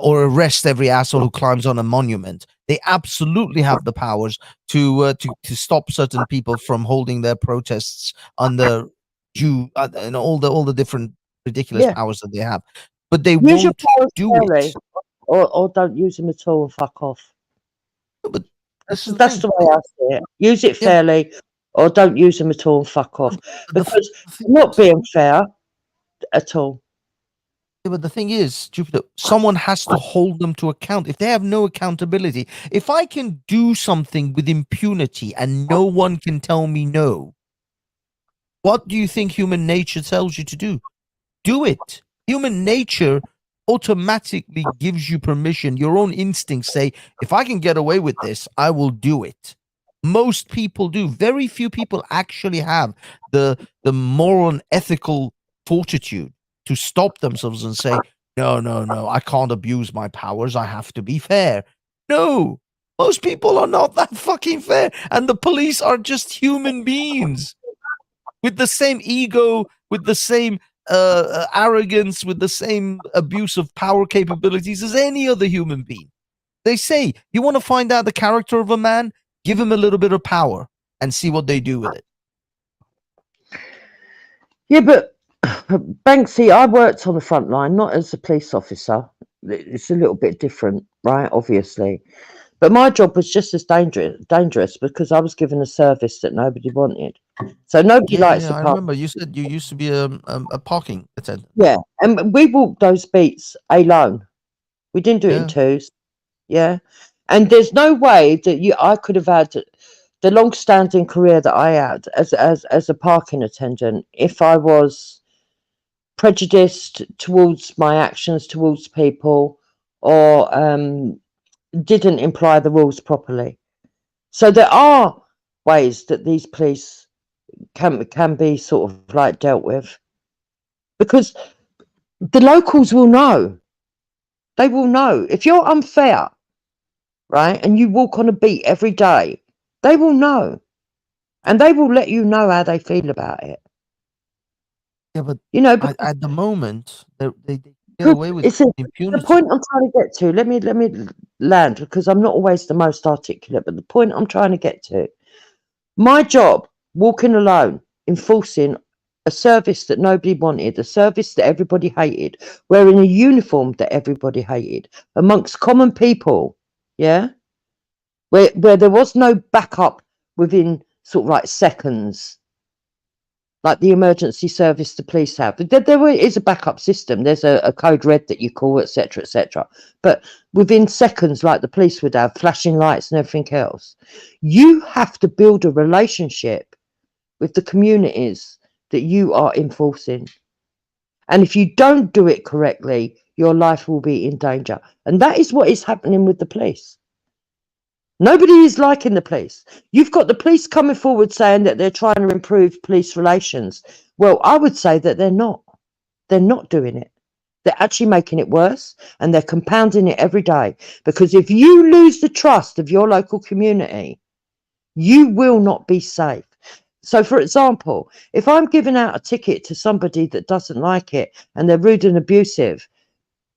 or arrest every asshole who climbs on a monument. They absolutely have the powers to stop certain people from holding their protests under and all the different ridiculous powers that they have. But they use won't do it. Or don't use them at all and fuck off. But that's the way I see it. Use it fairly, or don't use them at all and fuck off. Because not being fair at all. Yeah, but the thing is, Jupiter, someone has to hold them to account. If they have no accountability, if I can do something with impunity and no one can tell me no, what do you think human nature tells you to do? Do it. Human nature automatically gives you permission. Your own instincts say, if I can get away with this, I will do it. Most people do. Very few people actually have the moral and ethical fortitude to stop themselves and say, no, I can't abuse my powers. I have to be fair. No, most people are not that fucking fair. And the police are just human beings with the same ego, with the same arrogance, with the same abuse of power capabilities as any other human being. They say, you want to find out the character of a man? Give him a little bit of power and see what they do with it. Yeah, but Banksy, I worked on the front line, not as a police officer. It's a little bit different, right? Obviously. But my job was just as dangerous because I was given a service that nobody wanted. So nobody likes the I remember you said you used to be a parking attendant. Yeah, and we walked those beats alone. We didn't do it in twos. Yeah, and there's no way that I could have had the long-standing career that I had as a parking attendant if I was prejudiced towards my actions towards people or didn't imply the rules properly. So there are ways that these police can be sort of like dealt with, because the locals will know. They will know if you're unfair, right, and you walk on a beat every day. They will know, and they will let you know how they feel about it. Yeah, but you know, at the moment they get away with impunity. The point I'm trying to get to. Let me land, because I'm not always the most articulate. But the point I'm trying to get to, my job, walking alone, enforcing a service that nobody wanted, a service that everybody hated, wearing a uniform that everybody hated, amongst common people, where there was no backup within sort of like seconds, like the emergency service the police have. There is a backup system. There's a code red that you call, etc., etc. But within seconds, like the police would have, flashing lights and everything else, you have to build a relationship with the communities that you are enforcing. And if you don't do it correctly, your life will be in danger. And that is what is happening with the police. Nobody is liking the police. You've got the police coming forward saying that they're trying to improve police relations. Well, I would say that they're not. They're not doing it. They're actually making it worse, and they're compounding it every day. Because if you lose the trust of your local community, you will not be safe. So, for example, if I'm giving out a ticket to somebody that doesn't like it and they're rude and abusive,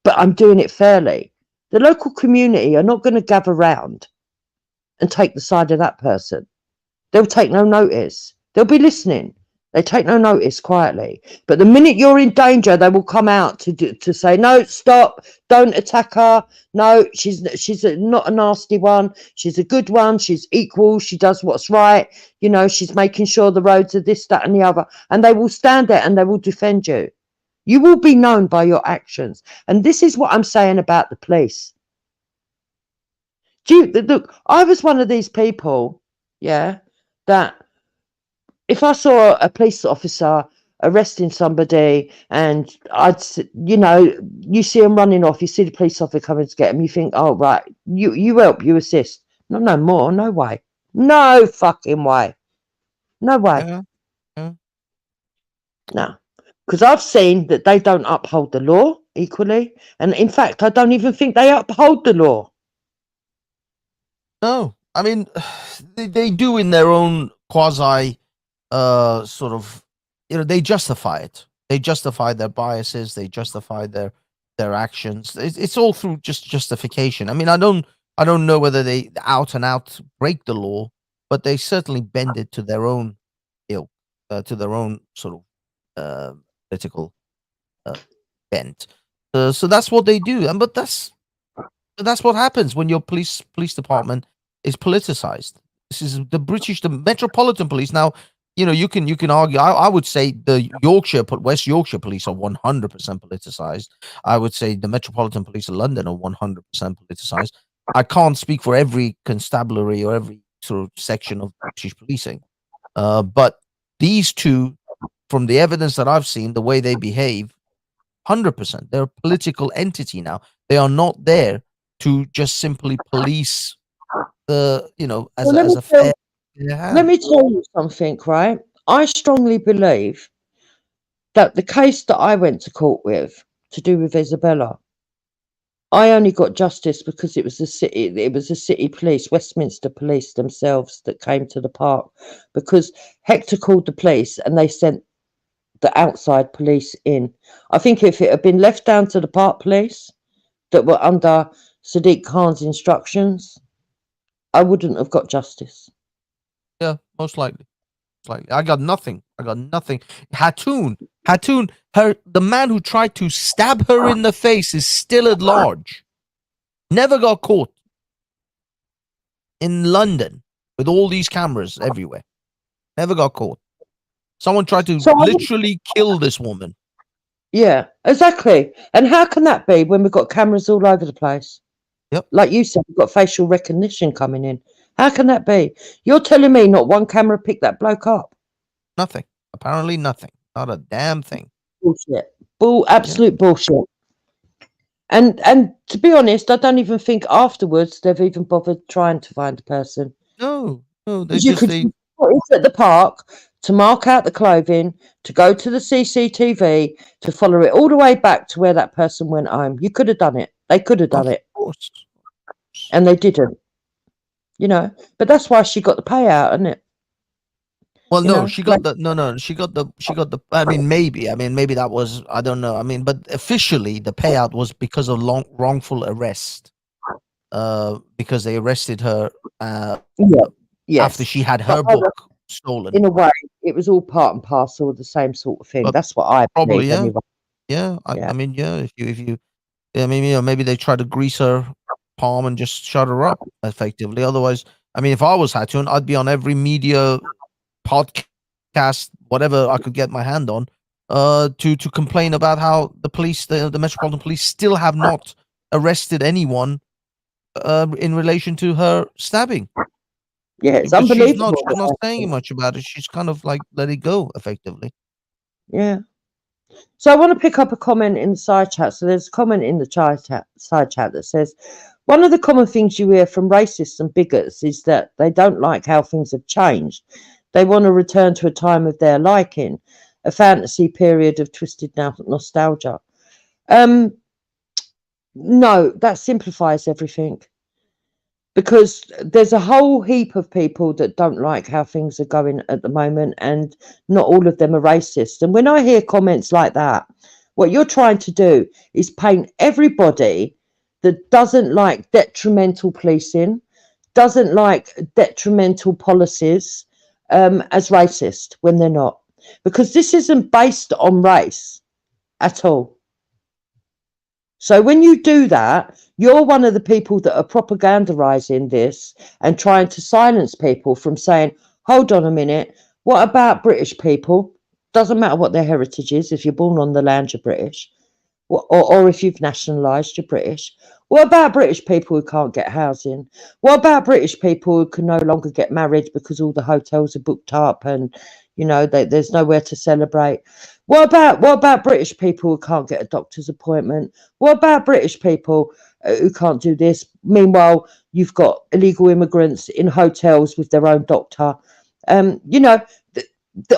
but I'm doing it fairly, the local community are not going to gather round and take the side of that person. They'll take no notice. They'll be listening. They take no notice quietly. But the minute you're in danger, they will come out to say, no, stop, don't attack her. No, she's not a nasty one. She's a good one. She's equal. She does what's right. You know, she's making sure the roads are this, that, and the other. And they will stand there and they will defend you. You will be known by your actions. And this is what I'm saying about the police. Look, I was one of these people, yeah, that if I saw a police officer arresting somebody and you see them running off, you see the police officer coming to get them, you think, oh, right, you help, you assist. No more, no way. No fucking way. No way. No. Because I've seen that they don't uphold the law equally. And in fact, I don't even think they uphold the law. No, I mean, they do in their own quasi sort of, they justify it. They justify their biases. They justify their actions. It's all through just justification. I mean, I don't know whether they out and out break the law, but they certainly bend it to their own ilk, to their own sort of political bent. So that's what they do. But that's what happens when your police department is politicized. This is the Metropolitan Police. Now, you can argue. I would say the West Yorkshire Police are 100% politicized. I would say the Metropolitan Police of London are 100% politicized. I can't speak for every constabulary or every sort of section of British policing, but these two, from the evidence that I've seen, the way they behave, 100%. They're a political entity now. They are not there to just simply police as a fair. Let me tell you something, right? I strongly believe that the case that I went to court with to do with Isabella, I only got justice because it was the city police, Westminster Police themselves, that came to the park, because Hector called the police and they sent the outside police in. I think if it had been left down to the park police that were under Sadiq Khan's instructions, I wouldn't have got justice. Yeah, most likely. I got nothing. Hatun, the man who tried to stab her in the face is still at large. Never got caught. In London, with all these cameras everywhere. Never got caught. Someone tried to literally kill this woman. Yeah, exactly. And how can that be when we've got cameras all over the place? Yep. Like you said, we've got facial recognition coming in. How can that be? You're telling me not one camera picked that bloke up? Nothing. Apparently nothing. Not a damn thing. Bullshit. Absolute bullshit. And to be honest, I don't even think afterwards they've even bothered trying to find the person. No, they you just could put it at the park to mark out the clothing, to go to the CCTV, to follow it all the way back to where that person went home. You could have done it. They could have done it. Of course. And they didn't. But that's why she got the payout, isn't it? Well, no, she got the I mean, maybe that was, I don't know. I mean, but officially the payout was because of wrongful arrest. Because they arrested her after she had her book stolen. In a way, it was all part and parcel of the same sort of thing. That's what I probably, believe anyway. Yeah. I mean, yeah, if you maybe they try to grease her palm and just shut her up effectively. Otherwise, I mean, if I was Hatun, I'd be on every media podcast, whatever I could get my hand on, to complain about how the police, the Metropolitan Police, still have not arrested anyone in relation to her stabbing. Yeah, it's unbelievable. She's not saying much about it. She's kind of like let it go, effectively. Yeah. So I want to pick up a comment in the side chat. So there's a comment in the side chat that says, one of the common things you hear from racists and bigots is that they don't like how things have changed. They want to return to a time of their liking, a fantasy period of twisted nostalgia. No, that simplifies everything. Because there's a whole heap of people that don't like how things are going at the moment, and not all of them are racist. And when I hear comments like that, what you're trying to do is paint everybody that doesn't like detrimental policing, doesn't like detrimental policies, as racist when they're not. Because this isn't based on race at all. So when you do that, you're one of the people that are propagandizing this and trying to silence people from saying, hold on a minute, what about British people? Doesn't matter what their heritage is. If you're born on the land, you're British. Or if you've nationalised, you're British. What about British people who can't get housing? What about British people who can no longer get married because all the hotels are booked up and, you know, there's nowhere to celebrate? What about British people who can't get a doctor's appointment? What about British people who can't do this? Meanwhile, you've got illegal immigrants in hotels with their own doctor. You know,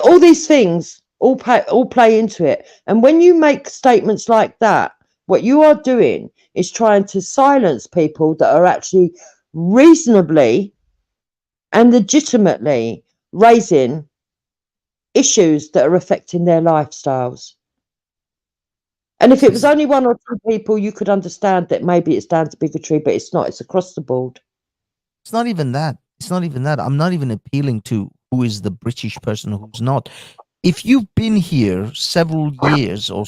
all these things all play into it. And when you make statements like that, what you are doing is trying to silence people that are actually reasonably and legitimately raising issues that are affecting their lifestyles. And if it was only one or two people, you could understand that maybe it's down to bigotry, but it's not. It's across the board. It's not even that. It's not even that. I'm not even appealing to who is the British person, who's not. If you've been here several years or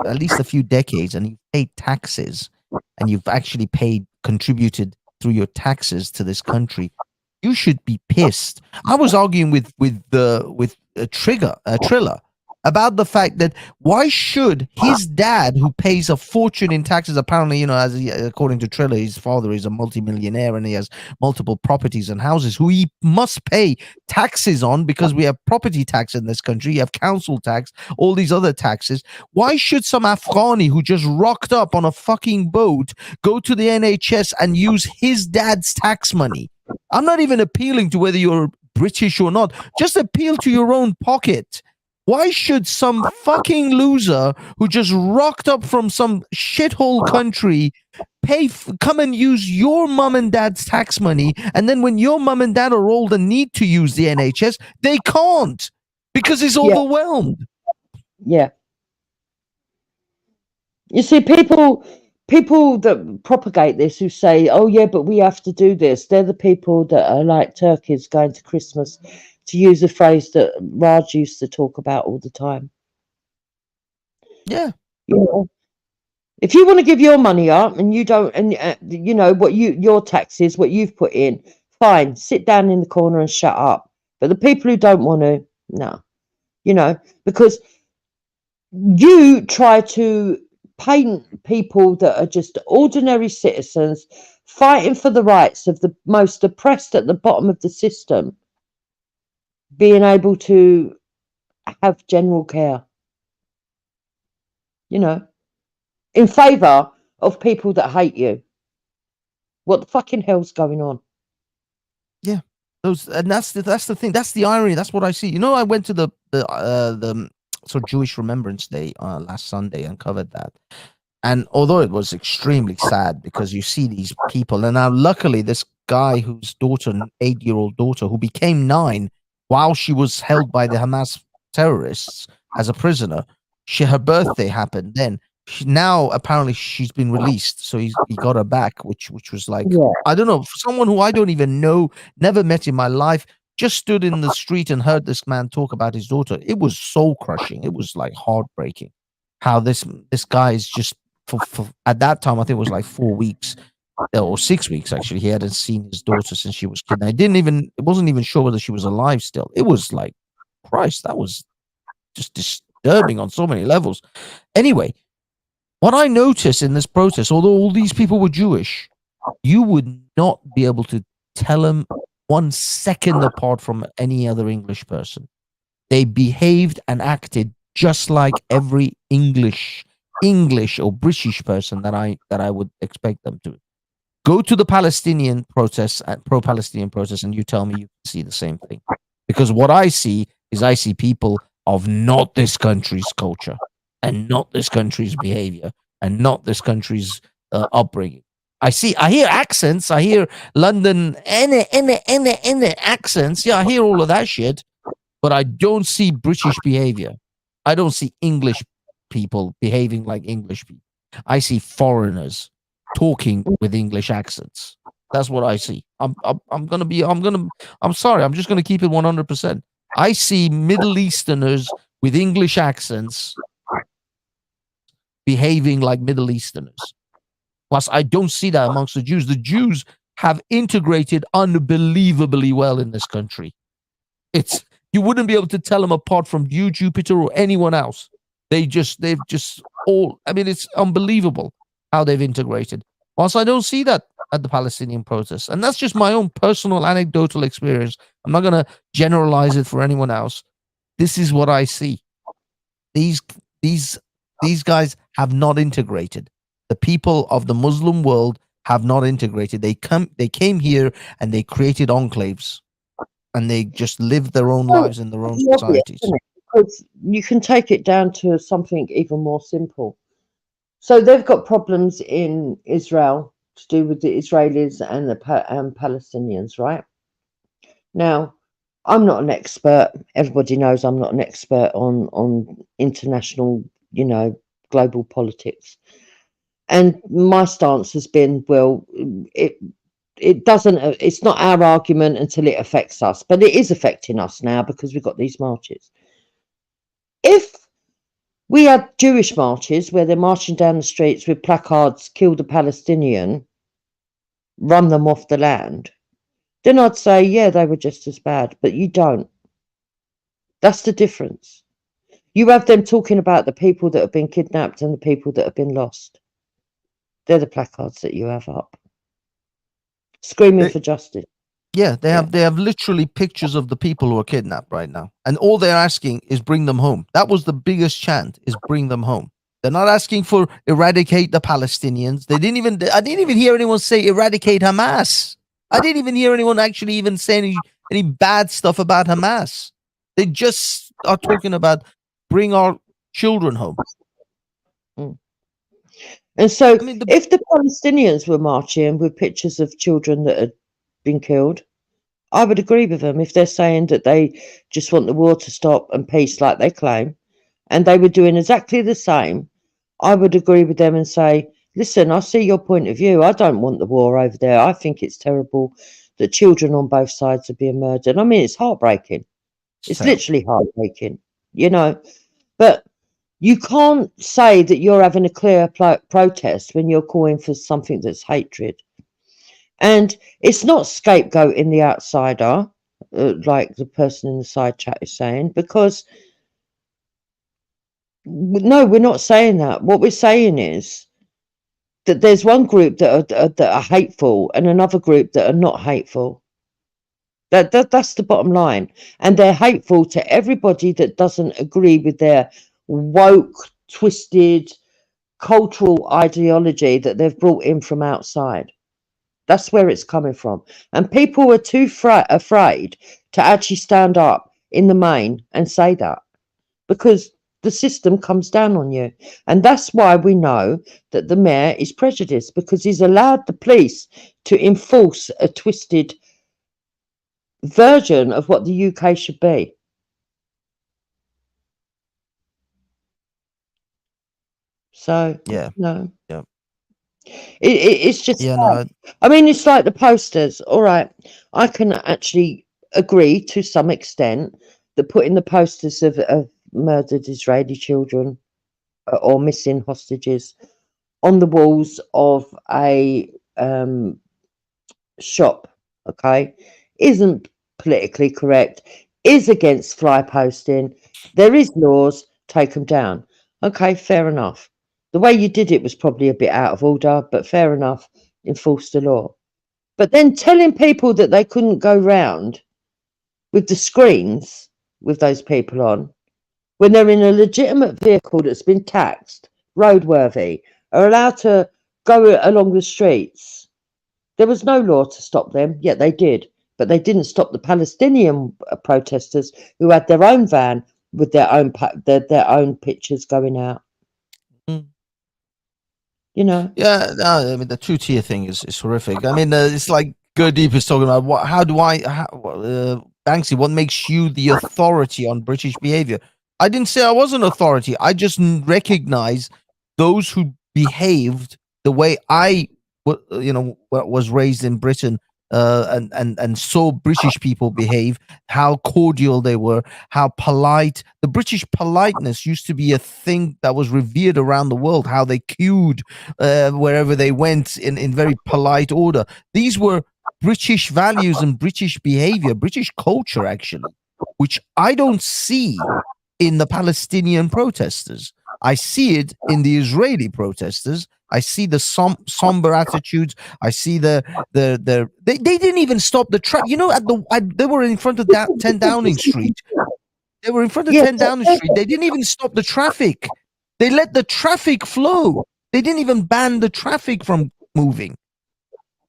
at least a few decades and you've paid taxes and you've actually contributed through your taxes to this country, you should be pissed. I was arguing with Triller about the fact that why should his dad, who pays a fortune in taxes, apparently, you know, according to Triller, his father is a multimillionaire and he has multiple properties and houses who he must pay taxes on because we have property tax in this country, you have council tax, all these other taxes. Why should some Afghani who just rocked up on a fucking boat go to the NHS and use his dad's tax money? I'm not even appealing to whether you're British or not. Just appeal to your own pocket. Why should some fucking loser who just rocked up from some shithole country come and use your mum and dad's tax money, and then when your mum and dad are old and need to use the NHS, they can't because it's overwhelmed? Yeah. You see, people that propagate this, who say, oh yeah, but we have to do this, they're the people that are like turkeys going to Christmas, to use a phrase that Raj used to talk about all the time. Yeah. You know, if you want to give your money up and you don't, and you know what your taxes, what you've put in, fine, sit down in the corner and shut up. But the people who don't want to, no, you know, because you try to paint people that are just ordinary citizens fighting for the rights of the most oppressed at the bottom of the system, being able to have general care, you know, in favour of people that hate you. What the fucking hell's going on? Yeah, and that's the thing. That's the irony. That's what I see. You know, I went to the sort of Jewish Remembrance Day last Sunday and covered that. And although it was extremely sad because you see these people, and now luckily this guy whose daughter, an 8-year-old daughter, who became 9 while she was held by the Hamas terrorists as a prisoner, her birthday happened then. Now apparently she's been released, so he got her back, which was like, I don't know, for someone who I don't even know, never met in my life, just stood in the street and heard this man talk about his daughter. It was soul crushing. It was like heartbreaking how this guy is just for at that time, I think it was like 4 weeks or 6 weeks actually. He hadn't seen his daughter since she was kidnapped. It wasn't even sure whether she was alive still. It was like, Christ, that was just disturbing on so many levels. Anyway, what I noticed in this protest, although all these people were Jewish, you would not be able to tell them 1 second apart from any other English person. They behaved and acted just like every English or British person that I would expect them to. Go to the Palestinian protests, pro-Palestinian protests, and you tell me you see the same thing. Because what I see people of not this country's culture and not this country's behavior and not this country's upbringing. I hear accents. I hear London accents. Yeah, I hear all of that shit, but I don't see British behavior. I don't see English people behaving like English people. I see foreigners talking with English accents. That's what I see. I'm sorry. I'm just gonna keep it 100%. I see Middle Easterners with English accents behaving like Middle Easterners. Plus, I don't see that amongst the Jews. The Jews have integrated unbelievably well in this country. You wouldn't be able to tell them apart from you, Jupiter, or anyone else. They've just all. I mean, it's unbelievable how they've integrated. Whilst I don't see that at the Palestinian protests, and that's just my own personal anecdotal experience. I'm not going to generalize it for anyone else. This is what I see. These guys have not integrated. The people of the Muslim world have not integrated. They came here and they created enclaves, and they just lived their own lives in their own societies. Because you can take it down to something even more simple. So they've got problems in Israel to do with the Israelis and the Palestinians, right? Now, I'm not an expert. Everybody knows I'm not an expert on international, global politics. And my stance has been, well, it doesn't. It's not our argument until it affects us, but it is affecting us now because we've got these marches. If we had Jewish marches where they're marching down the streets with placards, "Kill the Palestinian, run them off the land," then I'd say, yeah, they were just as bad. But you don't. That's the difference. You have them talking about the people that have been kidnapped and the people that have been lost. They're the placards that you have up, screaming for justice. Yeah, they have literally pictures of the people who are kidnapped right now, and all they're asking is bring them home. That was the biggest chant: is bring them home. They're not asking for eradicate the Palestinians. I didn't even hear anyone say eradicate Hamas. I didn't even hear anyone actually even say any bad stuff about Hamas. They just are talking about bring our children home. And so, if the Palestinians were marching with pictures of children that had been killed, I would agree with them. If they're saying that they just want the war to stop and peace like they claim, and they were doing exactly the same, I would agree with them and say, listen, I see your point of view. I don't want the war over there. I think it's terrible that children on both sides are being murdered. I mean, it's heartbreaking. It's literally heartbreaking, but you can't say that you're having a clear protest when you're calling for something that's hatred. And it's not scapegoating the outsider, like the person in the side chat is saying, because no, we're not saying that. What we're saying is that there's one group that are hateful and another group that are not hateful. That's the bottom line. And they're hateful to everybody that doesn't agree with their woke, twisted, cultural ideology that they've brought in from outside. That's where it's coming from. And people are too afraid to actually stand up in the main and say that, because the system comes down on you. And that's why we know that the mayor is prejudiced, because he's allowed the police to enforce a twisted version of what the UK should be. So, no. Yeah. It's just, I mean, it's like the posters. All right, I can actually agree to some extent that putting the posters of murdered Israeli children or missing hostages on the walls of a shop, okay, isn't politically correct, is against fly posting. There is laws, take them down. Okay, fair enough. The way you did it was probably a bit out of order, but fair enough, enforce the law. But then telling people that they couldn't go round with the screens with those people on, when they're in a legitimate vehicle that's been taxed, roadworthy, are allowed to go along the streets. There was no law to stop them, yet they did. But they didn't stop the Palestinian protesters who had their own van with their own pictures going out. You know. Yeah, no, I mean the two-tier thing is horrific. I mean, it's like Gurdeep is talking about Banksy, what makes you the authority on British behavior? I didn't say I was an authority. I just recognize those who behaved the way I, was raised in Britain, and saw British people behave, how cordial they were, how polite. The British politeness used to be a thing that was revered around the world, how they queued wherever they went in very polite order. These were British values and British behavior, British culture, actually, which I don't see in the Palestinian protesters. I see it in the Israeli protesters. I see the somber attitudes. I see they didn't even stop the truck. You know, they were in front of 10 Downing Street. They were in front of 10 Downing Street. They didn't even stop the traffic. They let the traffic flow. They didn't even ban the traffic from moving.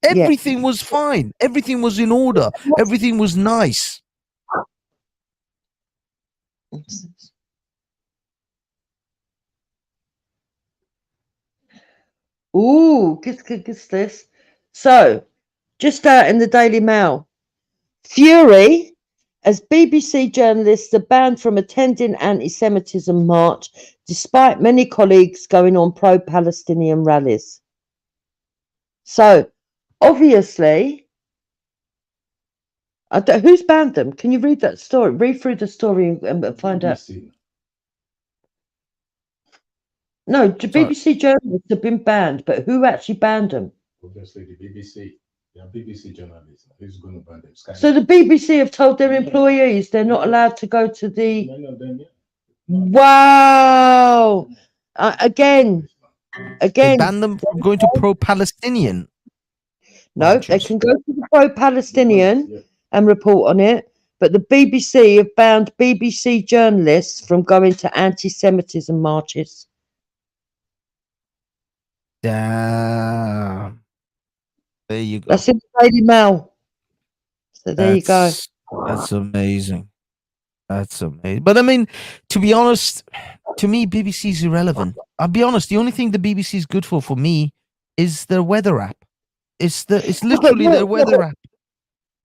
Everything was fine. Everything was in order. Everything was nice. Ooh, guess this. So, just out in the Daily Mail, Fury, as BBC journalists are banned from attending anti-Semitism march, despite many colleagues going on pro-Palestinian rallies. So, obviously, who's banned them? Can you read that story? Read through the story and find out. No, the BBC journalists have been banned, but who actually banned them? Obviously, the BBC. They are BBC journalists. Who's going to ban them? So the BBC have told their employees they're not allowed to go to the. Wow! Again. They banned them from going to pro-Palestinian. No, they can go to the pro-Palestinian and report on it, but the BBC have banned BBC journalists from going to anti-Semitism marches. Damn. There you go. That's in the Daily Mail. So there you go. That's amazing. That's amazing. But I mean, to be honest, to me, BBC is irrelevant. I'll be honest. The only thing the BBC is good for me is their weather app. It's literally their weather app.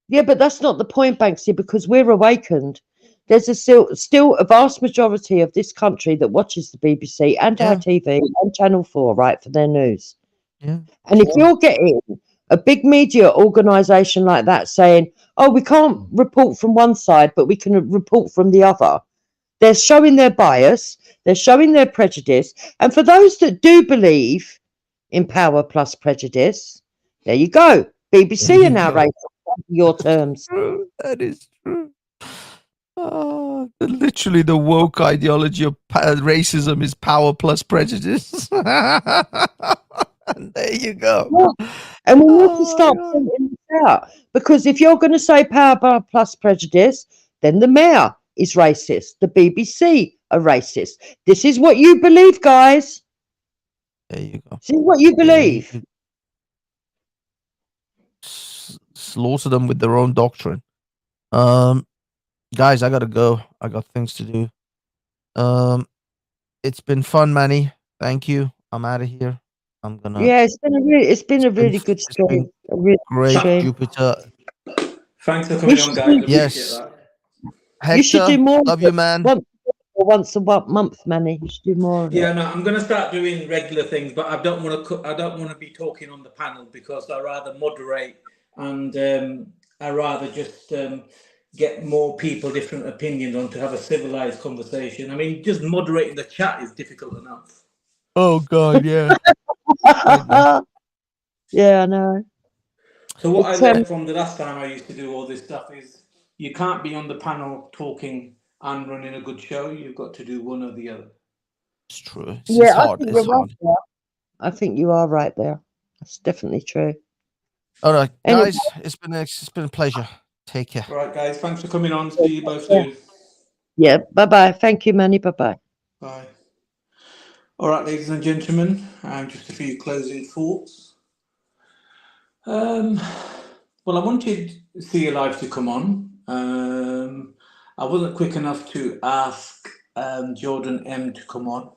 Yeah, but that's not the point, Banksy, because we're awakened. There's still a vast majority of this country that watches the BBC and ITV and Channel 4, right, for their news. Yeah. And if you're getting a big media organisation like that saying, oh, we can't report from one side, but we can report from the other, they're showing their bias, they're showing their prejudice. And for those that do believe in power plus prejudice, there you go. BBC are now rated your terms. That is true. Literally, the woke ideology of racism is power plus prejudice. And there you go. Yeah. And we need to start pointing this out, because if you're going to say power plus prejudice, then the mayor is racist. The BBC are racist. This is what you believe, guys. There you go. This is what you believe. Slaughter them with their own doctrine. Guys, I gotta go. I got things to do. It's been fun, Manny. Thank you. I'm out of here. I'm gonna. Yeah, it's been a really good stream. Great, Jupiter. Thanks for coming on, guys. Yes. Hector, you should do more. Love you, man. Once a month, Manny. You should do more. Yeah, no, I'm going to start doing regular things, but I don't want to be talking on the panel, because I rather moderate and I rather just get more people, different opinions on, to have a civilized conversation. I mean, just moderating the chat is difficult enough. Oh God, yeah. Yeah, I know. So what I learned from the last time I used to do all this stuff is you can't be on the panel talking and running a good show. You've got to do one or the other. It's true. It's hard. It's hard. I think you are right there. That's definitely true. All right, guys. It's been a pleasure. Take care. All right, guys. Thanks for coming on. See you both soon. Yeah, bye-bye. Thank you, Manny. Bye-bye. Bye. All right, ladies and gentlemen, just a few closing thoughts. Well, I wanted See Alive to come on. I wasn't quick enough to ask Jordan M to come on,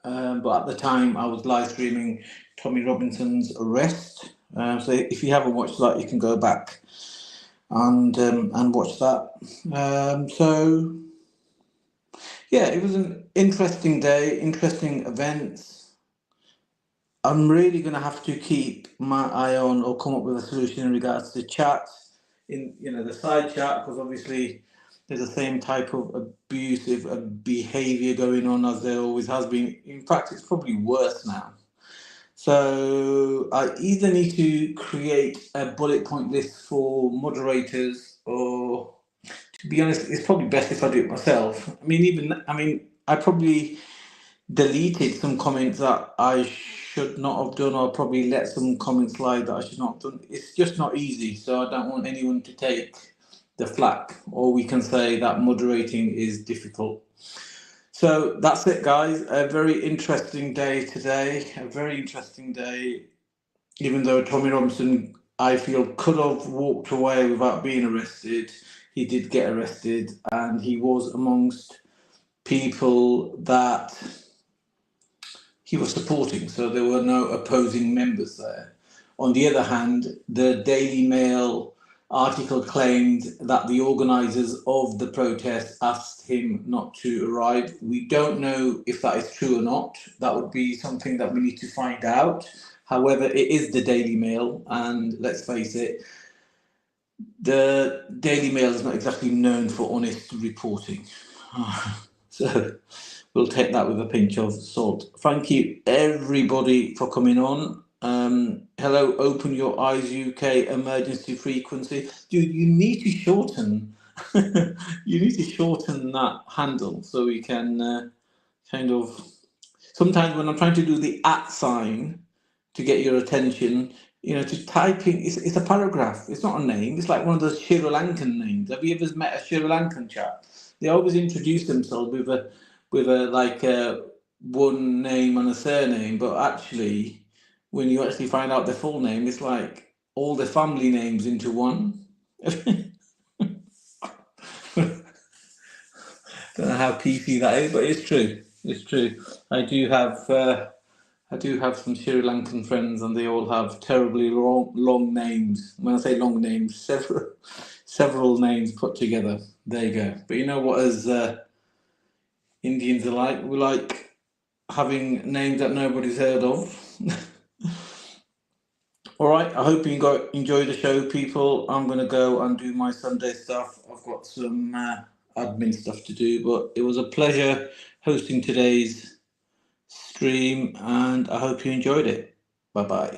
but at the time I was live streaming Tommy Robinson's arrest. So if you haven't watched that, you can go back and watch that. So yeah, it was an interesting day, interesting events. I'm really going to have to keep my eye on or come up with a solution in regards to chat, in the side chat, because obviously there's the same type of abusive behavior going on as there always has been. In fact, it's probably worse now. So I either need to create a bullet point list for moderators, or to be honest, it's probably best if I do it myself. I probably deleted some comments that I should not have done, or probably let some comments slide that I should not have done. It's just not easy, so I don't want anyone to take the flack, or we can say that moderating is difficult. So that's it, guys. A very interesting day today. A very interesting day. Even though Tommy Robinson, I feel, could have walked away without being arrested, he did get arrested, and he was amongst people that he was supporting, so there were no opposing members there. On the other hand, the Daily Mail article claimed that the organisers of the protest asked him not to arrive. We don't know if that is true or not. That would be something that we need to find out. However, it is the Daily Mail, and let's face it, the Daily Mail is not exactly known for honest reporting. So we'll take that with a pinch of salt. Thank you, everybody, for coming on. Hello, Open Your Eyes UK emergency frequency. Dude, you need to shorten. You need to shorten that handle so we can kind of. Sometimes when I'm trying to do the @ sign to get your attention, to typing, it's a paragraph. It's not a name. It's like one of those Sri Lankan names. Have you ever met a Sri Lankan chap? They always introduce themselves with a one name and a surname, but actually, when you actually find out their full name, it's like all the family names into one. Don't know how PC that is, but it's true. It's true. I do have some Sri Lankan friends, and they all have terribly long names. When I say long names, several names put together. There you go. But you know what, as Indians are like, we like having names that nobody's heard of. All right, I hope you enjoy the show, people. I'm going to go and do my Sunday stuff. I've got some admin stuff to do, but it was a pleasure hosting today's stream, and I hope you enjoyed it. Bye-bye.